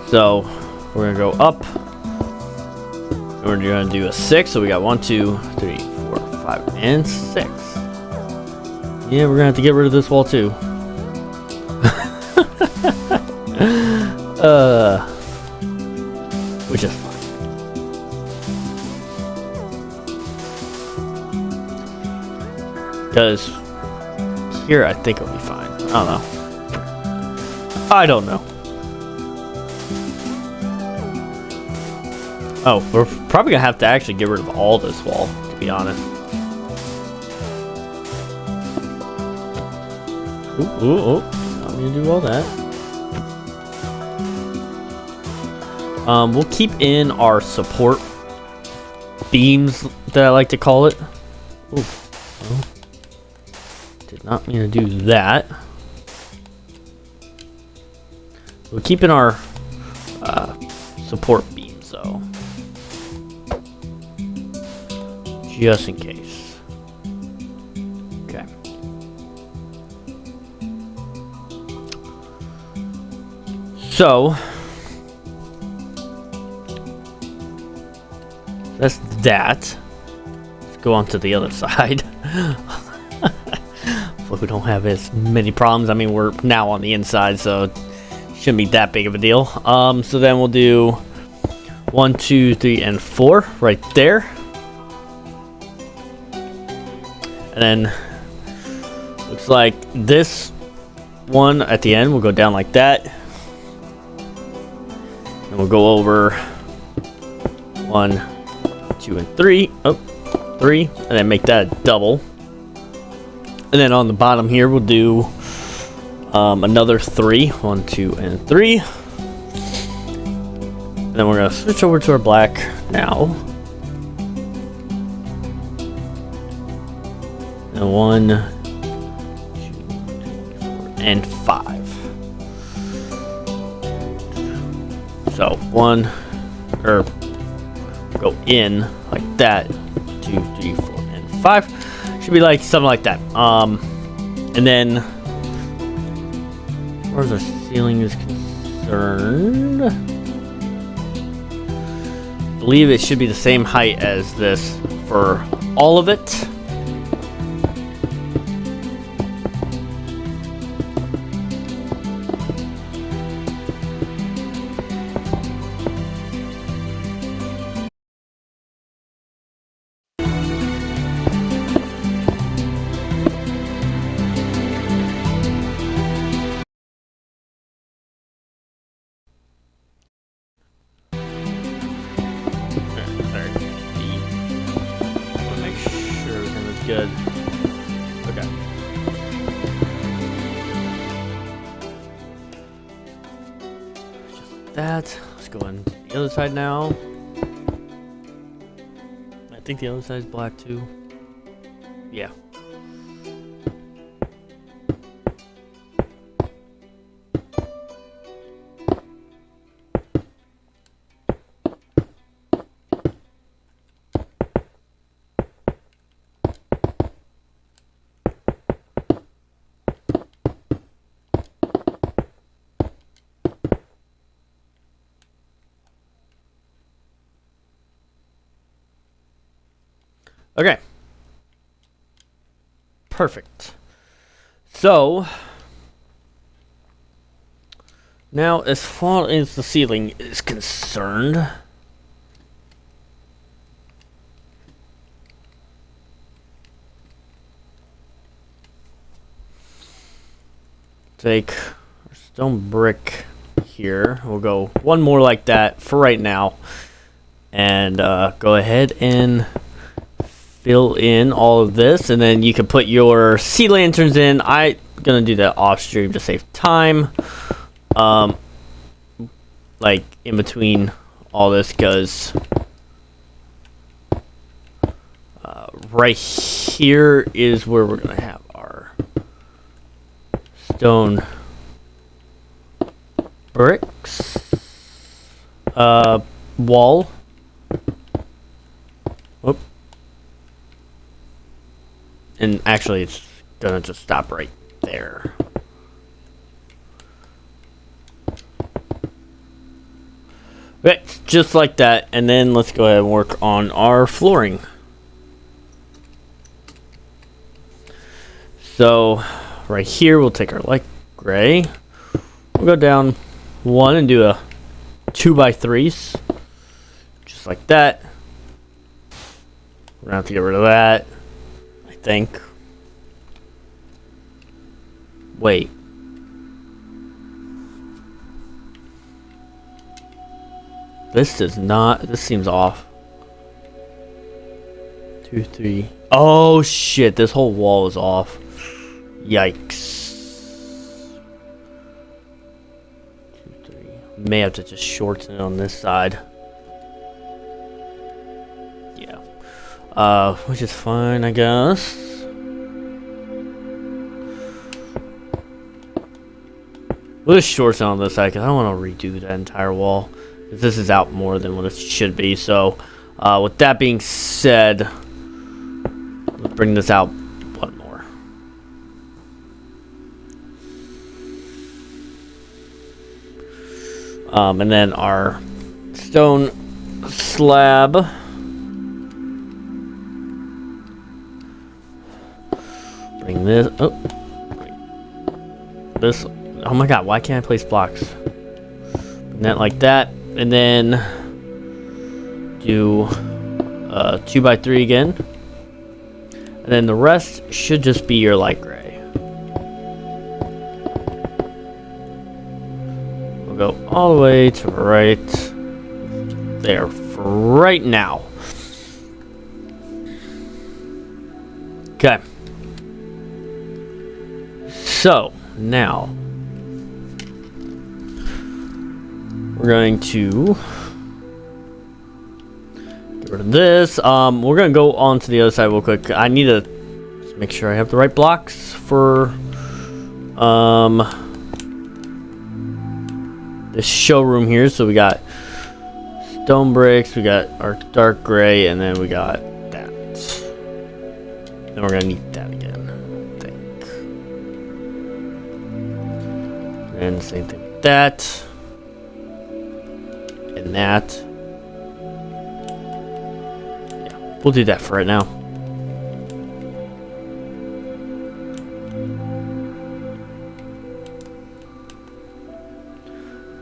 So we're gonna go up. We're gonna do a 6. So we got 1, 2, 3, 4, 5, and 6. Yeah, we're gonna have to get rid of this wall too. Which is fine. Because here I think it'll be fine. I don't know. Oh, we're probably gonna have to actually get rid of all this wall, to be honest. Ooh, I'm gonna do all that. We'll keep in our support beams that I like to call it. Ooh, well, did not mean to do that. We'll keep in our support beams, though, just in case. Okay. So that's that. Let's go on to the other side. But we don't have as many problems. I mean, we're now on the inside, so it shouldn't be that big of a deal. So then we'll do 1, 2, 3, and 4 right there. And then looks like this one at the end will go down like that. And we'll go over 1, 2, and 3. Oh, 3. And then make that a double. And then on the bottom here, we'll do another 3. 1, 2, and 3. And then we're going to switch over to our black now. And 1, 2, 3, 4, and 5. So 1, or go in like that. 2, 3, 4, and 5. Should be like something like that. And then as far as our ceiling is concerned, I believe it should be the same height as this for all of it. Good. Okay. Just like that. Let's go on the other side now. I think the other side is black too. Yeah. Okay. Perfect. So now, as far as the ceiling is concerned, take our stone brick here. We'll go one more like that for right now, and go ahead and fill in all of this, and then you can put your sea lanterns in. I'm gonna do that off stream to save time, like in between all this, because right here is where we're gonna have our stone bricks wall. Whoop. And actually it's gonna just stop right there. Okay, just like that, and then let's go ahead and work on our flooring. So right here we'll take our light gray. We'll go down one and do a 2x3s, just like that. We're gonna have to get rid of that, I think. Wait. This does not, this seems off. 2, 3. Oh shit, this whole wall is off. Yikes. 2, 3. May have to just shorten it on this side. Yeah. Which is fine, I guess. We'll just shorten on this side because I don't want to redo that entire wall. This is out more than what it should be. So, with that being said, let's bring this out one more. And then our stone slab. Bring this. Oh, this. Oh my God! Why can't I place blocks? Bring that like that. And then do 2x3 again. And then the rest should just be your light gray. We'll go all the way to right there for right now. Okay. So now we're going to get rid of this. We're going to go on to the other side real quick. I need to just make sure I have the right blocks for this showroom here. So we got stone bricks, we got our dark gray, and then we got that. Then we're going to need that again, I think. And same thing with that. And that. Yeah, we'll do that for right now.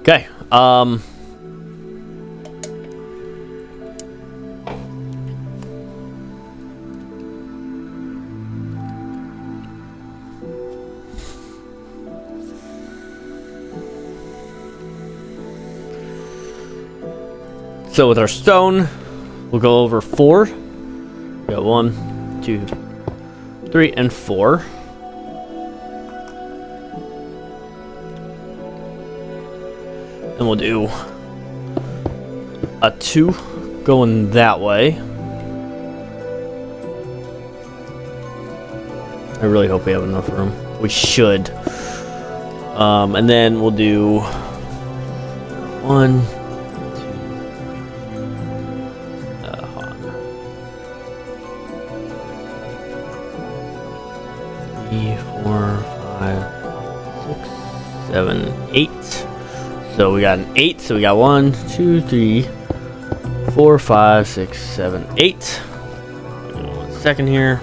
Okay. So with our stone, we'll go over 4. We got 1, 2, 3, and 4. And we'll do a 2 going that way. I really hope we have enough room. We should. And then we'll do 1, 7, 8. So we got an 8. So we got 1, 2, 3, 4, 5, 6, 7, 8. 1 second here.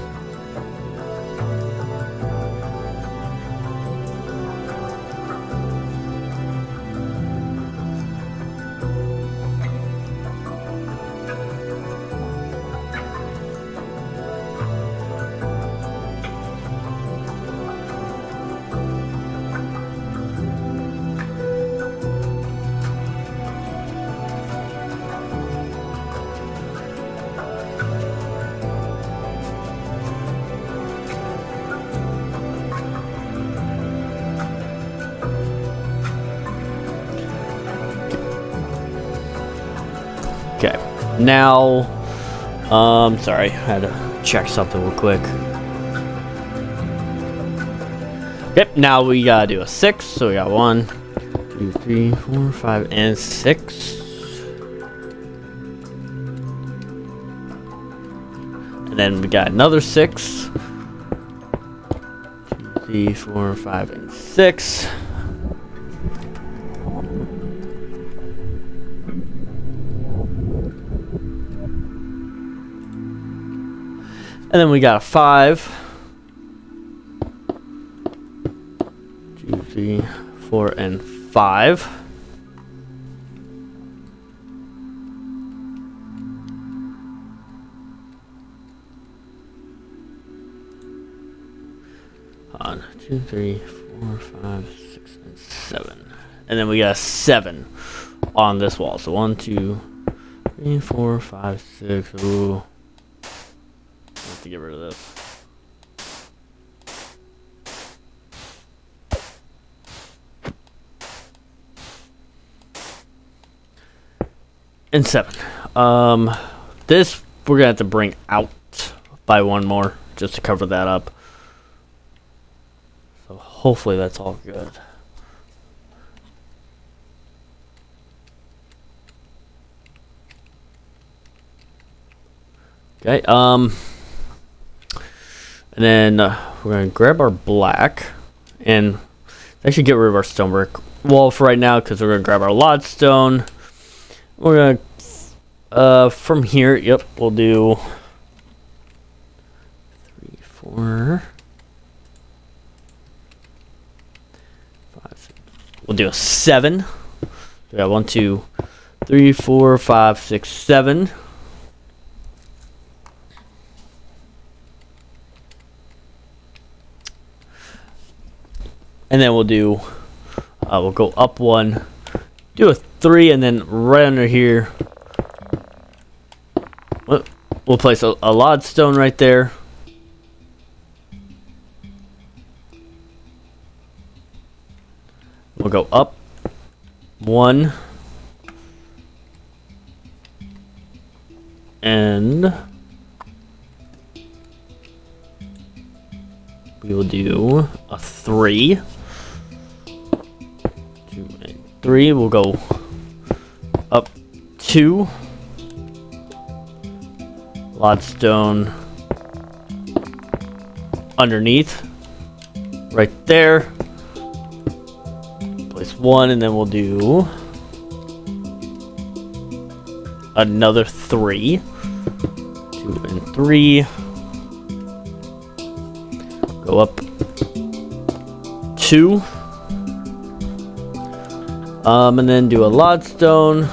Okay, now, sorry, I had to check something real quick. Yep, now we gotta do a 6. So we got 1, 2, 3, 4, 5, and 6. And then we got another 6. 2, 3, 4, 5, and 6. And then we got a 5. 2, 3, 4, and 5. On 2, 3, 4, 5, 6, and 7. And then we got a 7 on this wall. So 1, 2, 3, 4, 5, 6. Ooh. I have to get rid of this. And 7. This we're gonna have to bring out by 1 more just to cover that up. So hopefully that's all good. Okay. And then we're gonna grab our black and actually get rid of our stonework wall for right now because we're gonna grab our lodestone. We're gonna from here, yep, we'll do 3, 4, 5, 6. We'll do a 7. We got 1, 2, 3, 4, 5, 6, 7. And then we'll do, we'll go up 1, do a 3, and then right under here, we'll place a lodestone right there. We'll go up 1, and we will do a 3. 2 and 3. We'll go up 2. Lodestone underneath. Right there. Place 1, and then we'll do another 3. 2 and 3. Go up 2. And then do a lodestone.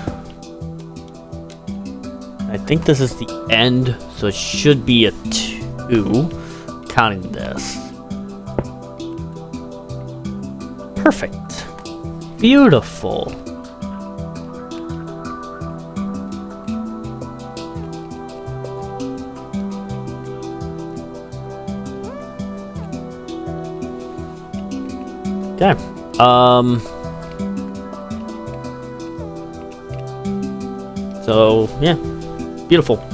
I think this is the end, so it should be a 2, counting this. Perfect. Beautiful. Okay. So, yeah. Beautiful.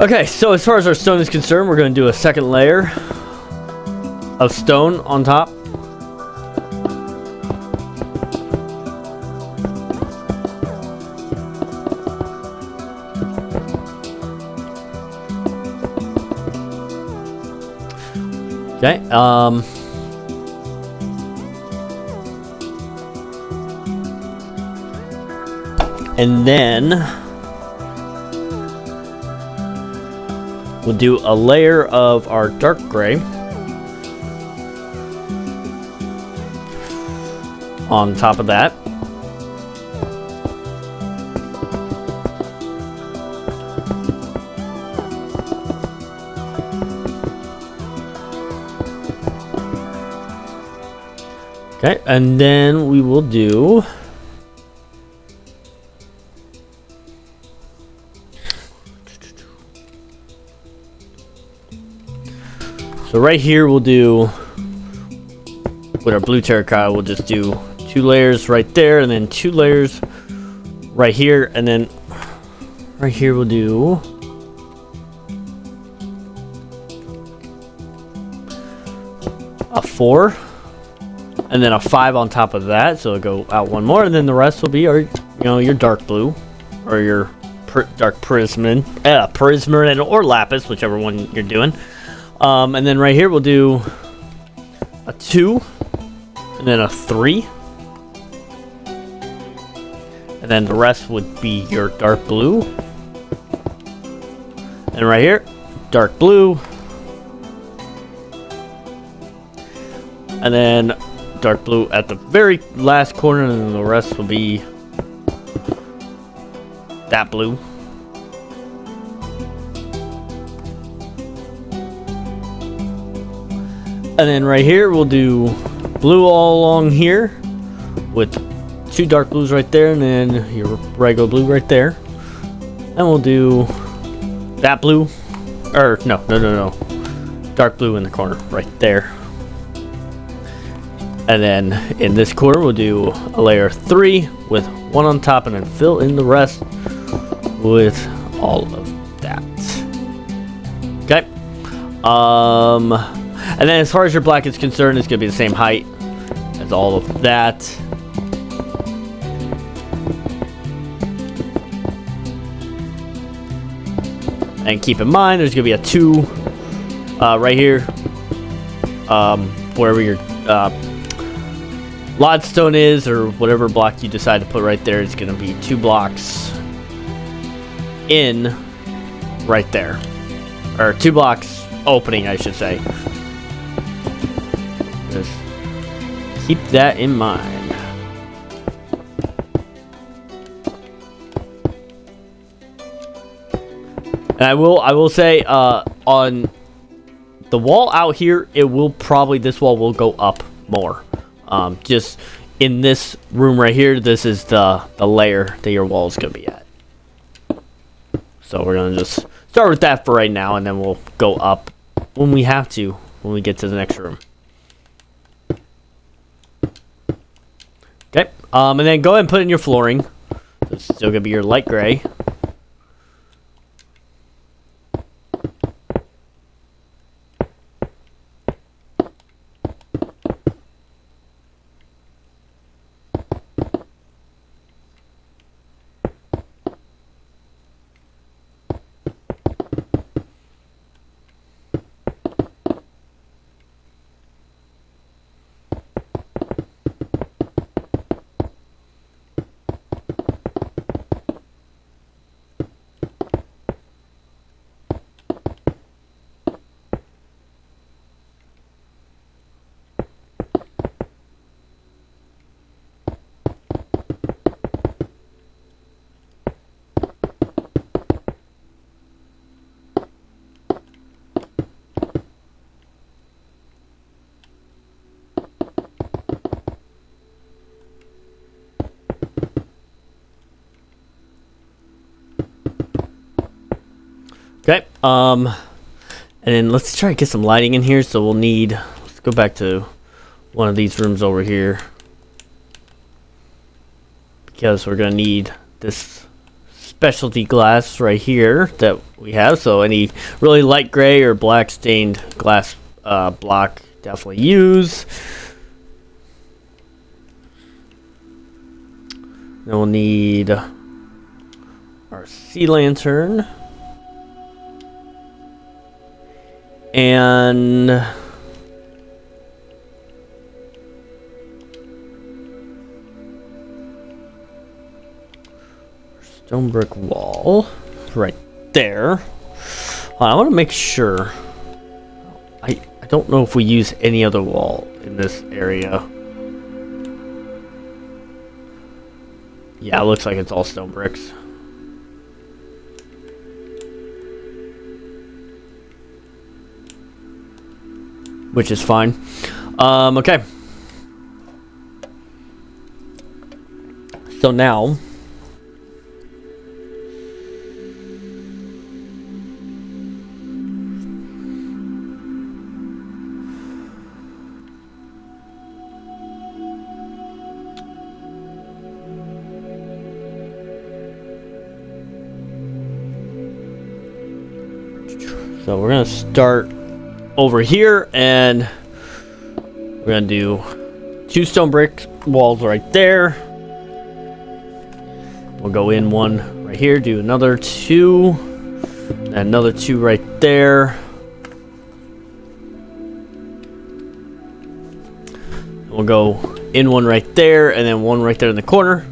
Okay, so as far as our stone is concerned, we're going to do a second layer of stone on top. Okay, and then we'll do a layer of our dark gray on top of that. Okay, and then we will do so right here we'll do with our blue terracotta, we'll just do 2 layers right there and then 2 layers right here, and then right here we'll do 4, and then a 5 on top of that, so it'll go out one more, and then the rest will be your dark blue, or your dark prismarin or lapis, whichever one you're doing. And then right here we'll do a 2, and then a 3, and then the rest would be your dark blue, and right here, dark blue, and then dark blue at the very last corner, and then the rest will be that blue. And then right here we'll do blue all along here with 2 dark blues right there, and then your regular blue right there. And we'll do that blue, or no, dark blue in the corner right there. And then in this corner we'll do a layer 3 with 1 on top, and then fill in the rest with all of that. Okay. And then as far as your black is concerned, it's gonna be the same height as all of that. And keep in mind, there's gonna be a 2 right here, wherever your lodestone is, or whatever block you decide to put right there. It's gonna be 2 blocks in right there, or 2 blocks opening, I should say. Just keep that in mind. And I will say, on the wall out here, this wall will go up more. Just in this room right here, this is the layer that your wall is gonna be at. So we're gonna just start with that for right now, and then we'll go up when we have to, when we get to the next room. Okay, and then go ahead and put in your flooring. It's still gonna be your light gray. Okay, and then let's try to get some lighting in here. So let's go back to one of these rooms over here, because we're gonna need this specialty glass right here that we have. So any really light gray or black stained glass block, definitely use. Then we'll need our sea lantern. And stone brick wall right there. I want to make sure. I don't know if we use any other wall in this area. Yeah, it looks like it's all stone bricks. Which is fine. Okay. So now, we're gonna start over here, and We're gonna do 2 stone brick walls right there. We'll go in 1 right here, do another 2, and another 2 right there. We'll go in 1 right there, and then 1 right there in the corner.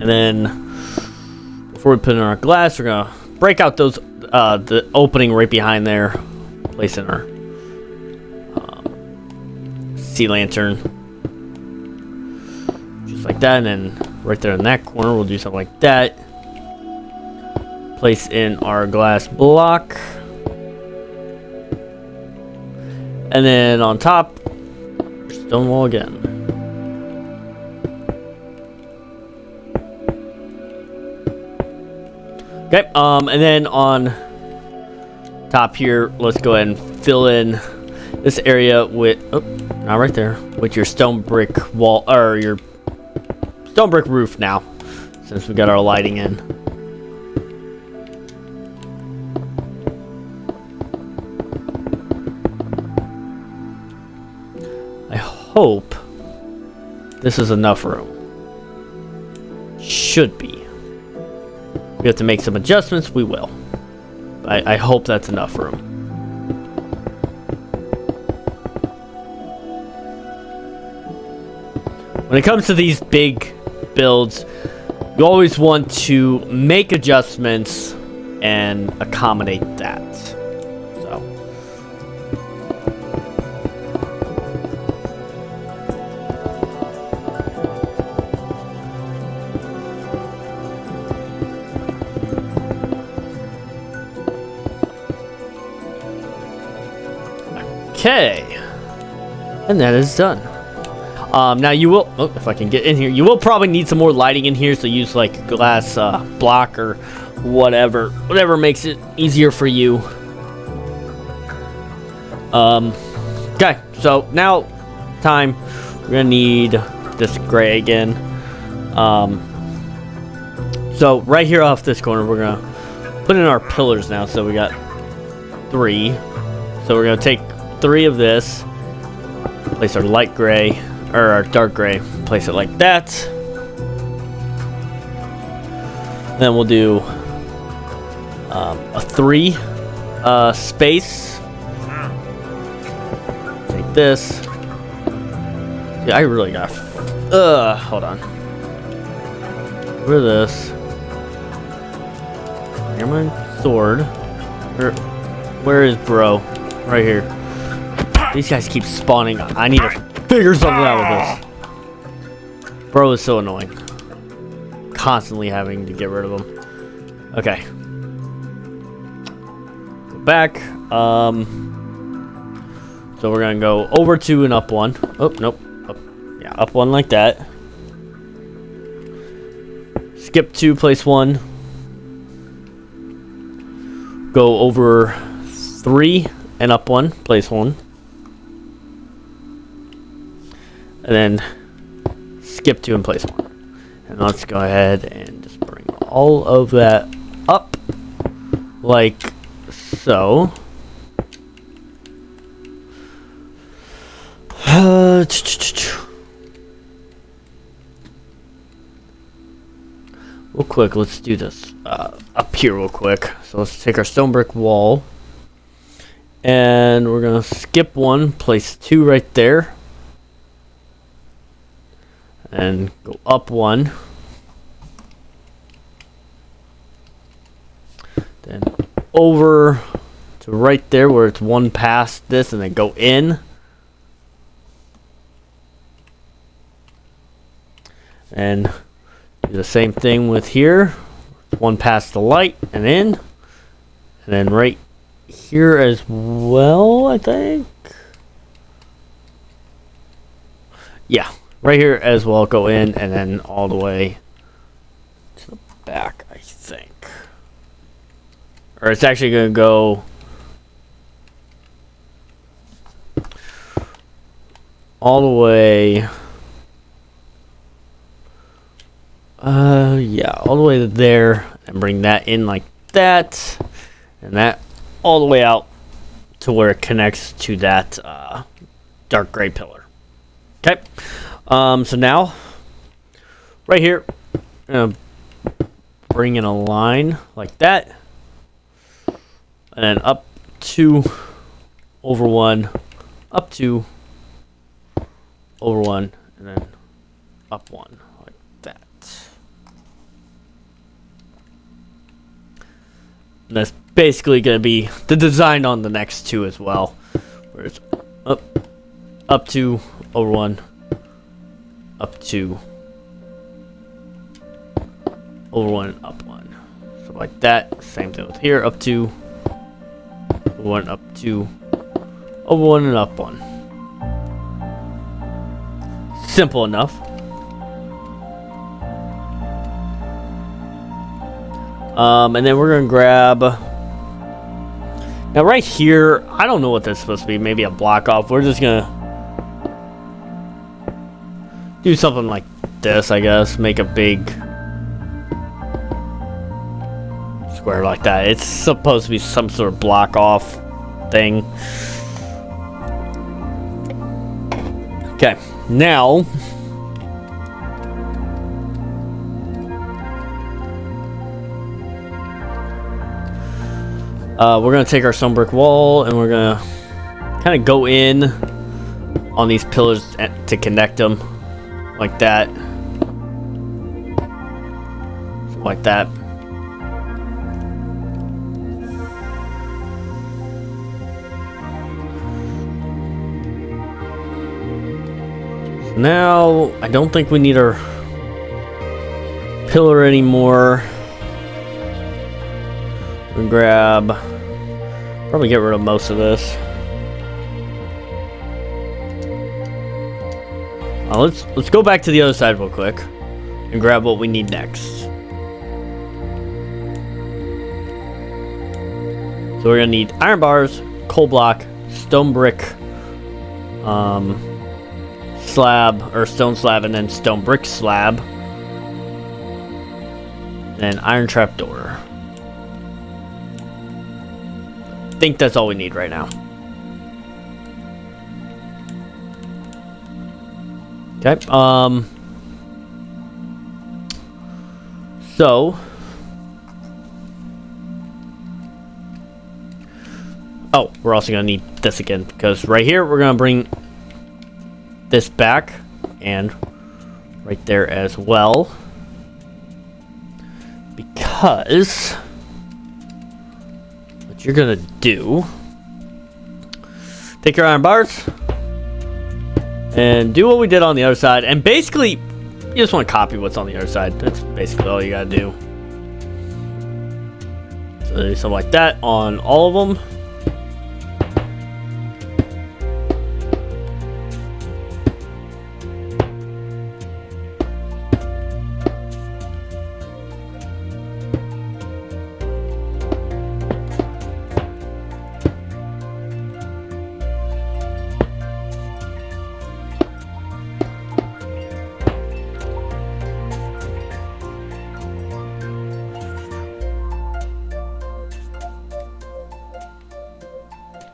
And then, before we put in our glass, we're gonna break out those, the opening right behind there. Place in our sea lantern. Just like that, and then right there in that corner, we'll do something like that. Place in our glass block. And then on top, stone wall again. Okay, and then on top here, let's go ahead and fill in this area with, oh, not right there, with your stone brick wall, or your stone brick roof now, since we got our lighting in. I hope this is enough room. Should be. We have to make some adjustments, we will. I hope that's enough room. When it comes to these big builds, you always want to make adjustments and accommodate that. So. Okay, and that is done. Now you will, oh, if I can get in here, you will probably need some more lighting in here, so use like a glass block or whatever makes it easier for you. Okay, so now time, we're gonna need this gray again. So right here off this corner, we're gonna put in our pillars now. So we got 3. So we're gonna take 3 of this, place our light gray, or our dark gray, place it like that. Then we'll do a 3 space. Take this. Yeah, I really got, hold on. Rid of this. Here's my sword. Where is bro? Right here. These guys keep spawning. I need to figure something out with this. Bro is so annoying. Constantly having to get rid of him. Okay. Go back. So we're gonna go over 2 and up 1. Oh, nope. Up, yeah, up 1 like that. Skip 2, place 1. Go over 3 and up 1, place 1. And then skip 2 and place 1. And let's go ahead and just bring all of that up like so. Real quick, let's do this up here real quick. So let's take our stone brick wall. And we're going to skip 1, place 2 right there. And go up 1. Then over to right there where it's 1 past this, and then go in. And do the same thing with here. 1 past the light and in. And then right here as well, I think. Yeah. Right here as well, go in, and then all the way to the back, I think. Or it's actually going to go all the way, yeah, all the way to there, and bring that in like that, and that all the way out to where it connects to that dark gray pillar. Okay. So now, right here, I'm gonna bring in a line like that, and then up 2, over 1, up 2, over 1, and then up 1, like that. And that's basically going to be the design on the next 2 as well. Where it's up 2, over 1, up 2, over 1, up 1. So like that. Same thing with here. Up 2, over 1, up 2, over 1, and up 1. Simple enough. And then we're gonna grab. Now right here, I don't know what this is supposed to be. Maybe a block off. We're just gonna do something like this, I guess. Make a big square like that. It's supposed to be some sort of block off thing. Okay, now we're gonna take our stone brick wall and we're gonna kind of go in on these pillars to connect them like that, like that. Now, I don't think we need our pillar anymore. We grab, probably get rid of most of this. Let's go back to the other side real quick and grab what we need next. So we're gonna need iron bars, coal block, stone brick, slab or stone slab, and then stone brick slab, and iron trap door. I think that's all we need right now. Okay. So we're also gonna need this again, because right here we're gonna bring this back and right there as well, because what you're gonna do, take your iron bars and do what we did on the other side, and basically you just want to copy what's on the other side. That's basically all you gotta do. So do something like that on all of them.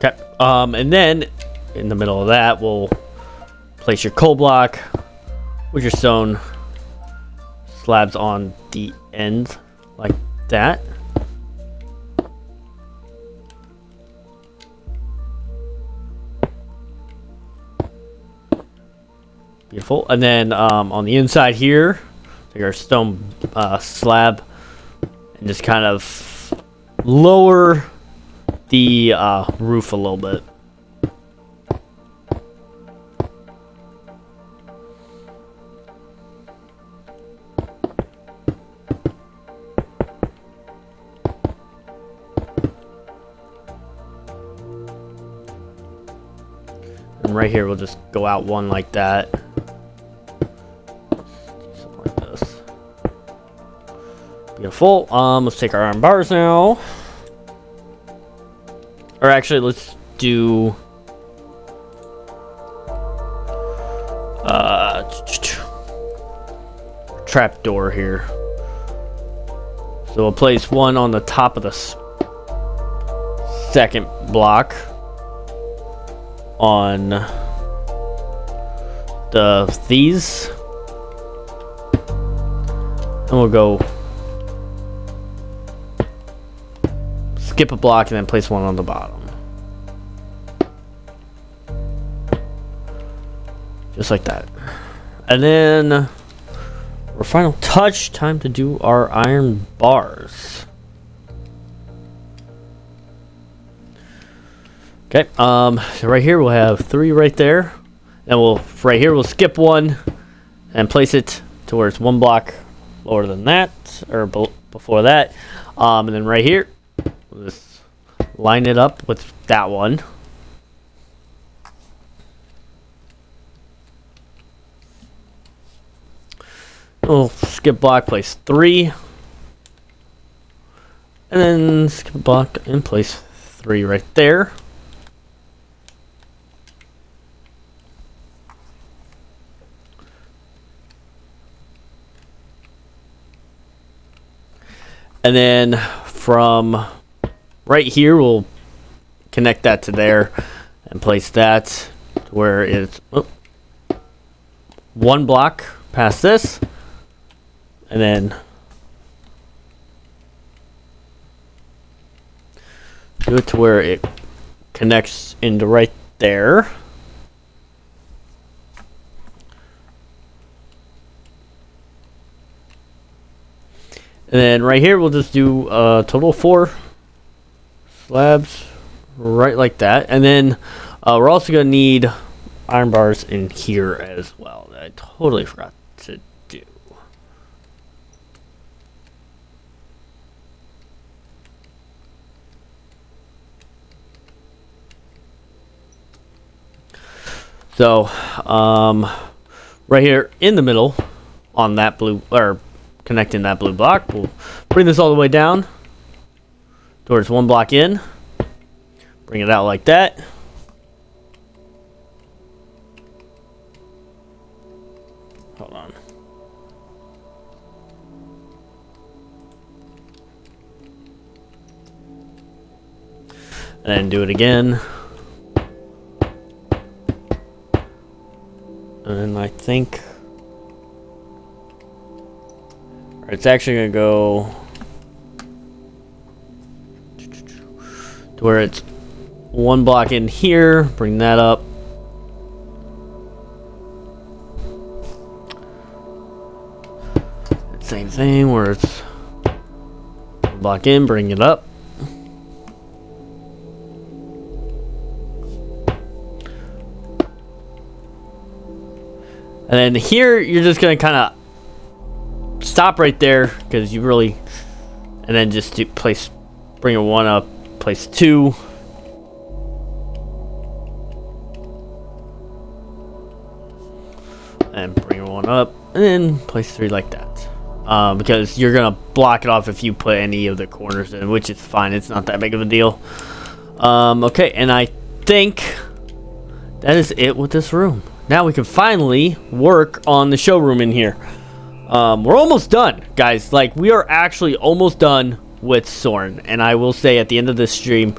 Okay, and then in the middle of that, we'll place your coal block with your stone slabs on the end, like that. Beautiful. And then on the inside here, take our stone slab and just kind of lower the roof a little bit. And right here we'll just go out one like that. Something like this. Beautiful. Let's take our iron bars now. Or actually, let's do trap door here. So we'll place one on the top of the second block, on these. And we'll go skip a block and then place one on the bottom. Just like that. And then for final touch, time to do our iron bars. Okay, so right here we'll have 3 right there. And right here we'll skip one and place it to where it's 1 block lower than that, or before that. And then right here, we'll just line it up with that one. We'll skip block, place 3. And then skip block and place 3 right there. And then from right here, we'll connect that to there and place that to where it's 1 block past this. And then do it to where it connects into right there. And then right here, we'll just do a total of 4 slabs right like that. And then we're also going to need iron bars in here as well. That I totally forgot to do. So, right here in the middle on that blue, or connecting that blue block, we'll bring this all the way down towards 1 block in, bring it out like that. Hold on. And then do it again. And I think it's actually going to go to where it's 1 block in here. Bring that up. Same thing where it's 1 block in, bring it up. And then here, you're just going to kind of stop right there because you really, and then just do bring a 1 up, place 2. And bring a 1 up, and then place 3 like that. Because you're going to block it off if you put any of the corners in, which is fine. It's not that big of a deal. Okay, and I think that is it with this room. Now we can finally work on the showroom in here. We're almost done, guys. Like, we are actually almost done with Soarin. And I will say at the end of this stream,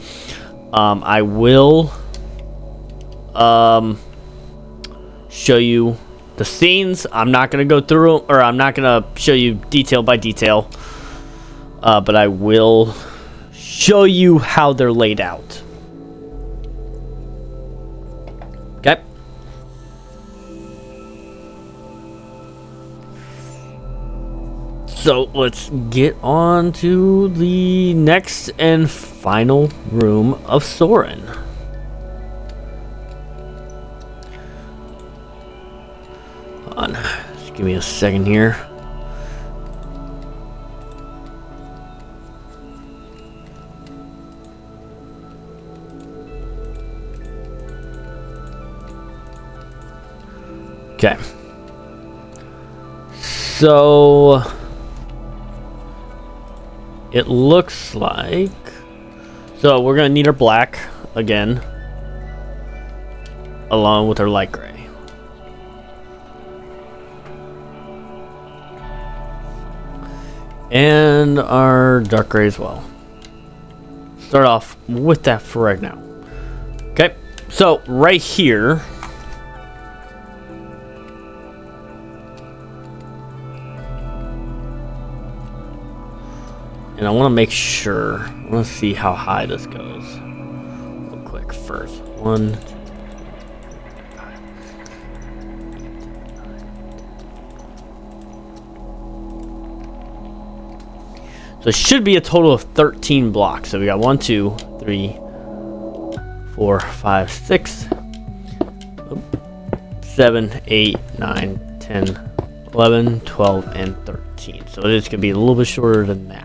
I will show you the scenes. I'm not going to go through, or I'm not going to show you detail by detail. But I will show you how they're laid out. Okay. So let's get on to the next and final room of Soarin. Hold on, just give me a second here. Okay. So it looks like, so we're gonna need our black again, along with our light gray. And our dark gray as well. Start off with that for right now. Okay, So right here, and I want to make sure. I want to see how high this goes. Real quick first. 1, 2, 3, 5. So it should be a total of 13 blocks. So we got 1, 2, 3, 4, 5, 6, 7, 8, 9, 10, 11, 12, and 13. So it is going to be a little bit shorter than that.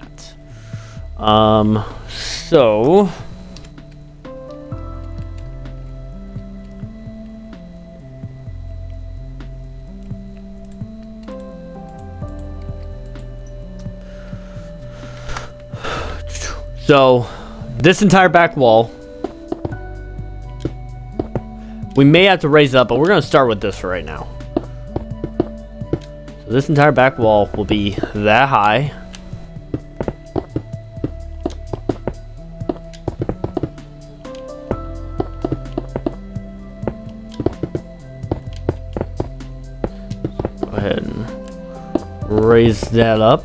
So this entire back wall, we may have to raise it up, but we're going to start with this for right now. So this entire back wall will be that high. Go ahead and raise that up.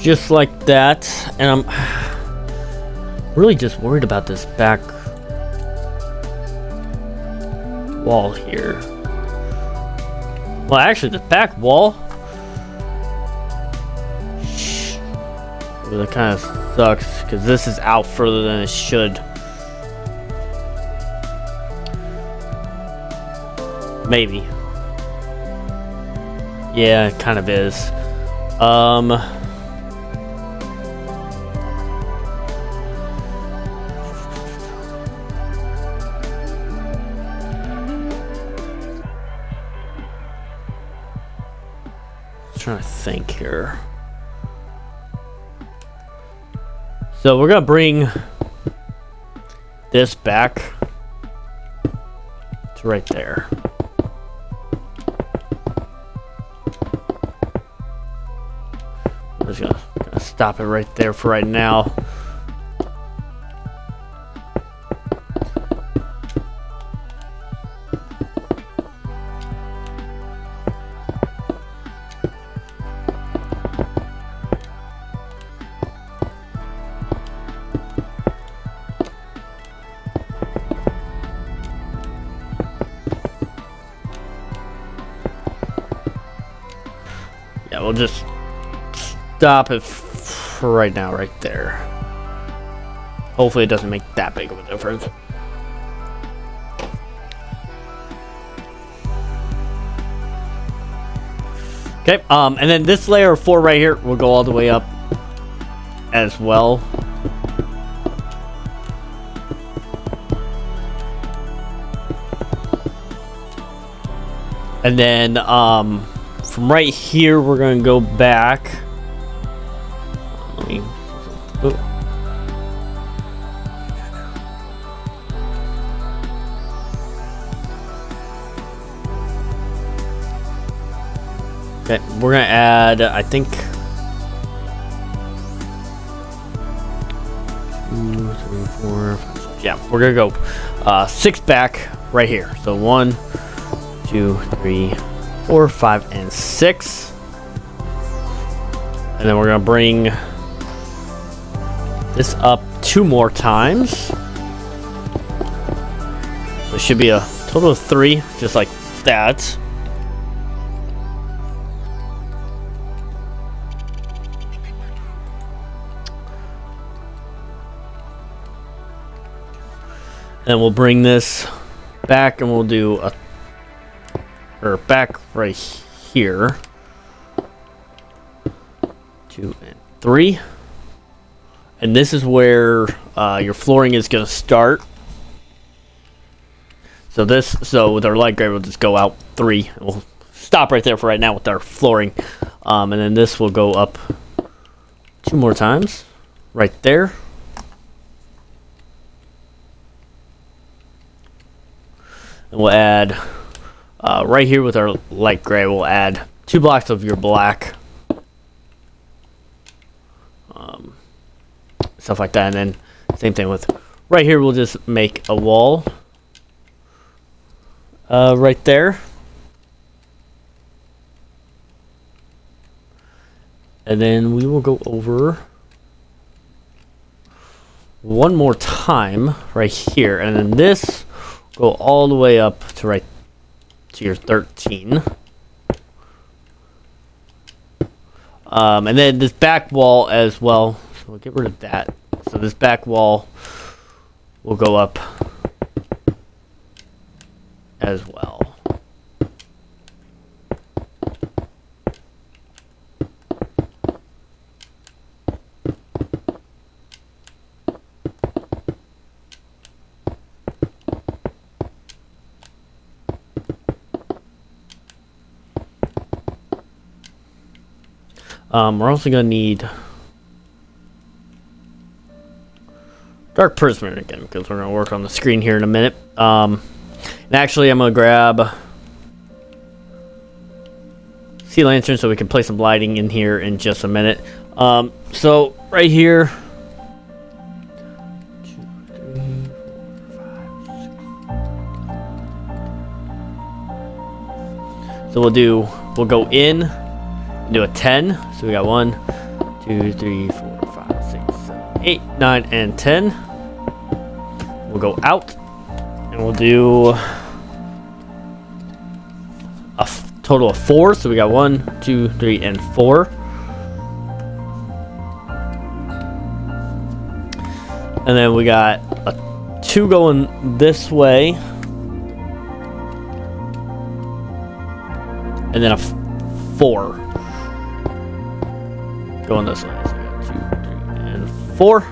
Just like that, and I'm really just worried about this back wall here. Well, actually, the back wall, that kind of sucks because this is out further than it should. Maybe. Yeah, it kind of is. Trying to think here. So we're gonna bring this back to right there. I'm just gonna stop it right there for right now. Yeah, we'll just stop it for right now, right there. Hopefully it doesn't make that big of a difference. Okay, and then this layer of 4 right here will go all the way up as well. And then, from right here, we're going to go back. Let me... Okay, we're going to add, I think... 2, 3, 4, 5, 6. Yeah, we're going to go 6 back right here. So 1, 2, 3, 4, 5, and 6. And then we're gonna bring this up 2 more times. So it should be a total of 3, just like that. And we'll bring this back and we'll do a back right here. 2 and 3. And this is where your flooring is going to start. So with our light gray, we'll just go out 3 and we'll stop right there for right now with our flooring. And then this will go up 2 more times right there. And we'll add right here with our light gray, we'll add 2 blocks of your black. Stuff like that. And then same thing with right here, we'll just make a wall right there. And then we will go over one more time right here. And then this go all the way up to right to your 13. And then this back wall as well. So we'll get rid of that. So this back wall will go up as well. We're also going to need dark prism again, because we're going to work on the screen here in a minute. And actually, I'm going to grab sea lantern so we can play some lighting in here in just a minute. So right here, 2, 3, 4, 5, 6. So we'll go in. Do a 10. So we got 1, 2, 3, 4, 5, 6, 7, 8, 9, and 10. We'll go out and we'll do a total of 4. So we got 1, 2, 3, and 4. And then we got a 2 going this way. And then a 4. Going this way. So we got 2, 3, and 4.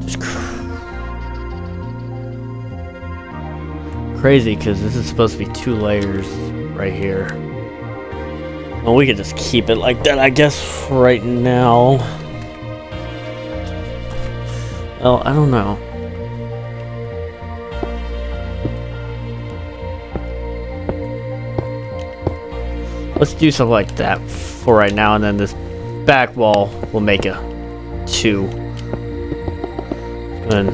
Just crazy because this is supposed to be 2 layers right here. Well, we could just keep it like that, I guess, right now. Well, I don't know. Let's do something like that for right now, and then this back wall will make a 2. And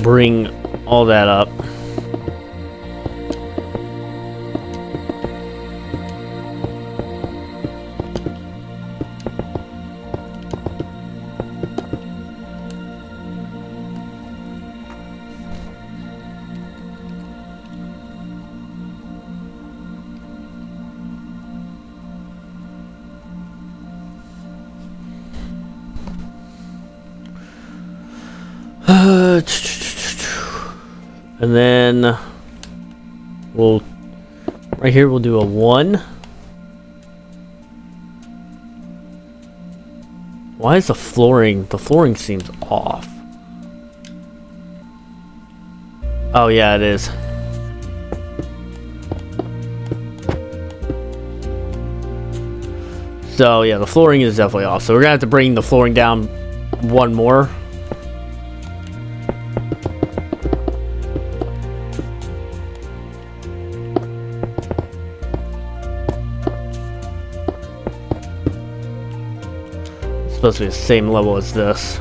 bring all that up. And then we'll right here we'll do a 1. Why is the flooring seems off? Oh yeah, it is. So yeah, the flooring is definitely off. So we're gonna have to bring the flooring down 1 more. Supposed to be the same level as this.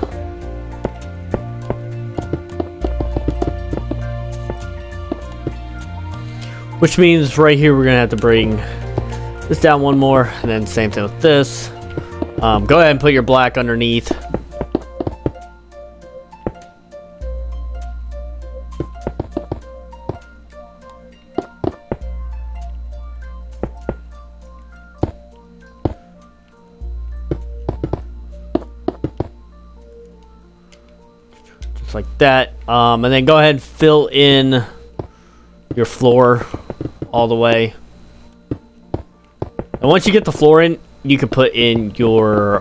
Which means right here we're gonna have to bring this down 1 more, and then same thing with this. Go ahead and put your black underneath. Like that, and then go ahead and fill in your floor all the way. And once you get the floor in, you can put in your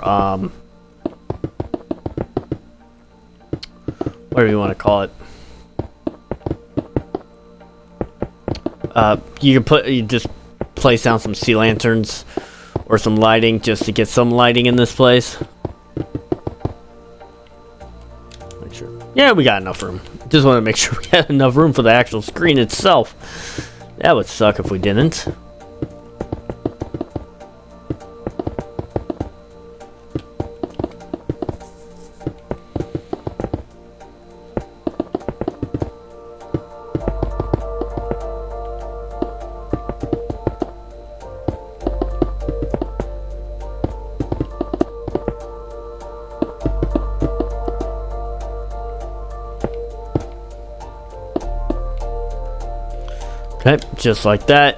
whatever you want to call it. You just place down some sea lanterns or some lighting just to get some lighting in this place. Make sure. Yeah, we got enough room. Just want to make sure we had enough room for the actual screen itself. That would suck if we didn't. Okay, just like that.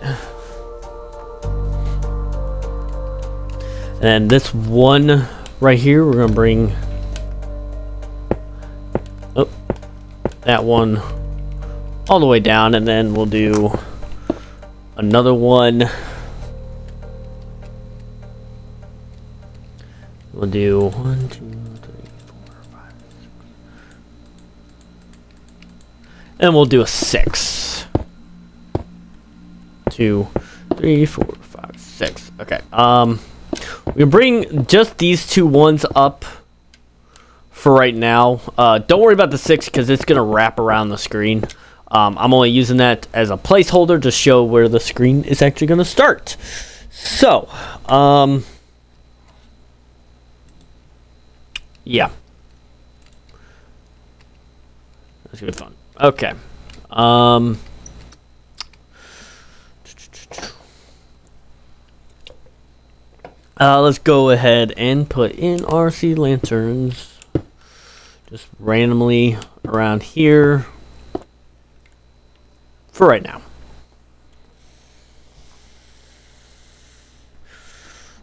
And this one right here, we're gonna bring that one all the way down, and then we'll do another one. We'll do 1, 2, 3, 4, 5, 6. And we'll do a 6. 2, 3, 4, 5, 6. Okay. We can bring just these two ones up for right now. Don't worry about the 6 because it's gonna wrap around the screen. I'm only using that as a placeholder to show where the screen is actually gonna start. So, yeah, that's gonna be fun. Okay. Let's go ahead and put in our sea lanterns just randomly around here for right now.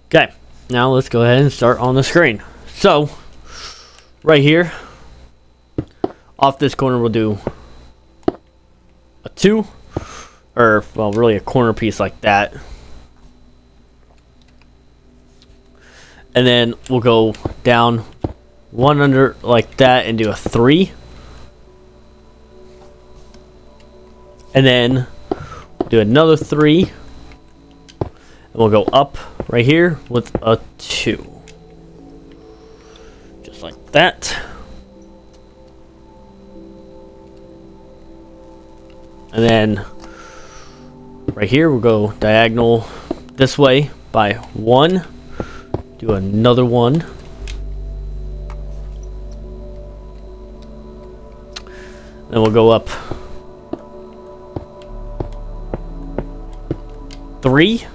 Okay, now let's go ahead and start on the screen. So, right here, off this corner, we'll do a 2, or, well, really a corner piece like that. And then we'll go down one under like that and do a 3. And then do another 3. And we'll go up right here with a 2. Just like that. And then right here we'll go diagonal this way by 1. Do another 1. Then we'll go up 3.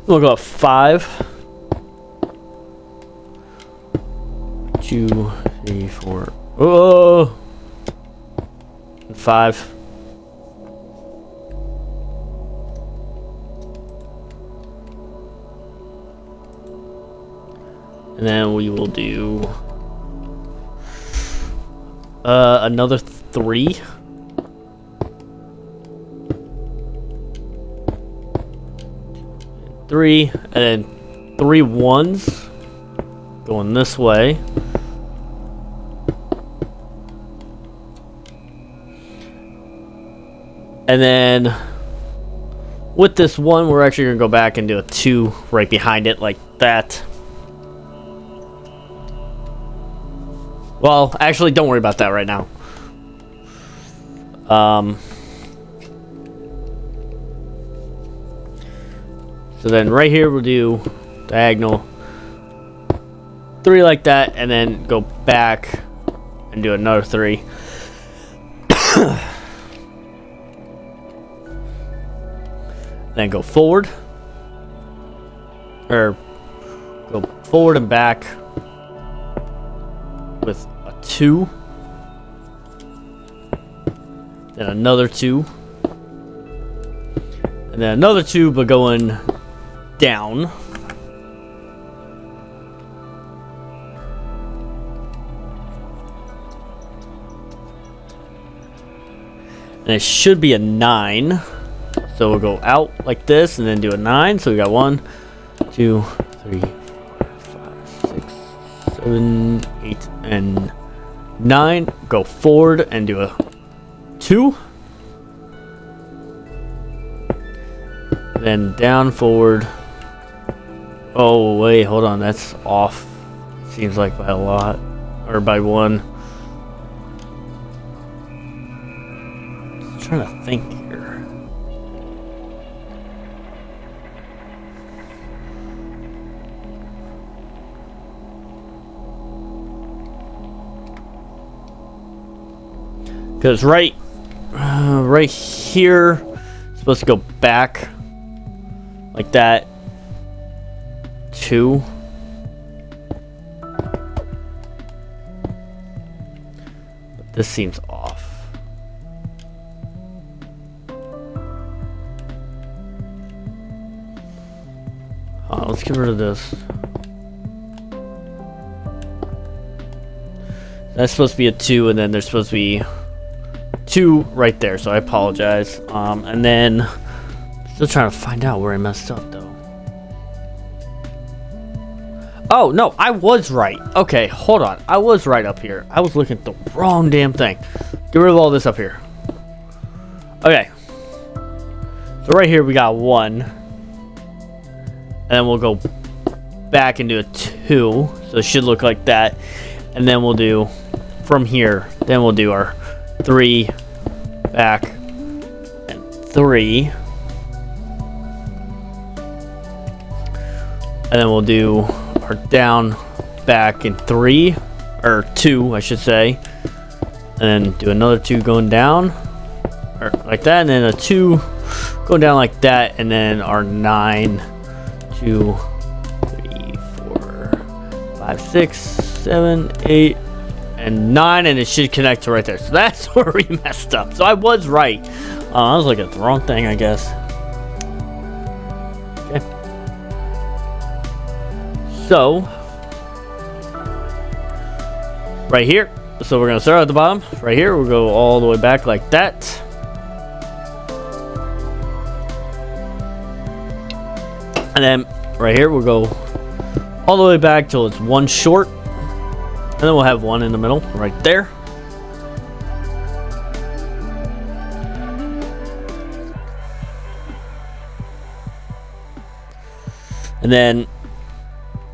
We'll go up 5. 2, 3, 4. Oh! 5. And then we will do another 3. And then 3 1s going this way. And then with this 1, we're actually going to go back and do a 2 right behind it like that. Well, actually, don't worry about that right now. So then right here we'll do diagonal 3 like that, and then go back and do another 3. Then go forward, or go forward and back with a 2, then another 2, and then another 2, but going down. And it should be a 9. So we'll go out like this and then do a 9. So we got 1, 2, 3, 4, 5, 6, 7, 8, and 9. Go forward and do a 2. Then down, forward. Oh, wait, hold on. That's off. Seems like by a lot. Or by 1. Just trying to think here. Because right here, it's supposed to go back like that. 2. But this seems off. Let's get rid of this. That's supposed to be a 2, and then there's supposed to be 2 right there, so I apologize. And then still trying to find out where I messed up though. Oh no, I was right. Okay, hold on. I was right up here. I was looking at the wrong damn thing. Get rid of all this up here. Okay. So right here we got 1. And then we'll go back and do a 2. So it should look like that. And then we'll do from here. Then we'll do our 3 back and 3. And then we'll do our down, back, and 3, or 2, I should say. And then do another 2 going down, or like that, and then a 2 going down like that, and then our 9, 2, 3, 4, 5, 6, 7, 8, and 9, and it should connect to right there. So that's where we messed up. So I was right. I was looking at the wrong thing, I guess. Okay. So, right here, so we're going to start at the bottom. Right here, we'll go all the way back like that. And then, right here, we'll go all the way back till it's 1 short. And then we'll have 1 in the middle, right there. And then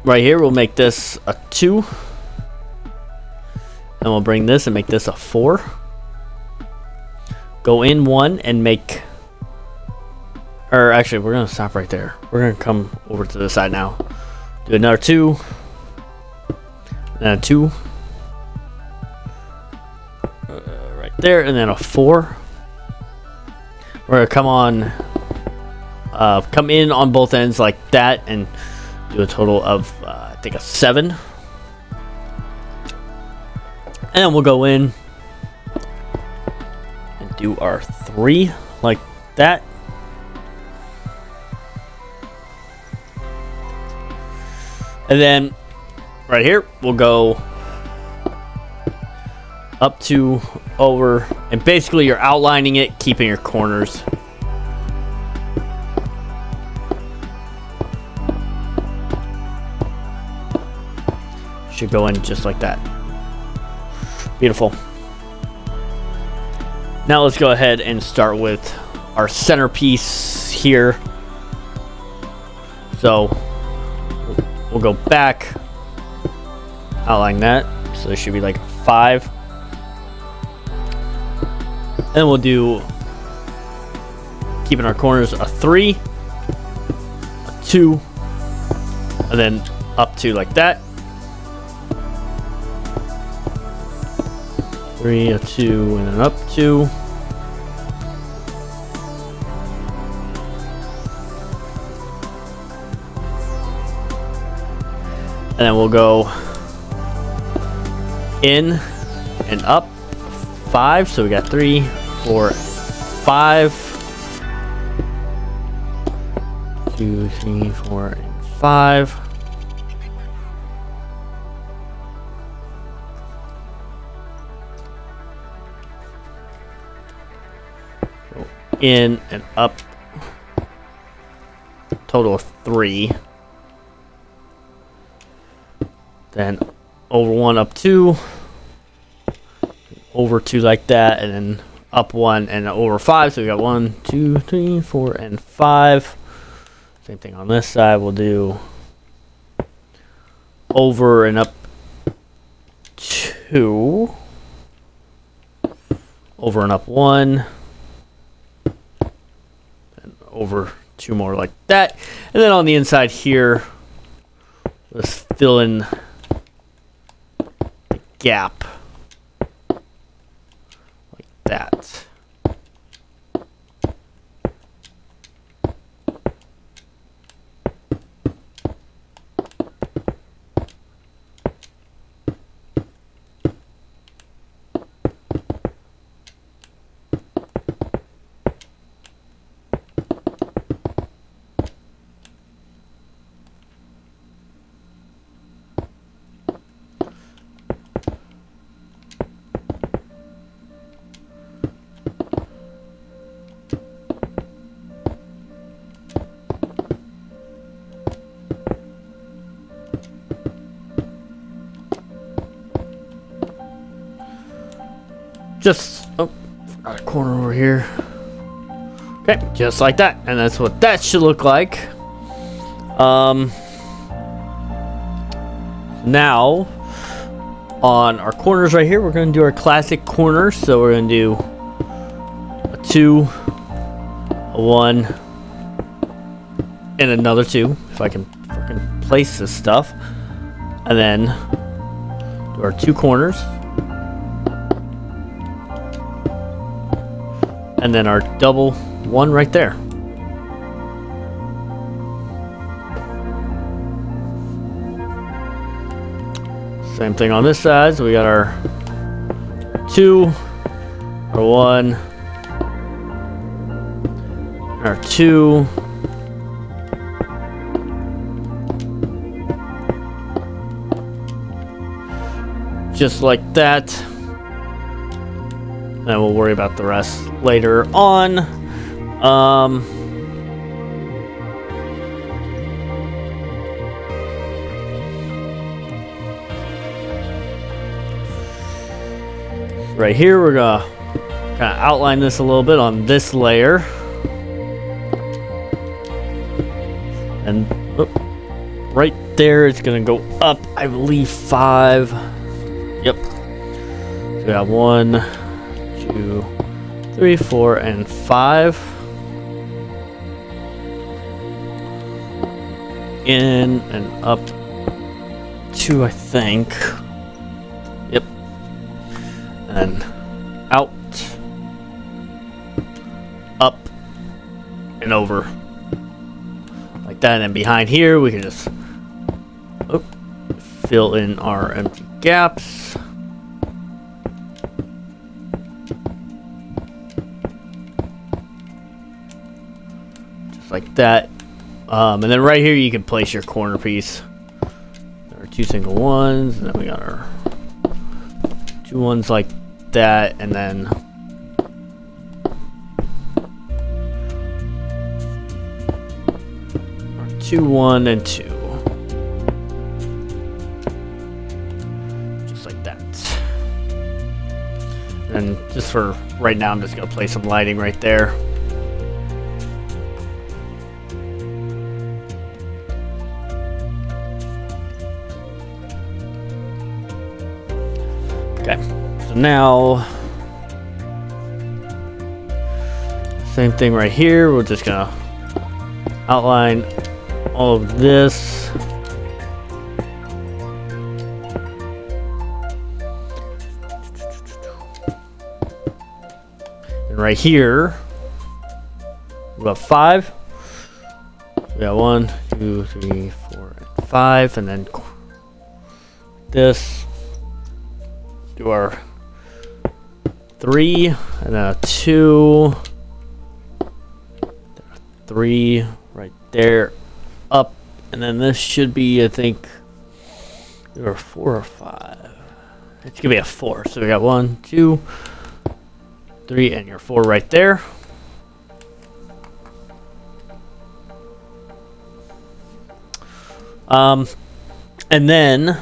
right here, we'll make this a 2. And we'll bring this and make this a 4. Go in 1 and make... Or actually, we're going to stop right there. We're going to come over to the side now. Do another 2. And a 2. Right there. And then a 4. We're going to come on... come in on both ends like that and do a total of I think a 7, and then we'll go in and do our 3 like that, and then right here we'll go up to over, and basically you're outlining it, keeping your corners. Should go in just like that. Beautiful. Now let's go ahead and start with our centerpiece here. So we'll go back, outline that. So there should be like a 5. And we'll do, keeping our corners, a 3, a 2, and then up to like that. 3, a 2, and then up 2. And then we'll go in and up 5. So we got 3, 4, 5. 2, 3, 4, and 5. in and up. Total of 3. Then over 1, up 2. Over 2 like that, and then up 1 and over 5. So we got 1, 2, 3, 4, and 5. Same thing on this side. We'll do over and up 2. Over and up 1. And over 2 more like that. And then on the inside here, let's fill in the gap. Like that. Just, oh, forgot a corner over here. Okay, just like that. And that's what that should look like. Now, on our corners right here, we're going to do our classic corners. So we're going to do a 2, a 1, and another 2. If I can fucking place this stuff. And then do our 2 corners. And then our double 1 right there. Same thing on this side. So we got our 2, our 1, our 2, just like that. And we'll worry about the rest later on. Right here, we're gonna kind of outline this a little bit on this layer. And right there, it's gonna go up, I believe, 5. Yep. So we got 1, 2, 3, 4, and 5. In and up 2, I think. Yep. And out, up, and over. Like that. And then behind here, we can just fill in our empty gaps. Like that. And then right here you can place your corner piece. There are 2 single ones, and then we got our 2 ones like that, and then our 2, 1, and 2. Just like that. And just for right now, I'm just gonna place some lighting right there. Okay, so now, same thing right here. We're just gonna outline all of this. And right here, we got 5. We got 1, 2, 3, 4, and 5, and then this. Do our 3 and a 2, 3 right there, up, and then this should be, I think, either 4 or 5. It's gonna be a 4. So we got 1, 2, 3, and your 4 right there. And then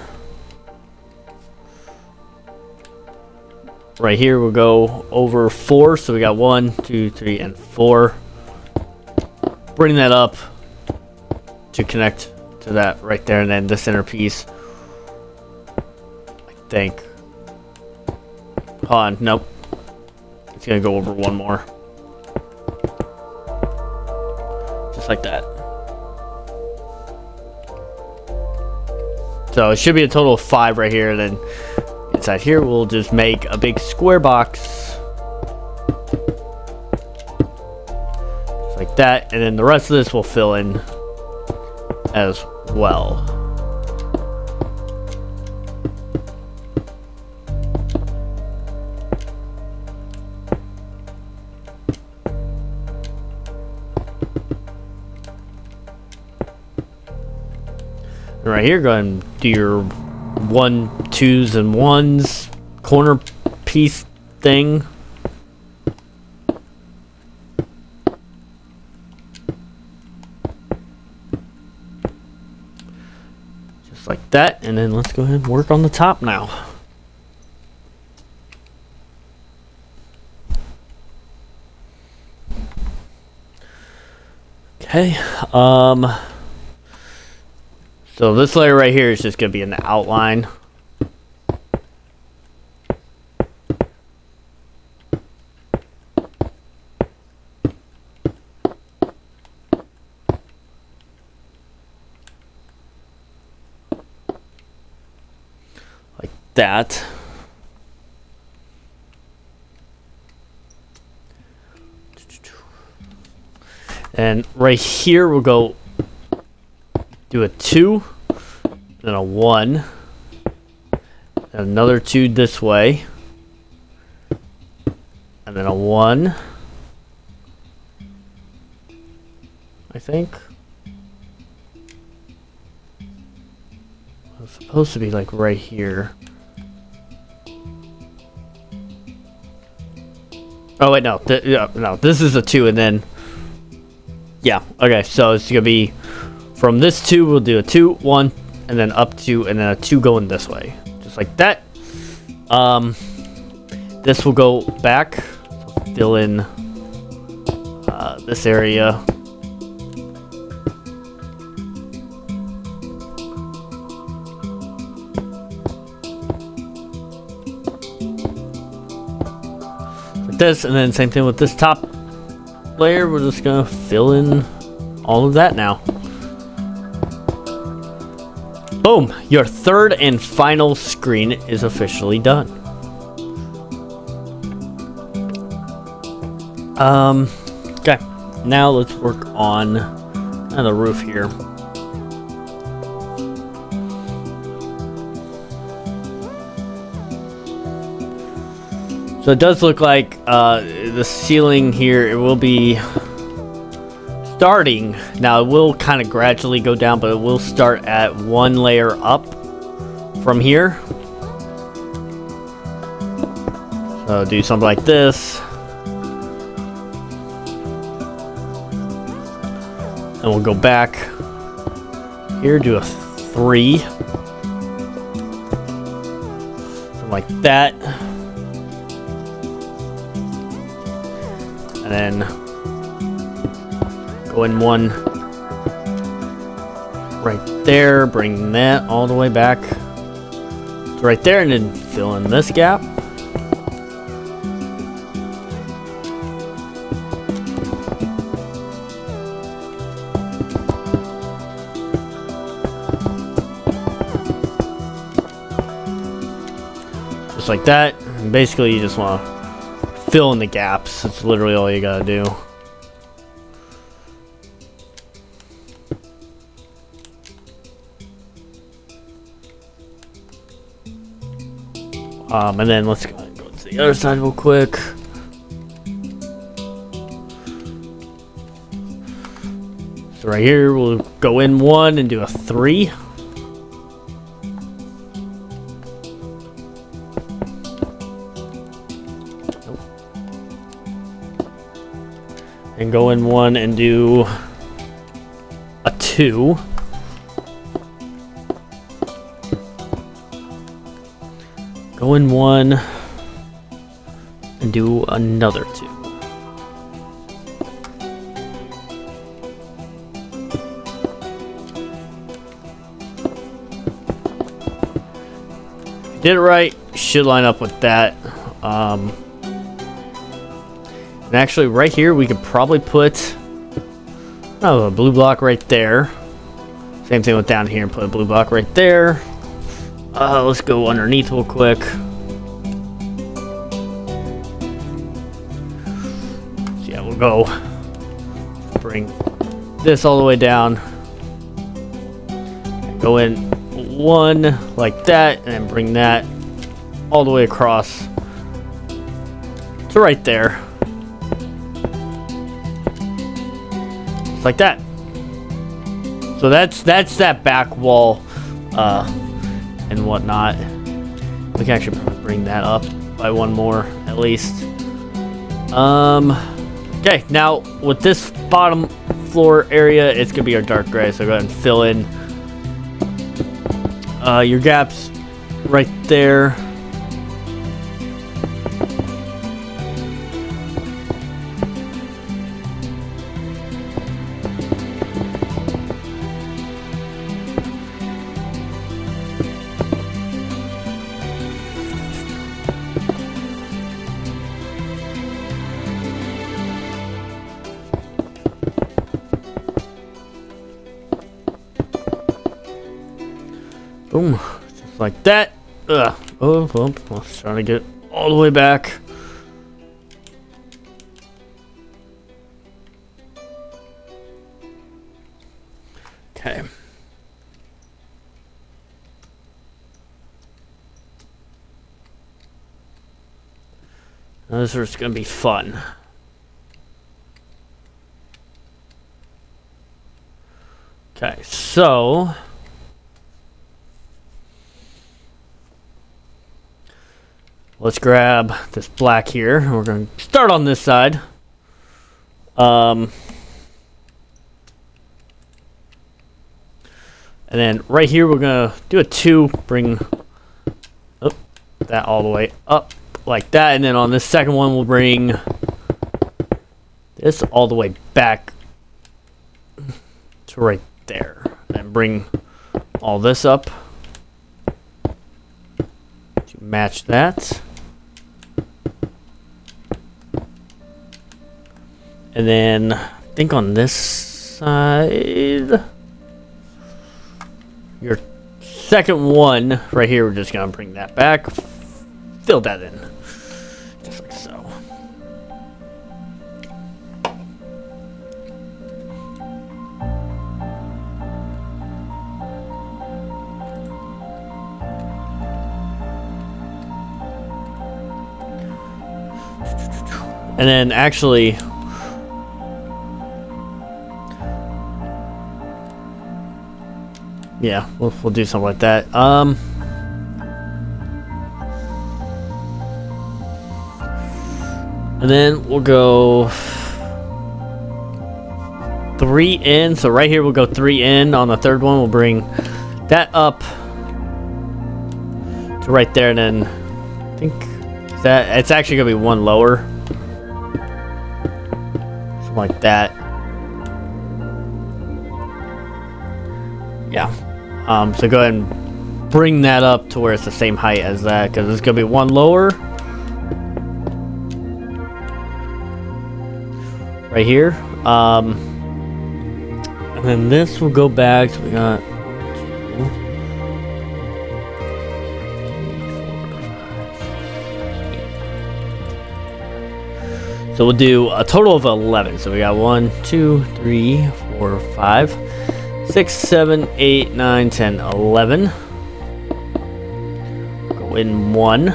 right here we'll go over 4. So we got 1, 2, 3, and 4. Bring that up to connect to that right there, and then the center piece. I think. Hold on, nope. It's gonna go over 1 more. Just like that. So it should be a total of 5 right here, and then inside here we'll just make a big square box. Just like that, and then the rest of this will fill in as well. Right here, go ahead and do your 1, 2s, and 1s corner piece thing. Just like that, and then let's go ahead and work on the top now. Okay, so this layer right here is just going to be an outline. Like that. And right here we'll go do a 2. Then a 1, and another 2 this way, and then a 1, I think. It's supposed to be like right here. Oh wait, no, no, this is a 2, and then, yeah, okay, so it's gonna be, from this 2, we'll do a 2, 1, and then up 2, and then a 2 going this way. Just like that. This will go back. So fill in this area. Like this, and then same thing with this top layer. We're just gonna fill in all of that now. Boom! Your third and final screen is officially done. Okay. Now let's work on the roof here. So it does look like the ceiling here, it will be starting. Now it will kind of gradually go down, but it will start at 1 layer up from here. So do something like this. And we'll go back here, do a 3. Something like that. And then go in 1 right there, bring that all the way back to right there, and then fill in this gap. Just like that. And basically you just want to fill in the gaps. That's literally all you gotta do. And then let's go to the other side real quick. So right here, we'll go in 1 and do a 3. And go in 1 and do a 2. Go in one and do another 2. If you did it right, you should line up with that. And actually, right here, we could probably put a blue block right there. Same thing with down here, and put a blue block right there. Let's go underneath real quick. So yeah, we'll go bring this all the way down. Go in one like that, and then bring that all the way across to right there. Just like that. So that's that back wall and whatnot. We can actually probably bring that up by one more at least. Okay, now with this bottom floor area, it's gonna be our dark gray. So go ahead and fill in your gaps right there. Boom, just like that. Ugh. Oh, I was trying to get all the way back. Okay. Now this is gonna be fun. Okay, so let's grab this black here. We're going to start on this side. And then right here, we're going to do a 2, bring that all the way up like that. And then on this second one, we'll bring this all the way back to right there. And bring all this up to match that. And then I think on this side, your second one right here, we're just gonna bring that back, fill that in, just like so. And then actually, yeah, we'll do something like that. And then we'll go 3 in. So right here we'll go 3 in. On the third one we'll bring that up to right there, and then I think that it's actually gonna be 1 lower, something like that. Yeah. So go ahead and bring that up to where it's the same height as that, because it's gonna be 1 lower right here. And then this will go back. So we got 2, 4, 5, 6, 8. So we'll do a total of 11. So we got 1, 2, 3, 4, 5, 6, 7, 8, 9, 10, 11. Go in 1.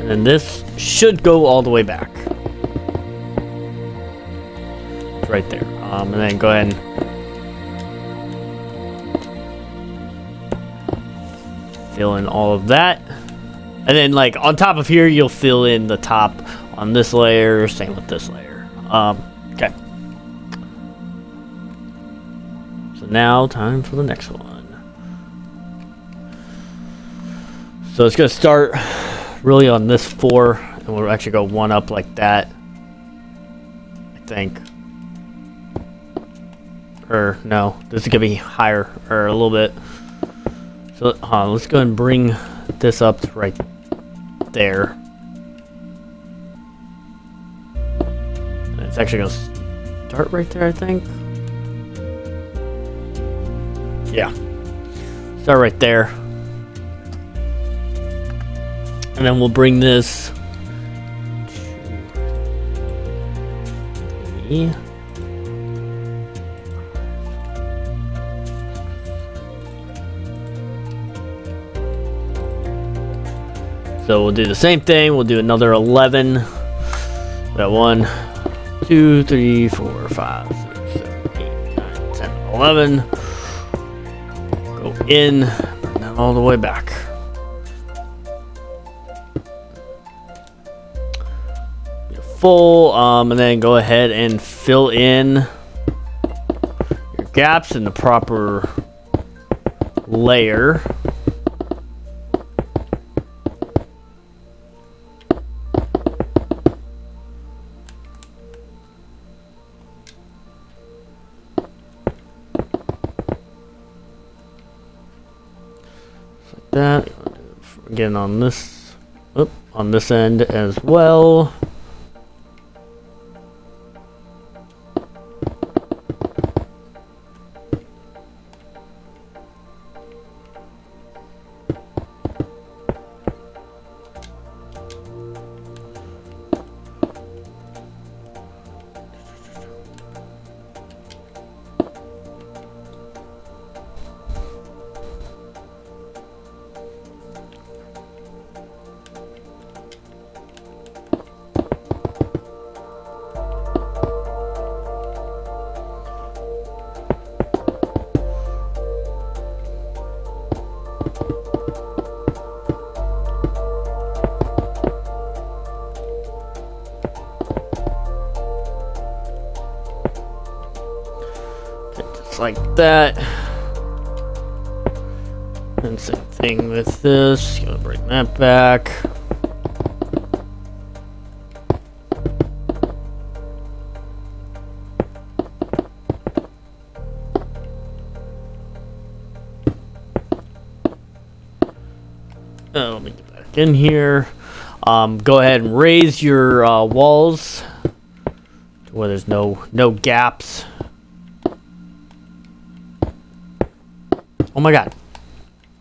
And then this should go all the way back. It's right there. And then go ahead and fill in all of that. And then like on top of here, you'll fill in the top on this layer, same with this layer. Okay. So now time for the next one. So it's gonna start really on this 4, and we'll actually go 1 up like that, I think. Or no, this is gonna be higher, or a little bit. So let's go ahead and bring this up to right there. And it's actually gonna start right there, I think. Yeah, start right there. And then we'll bring this to so we'll do the same thing. We'll do another 11. That 1, 2, 3, 4, 5, 6, 7, 8, 9, 10, 11. Go in, bring that all the way back. Full, and then go ahead and fill in your gaps in the proper layer. Like that. Again on this, on this end as well. Like that. And same thing with this. Gonna bring that back. Let me get back in here. Go ahead and raise your walls to where there's no gaps. Oh my god.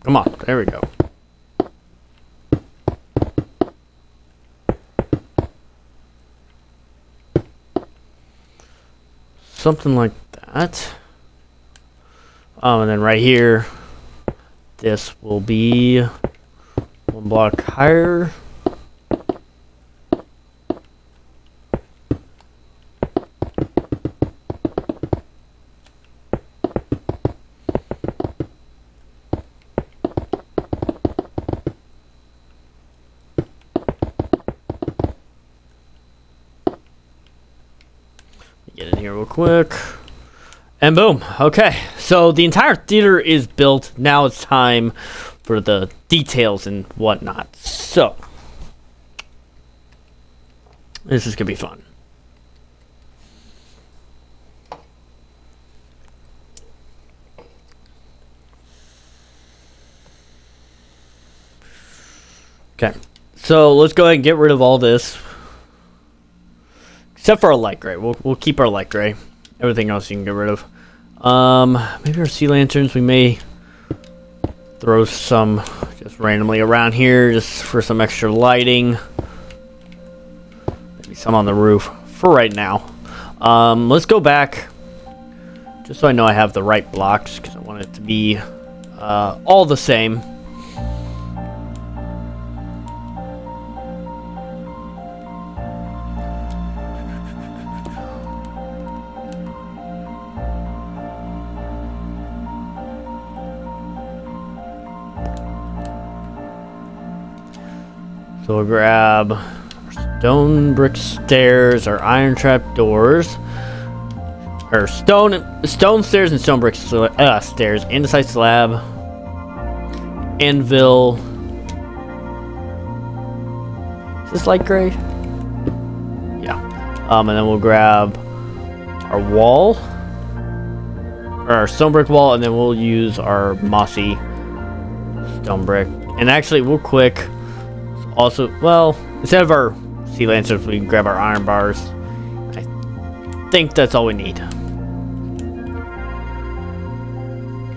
Come on. There we go. Something like that. And then right here, this will be 1 block higher. Get in here real quick. And boom. Okay. So the entire theater is built. Now it's time for the details and whatnot. So this is going to be fun. Okay. So let's go ahead and get rid of all this. Except for our light gray. We'll keep our light gray. Everything else you can get rid of. Maybe our sea lanterns, we may throw some just randomly around here just for some extra lighting. Maybe some on the roof for right now. Let's go back just so I know I have the right blocks because I want it to be all the same. So we'll grab our stone brick stairs, our iron trap doors, or stone stairs and stone brick stairs, andesite slab, anvil, this light gray? Yeah. And then we'll grab our wall, or our stone brick wall, and then we'll use our mossy stone brick. And actually, real quick, also, well, instead of our sea lanterns, we can grab our iron bars. I think that's all we need.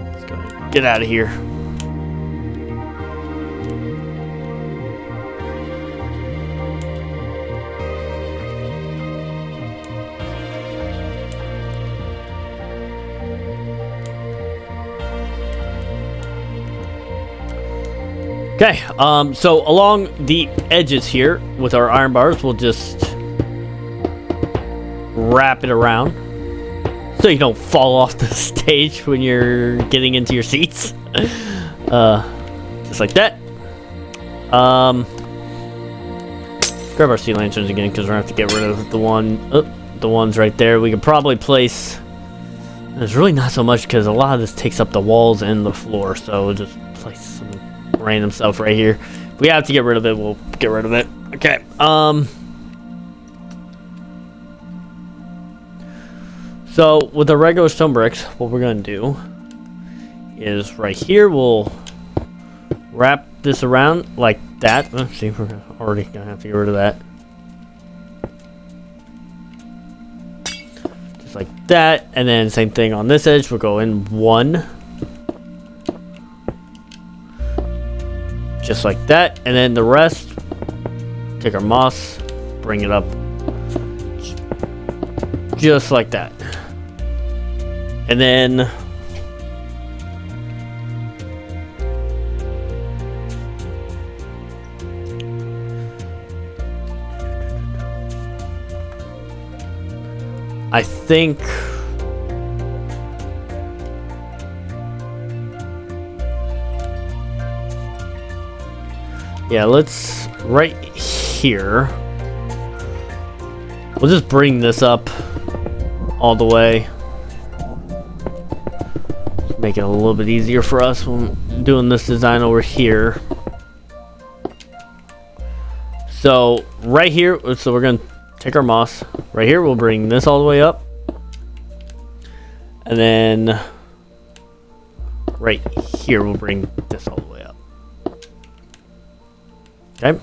Let's go get out of here. Okay, so along the edges here with our iron bars, we'll just wrap it around so you don't fall off the stage when you're getting into your seats. Just like that. Grab our sea lanterns again because we're gonna have to get rid of the ones right there. We could probably place. There's really not so much because a lot of this takes up the walls and the floor, so we'll just place some random stuff right here. If we have to get rid of it, we'll get rid of it. Okay. So with the regular stone bricks, what we're gonna do is right here we'll wrap this around like that. See, we're already gonna have to get rid of that. Just like that, and then same thing on this edge. We'll go in one. Just like that, and then the rest, take our moss, bring it up just like that. And then I think yeah, let's right here. We'll just bring this up all the way. Make it a little bit easier for us when doing this design over here. So right here, so we're gonna take our moss. Right here, we'll bring this all the way up. And then right here, we'll bring this all the way up. Okay.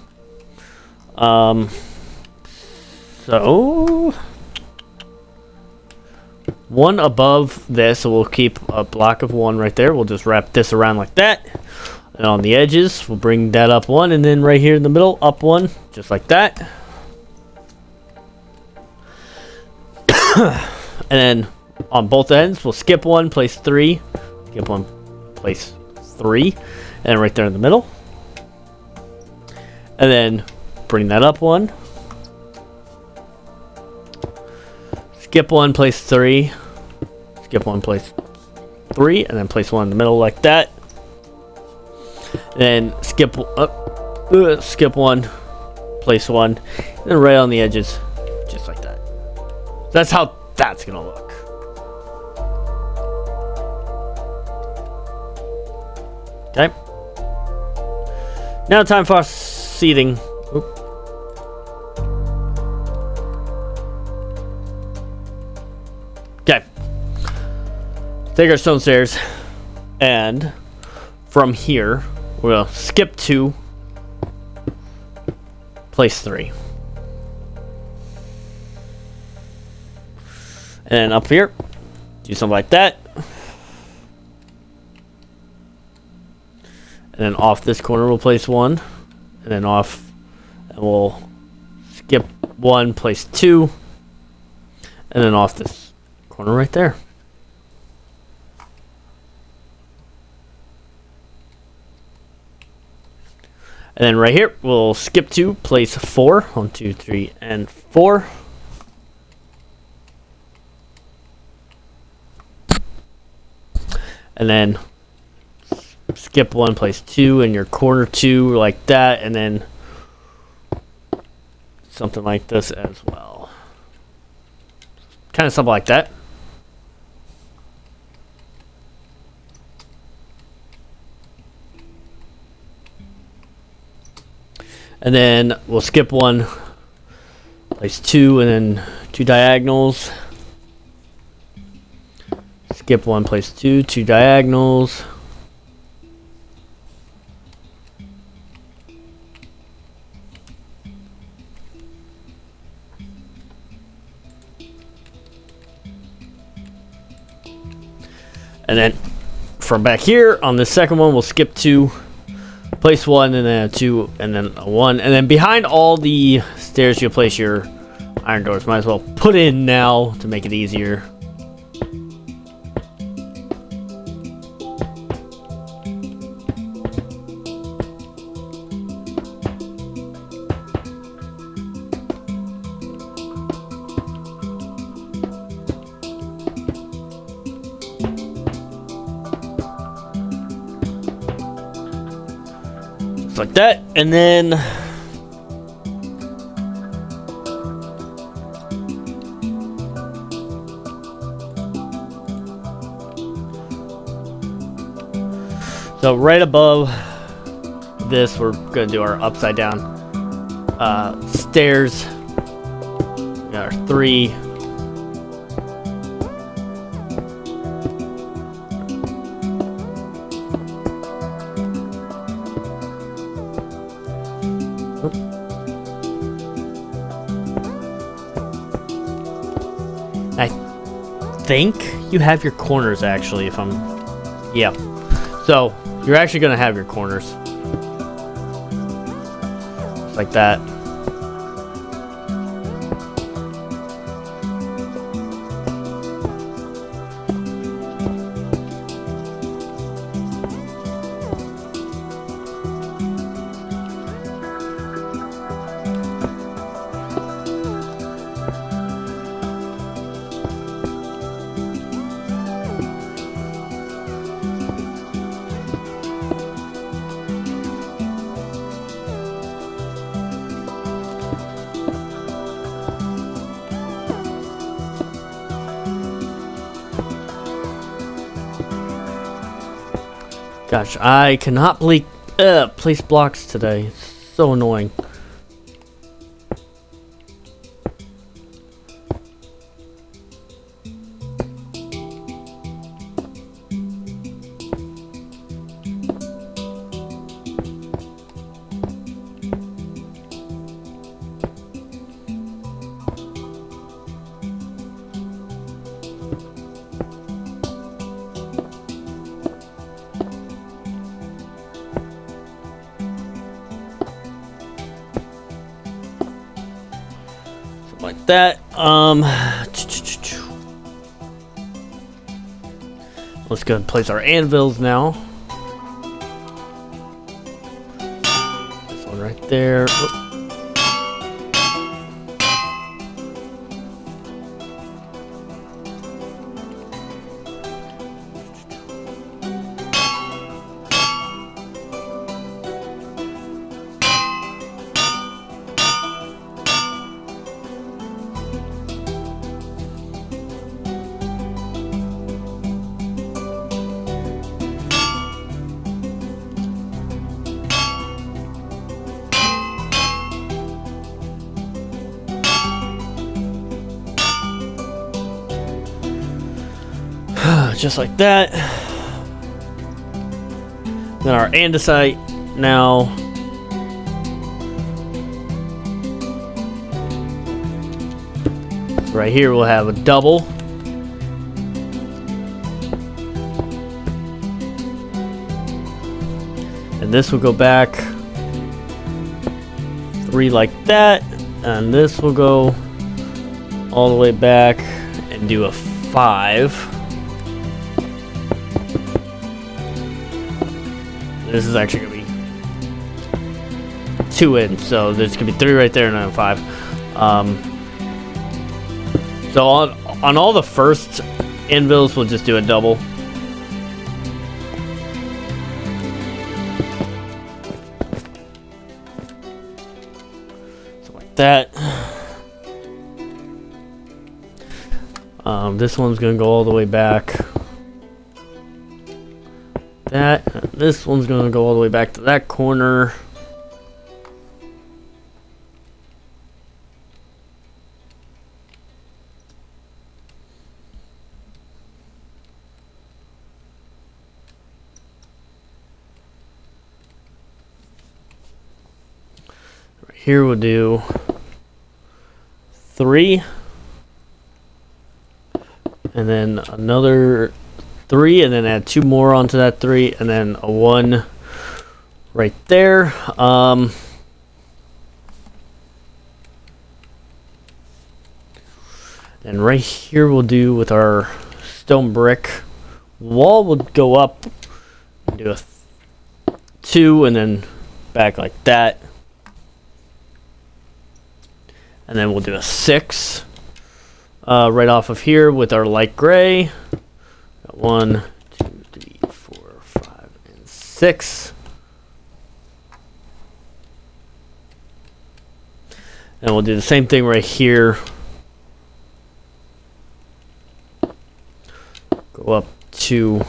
So one above this, so we'll keep a block of one right there. We'll just wrap this around like that. And on the edges, we'll bring that up one, and then right here in the middle, up one, just like that. And then on both ends, we'll skip one, place three. Skip one, place three. And then right there in the middle. And then bring that up one. Skip one, place three. Skip one, place three. And then place one in the middle like that. And then skip one, place one. And then right on the edges, just like that. That's how that's going to look. Okay. Now time for seating. Oop. Okay. Take our stone stairs, and from here we'll skip 2, place 3, and then up here do something like that. And then off this corner we'll place 1, and then off, and we'll skip 1, place 2, and then off this corner right there. And then right here we'll skip 2, place 4, 1, 2, 3, and 4. And then skip 1, place 2, and your corner 2 like that, and then something like this as well. Kind of something like that. And then we'll skip one, place 2, and then 2 diagonals. Skip one, place 2, 2 diagonals. And then from back here on the second one, we'll skip 2, place 1, and then a 2, and then a 1. And then behind all the stairs you'll place your iron doors. Might as well put in now to make it easier. Like that, and then so right above this we're gonna do our upside down stairs. We got our 3. I think you have your corners actually, if I'm... Yeah. So, you're actually going to have your corners. Just like that. Gosh, I cannot believe place blocks today. It's so annoying. Like that. Let's go and place our anvils now. This one right there. Oop. Just like that. Then our andesite now. Right here we'll have a double. And this will go back 3 like that. And this will go all the way back and do a 5. This is actually going to be 2 in, so there's going to be 3 right there and then 5. So on all the first anvils, we'll just do a double. So like that. This one's going to go all the way back. That. This one's going to go all the way back to that corner. here we'll do 3. And then another 3, and then add 2 more onto that 3, and then a 1 right there. And right here we'll do with our stone brick wall, will go up and do a 2, and then back like that. And then we'll do a 6 right off of here with our light gray. Got 1, 2, 3, 4, 5, and 6. And we'll do the same thing right here. Go up to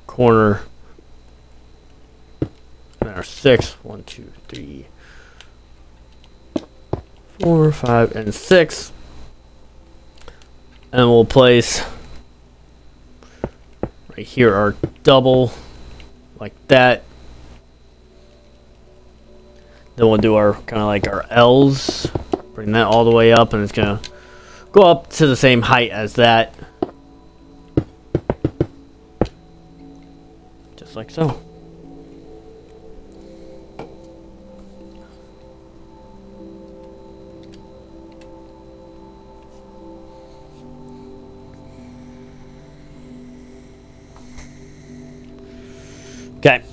corner. And our 6. 1, 2, 3, 4, 5, and 6. And we'll place right here our double like that. Then we'll do our kind of like our L's. Bring that all the way up, and it's gonna go up to the same height as that. Just like so. Okay,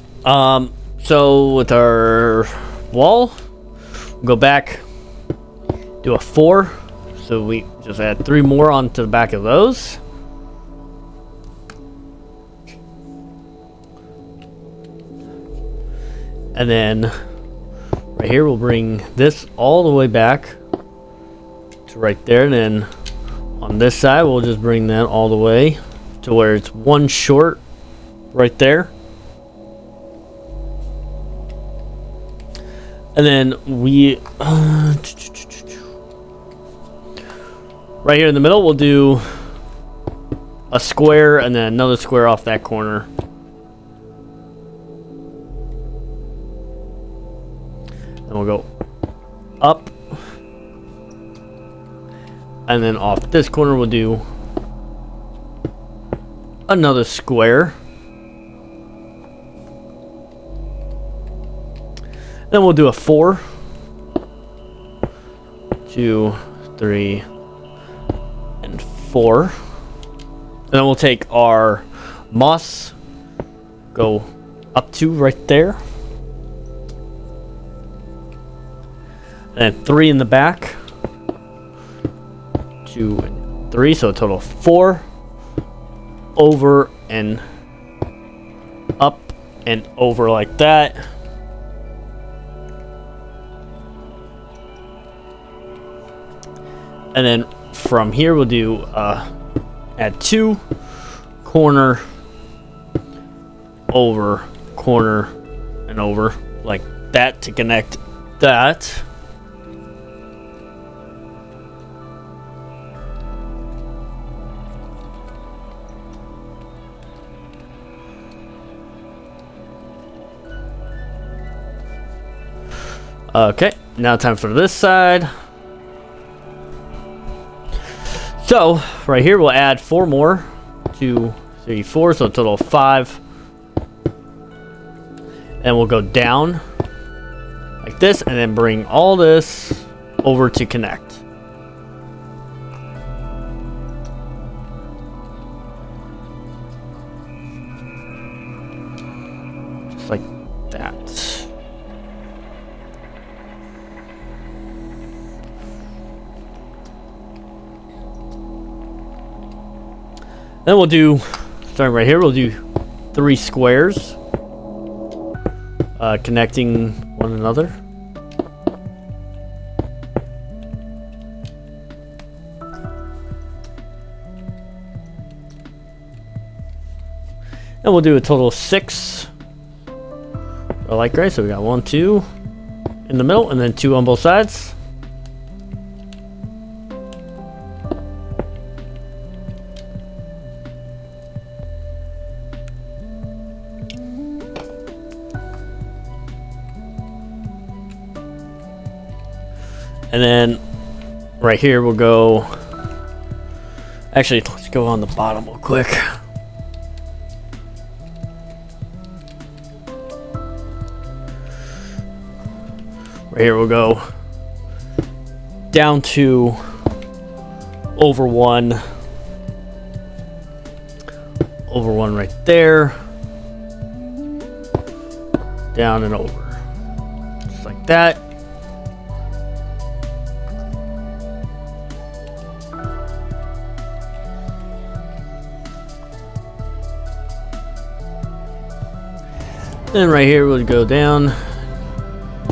so with our wall, we'll go back, do a 4, so we just add 3 more onto the back of those. And then right here, we'll bring this all the way back to right there, and then on this side, we'll just bring that all the way to where it's 1 short right there. And then we, right here in the middle, we'll do a square and then another square off that corner. Then we'll go up. And then off this corner, we'll do another square. Then we'll do a 4, 2, 3, and 4. And then we'll take our moss, go up to right there. And then 3 in the back. 2 and 3, so a total of 4. Over and up and over like that. And then from here we'll do add 2, corner, over, corner, and over like that to connect that. Okay, now time for this side. So, right here we'll add 4 more. 2, 3, 4, so a total of 5. And we'll go down like this, and then bring all this over to connect. Just like that. Then we'll do, starting right here, we'll do 3 squares connecting one another. And we'll do a total of 6. I like gray, so we got 1, 2 in the middle, and then 2 on both sides. And then right here we'll go. Actually, let's go on the bottom real quick. Right here we'll go down to over one right there, down and over, just like that. Then right here we'll go down,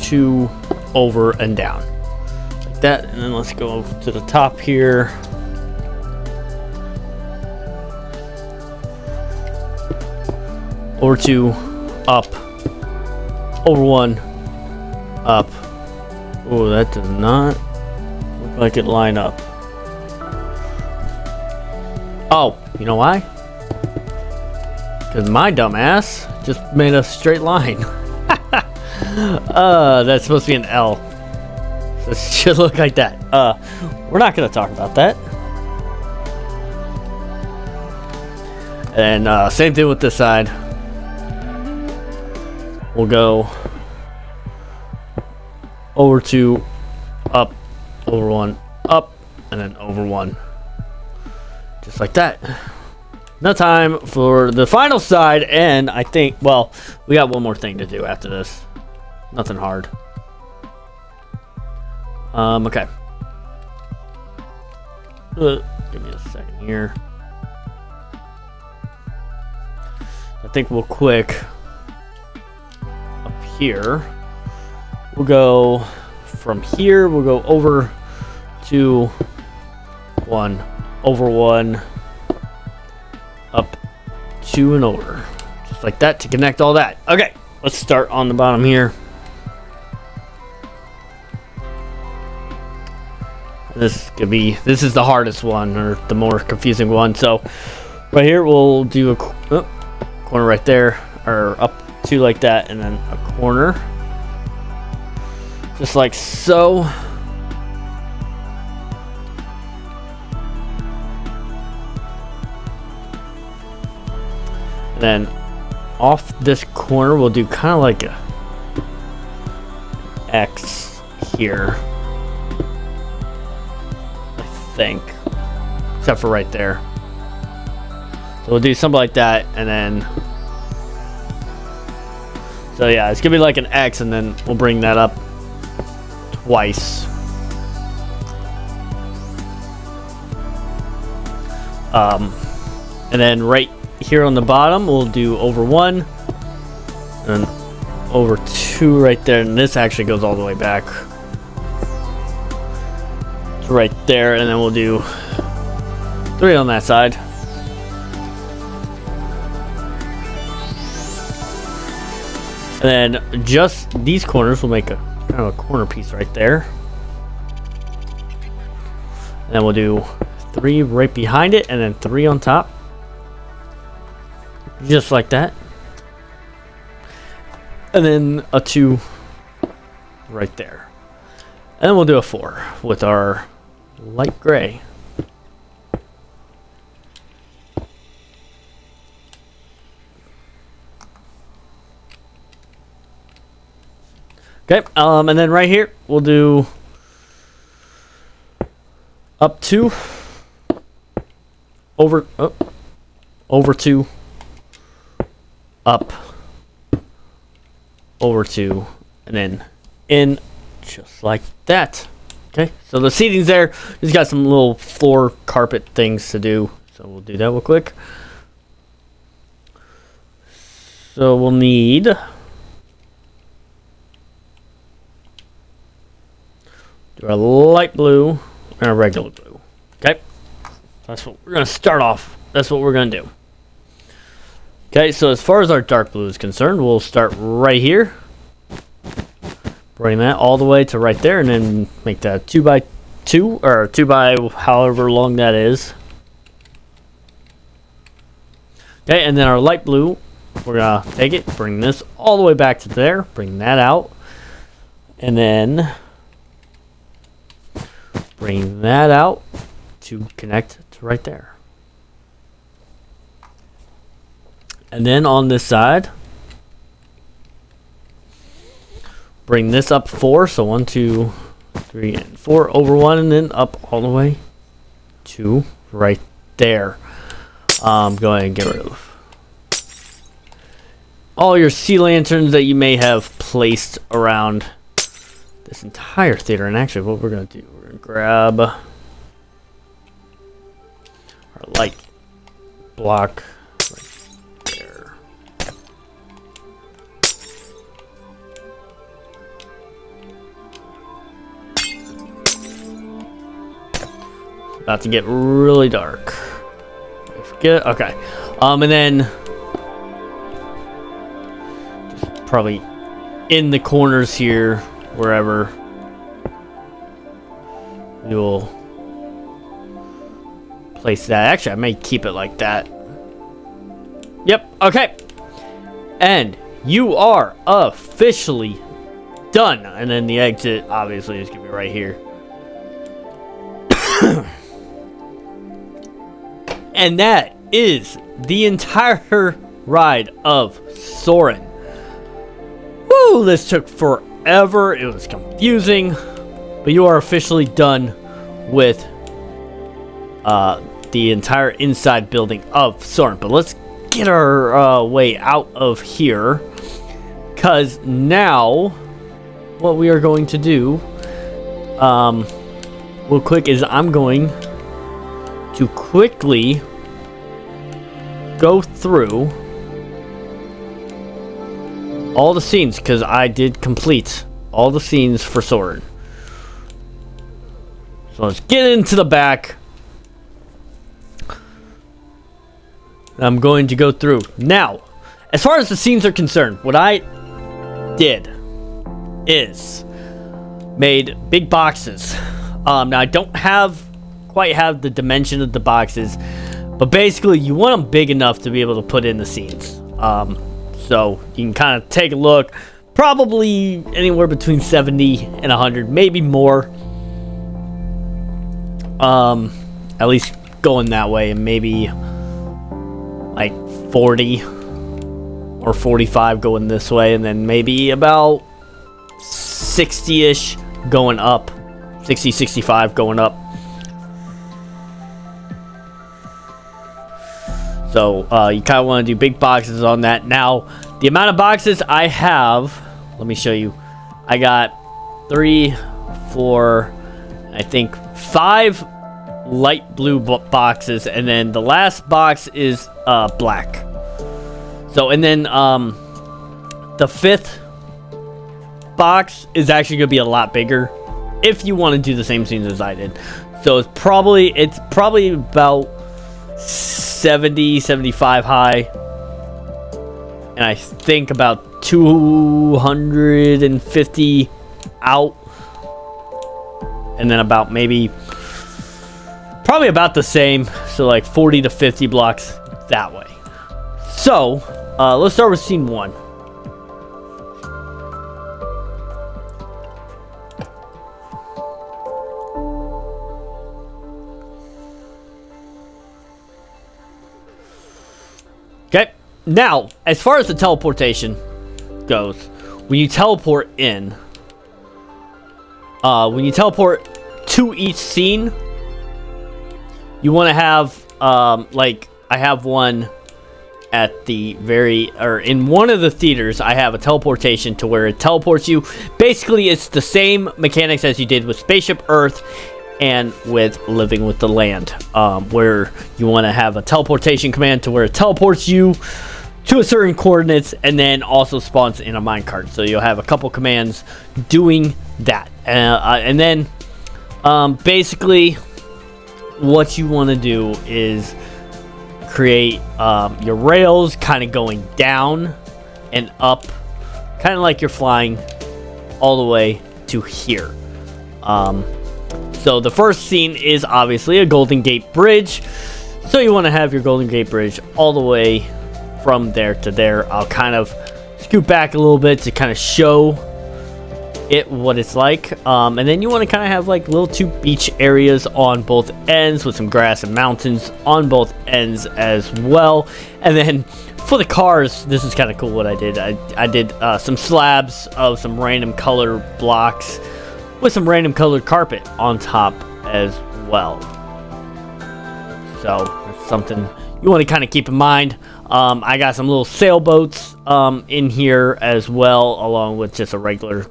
two, over and down, like that. And then let's go to the top here. Over two, up, over one, up. Oh, that does not look like it line up. Oh, you know why? Because my dumbass just made a straight line. That's supposed to be an L. So it should look like that. We're not gonna talk about that. And same thing with this side. We'll go over two, up, over one, up, and then over one. Just like that. Now time for the final side, and I think, well, we got one more thing to do after this. Nothing hard. Okay. Give me a second here. I think we'll quick up here. We'll go from here, we'll go over to one, over one, up, two, and over. Just like that to connect all that. Okay, let's start on the bottom here. This is the hardest one, or the more confusing one. So right here we'll do a corner right there, or up two like that, and then a corner just like so. And then off this corner we'll do kind of like a X here, think, except for right there. So we'll do something like that, and then, so yeah, it's gonna be like an X, and then we'll bring that up twice. And then right here on the bottom we'll do over one and over two right there, and this actually goes all the way back right there, and then we'll do three on that side. And then just these corners will make a kind of a corner piece right there. And then we'll do three right behind it, and then three on top. Just like that. And then a two right there. And then we'll do a four with our light gray. Okay, and then right here we'll do up two, over two, up, over two, and then in, just like that. Okay, so the seating's there. Just got some little floor carpet things to do, so we'll do that real quick. So we'll need do a light blue and a regular blue. Okay, that's what we're gonna start off. That's what we're gonna do. Okay, so as far as our dark blue is concerned, we'll start right here. Bring that all the way to right there, and then make that 2x2, or 2 by however long that is. Okay, and then our light blue, we're gonna take it, bring this all the way back to there, bring that out, and then bring that out to connect to right there. And then on this side, bring this up 4. So 1, 2, 3, and 4 over 1, and then up all the way to right there. Go ahead and get rid of all your sea lanterns that you may have placed around this entire theater. And actually, what we're going to do, we're going to grab our light block right there. It's about to get really dark. I forget. Okay. And then just probably in the corners here, wherever you'll place that. Actually, I may keep it like that. Yep. Okay. And you are officially done. And then the exit obviously is gonna be right here. And that is the entire ride of Soarin'. Woo, this took forever. It was confusing, but you are officially done with the entire inside building of Soarin'. But let's get our way out of here, because now what we are going to do real quick is I'm going to quickly go through all the scenes, because I did complete all the scenes for Soarin'. So let's get into the back. I'm going to go through. Now, as far as the scenes are concerned, what I did is made big boxes. Now I don't quite have the dimension of the boxes, but basically you want them big enough to be able to put in the scenes. So you can kind of take a look. Probably anywhere between 70 and 100, maybe more. At least going that way, and maybe like 40 or 45 going this way, and then maybe about 60-ish going up. 60, 65 going up. So you kind of want to do big boxes on that. Now, the amount of boxes I have, let me show you. I got 3, 4, I think 5 light blue boxes, and then the last box is black. So, and then the 5th box is actually going to be a lot bigger if you want to do the same scenes as I did. So it's probably about 70, 75 high, and I think about 250 out, and then about probably about the same, so like 40 to 50 blocks that way. So let's start with scene 1. Okay, now, as far as the teleportation goes, when you teleport in, when you teleport to each scene, you want to have, like, I have one at the in one of the theaters, I have a teleportation to where it teleports you. Basically, it's the same mechanics as you did with Spaceship Earth and with Living with the Land, where you want to have a teleportation command to where it teleports you to a certain coordinates and then also spawns in a minecart. So you'll have a couple commands doing that, and then basically what you want to do is create your rails kind of going down and up, kind of like you're flying all the way to here. So the first scene is obviously a Golden Gate Bridge. So you want to have your Golden Gate Bridge all the way from there to there. I'll kind of scoot back a little bit to kind of show it what it's like. And then you want to kind of have like little 2 beach areas on both ends with some grass and mountains on both ends as well. And then for the cars, this is kind of cool what I did. I did some slabs of some random color blocks with some random colored carpet on top as well. So that's something you want to kind of keep in mind. I got some little sailboats in here as well, along with just a regular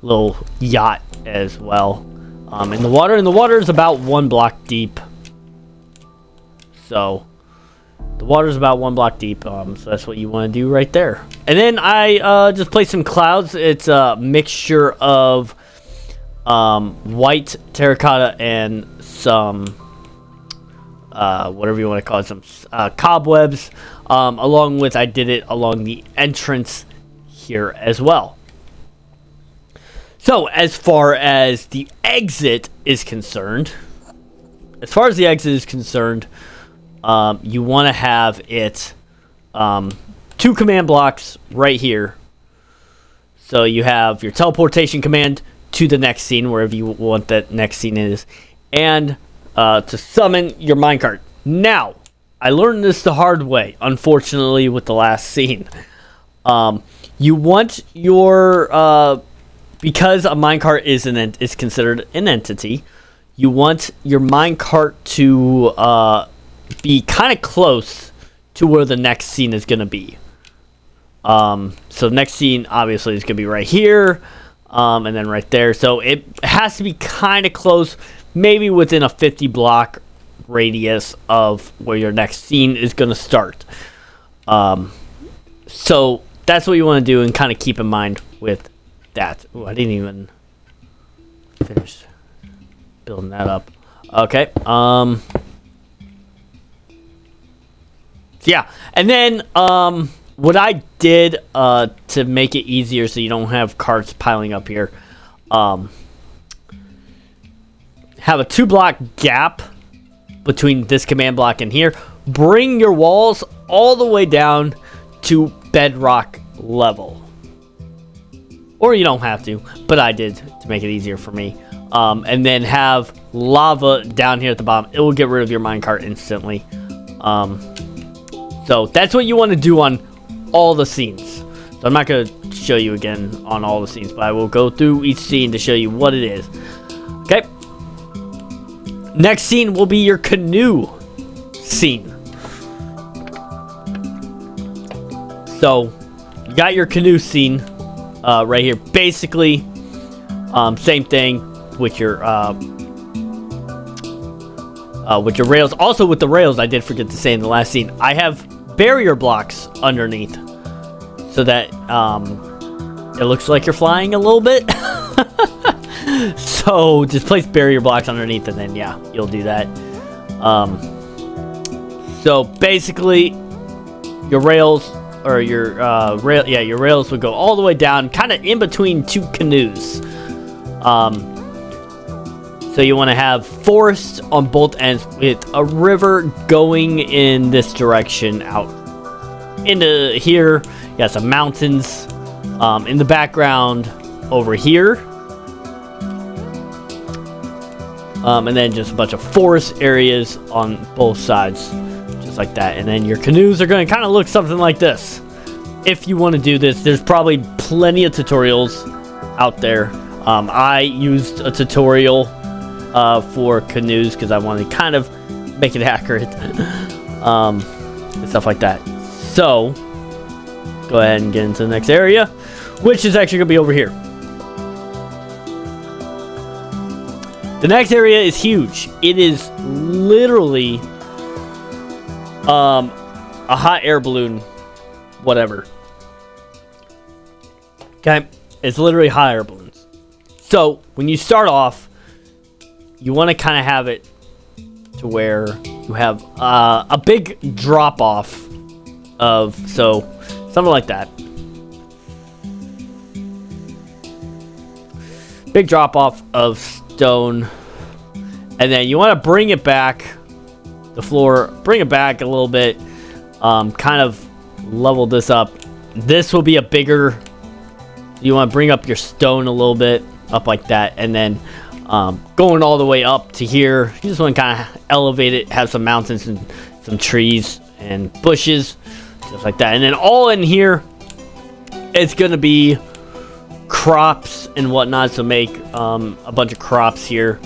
little yacht as well in the water. And the water is about 1 block deep. So the water is about 1 block deep. So that's what you want to do right there. And then I just placed some clouds. It's a mixture of white terracotta and some whatever you want to call it, some cobwebs, along with I did it along the entrance here as well. So as far as the exit is concerned, you want to have it 2 command blocks right here. So you have your teleportation command to the next scene, wherever you want that next scene is, and to summon your minecart. Now, I learned this the hard way, unfortunately, with the last scene. You want your because a minecart is considered an entity, you want your minecart to be kind of close to where the next scene is going to be. So next scene obviously is going to be right here, and then right there. So it has to be kind of close, maybe within a 50 block radius of where your next scene is going to start. So that's what you want to do and kind of keep in mind with that. Ooh, I didn't even finish building that up. Okay. Yeah. And then what I did to make it easier so you don't have carts piling up here, have a 2 block gap between this command block and here. Bring your walls all the way down to bedrock level. Or you don't have to, but I did to make it easier for me. And then have lava down here at the bottom. It will get rid of your minecart instantly. So that's what you want to do on all the scenes. So I'm not going to show you again on all the scenes, but I will go through each scene to show you what it is. Okay. Next scene will be your canoe scene. So you got your canoe scene right here. Basically, same thing with your rails. Also with the rails, I did forget to say in the last scene, I have barrier blocks underneath so that it looks like you're flying a little bit. So just place barrier blocks underneath, and then yeah, you'll do that. So basically, your rails or your your rails would go all the way down, kind of in between 2 canoes. So you want to have forest on both ends with a river going in this direction out into here. You got some mountains in the background over here. And then just a bunch of forest areas on both sides, just like that. And then your canoes are going to kind of look something like this. If you want to do this, there's probably plenty of tutorials out there. I used a tutorial for canoes because I wanted to kind of make it accurate and stuff like that. So go ahead and get into the next area, which is actually going to be over here. The next area is huge. It is literally a hot air balloon, whatever. Okay, it's literally hot air balloons. So when you start off, you want to kind of have it to where you have a big drop off of something like that. Big drop off of stone, and then you want to bring it back the floor, bring it back a little bit, kind of level this up. This will be a bigger, you want to bring up your stone a little bit, up like that, and then going all the way up to here. You just want to kind of elevate it, have some mountains and some trees and bushes, just like that. And then all in here, it's going to be crops and whatnot. So make a bunch of crops here,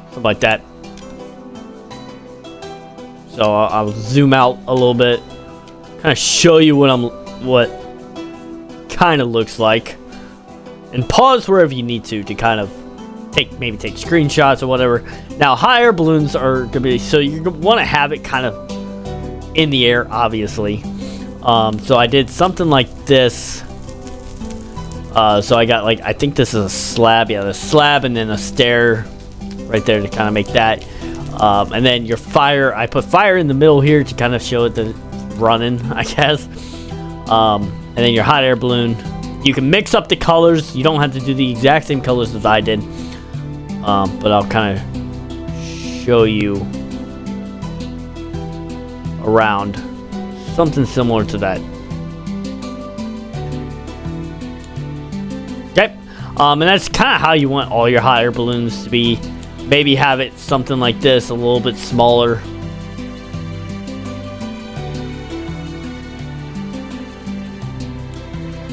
something like that. So I'll zoom out a little bit, kind of show you what kind of looks like, and pause wherever you need to kind of maybe take screenshots or whatever. Now hot air balloons are gonna be, so you want to have it kind of in the air, obviously. So I did something like this. So I got, like, I think this is a slab. Yeah, the slab, and then a stair right there to kind of make that. And then your fire, I put fire in the middle here to kind of show it the running, I guess. And then your hot air balloon. You can mix up the colors. You don't have to do the exact same colors as I did. But I'll kind of show you around something similar to that. Okay. And that's kind of how you want all your hot air balloons to be. Maybe have it something like this, a little bit smaller.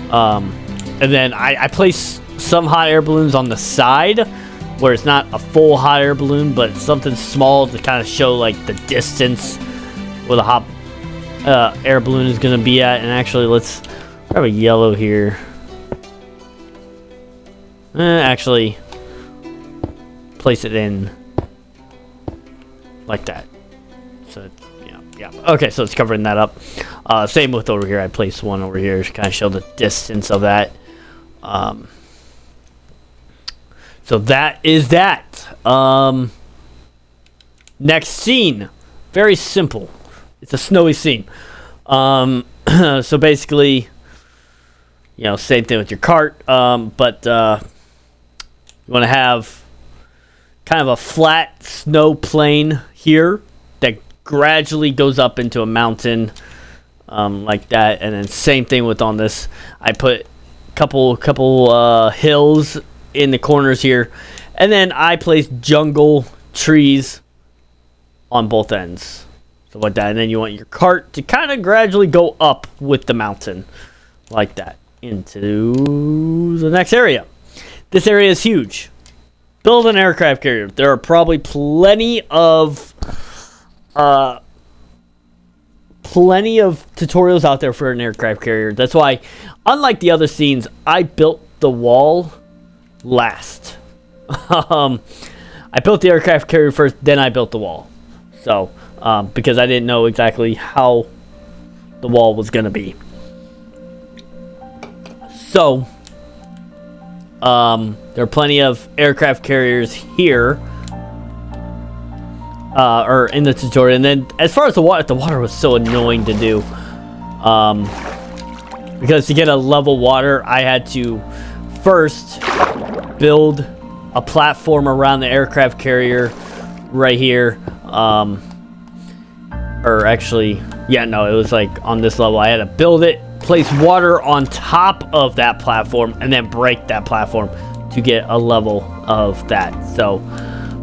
And then I place some hot air balloons on the side where it's not a full hot air balloon, but something small to kind of show like the distance where the hot air balloon is going to be at. And actually, let's grab a yellow here. Actually, place it in like that. So yeah. Okay, so it's covering that up. Same with over here. I placed one over here to kind of show the distance of that. So that is that. Next scene, very simple. It's a snowy scene. So basically, same thing with your cart. But you want to have kind of a flat snow plain here that gradually goes up into a mountain, like that. And then same thing with on this. I put a couple hills in the corners here, and then I placed jungle trees on both ends, so like that. And then you want your cart to kind of gradually go up with the mountain like that into the next area. This area is huge. Build an aircraft carrier. There are probably plenty of tutorials out there for an aircraft carrier. That's why, unlike the other scenes, I built the wall last. I built the aircraft carrier first, then I built the wall. So, because I didn't know exactly how the wall was going to be. So, there are plenty of aircraft carriers here, or in the tutorial. And then, as far as the water was so annoying to do, because to get a level water, I had to first build a platform around the aircraft carrier right here. Or actually, yeah, no, it was like on this level. I had to build it, place water on top of that platform, and then break that platform to get a level of that. So,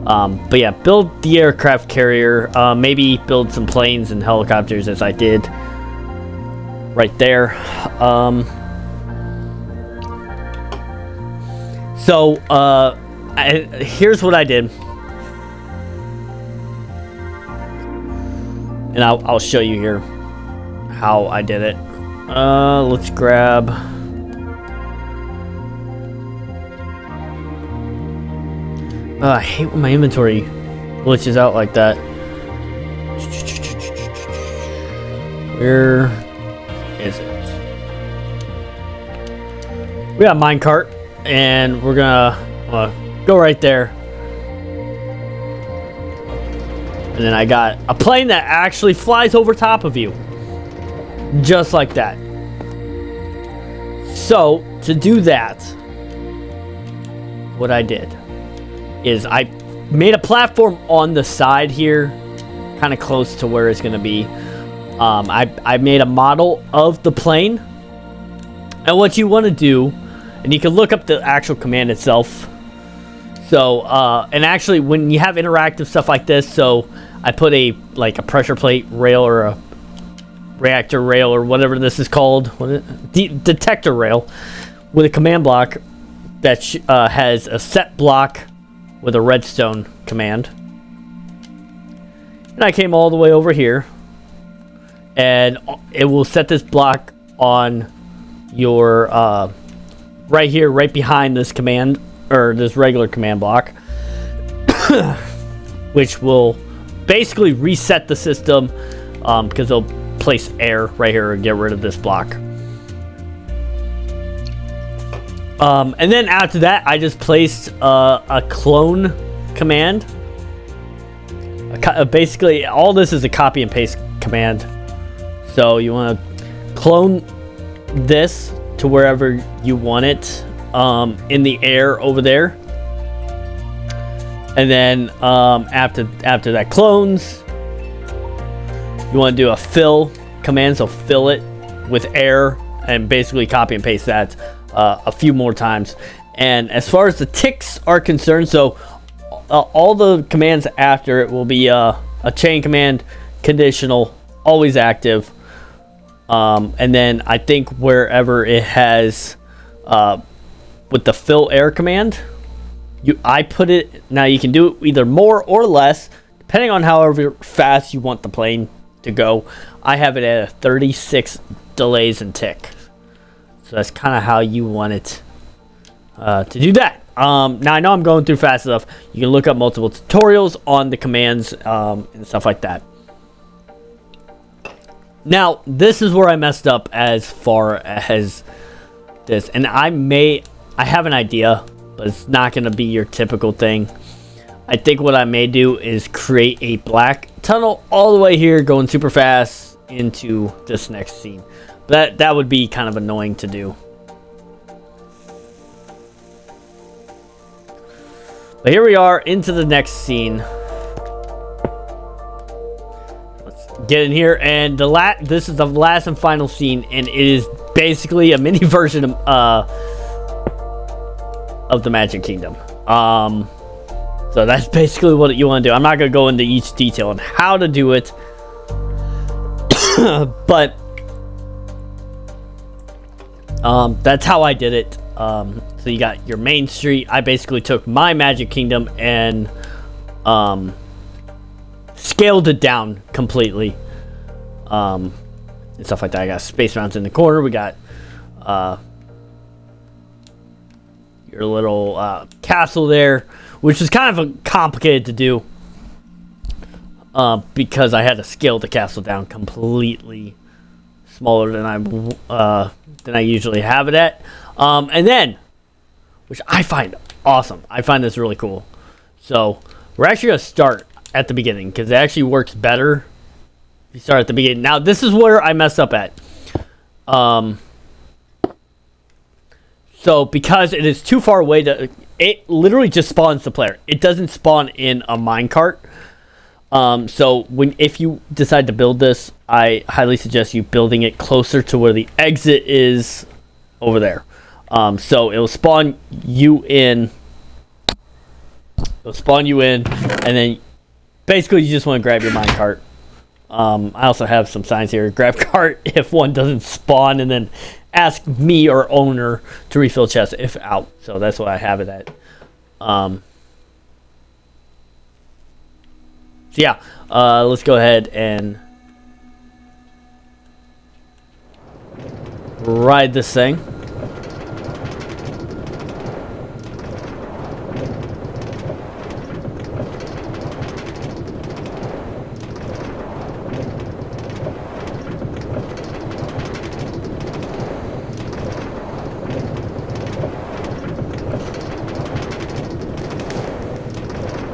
but yeah, build the aircraft carrier. Maybe build some planes and helicopters as I did right there. So, here's what I did. And I'll show you here how I did it. Let's grab... I hate when my inventory glitches out like that. Where is it? We got a minecart, and we're gonna go right there. And then I got a plane that actually flies over top of you. Just like that. So, to do that, what I did is I made a platform on the side here, kind of close to where it's going to be. I made a model of the plane, And what you want to do, and you can look up the actual command itself. So, and actually, when you have interactive stuff like this, so I put a pressure plate rail or a reactor rail or whatever this is called, detector rail, with a command block that has a set block with a redstone command. And I came all the way over here, and it will set this block on your right here, right behind this command or this regular command block, which will basically reset the system because they'll place air right here and get rid of this block. And then after that, I just placed a clone command. Basically, all this is a copy and paste command. So you want to clone this to wherever you want it in the air over there. And then after that clones, you want to do a fill command, so fill it with air and basically copy and paste that a few more times. And as far as the ticks are concerned, so all the commands after it will be a chain command, conditional, always active, and then I think wherever it has with the fill air command, I put it. Now you can do it either more or less depending on however fast you want the plane to go. I have it at a 36 delays and tick, so that's kind of how you want it to do that. Now I know I'm going through fast enough. You can look up multiple tutorials on the commands and stuff like that. Now this is where I messed up as far as this, and I have an idea, but it's not going to be your typical thing. I think what I may do is create a black tunnel all the way here, going super fast into this next scene. That would be kind of annoying to do. But here we are into the next scene. Let's get in here, and this is the last and final scene, and it is basically a mini version of the Magic Kingdom. So that's basically what you want to do. I'm not going to go into each detail on how to do it, but that's how I did it. So you got your main street. I basically took my Magic Kingdom and scaled it down completely, and stuff like that. I got Space Mountain in the corner. We got your little castle there, which is kind of complicated to do because I had to scale the castle down completely smaller than I usually have it at. And then, which I find awesome, I find this really cool. So we're actually gonna start at the beginning because it actually works better if you start at the beginning. Now this is where I messed up at. So because it is too far away, it literally just spawns the player. It doesn't spawn in a minecart. So if you decide to build this, I highly suggest you building it closer to where the exit is over there. So it'll spawn you in. And then basically you just want to grab your minecart. I also have some signs here. Grab cart if one doesn't spawn, and then ask me or owner to refill chest if out. So that's what I have it at. So yeah, let's go ahead and ride this thing.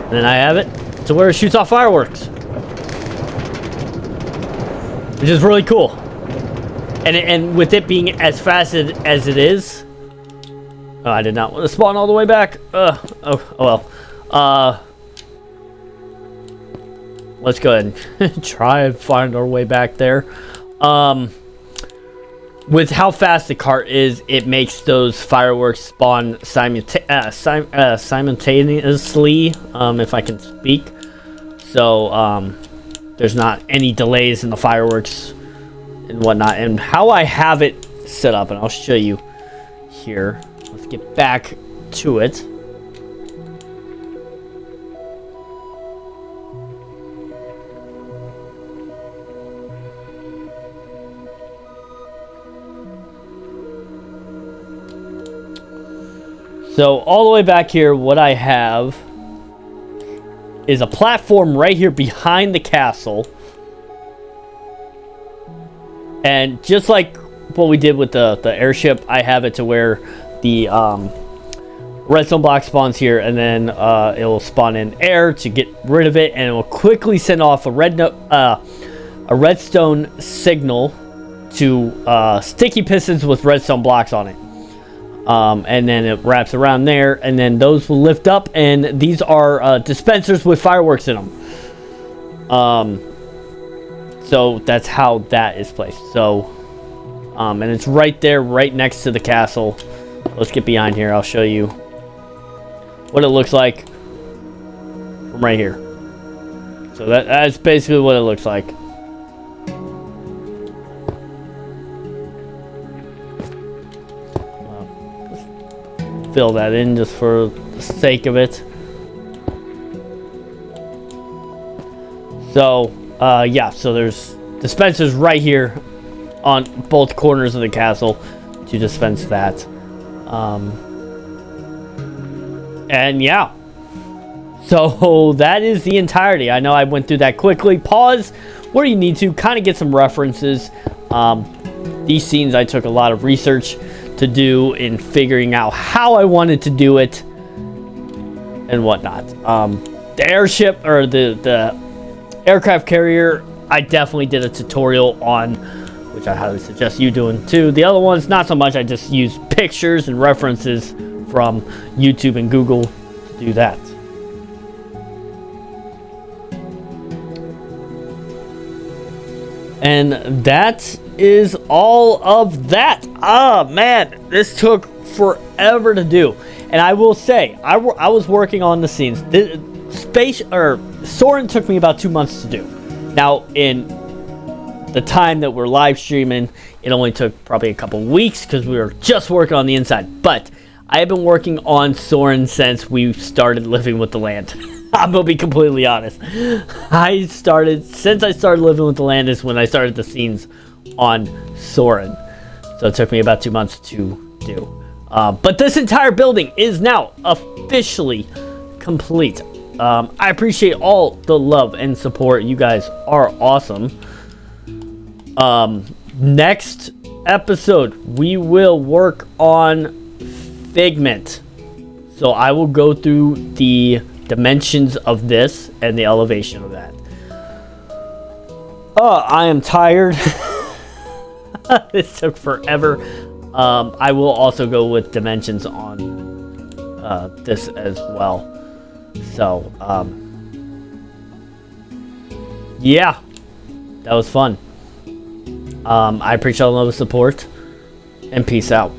And then I have it to where it shoots off fireworks, which is really cool. And with it being as fast as it is, oh, I did not want to spawn all the way back. Oh well. Let's go ahead and try and find our way back there. Now with how fast the cart is, it makes those fireworks spawn simultaneously, if I can speak. So there's not any delays in the fireworks and whatnot. And how I have it set up, and I'll show you here. Let's get back to it. So all the way back here, what I have is a platform right here behind the castle. And just like what we did with the airship, I have it to where the redstone block spawns here, and then it will spawn in air to get rid of it, and it will quickly send off a redstone signal to sticky pistons with redstone blocks on it. And then it wraps around there, and then those will lift up, and these are dispensers with fireworks in them. So that's how that is placed. So and it's right there, right next to the castle. Let's get behind here. I'll show you what it looks like from right here. So that's basically what it looks like. Fill that in just for the sake of it. So yeah, so there's dispensers right here on both corners of the castle to dispense that. And yeah, so that is the entirety. I know I went through that quickly. Pause where you need to, kind of get some references. These scenes I took a lot of research to do in figuring out how I wanted to do it and whatnot. The airship, or the aircraft carrier, I definitely did a tutorial on, which I highly suggest you doing too. The other ones, not so much. I just used pictures and references from YouTube and Google to do that. And that is all of that. Ah, man, this took forever to do. And I will say, I was working on the scenes. Soarin took me about 2 months to do. Now, in the time that we're live streaming, it only took probably a couple weeks because we were just working on the inside. But I have been working on Soarin since we started living with the land. I'm gonna be completely honest. Since I started living with the land is when I started the scenes on Soarin. So it took me about 2 months to do. But this entire building is now officially complete. I appreciate all the love and support. You guys are awesome. Next episode, we will work on Figment. So I will go through the dimensions of this and the elevation of that. Oh, I am tired. This took forever. I will also go with dimensions on this as well. So, yeah, that was fun. I appreciate all the support, and peace out.